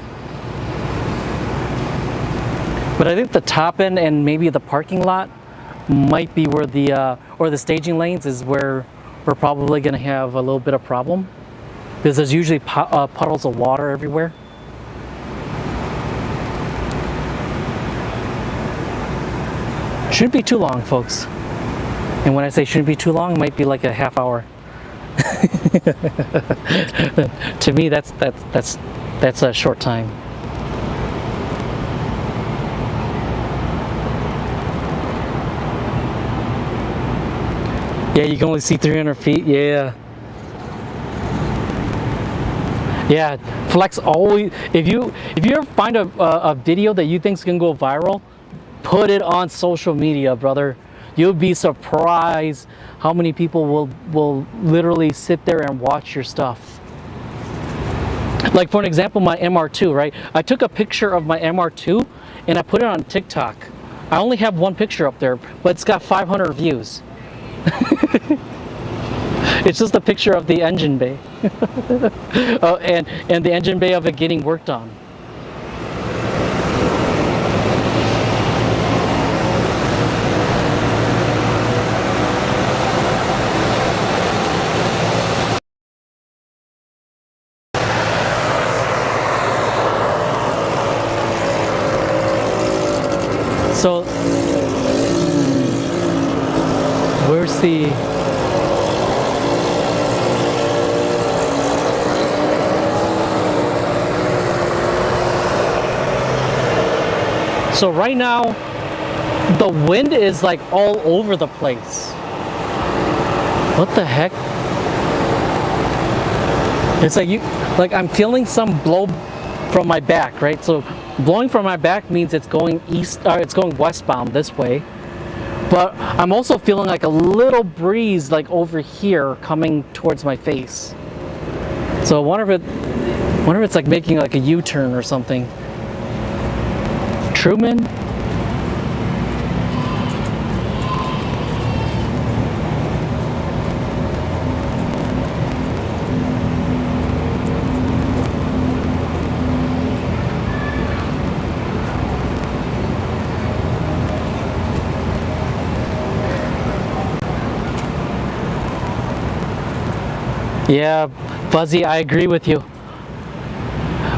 But I think the top end and maybe the parking lot might be where or the staging lanes is where we're probably going to have a little bit of problem. Because there's usually puddles of water everywhere. Shouldn't be too long, folks. And when I say shouldn't be too long, it might be like a half hour. To me, that's a short time. Yeah, you can only see 300 feet. Yeah. Yeah, Flex always, if you ever find a video that you think's gonna go viral, put it on social media, brother. You'll be surprised how many people will literally sit there and watch your stuff. Like for an example, my MR2, right? I took a picture of my MR2 and I put it on TikTok. I only have one picture up there, but it's got 500 views. It's just a picture of the engine bay. and the engine bay of it getting worked on. So, where's the... So right now, the wind is like all over the place. What the heck? It's like I'm feeling some blow from my back, right? So blowing from my back means it's going east, or it's going westbound this way. But I'm also feeling like a little breeze like over here coming towards my face. So I wonder if it's like making like a U-turn or something. Truman? Yeah, Fuzzy, I agree with you.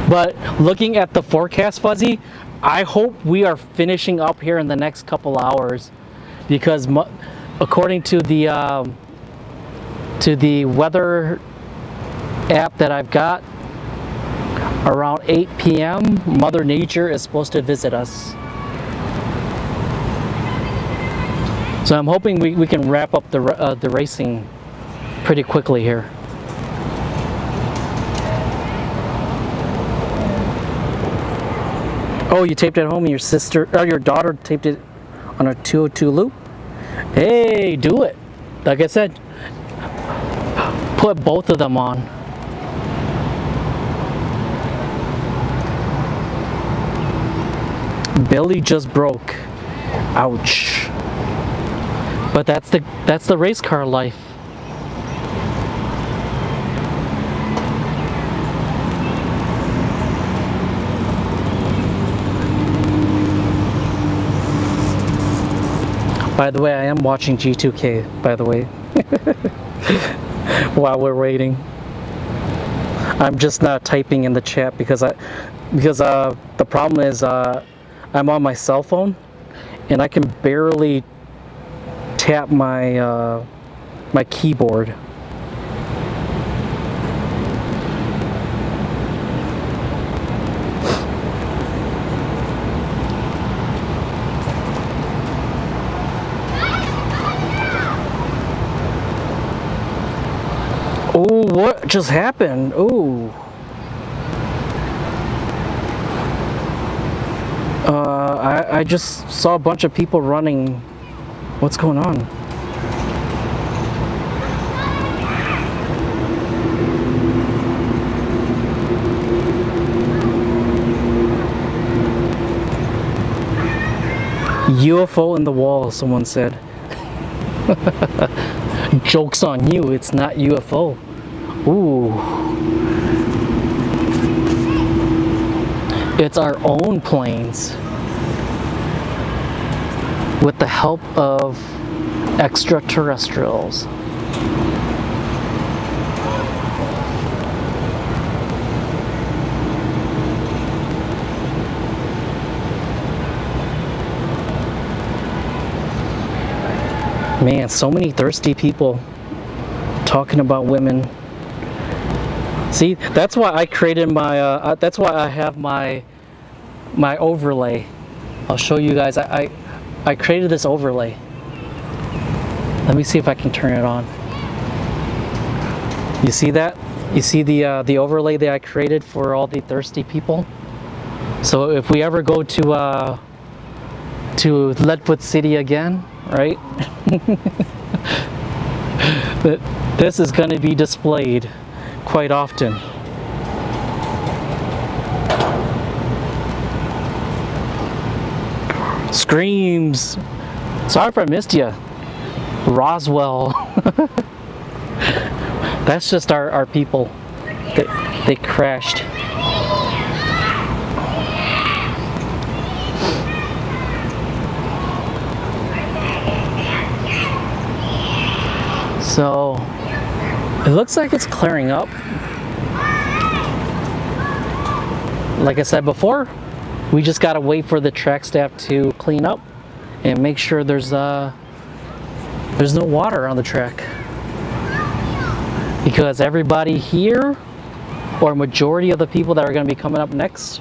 But looking at the forecast, Fuzzy, I hope we are finishing up here in the next couple hours, because according to the weather app that I've got, around 8 p.m. Mother Nature is supposed to visit us. So I'm hoping we can wrap up the racing pretty quickly here. Oh, you taped it at home and your sister, or your daughter taped it on a 202 loop? Hey, do it. Like I said, put both of them on. Billy just broke. Ouch. But that's the race car life. By the way, I am watching G2K, by the way. While we're waiting. I'm just not typing in the chat because the problem is I'm on my cell phone and I can barely tap my my keyboard. Oh, what just happened? Oh. I just saw a bunch of people running. What's going on? UFO in the wall, someone said. Joke's on you, it's not UFO. Ooh. It's our own planes. With the help of extraterrestrials. Man, so many thirsty people talking about women. See, that's why I created my, that's why I have my overlay. I'll show you guys, I created this overlay. Let me see if I can turn it on. You see that? You see the overlay that I created for all the thirsty people? So if we ever go to Leadfoot City again, right? This is going to be displayed quite often. Screams. Sorry if I missed you. Roswell. That's just our people. They crashed. So it looks like it's clearing up. Like I said before, we just gotta wait for the track staff to clean up and make sure there's no water on the track. Because everybody here, or majority of the people that are gonna be coming up next,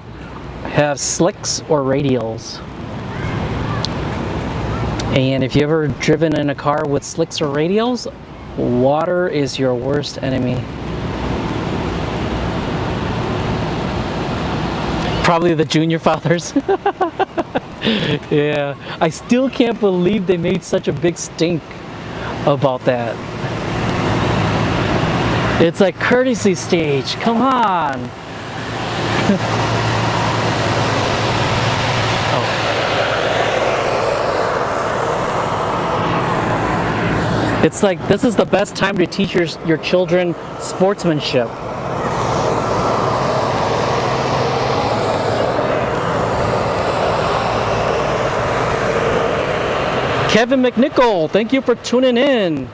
have slicks or radials. And if you ever driven in a car with slicks or radials, water is your worst enemy. Probably the junior fathers. Yeah, I still can't believe they made such a big stink about that. It's like courtesy stage, come on. Oh. It's like, this is the best time to teach your children sportsmanship. Kevin McNichol, thank you for tuning in.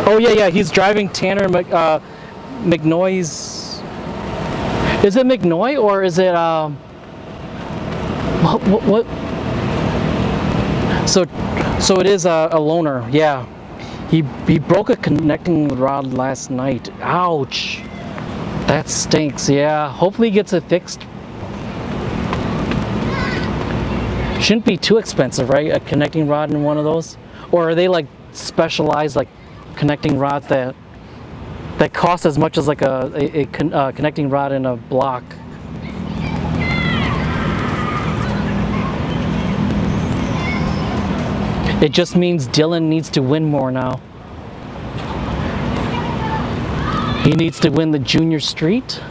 Oh yeah, he's driving Tanner McNoy's. Is it McNoy or is it what? So it is a loaner. Yeah, he broke a connecting rod last night. Ouch, that stinks. Yeah, hopefully he gets it fixed. Shouldn't be too expensive, right? A connecting rod in one of those, or are they like specialized like connecting rods that cost as much as like a connecting rod in a block? It just means Dylan needs to win more now. He needs to win the junior street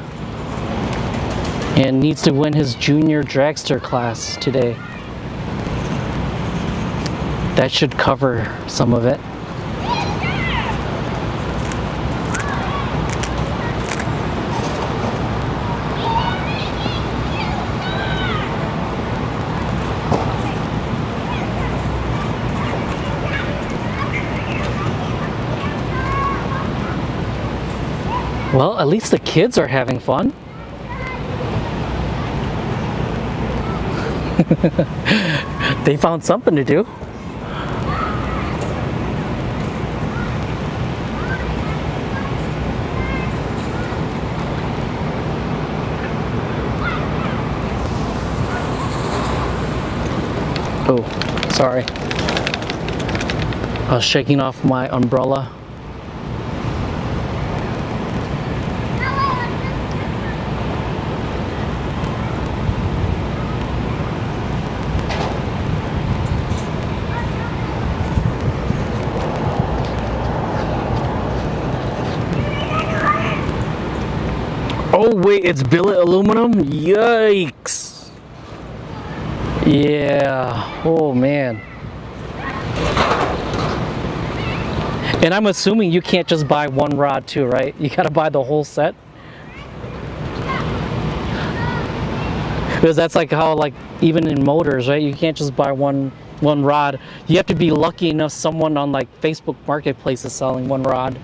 and needs to win his junior dragster class today. That should cover some of it. Well, at least the kids are having fun. They found something to do. Oh, sorry. I was shaking off my umbrella. Oh wait, it's billet aluminum? Yikes. Yeah, oh man. And I'm assuming you can't just buy one rod too, right? You gotta buy the whole set. Because that's like how, like, even in motors, right? You can't just buy one rod. You have to be lucky enough someone on like Facebook Marketplace is selling one rod.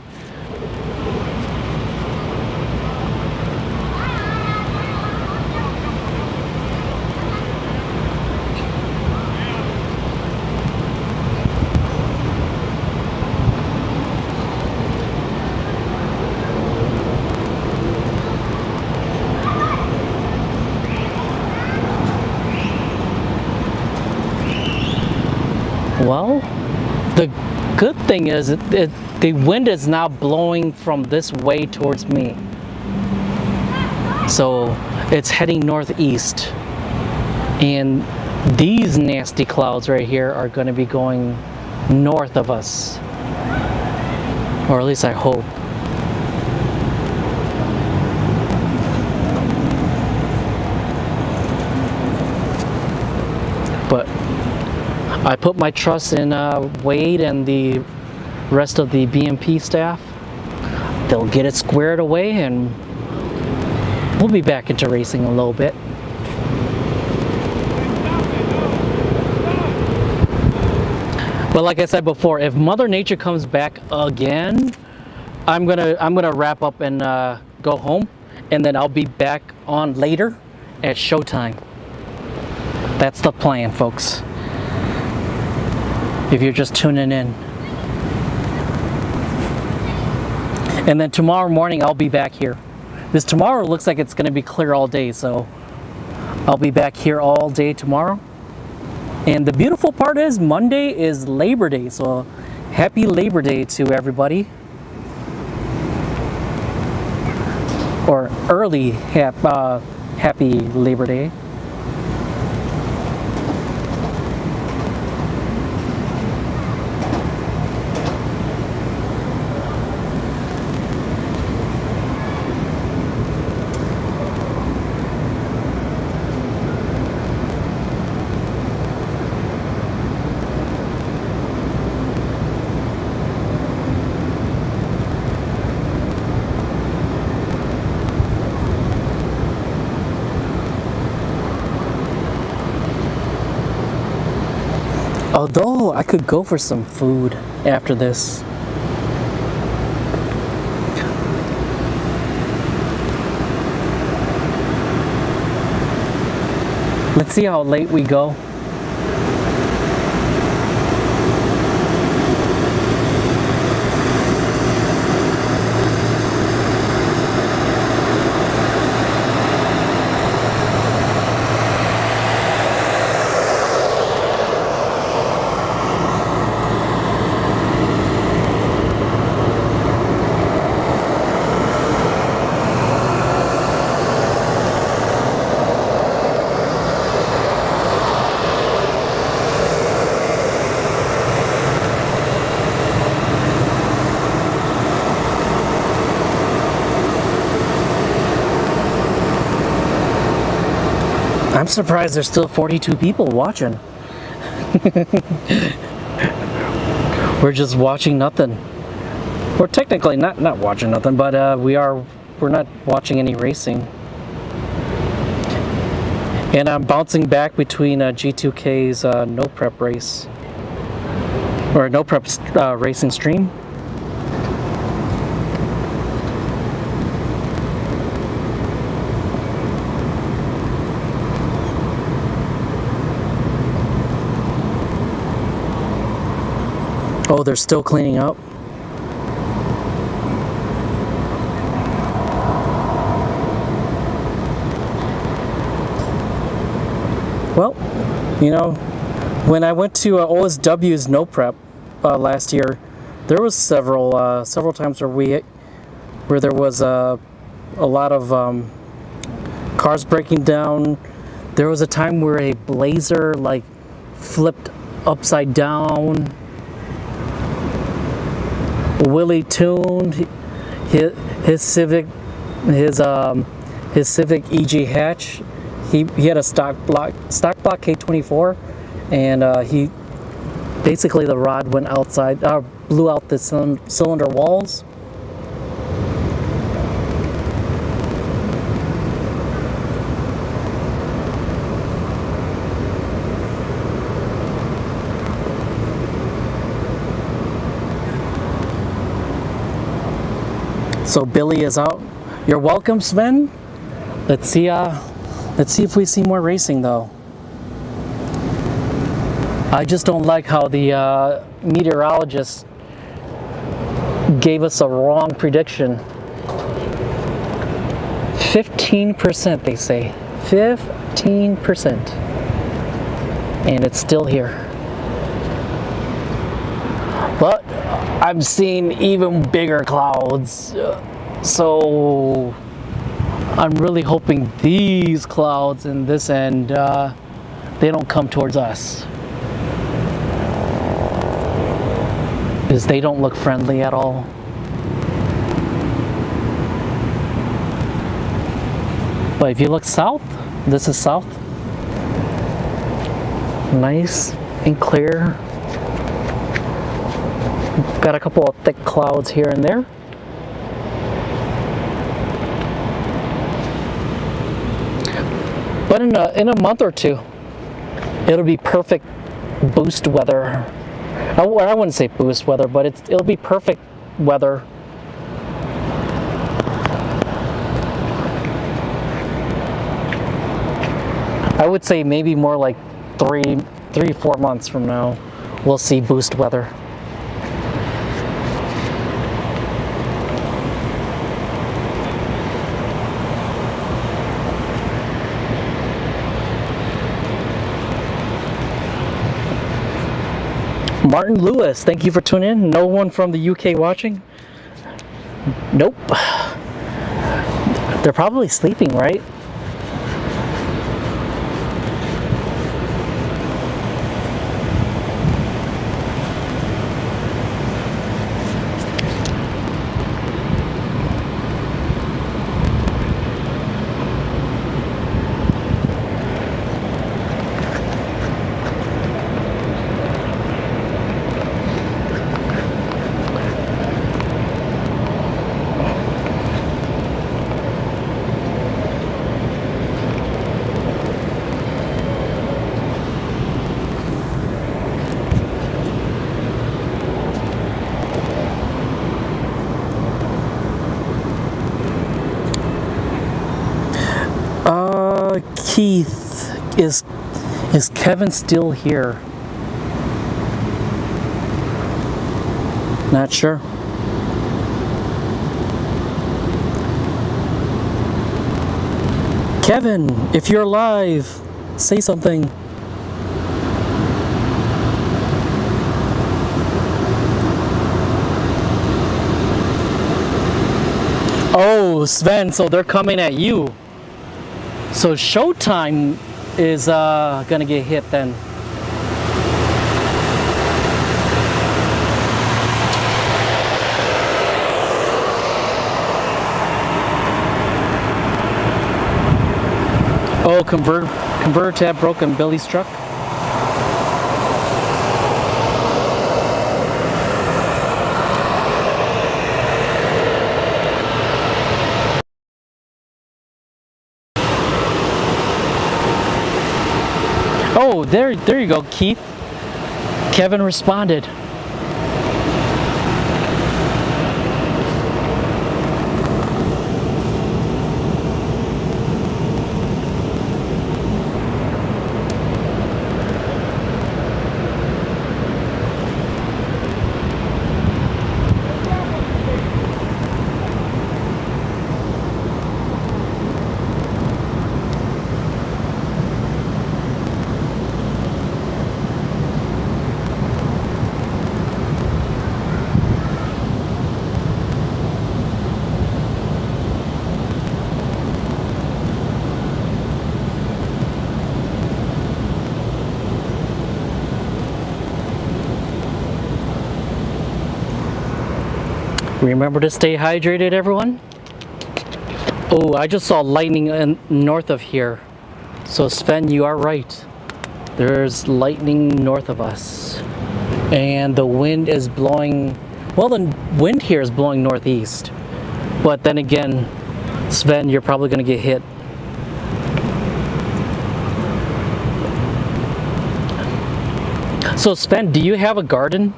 Well, the good thing is the wind is now blowing from this way towards me. So it's heading northeast. And these nasty clouds right here are going to be going north of us. Or at least I hope. But I put my trust in Wade and the rest of the BMP staff. They'll get it squared away and we'll be back into racing a little bit. But like I said before, if Mother Nature comes back again, I'm gonna wrap up and go home, and then I'll be back on later at showtime. That's the plan, folks. If you're just tuning in. And then tomorrow morning I'll be back here. This tomorrow looks like it's going to be clear all day, so I'll be back here all day tomorrow. And the beautiful part is Monday is Labor Day, so happy Labor Day to everybody. Or early happy Labor Day. Although I could go for some food after this. Let's see how late we go. I'm surprised there's still 42 people watching. We're just watching nothing. We're technically not watching nothing, but we're not watching any racing. And I'm bouncing back between G2K's no prep race, or no prep racing stream. Oh, they're still cleaning up? Well, you know, when I went to OSW's No Prep last year, there was several times where there was a lot of cars breaking down. There was a time where a Blazer like flipped upside down. Willie tuned his Civic EG hatch. He had a stock block K24, and he basically, the rod went outside, blew out the cylinder walls. So Billy is out. You're welcome, Sven. Let's see if we see more racing though. I just don't like how the meteorologist gave us a wrong prediction. 15%, they say. 15%. And it's still here. But I'm seeing even bigger clouds. So I'm really hoping these clouds in this end, they don't come towards us. Because they don't look friendly at all. But if you look south, this is south. Nice and clear. Got a couple of thick clouds here and there. But in a month or two, it'll be perfect boost weather. I wouldn't say boost weather, but it'll be perfect weather. I would say maybe more like 3-4 months from now, we'll see boost weather. Martin Lewis, thank you for tuning in. No one from the UK watching? Nope. They're probably sleeping, right? Keith, is Kevin still here? Not sure. Kevin, if you're alive, say something. Oh, Sven, so they're coming at you. So Showtime is gonna get hit then. Oh, converter tab broke on Billy's truck. Oh, there you go, Keith. Kevin responded. Remember to stay hydrated, everyone. Oh, I just saw lightning north of here. So Sven, you are right. There's lightning north of us. And the wind is blowing, well, the wind here is blowing northeast. But then again, Sven, you're probably going to get hit. So Sven, do you have a garden?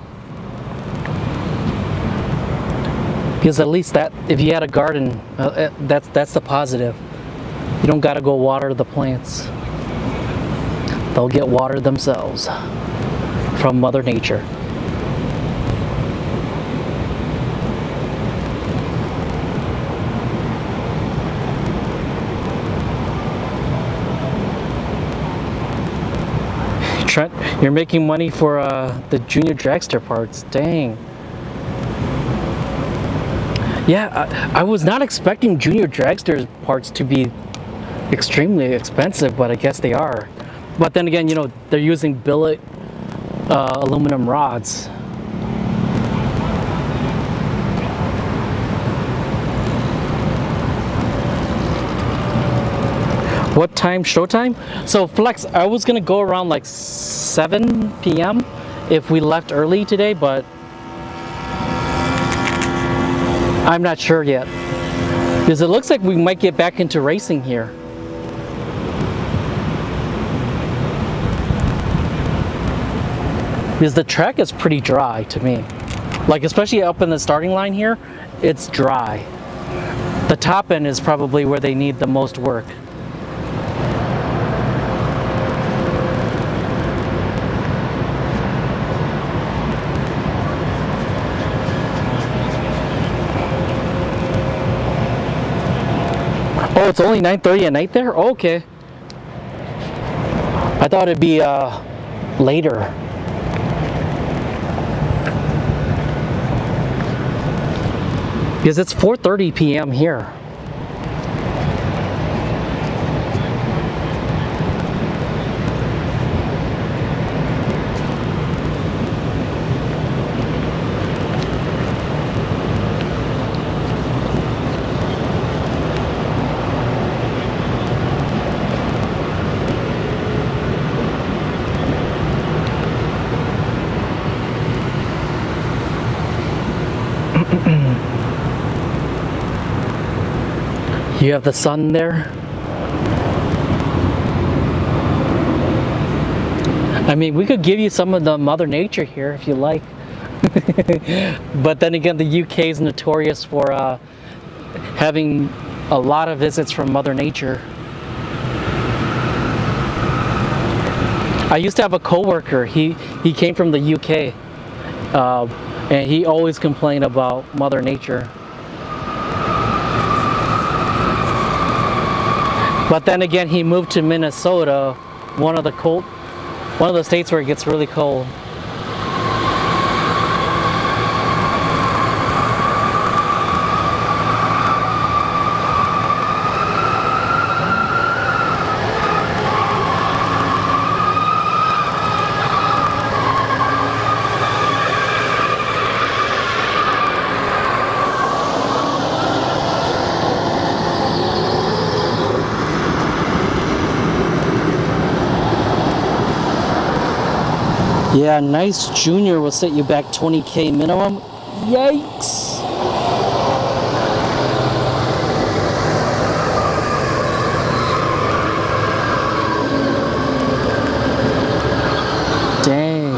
Because at least that, if you had a garden, that's the positive. You don't got to go water the plants. They'll get watered themselves from Mother Nature. Trent, you're making money for the Junior Dragster parts. Dang. Yeah, I was not expecting Junior Dragster parts to be extremely expensive, but I guess they are. But then again, you know, they're using billet aluminum rods. What time? Showtime? So Flex, I was gonna go around like 7 p.m. if we left early today, but I'm not sure yet. Because it looks like we might get back into racing here. Because the track is pretty dry to me. Like, especially up in the starting line here, it's dry. The top end is probably where they need the most work. Oh, it's only 9:30 at night there? Oh, okay. I thought it'd be later. Because it's 4:30 p.m. here. You have the sun there. I mean, we could give you some of the Mother Nature here if you like. But then again, the UK is notorious for having a lot of visits from Mother Nature. I used to have a coworker. He came from the UK, and he always complained about Mother Nature. But then again, he moved to Minnesota, one of the states where it gets really cold. Yeah, nice junior will set you back 20K minimum. Yikes! Dang.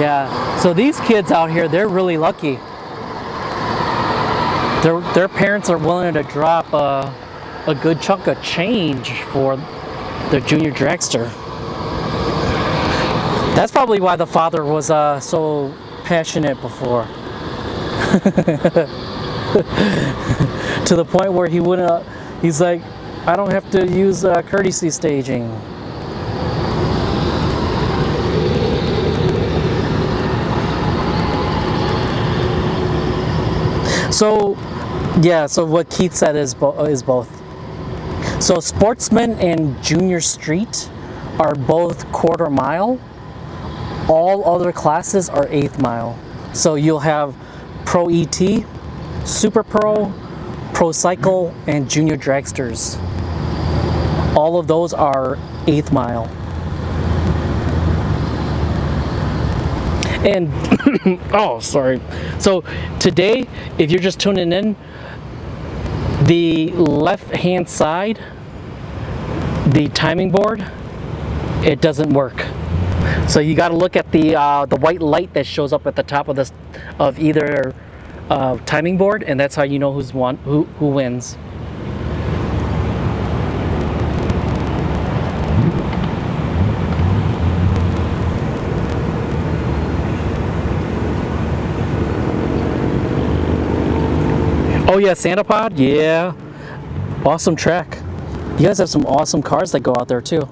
Yeah, so these kids out here, they're really lucky. Their parents are willing to drop a good chunk of change for their junior dragster. That's probably why the father was so passionate before. To the point where he wouldn't, he's like, I don't have to use courtesy staging. So, yeah, so what Keith said is both. So Sportsman and Junior Street are both quarter mile, All other classes are 8th mile. So you'll have Pro ET, Super Pro, Pro Cycle, and Junior Dragsters. All of those are 8th mile. And, oh, sorry. So today, if you're just tuning in, the left-hand side, the timing board, it doesn't work. So you got to look at the white light that shows up at the top of this of either timing board, and that's how you know who wins. Oh yeah, Santa Pod, yeah, awesome track. You guys have some awesome cars that go out there too.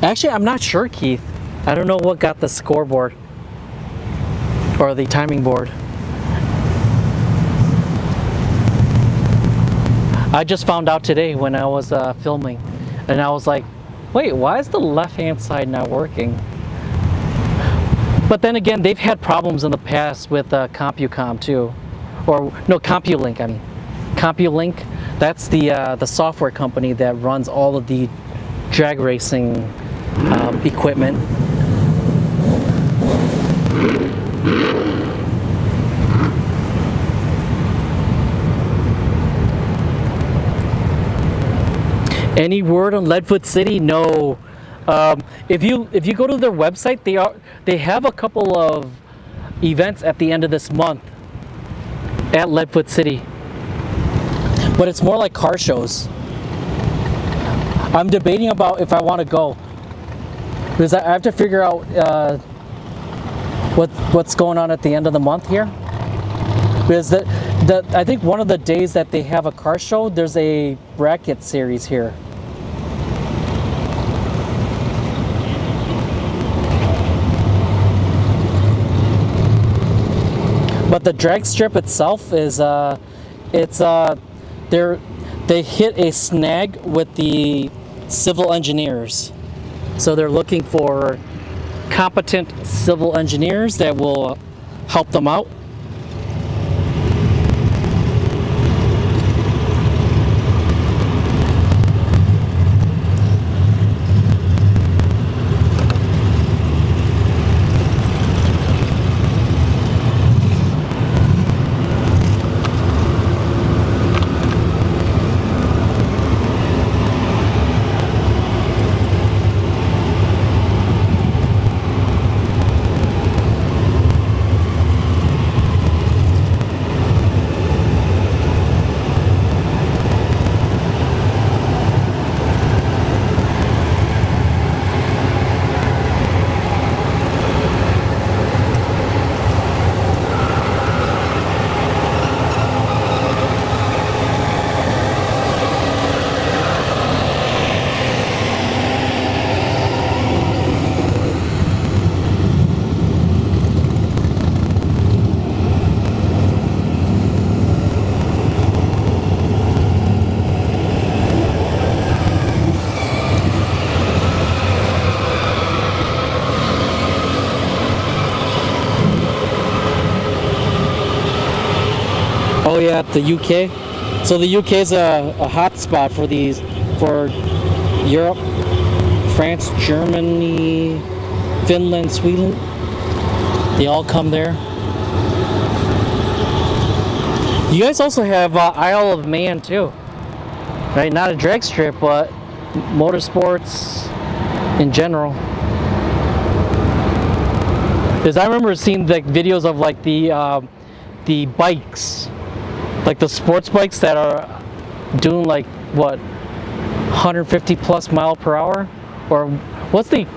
Actually, I'm not sure, Keith. I don't know what got the scoreboard or the timing board. I just found out today when I was filming, and I was like, wait, why is the left-hand side not working? But then again, they've had problems in the past with CompuCom too. Or, no, CompuLink, I mean. CompuLink, that's the software company that runs all of the drag racing equipment. Any word on Leadfoot City? No. If you go to their website, they have a couple of events at the end of this month at Leadfoot City, but it's more like car shows. I'm debating about if I want to go, because I have to figure out what's going on at the end of the month here. Because I think one of the days that they have a car show, there's a bracket series here. But the drag strip itself is they hit a snag with the civil engineers. So they're looking for competent civil engineers that will help them out. Oh yeah, the UK. So the UK is a hot spot for these, for Europe, France, Germany, Finland, Sweden. They all come there. You guys also have Isle of Man too, right? Not a drag strip, but motorsports in general. Because I remember seeing like videos of like the bikes, like the sports bikes that are doing like what, 150 plus mile per hour, or what's the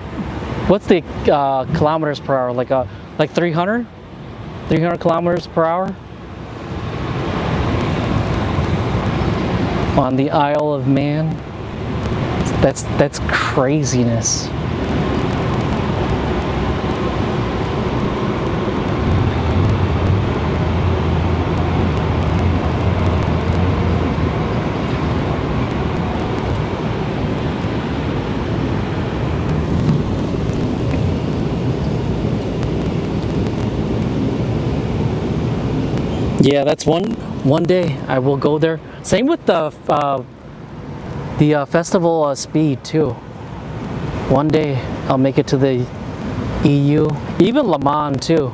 kilometers per hour? Like 300 kilometers per hour on the Isle of Man. That's craziness. Yeah, that's one day I will go there. Same with the festival speed too. One day I'll make it to the EU, even Le Mans too.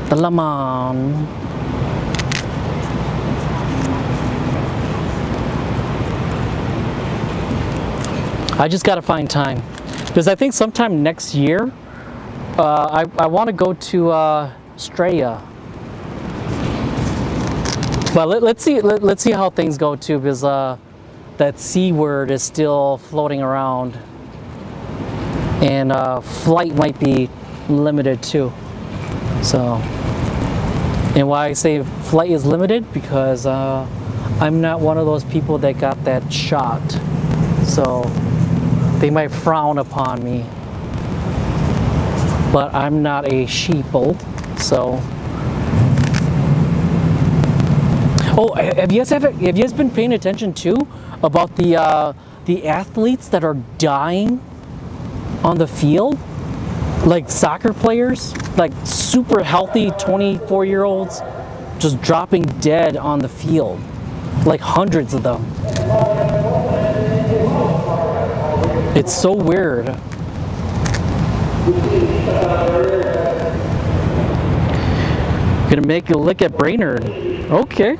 The Le Mans. I just gotta find time, because I think sometime next year I want to go to Australia. But let's see how things go too, because that C word is still floating around, and flight might be limited too. So, and why I say flight is limited, because I'm not one of those people that got that shot, so they might frown upon me. But I'm not a sheeple, so. Oh, have you guys been paying attention too about the athletes that are dying on the field? Like soccer players, like super healthy 24-year-olds just dropping dead on the field. Like hundreds of them. It's so weird. Gonna make a lick at Brainerd. Okay.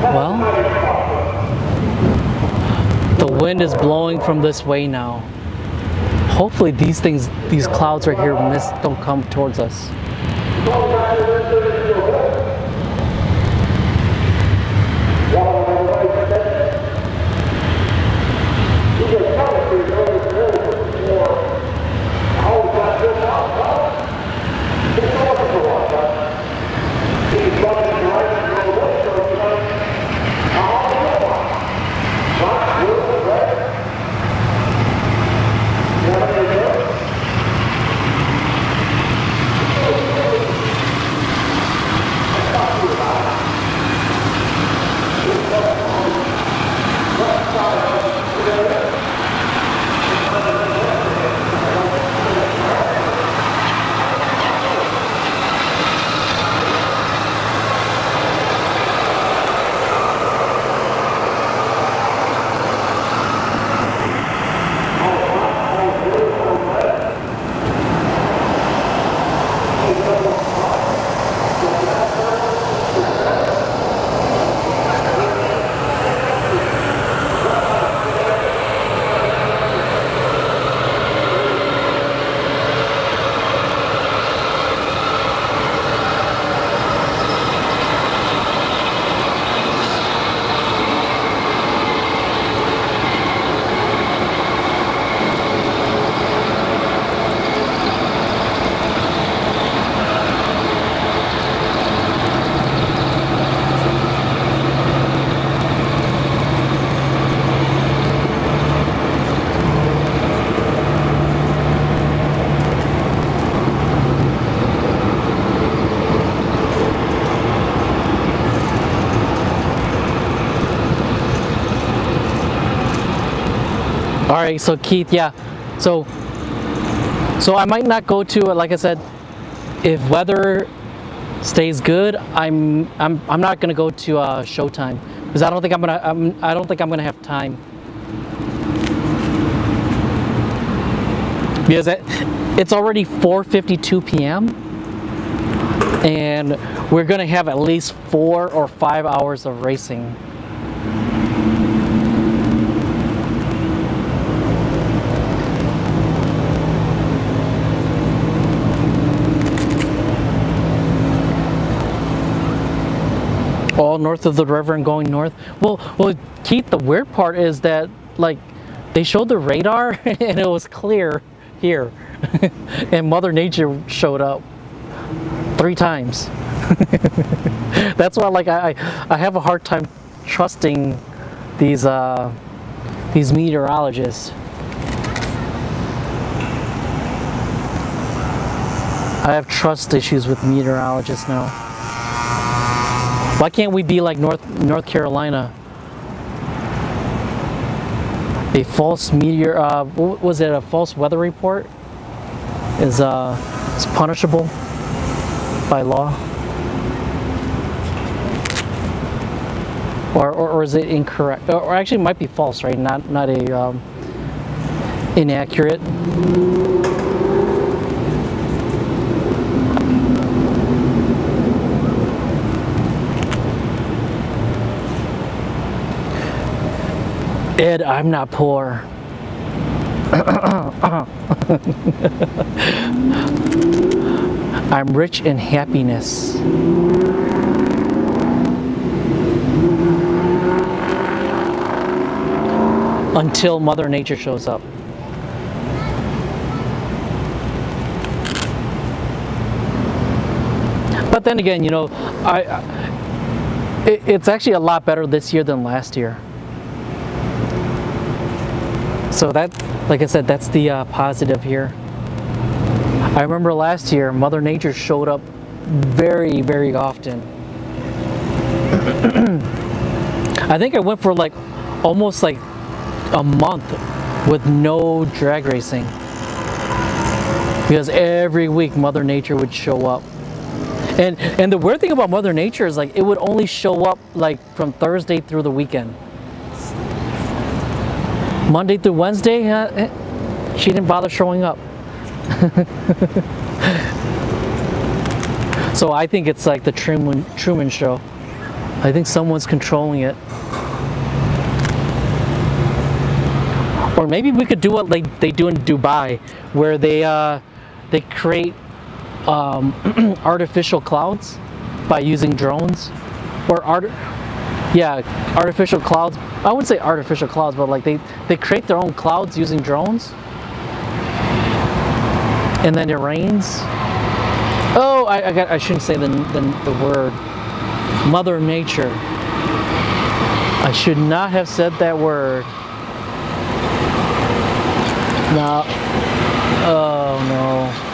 Well, the wind is blowing from this way now. Hopefully these clouds right here, mist, don't come towards us. All right, so Keith, yeah, so I might not go to, like I said, if weather stays good, I'm not gonna go to Showtime because I don't think I'm gonna have time. Because it's already 4:52 p.m. and we're gonna have at least 4 or 5 hours of racing. All north of the river and going north. Well, Keith, the weird part is that like they showed the radar and it was clear here, and Mother Nature showed up 3 times. That's why, like, I have a hard time trusting these meteorologists. I have trust issues with meteorologists now. Why can't we be like North Carolina? A false was it a false weather report? Is punishable by law? Or is it incorrect? Or actually, it might be false, right? Not a inaccurate. Ed, I'm not poor. I'm rich in happiness. Until Mother Nature shows up. But then again, you know, it's actually a lot better this year than last year. So that, like I said, that's the positive here. I remember last year, Mother Nature showed up very, very often. I think I went for like almost like a month with no drag racing. Because every week Mother Nature would show up. And the weird thing about Mother Nature is like it would only show up like from Thursday through the weekend. Monday through Wednesday, she didn't bother showing up. So I think it's like the Truman Show. I think someone's controlling it. Or maybe we could do what they do in Dubai, where they create artificial clouds by using drones, or artificial clouds. I wouldn't say artificial clouds, but like they create their own clouds using drones, and then it rains. Oh, I shouldn't say the word Mother Nature. I should not have said that word. No. Oh no.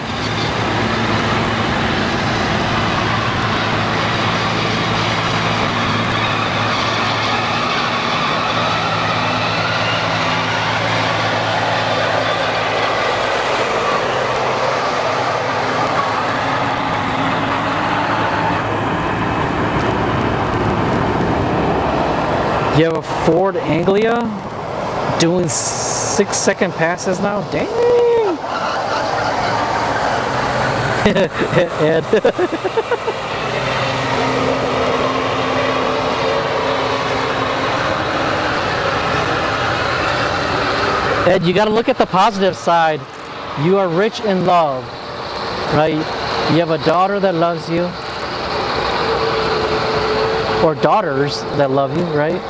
You have a Ford Anglia doing 6-second passes now? Dang! Ed. Ed, you gotta look at the positive side. You are rich in love, right? You have a daughter that loves you. Or daughters that love you, right?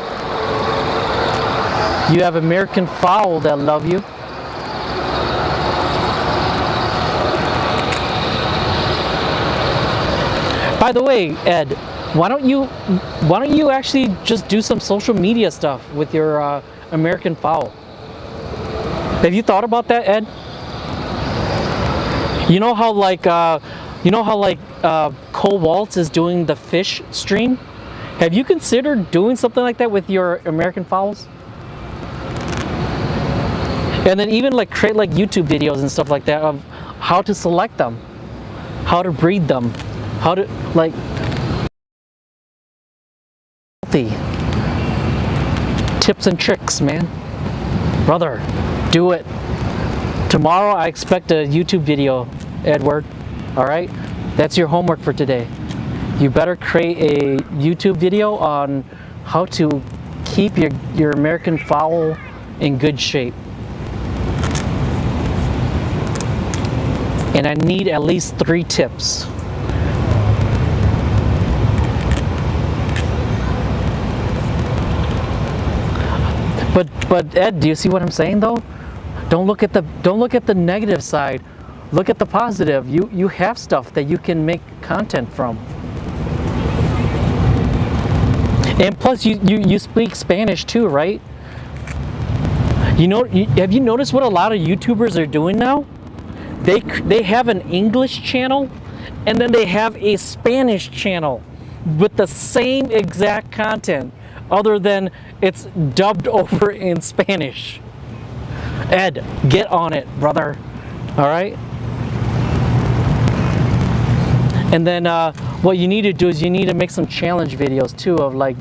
You have American fowl that love you. By the way, Ed, why don't you actually just do some social media stuff with your American fowl? Have you thought about that, Ed? You know how Cole Waltz is doing the fish stream? Have you considered doing something like that with your American fowls? And then even like create like YouTube videos and stuff like that of how to select them, how to breed them, how to, like, tips and tricks, man. Brother, do it. Tomorrow I expect a YouTube video, Edward. All right? That's your homework for today. You better create a YouTube video on how to keep your American fowl in good shape. And I need at least 3 tips. But Ed, do you see what I'm saying though? Don't look at the negative side. Look at the positive. You have stuff that you can make content from. And plus you speak Spanish too, right? You know, have you noticed what a lot of YouTubers are doing now? They have an English channel and then they have a Spanish channel with the same exact content, other than it's dubbed over in Spanish. Ed, get on it, brother. All right? And then what you need to do is you need to make some challenge videos too, of like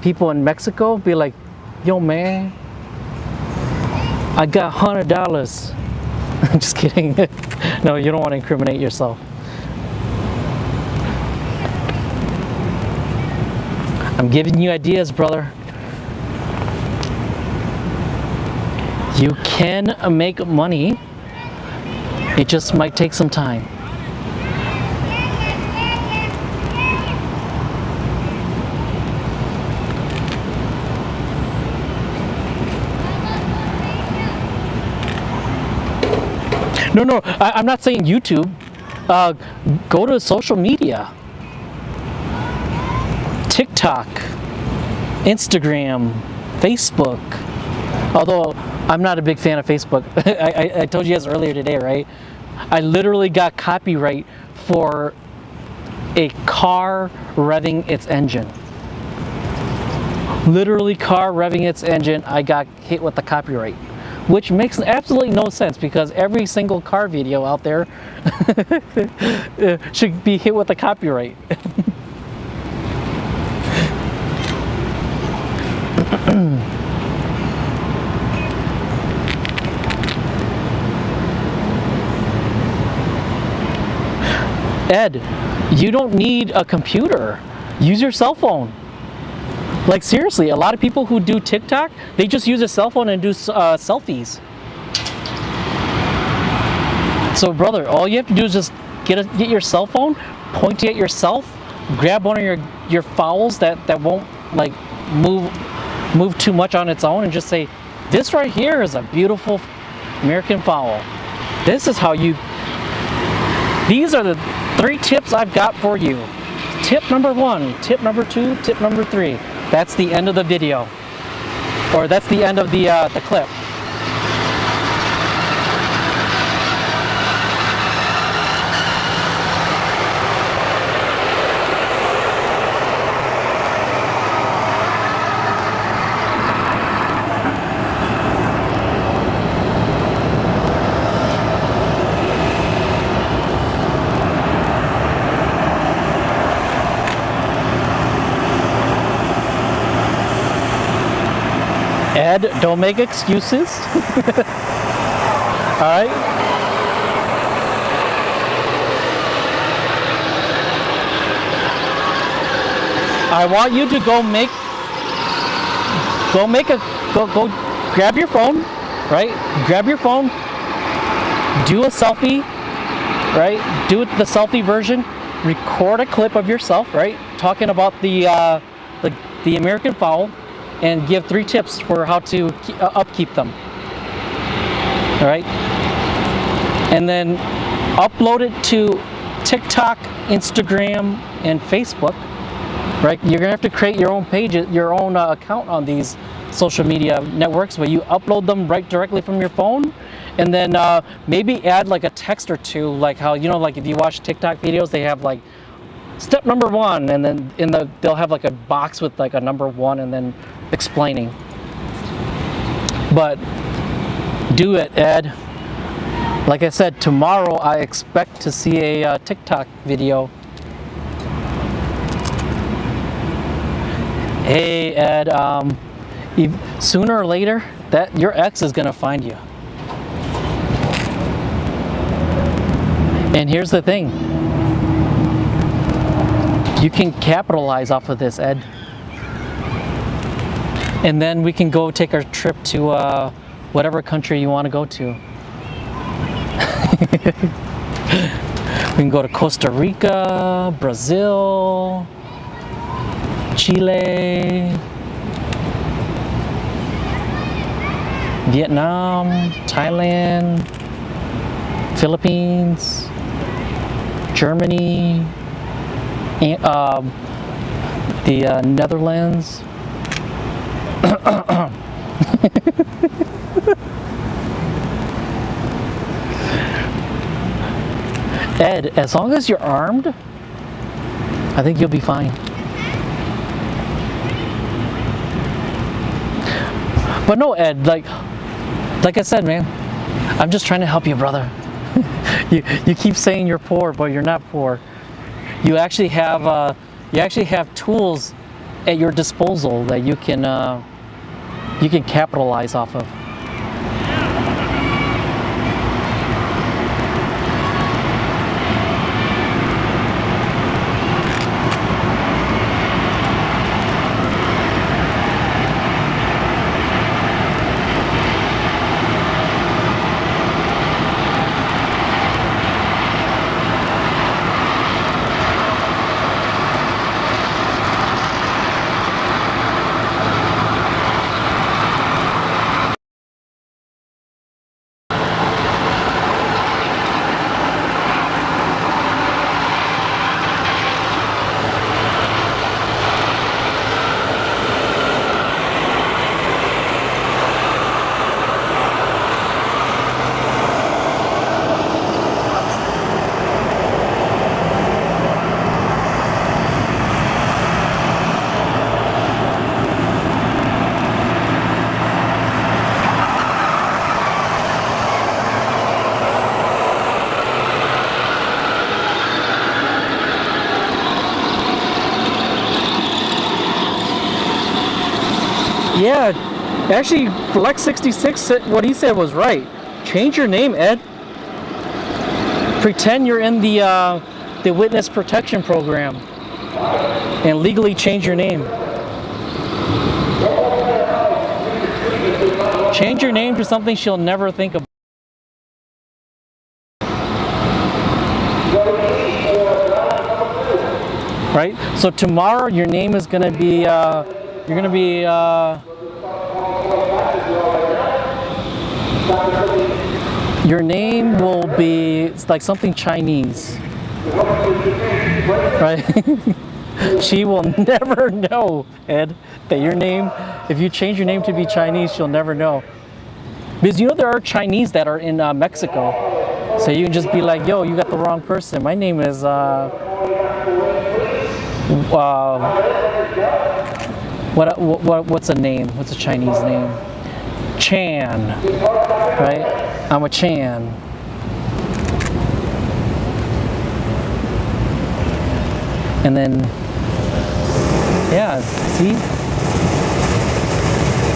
people in Mexico be like, yo man, I got $100. I'm just kidding. No, you don't want to incriminate yourself. I'm giving you ideas, brother. You can make money. It just might take some time. No, I'm not saying YouTube. Go to social media. TikTok, Instagram, Facebook. Although I'm not a big fan of Facebook. I told you guys earlier today, right? I literally got copyright for a car revving its engine. Literally car revving its engine, I got hit with the copyright. Which makes absolutely no sense, because every single car video out there should be hit with a copyright. Ed, you don't need a computer. Use your cell phone. Like seriously, a lot of people who do TikTok, they just use a cell phone and do selfies. So brother, all you have to do is just get your cell phone, point it at yourself, grab one of your fowls that won't like move too much on its own, and just say, this right here is a beautiful American fowl. This is how you, these are the 3 tips I've got for you. Tip number 1, tip number 2, tip number 3. That's the end of the video, or that's the end of the clip. Ed, don't make excuses. All right. I want you to go grab your phone, right? Grab your phone, do a selfie, right? Do the selfie version, record a clip of yourself, right? Talking about the American fowl, and give 3 tips for how to upkeep them. All right? And then upload it to TikTok, Instagram, and Facebook. Right? You're gonna have to create your own page, your own account on these social media networks, but you upload them right directly from your phone, and then maybe add like a text or 2, like how, you know, like if you watch TikTok videos, they have like step number 1, and then they'll have like a box with like a number 1 and then explaining. But do it, Ed. Like I said, tomorrow I expect to see a TikTok video Hey Ed, sooner or later, that your ex is gonna find you. And here's the thing. You can capitalize off of this, Ed. And then we can go take our trip to whatever country you want to go to. We can go to Costa Rica, Brazil, Chile, Vietnam, Thailand, Philippines, Germany, the Netherlands. Ed, as long as you're armed, I think you'll be fine. But no, Ed, like I said, man, I'm just trying to help you, brother. You keep saying you're poor, but you're not poor. You actually have tools at your disposal that you can capitalize off of. Yeah, actually, Flex66, what he said was right. Change your name, Ed. Pretend you're in the witness protection program and legally change your name. Change your name to something she'll never think about. Right? So tomorrow your name is going to be, your name will be, it's like something Chinese. Right? She will never know, Ed, that your name, if you change your name to be Chinese, she'll never know. Because you know there are Chinese that are in Mexico. So you can just be like, yo, you got the wrong person. My name is, what's a name? What's a Chinese name? Chan, right? I'm a Chan. And then, yeah, see?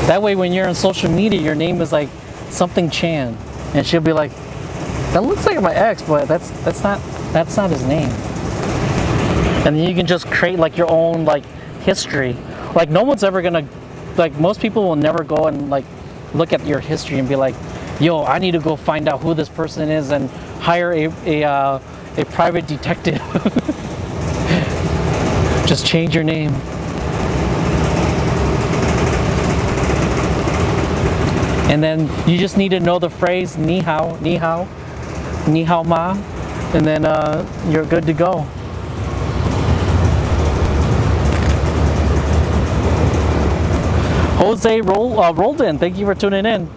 That way when you're on social media, your name is like something Chan. And she'll be like, that looks like my ex, but that's not his name. And then you can just create like your own like history. Like no one's ever gonna, like most people will never go and like look at your history and be like, yo, I need to go find out who this person is and hire a private detective. Just change your name. And then you just need to know the phrase ni hao, ni hao, ni hao ma, and then you're good to go. Jose Roldan, thank you for tuning in.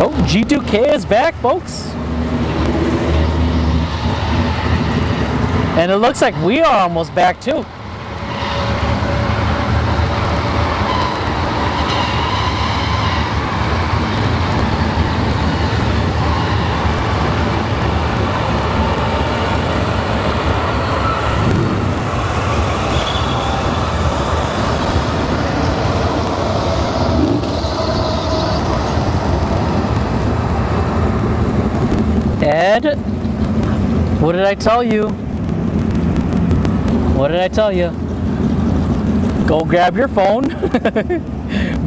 Oh, G2K is back, folks. And it looks like we are almost back too. Ed, what did I tell you? What did I tell you? Go grab your phone.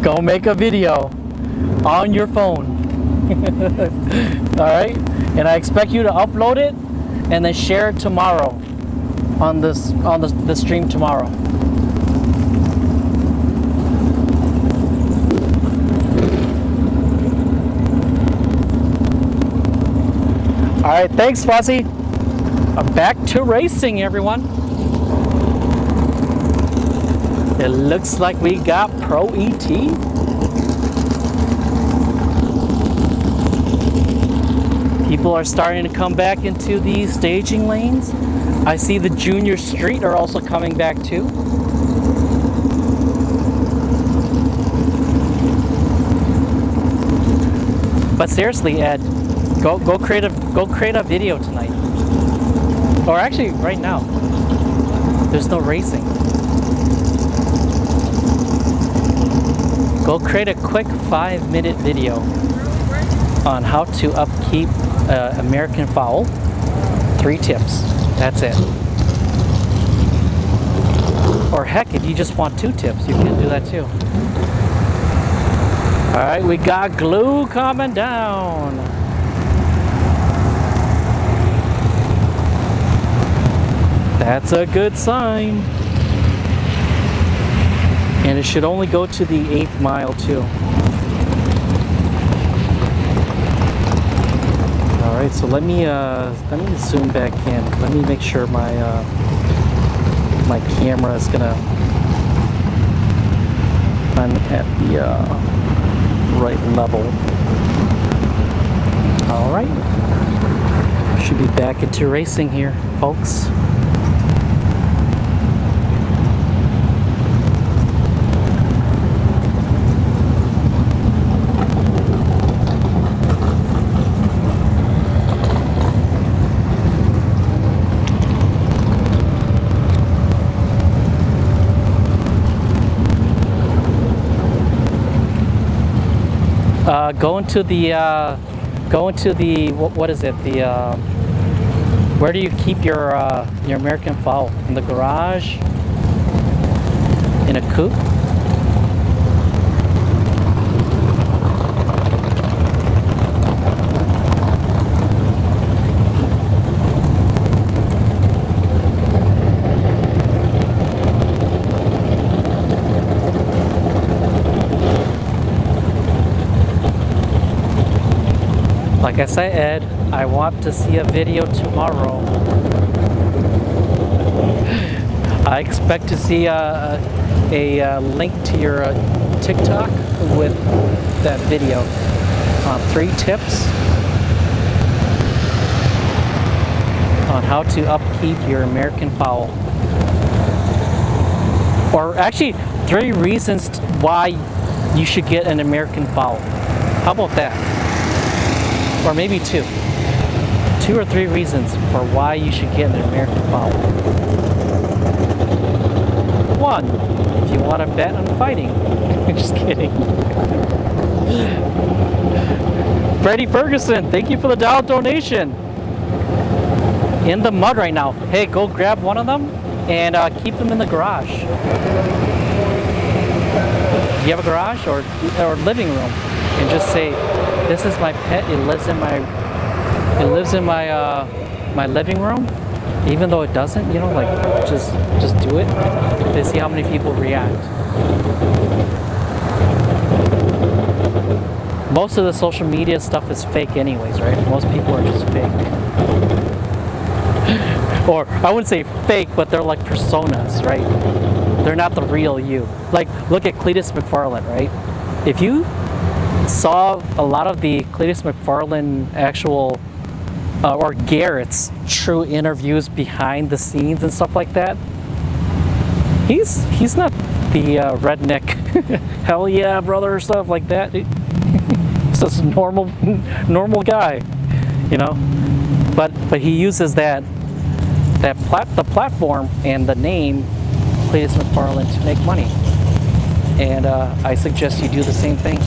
Go make a video on your phone. All right? And I expect you to upload it and then share it tomorrow on the stream tomorrow. All right, thanks, Fuzzy. Back to racing, everyone. It looks like we got Pro ET. People are starting to come back into the staging lanes. I see the Junior Street are also coming back too. But seriously, Ed, go create a video tonight. Or actually, right now. There's no racing. Go create a quick 5-minute video on how to upkeep American fowl. 3 tips. That's it. Or heck, if you just want 2 tips, you can do that too. All right, we got glue coming down. That's a good sign. And it should only go to the 8th mile too. All right, so let me zoom back in. Let me make sure my my camera is gonna I'm at the right level. All right, should be back into racing here, folks. Go into the what is it? The where do you keep your American fowl? In the garage? In a coop? Like I said, Ed, I want to see a video tomorrow. I expect to see a link to your TikTok with that video. 3 tips on how to upkeep your American fowl. Or actually, 3 reasons why you should get an American fowl. How about that? Or maybe 2. 2 or 3 reasons for why you should get an American fowl. 1, if you want to bet on fighting. Just kidding. Freddie Ferguson, thank you for the dollar donation. In the mud right now. Hey, go grab one of them and keep them in the garage. Do you have a garage or living room? And just say, this is my pet. It lives in my living room, even though it doesn't. You know, like just do it. And see how many people react. Most of the social media stuff is fake, anyways, right? Most people are just fake. Or I wouldn't say fake, but they're like personas, right? They're not the real you. Like, look at Cletus McFarlane, right? If you saw a lot of the Cletus McFarlane actual or Garrett's true interviews behind the scenes and stuff like that, he's not the redneck hell yeah brother stuff like that. He's just a normal guy, you know. But he uses the platform and the name Cletus McFarlane to make money, and I suggest you do the same thing.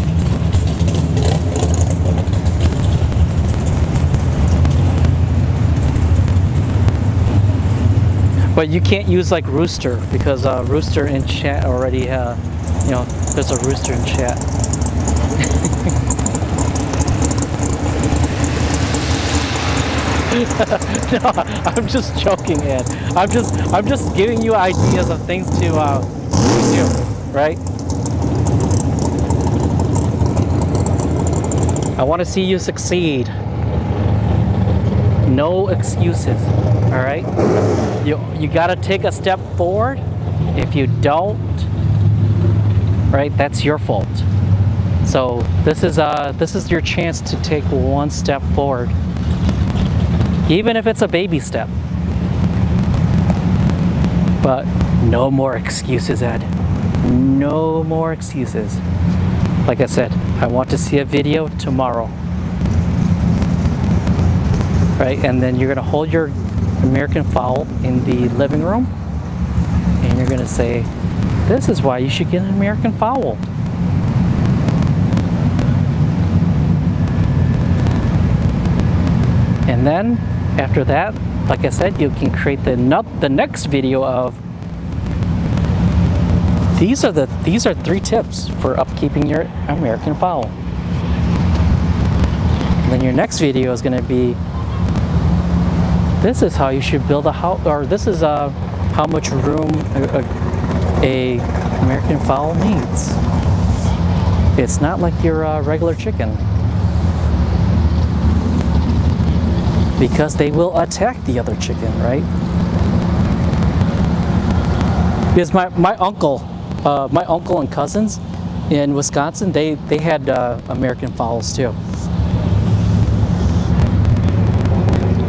But you can't use like rooster because rooster in chat already, you know, there's a rooster in chat. No, I'm just joking, Ed. I'm just giving you ideas of things to do, right? I want to see you succeed. No excuses, all right? You got to take a step forward. If you don't, right, that's your fault. So this is your chance to take one step forward, even if it's a baby step. But no more excuses, Ed. No more excuses. Like I said, I want to see a video tomorrow. Right, and then you're gonna hold your American fowl in the living room and you're gonna say, this is why you should get an American fowl. And then after that, like I said, you can create the next video of these are 3 tips for upkeeping your American fowl. And then your next video is going to be, this is how you should build a house, or this is how much room a American fowl needs. It's not like your regular chicken, because they will attack the other chicken, right? Because my uncle and cousins in Wisconsin, they had American fowls too.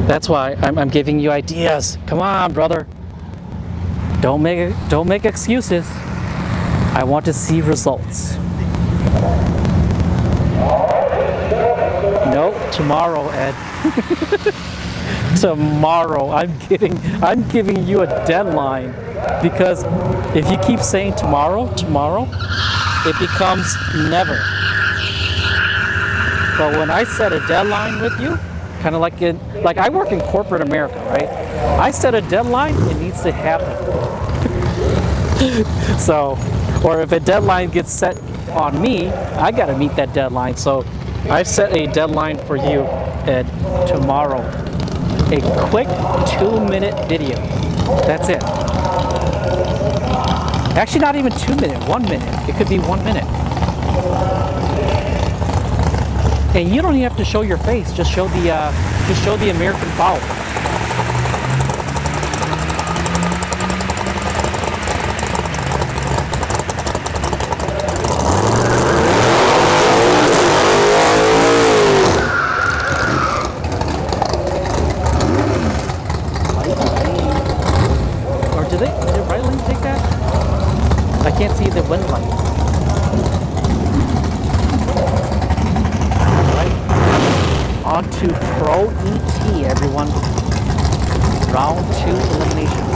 That's why I'm giving you ideas. Come on, brother. Don't make excuses. I want to see results. Nope, tomorrow, Ed. Tomorrow. I'm giving you a deadline, because if you keep saying tomorrow, it becomes never. But when I set a deadline with you, kind of like I work in corporate America, right? I set a deadline, it needs to happen. So, or if a deadline gets set on me, I got to meet that deadline. So I've set a deadline for you, Ed, tomorrow. A quick 2-minute video. That's it. Actually, not even 2 minutes, 1 minute. It could be 1 minute. And you don't even have to show your face. Just show the American fowl. Or did right lane take that? I can't see the wind light. On to Pro ET, everyone. Round 2 eliminations.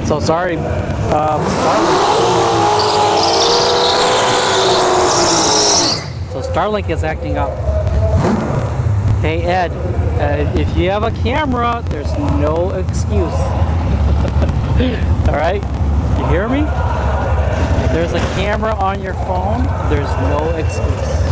So sorry, So Starlink is acting up. Hey Ed, if you have a camera, there's no excuse. All right, you hear me? If there's a camera on your phone, there's no excuse.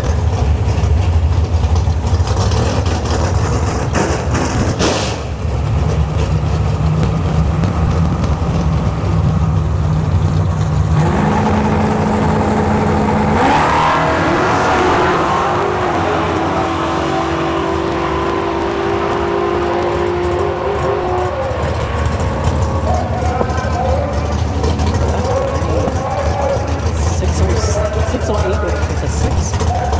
It's a 6.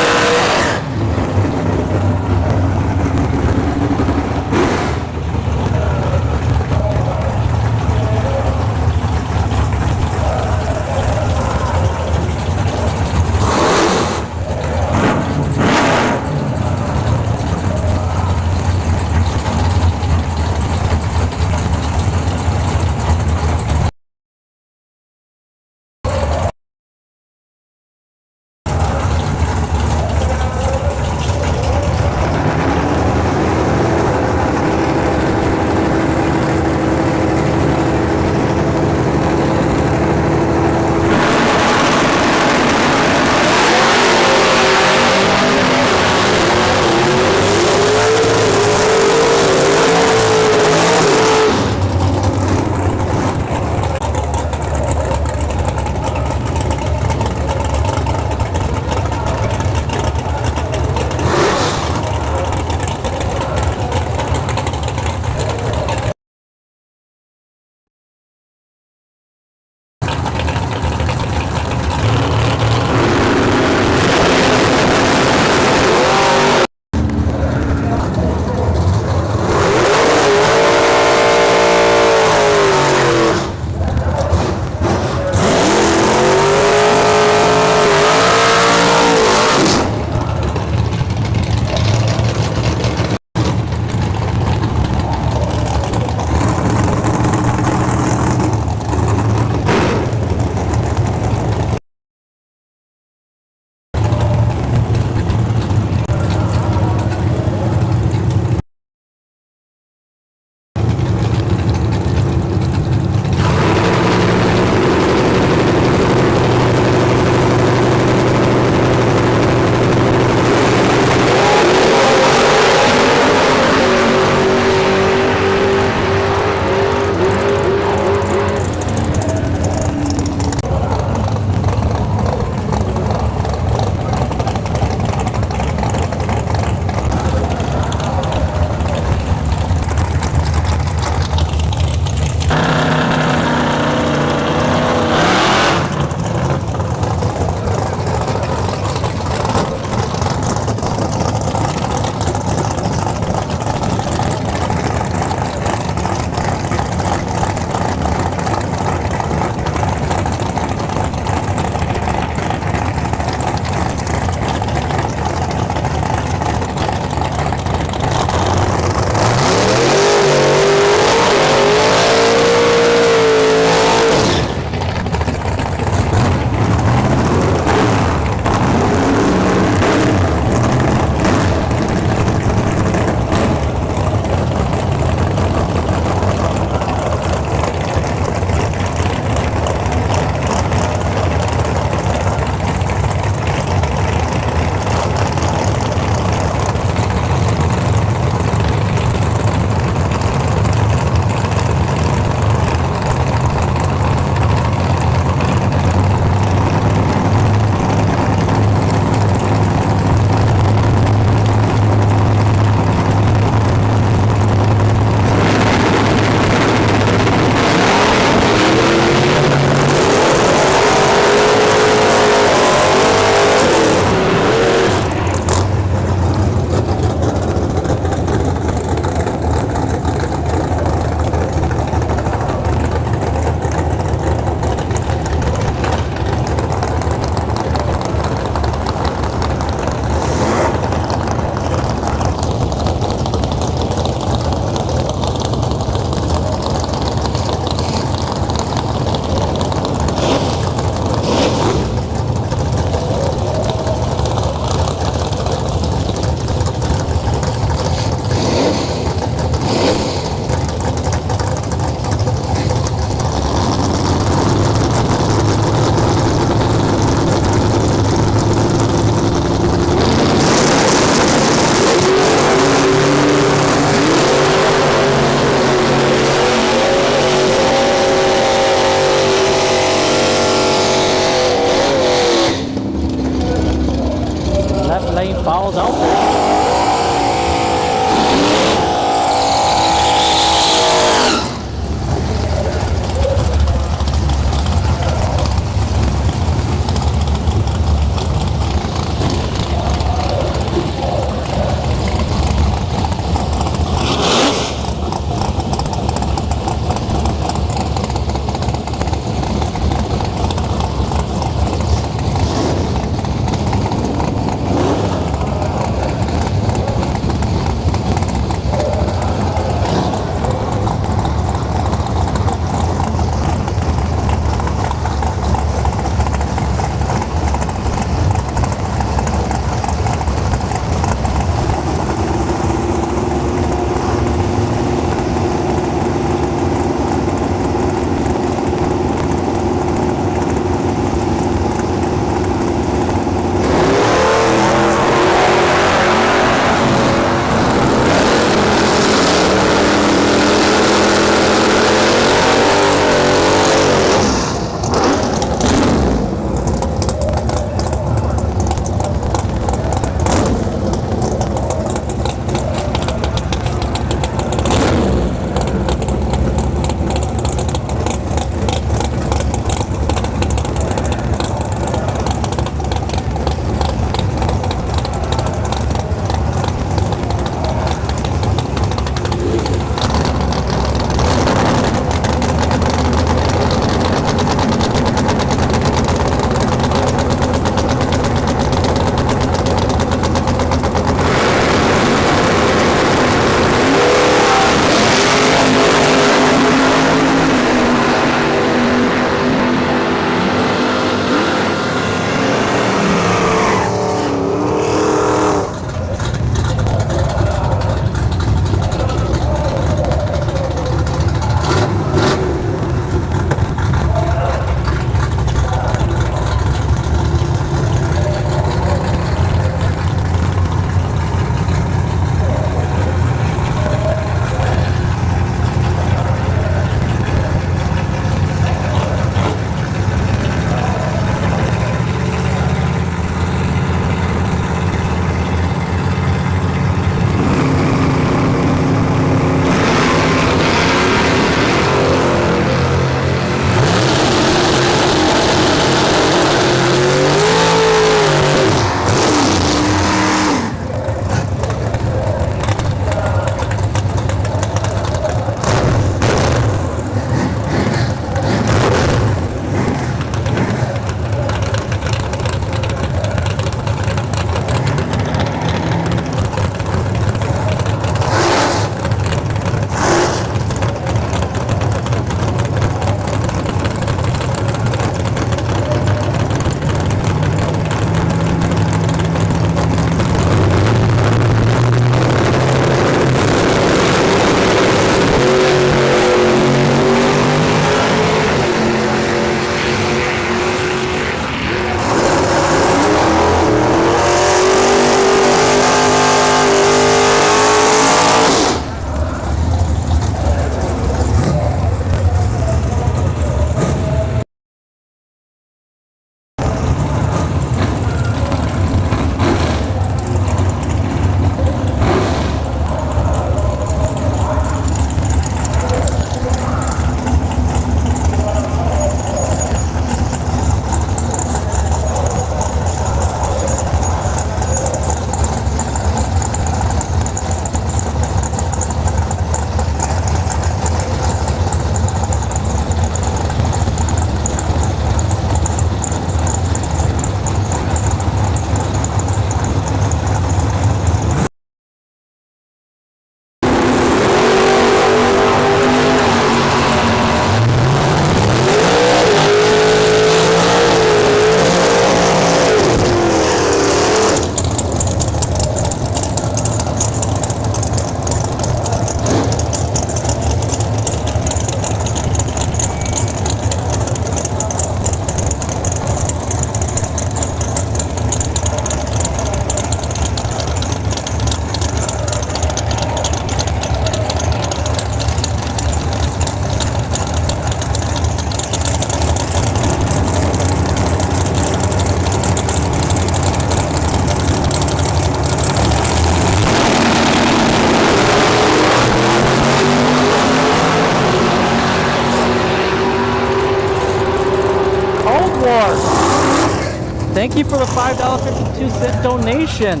Thank you for the $5.52 donation.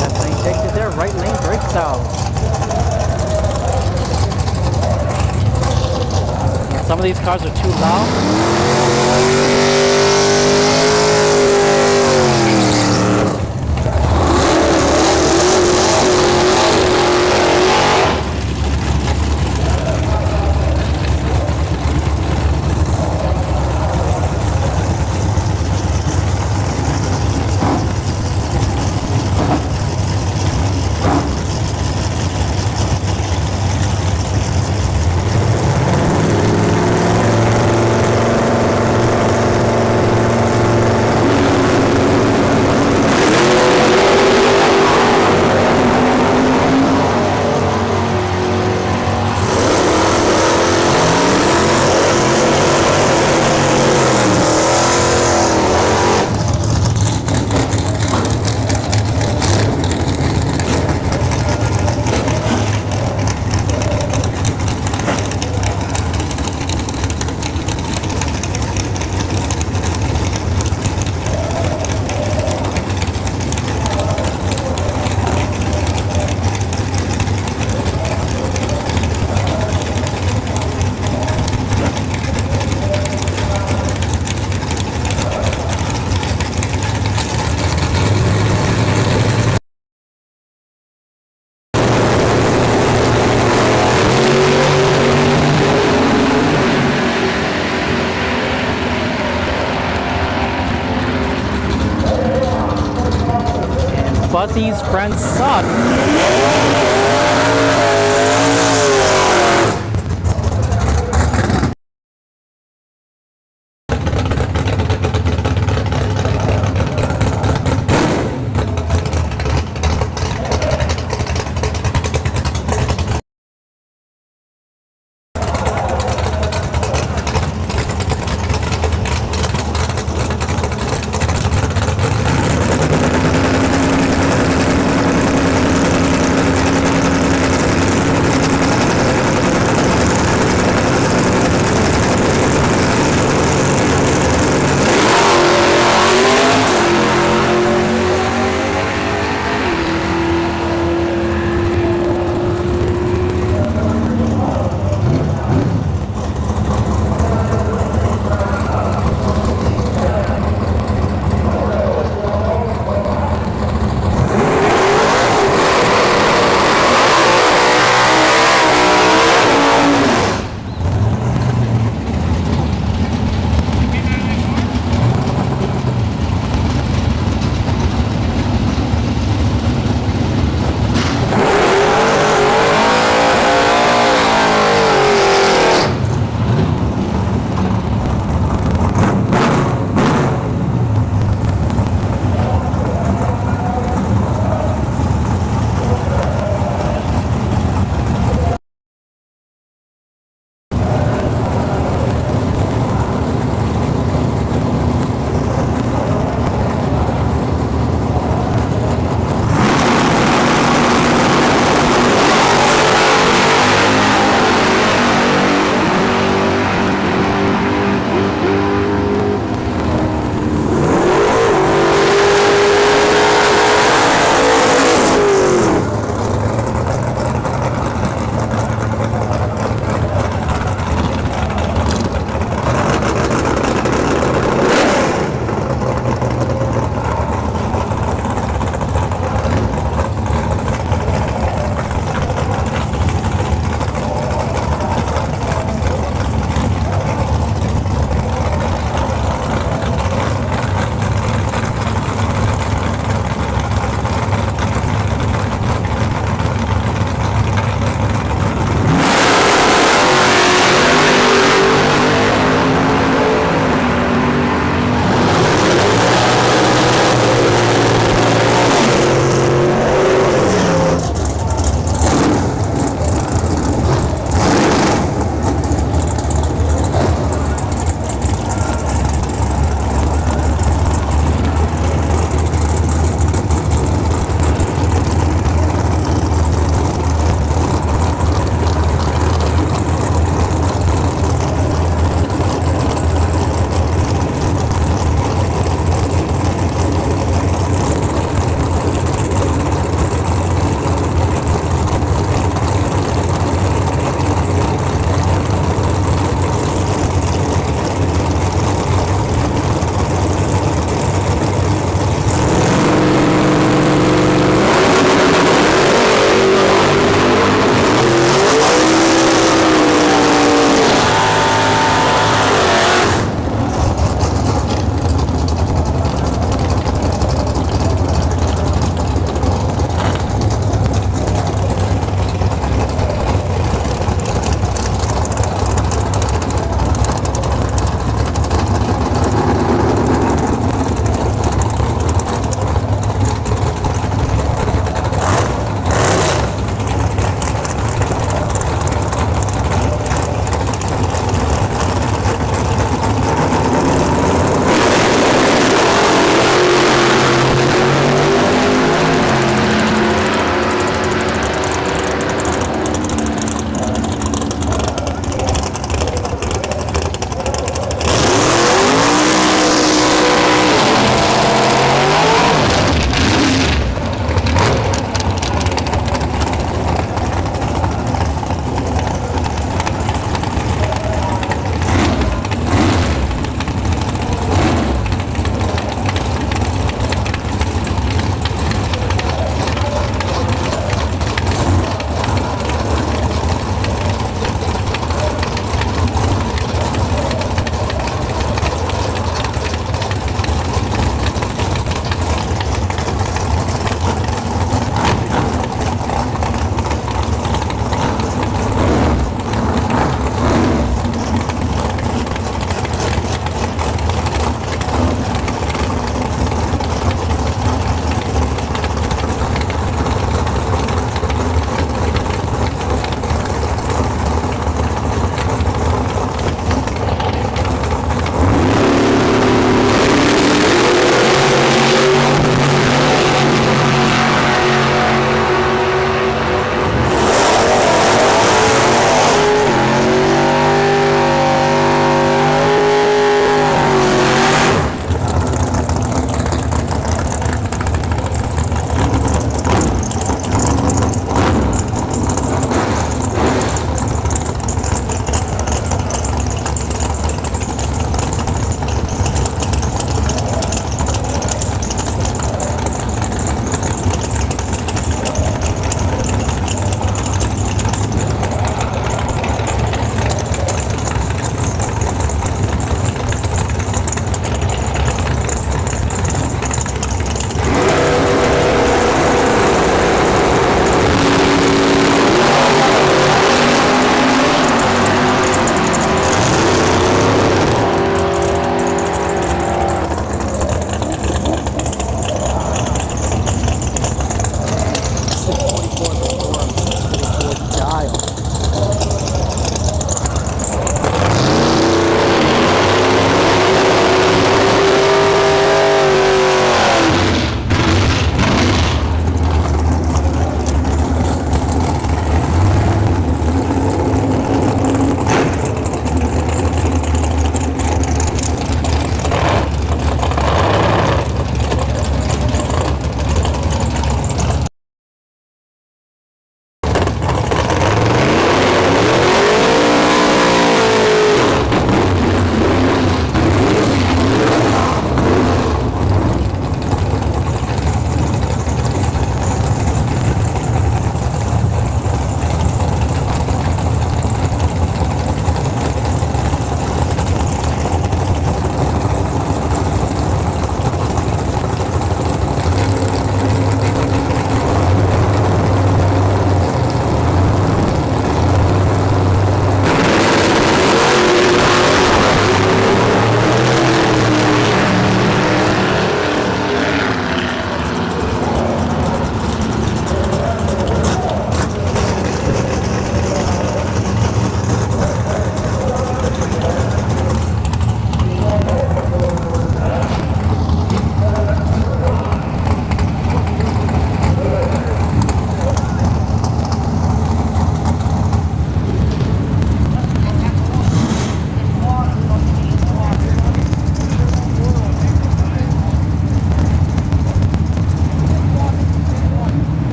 Left lane takes it there, right lane breaks out. Some of these cars are too loud. Fuzzy's friend's son.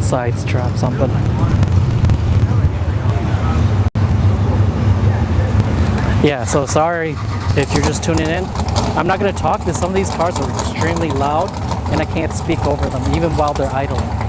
side strap something. Yeah, so sorry if you're just tuning in. I'm not going to talk because some of these cars are extremely loud and I can't speak over them even while they're idling.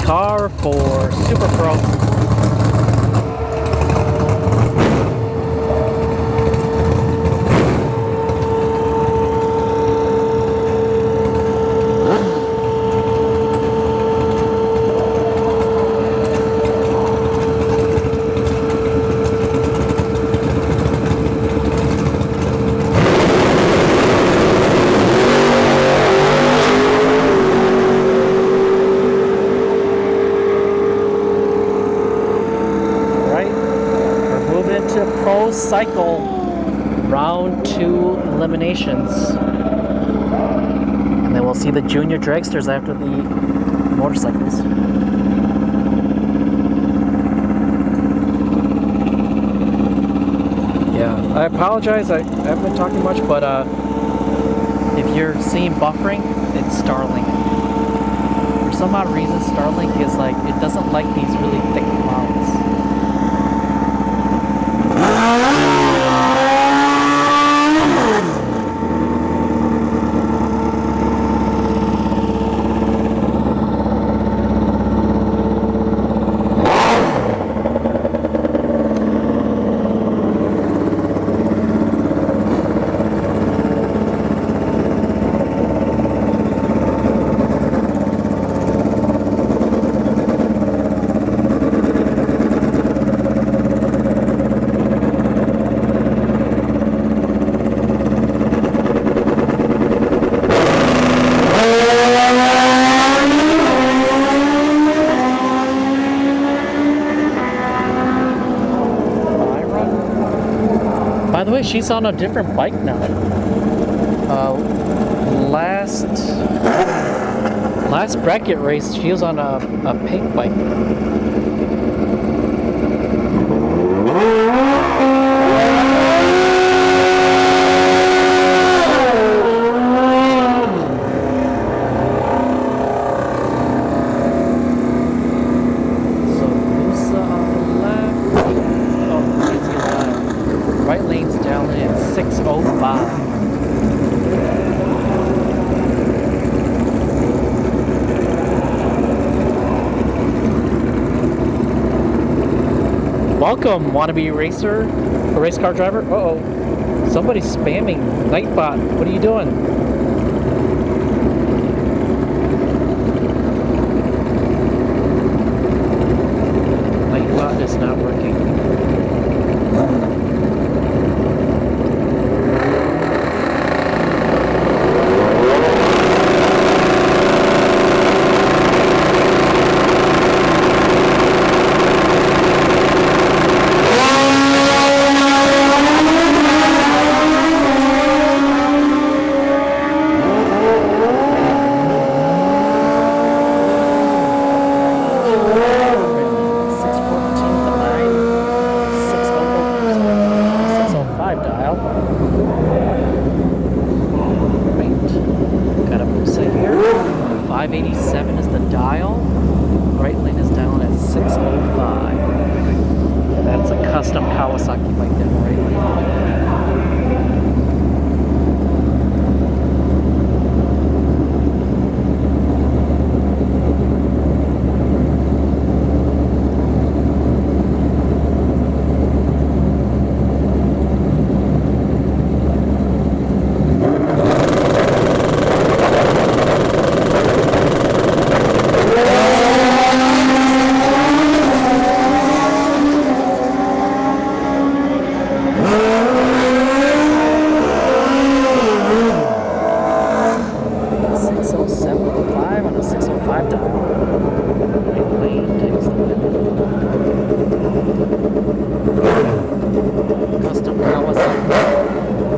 car for Super Pro. Cycle round 2 eliminations, and then we'll see the junior dragsters after the motorcycles. Yeah, I apologize, I haven't been talking much, but if you're seeing buffering, it's Starlink. For some odd reason, Starlink is like, it doesn't like these really thick clouds. By the way, she's on a different bike now. Last bracket race, she was on a pink bike. Right lane's down at 6:05. Welcome, wannabe racer, a race car driver. Uh-oh, somebody's spamming Nightbot. What are you doing? Nightbot is not working. Custom Kawasaki bike there, right?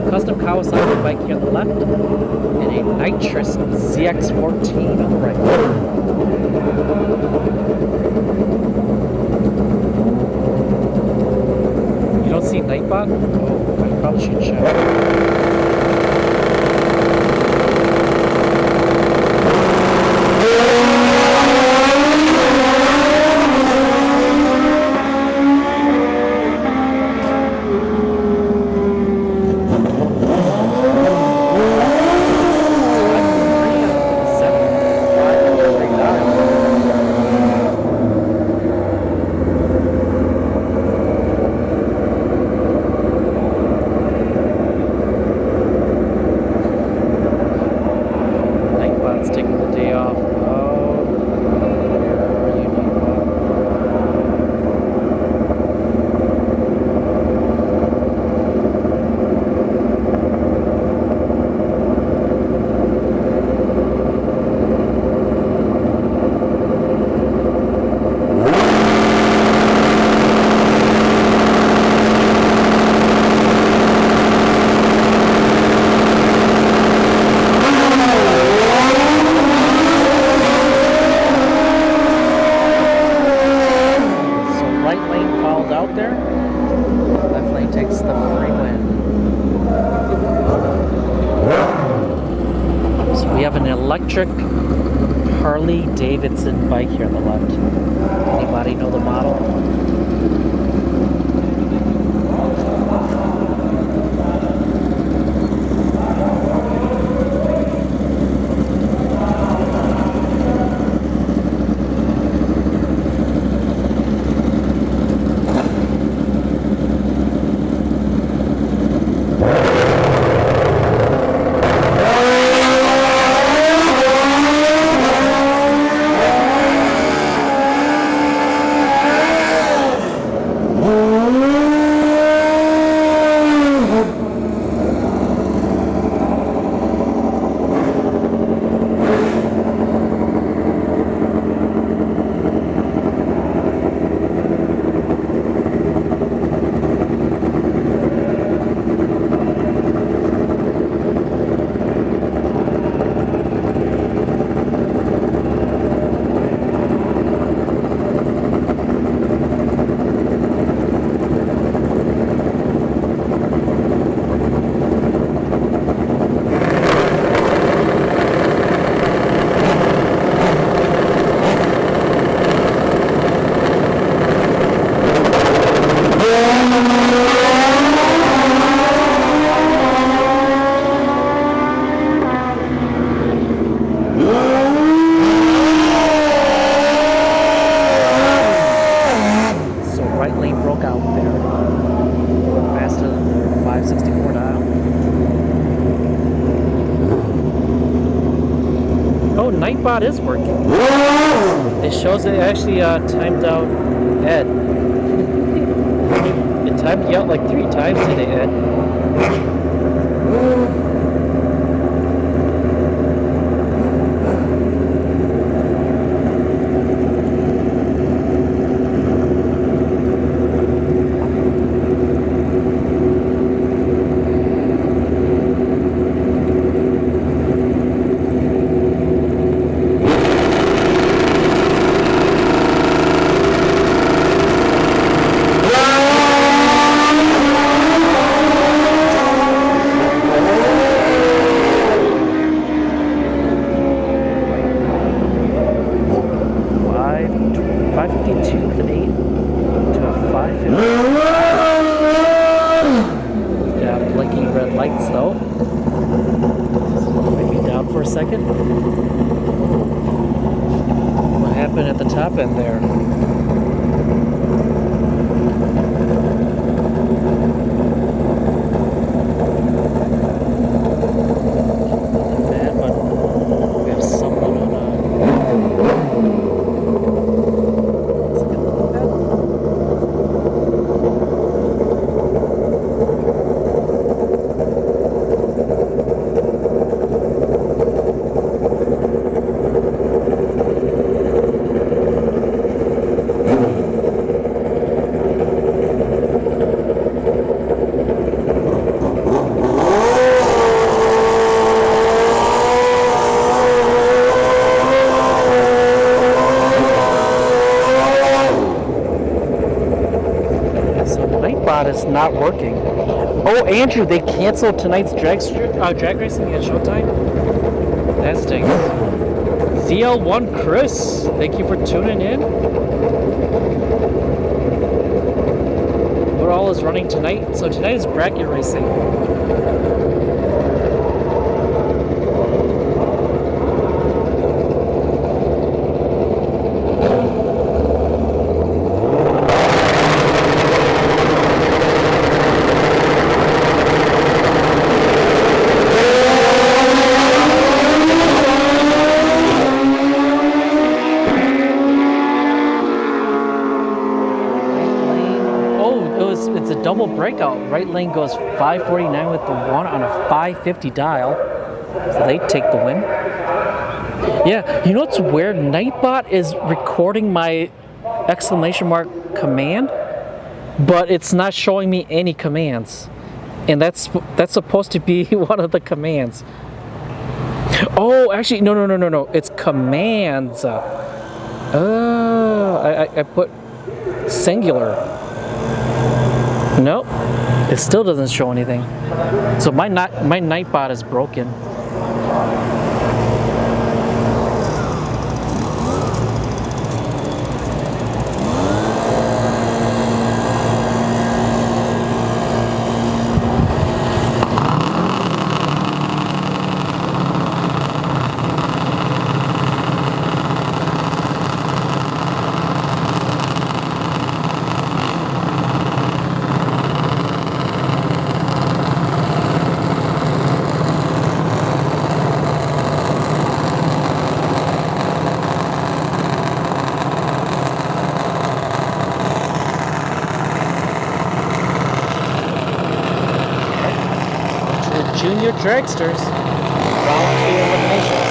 Custom Kawasaki bike here on the left, and a nitrous ZX14 on the right. You don't see Nightbot? Oh, I probably should check. electric Harley Davidson bike here on the left. Anybody know the model? Nightbot is working. It shows it actually timed out Ed. It timed you out like 3 times today, Ed. What happened at the top end there? Nothing bad, but we have someone on is not working. Oh, Andrew, they canceled tonight's drag racing at Showtime? That stinks. ZL1 Chris, thank you for tuning in. What all is running tonight? So tonight is bracket racing. Double breakout. Right lane goes 549 with the 1 on a 550 dial. So they take the win. Yeah, you know what's weird? Nightbot is recording my exclamation mark command, but it's not showing me any commands. And that's supposed to be one of the commands. Oh, actually, no. It's commands. I put singular. Nope, it still doesn't show anything. So my Nightbot is broken. Junior Dragsters, round 2 eliminations.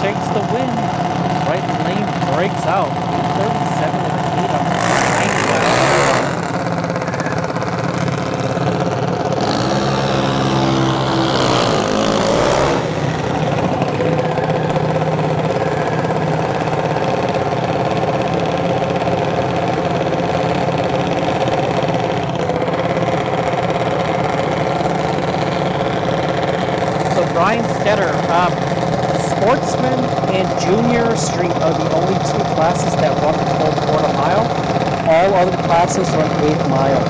Takes the win. Right lane breaks out. 37 to the lead on the 9th lap. So Brian Stetter, Sportsman and Junior Street are the only 2 classes that run the full quarter mile. All other classes run 8 mile.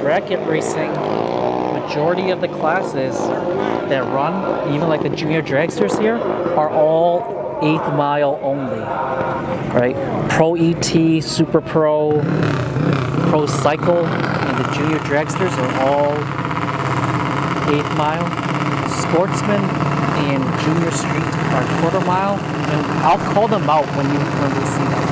Bracket racing, majority of the classes that run, even like the Junior Dragsters here, are all 8th mile only, right? Pro ET, Super Pro, Pro Cycle, and the Junior Dragsters are all 8th mile. Sportsman and Junior Street are quarter mile, and I'll call them out when we see them.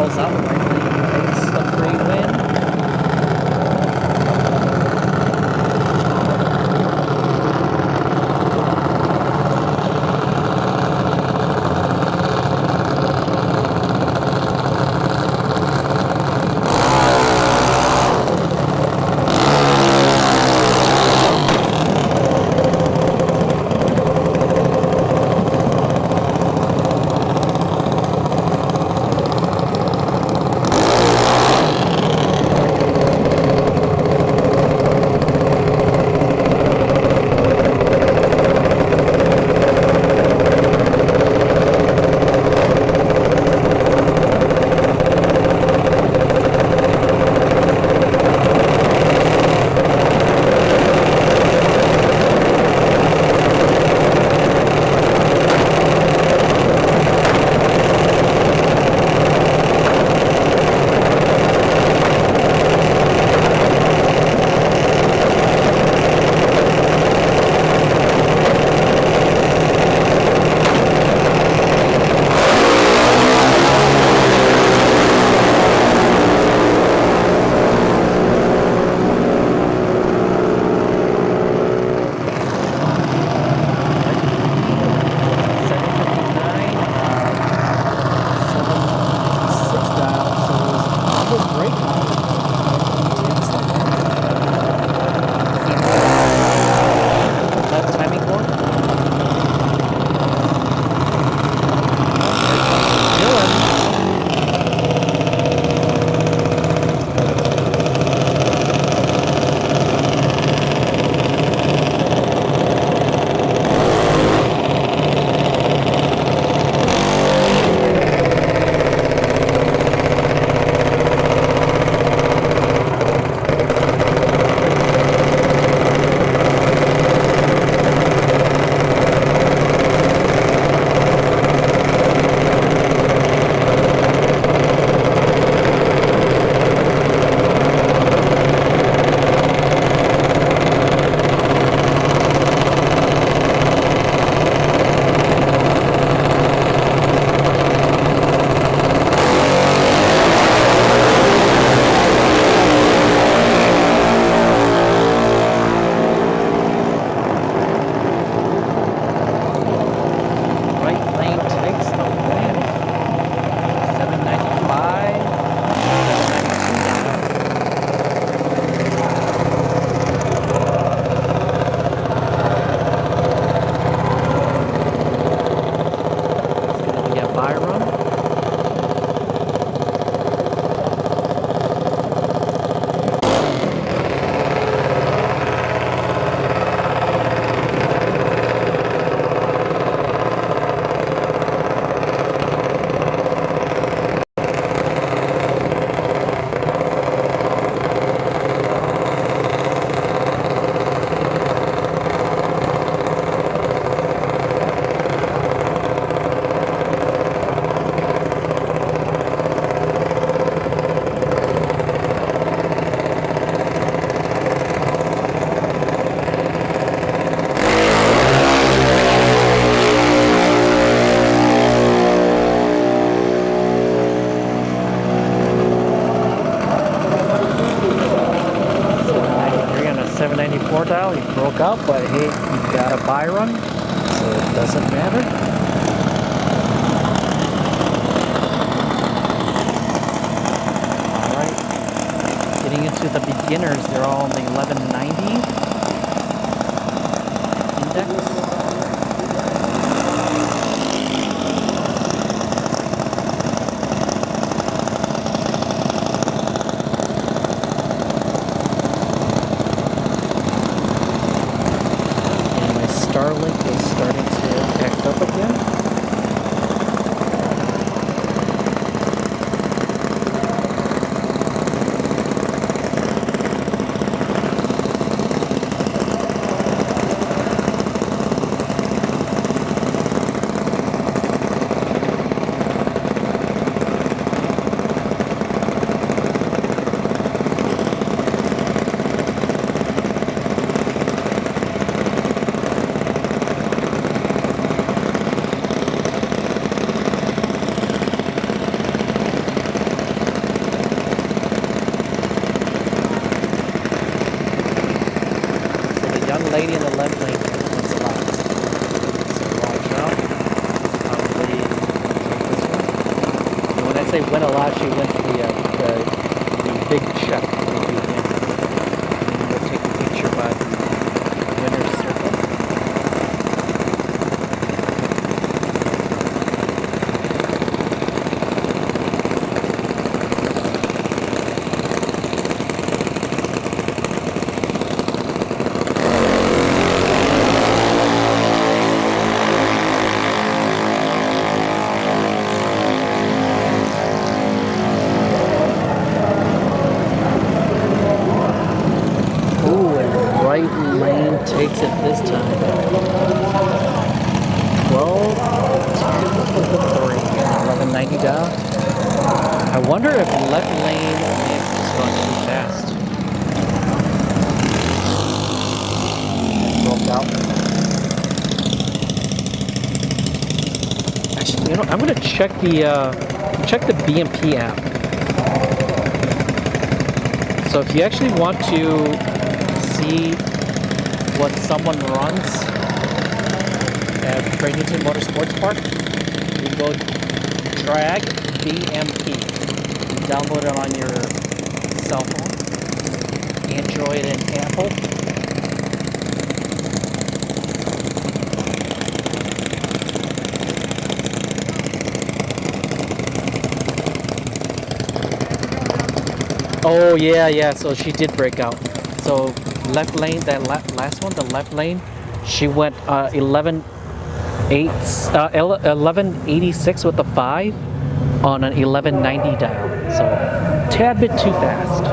buzz out. Right lane takes the free win. Up, but hey, you've got a buy run, so it doesn't matter. Alright, getting into the beginners, they're all in the 1190 index. Starlink is starting to act up again. they win a lot, she wins the big check. We'll take a picture by the winner's circle. Takes it this time. 12, 10, 1190 down. I wonder if left lane is just going too fast. Broke out. Actually, you know, I'm gonna check the BMP app. So if you actually want to see what someone runs at Bradenton Motorsports Park, you go Dragsters. You download it on your cell phone, Android and Apple. Oh yeah, so she did break out. So left lane, that last one, the left lane, she went 1186 with a 5 on an 1190 dial. So tad bit too fast.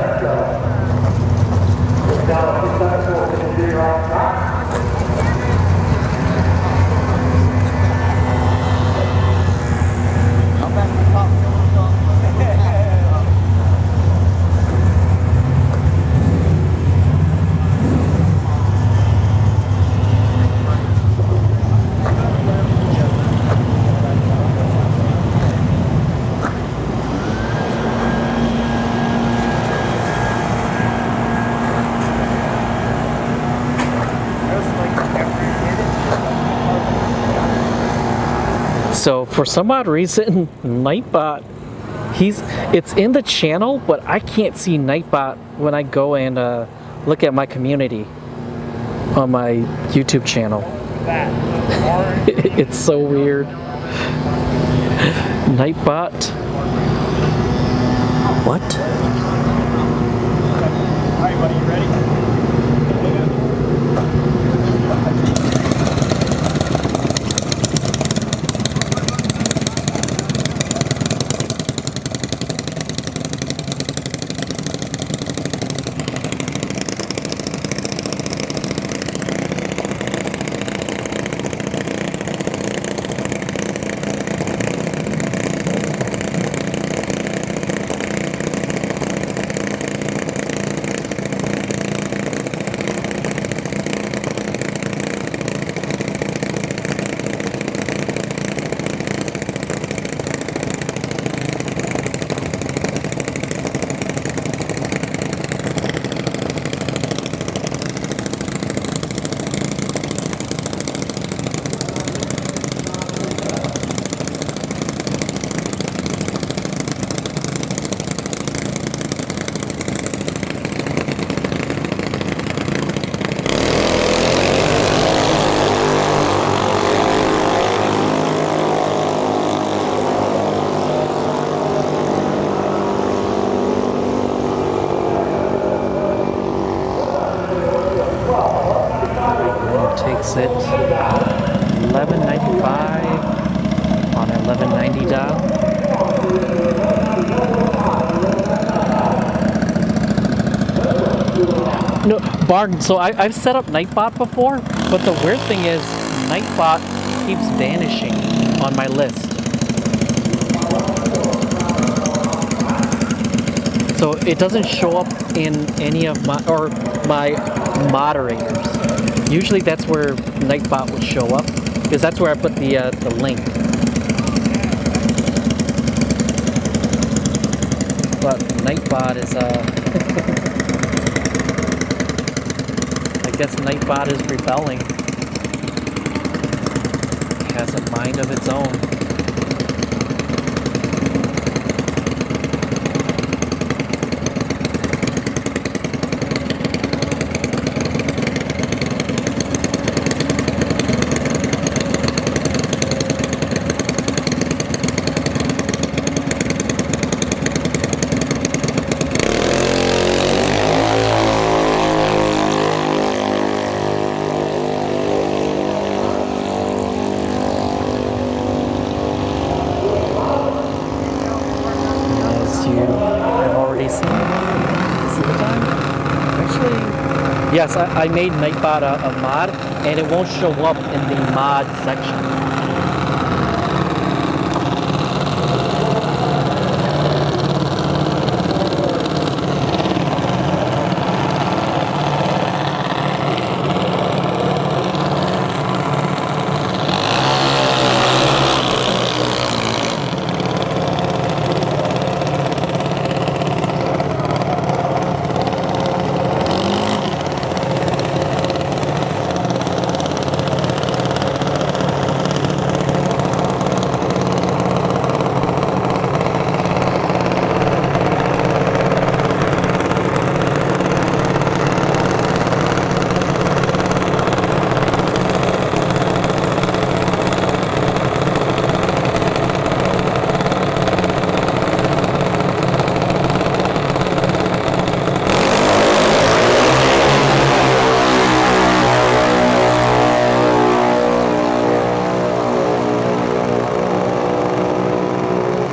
So for some odd reason, Nightbot, it's in the channel, but I can't see Nightbot when I go and look at my community on my YouTube channel. It's so weird. Nightbot. What? Alright, buddy, you ready? Takes it 1195 on an 1190 dial. No, Barton, so I've set up Nightbot before, but the weird thing is Nightbot keeps vanishing on my list. So it doesn't show up in any of my moderators. Usually that's where Nightbot would show up, because that's where I put the link. But Nightbot is I guess Nightbot is rebelling. It has a mind of its own. racing. Is it the time? Actually, yes, I made Nightbot a mod, and it won't show up in the mod section.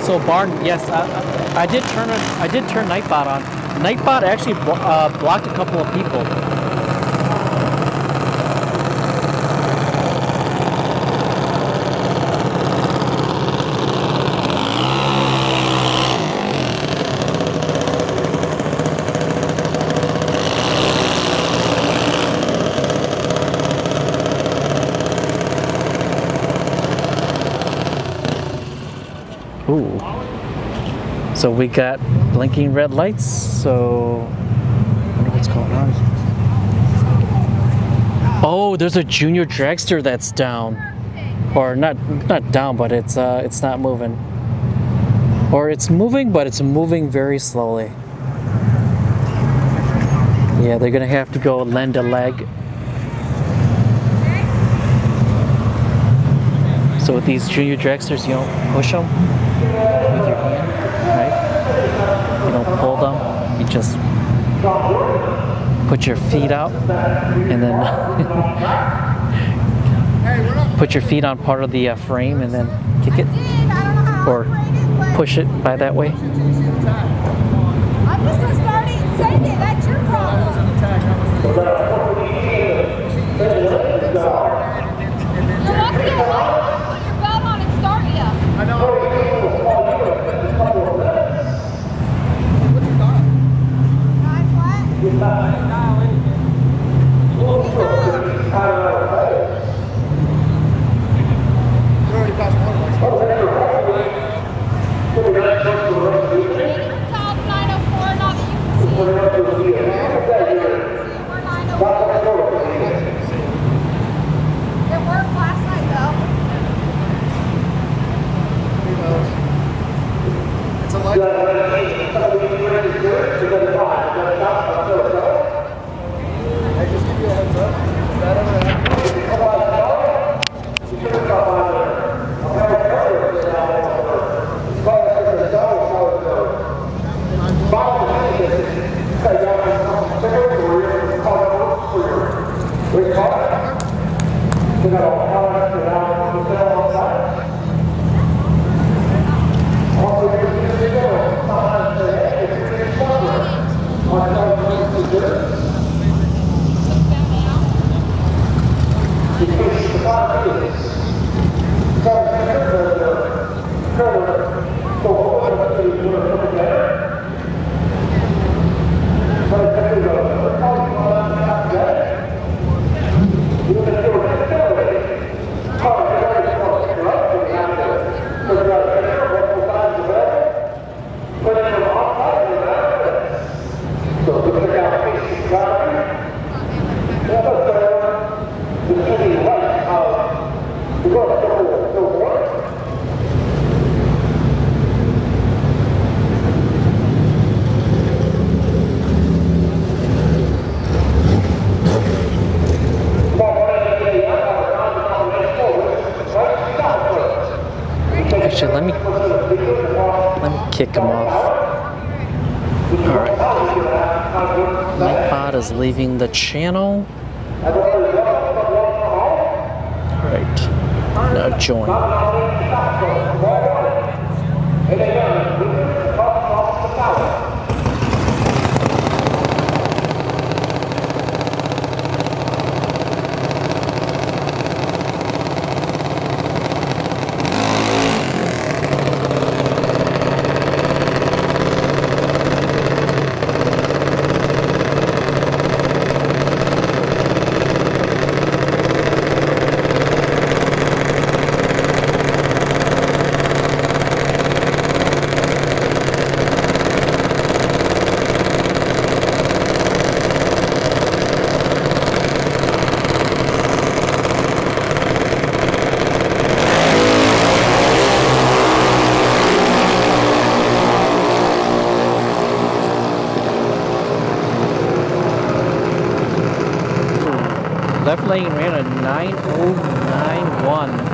So Barn, yes, I did turn Nightbot on. Nightbot actually blocked a couple of people. Ooh. So we got blinking red lights, so I wonder what's going on. Oh, there's a junior dragster that's down. Or not down, but it's not moving. Or it's moving, but it's moving very slowly. Yeah, they're gonna have to go lend a leg. So with these junior dragsters, you don't push them with your hand, right? You don't pull them, you just put your feet out and then put your feet on part of the frame and then kick it or push it by that way. I'm just gonna start it and send it. That's your problem. You're lucky I put your belt on and start you. I know. Actually, let me kick him off. Alright. Nightbot is leaving the channel. Alright. Now join. left lane ran a 9:09.1.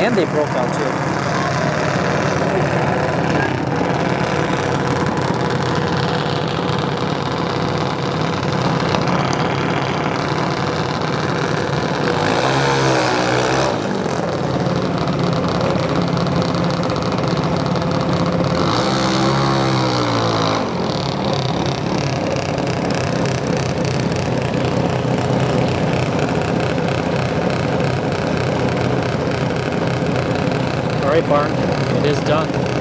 And they broke out too. All right, Barn, it is done.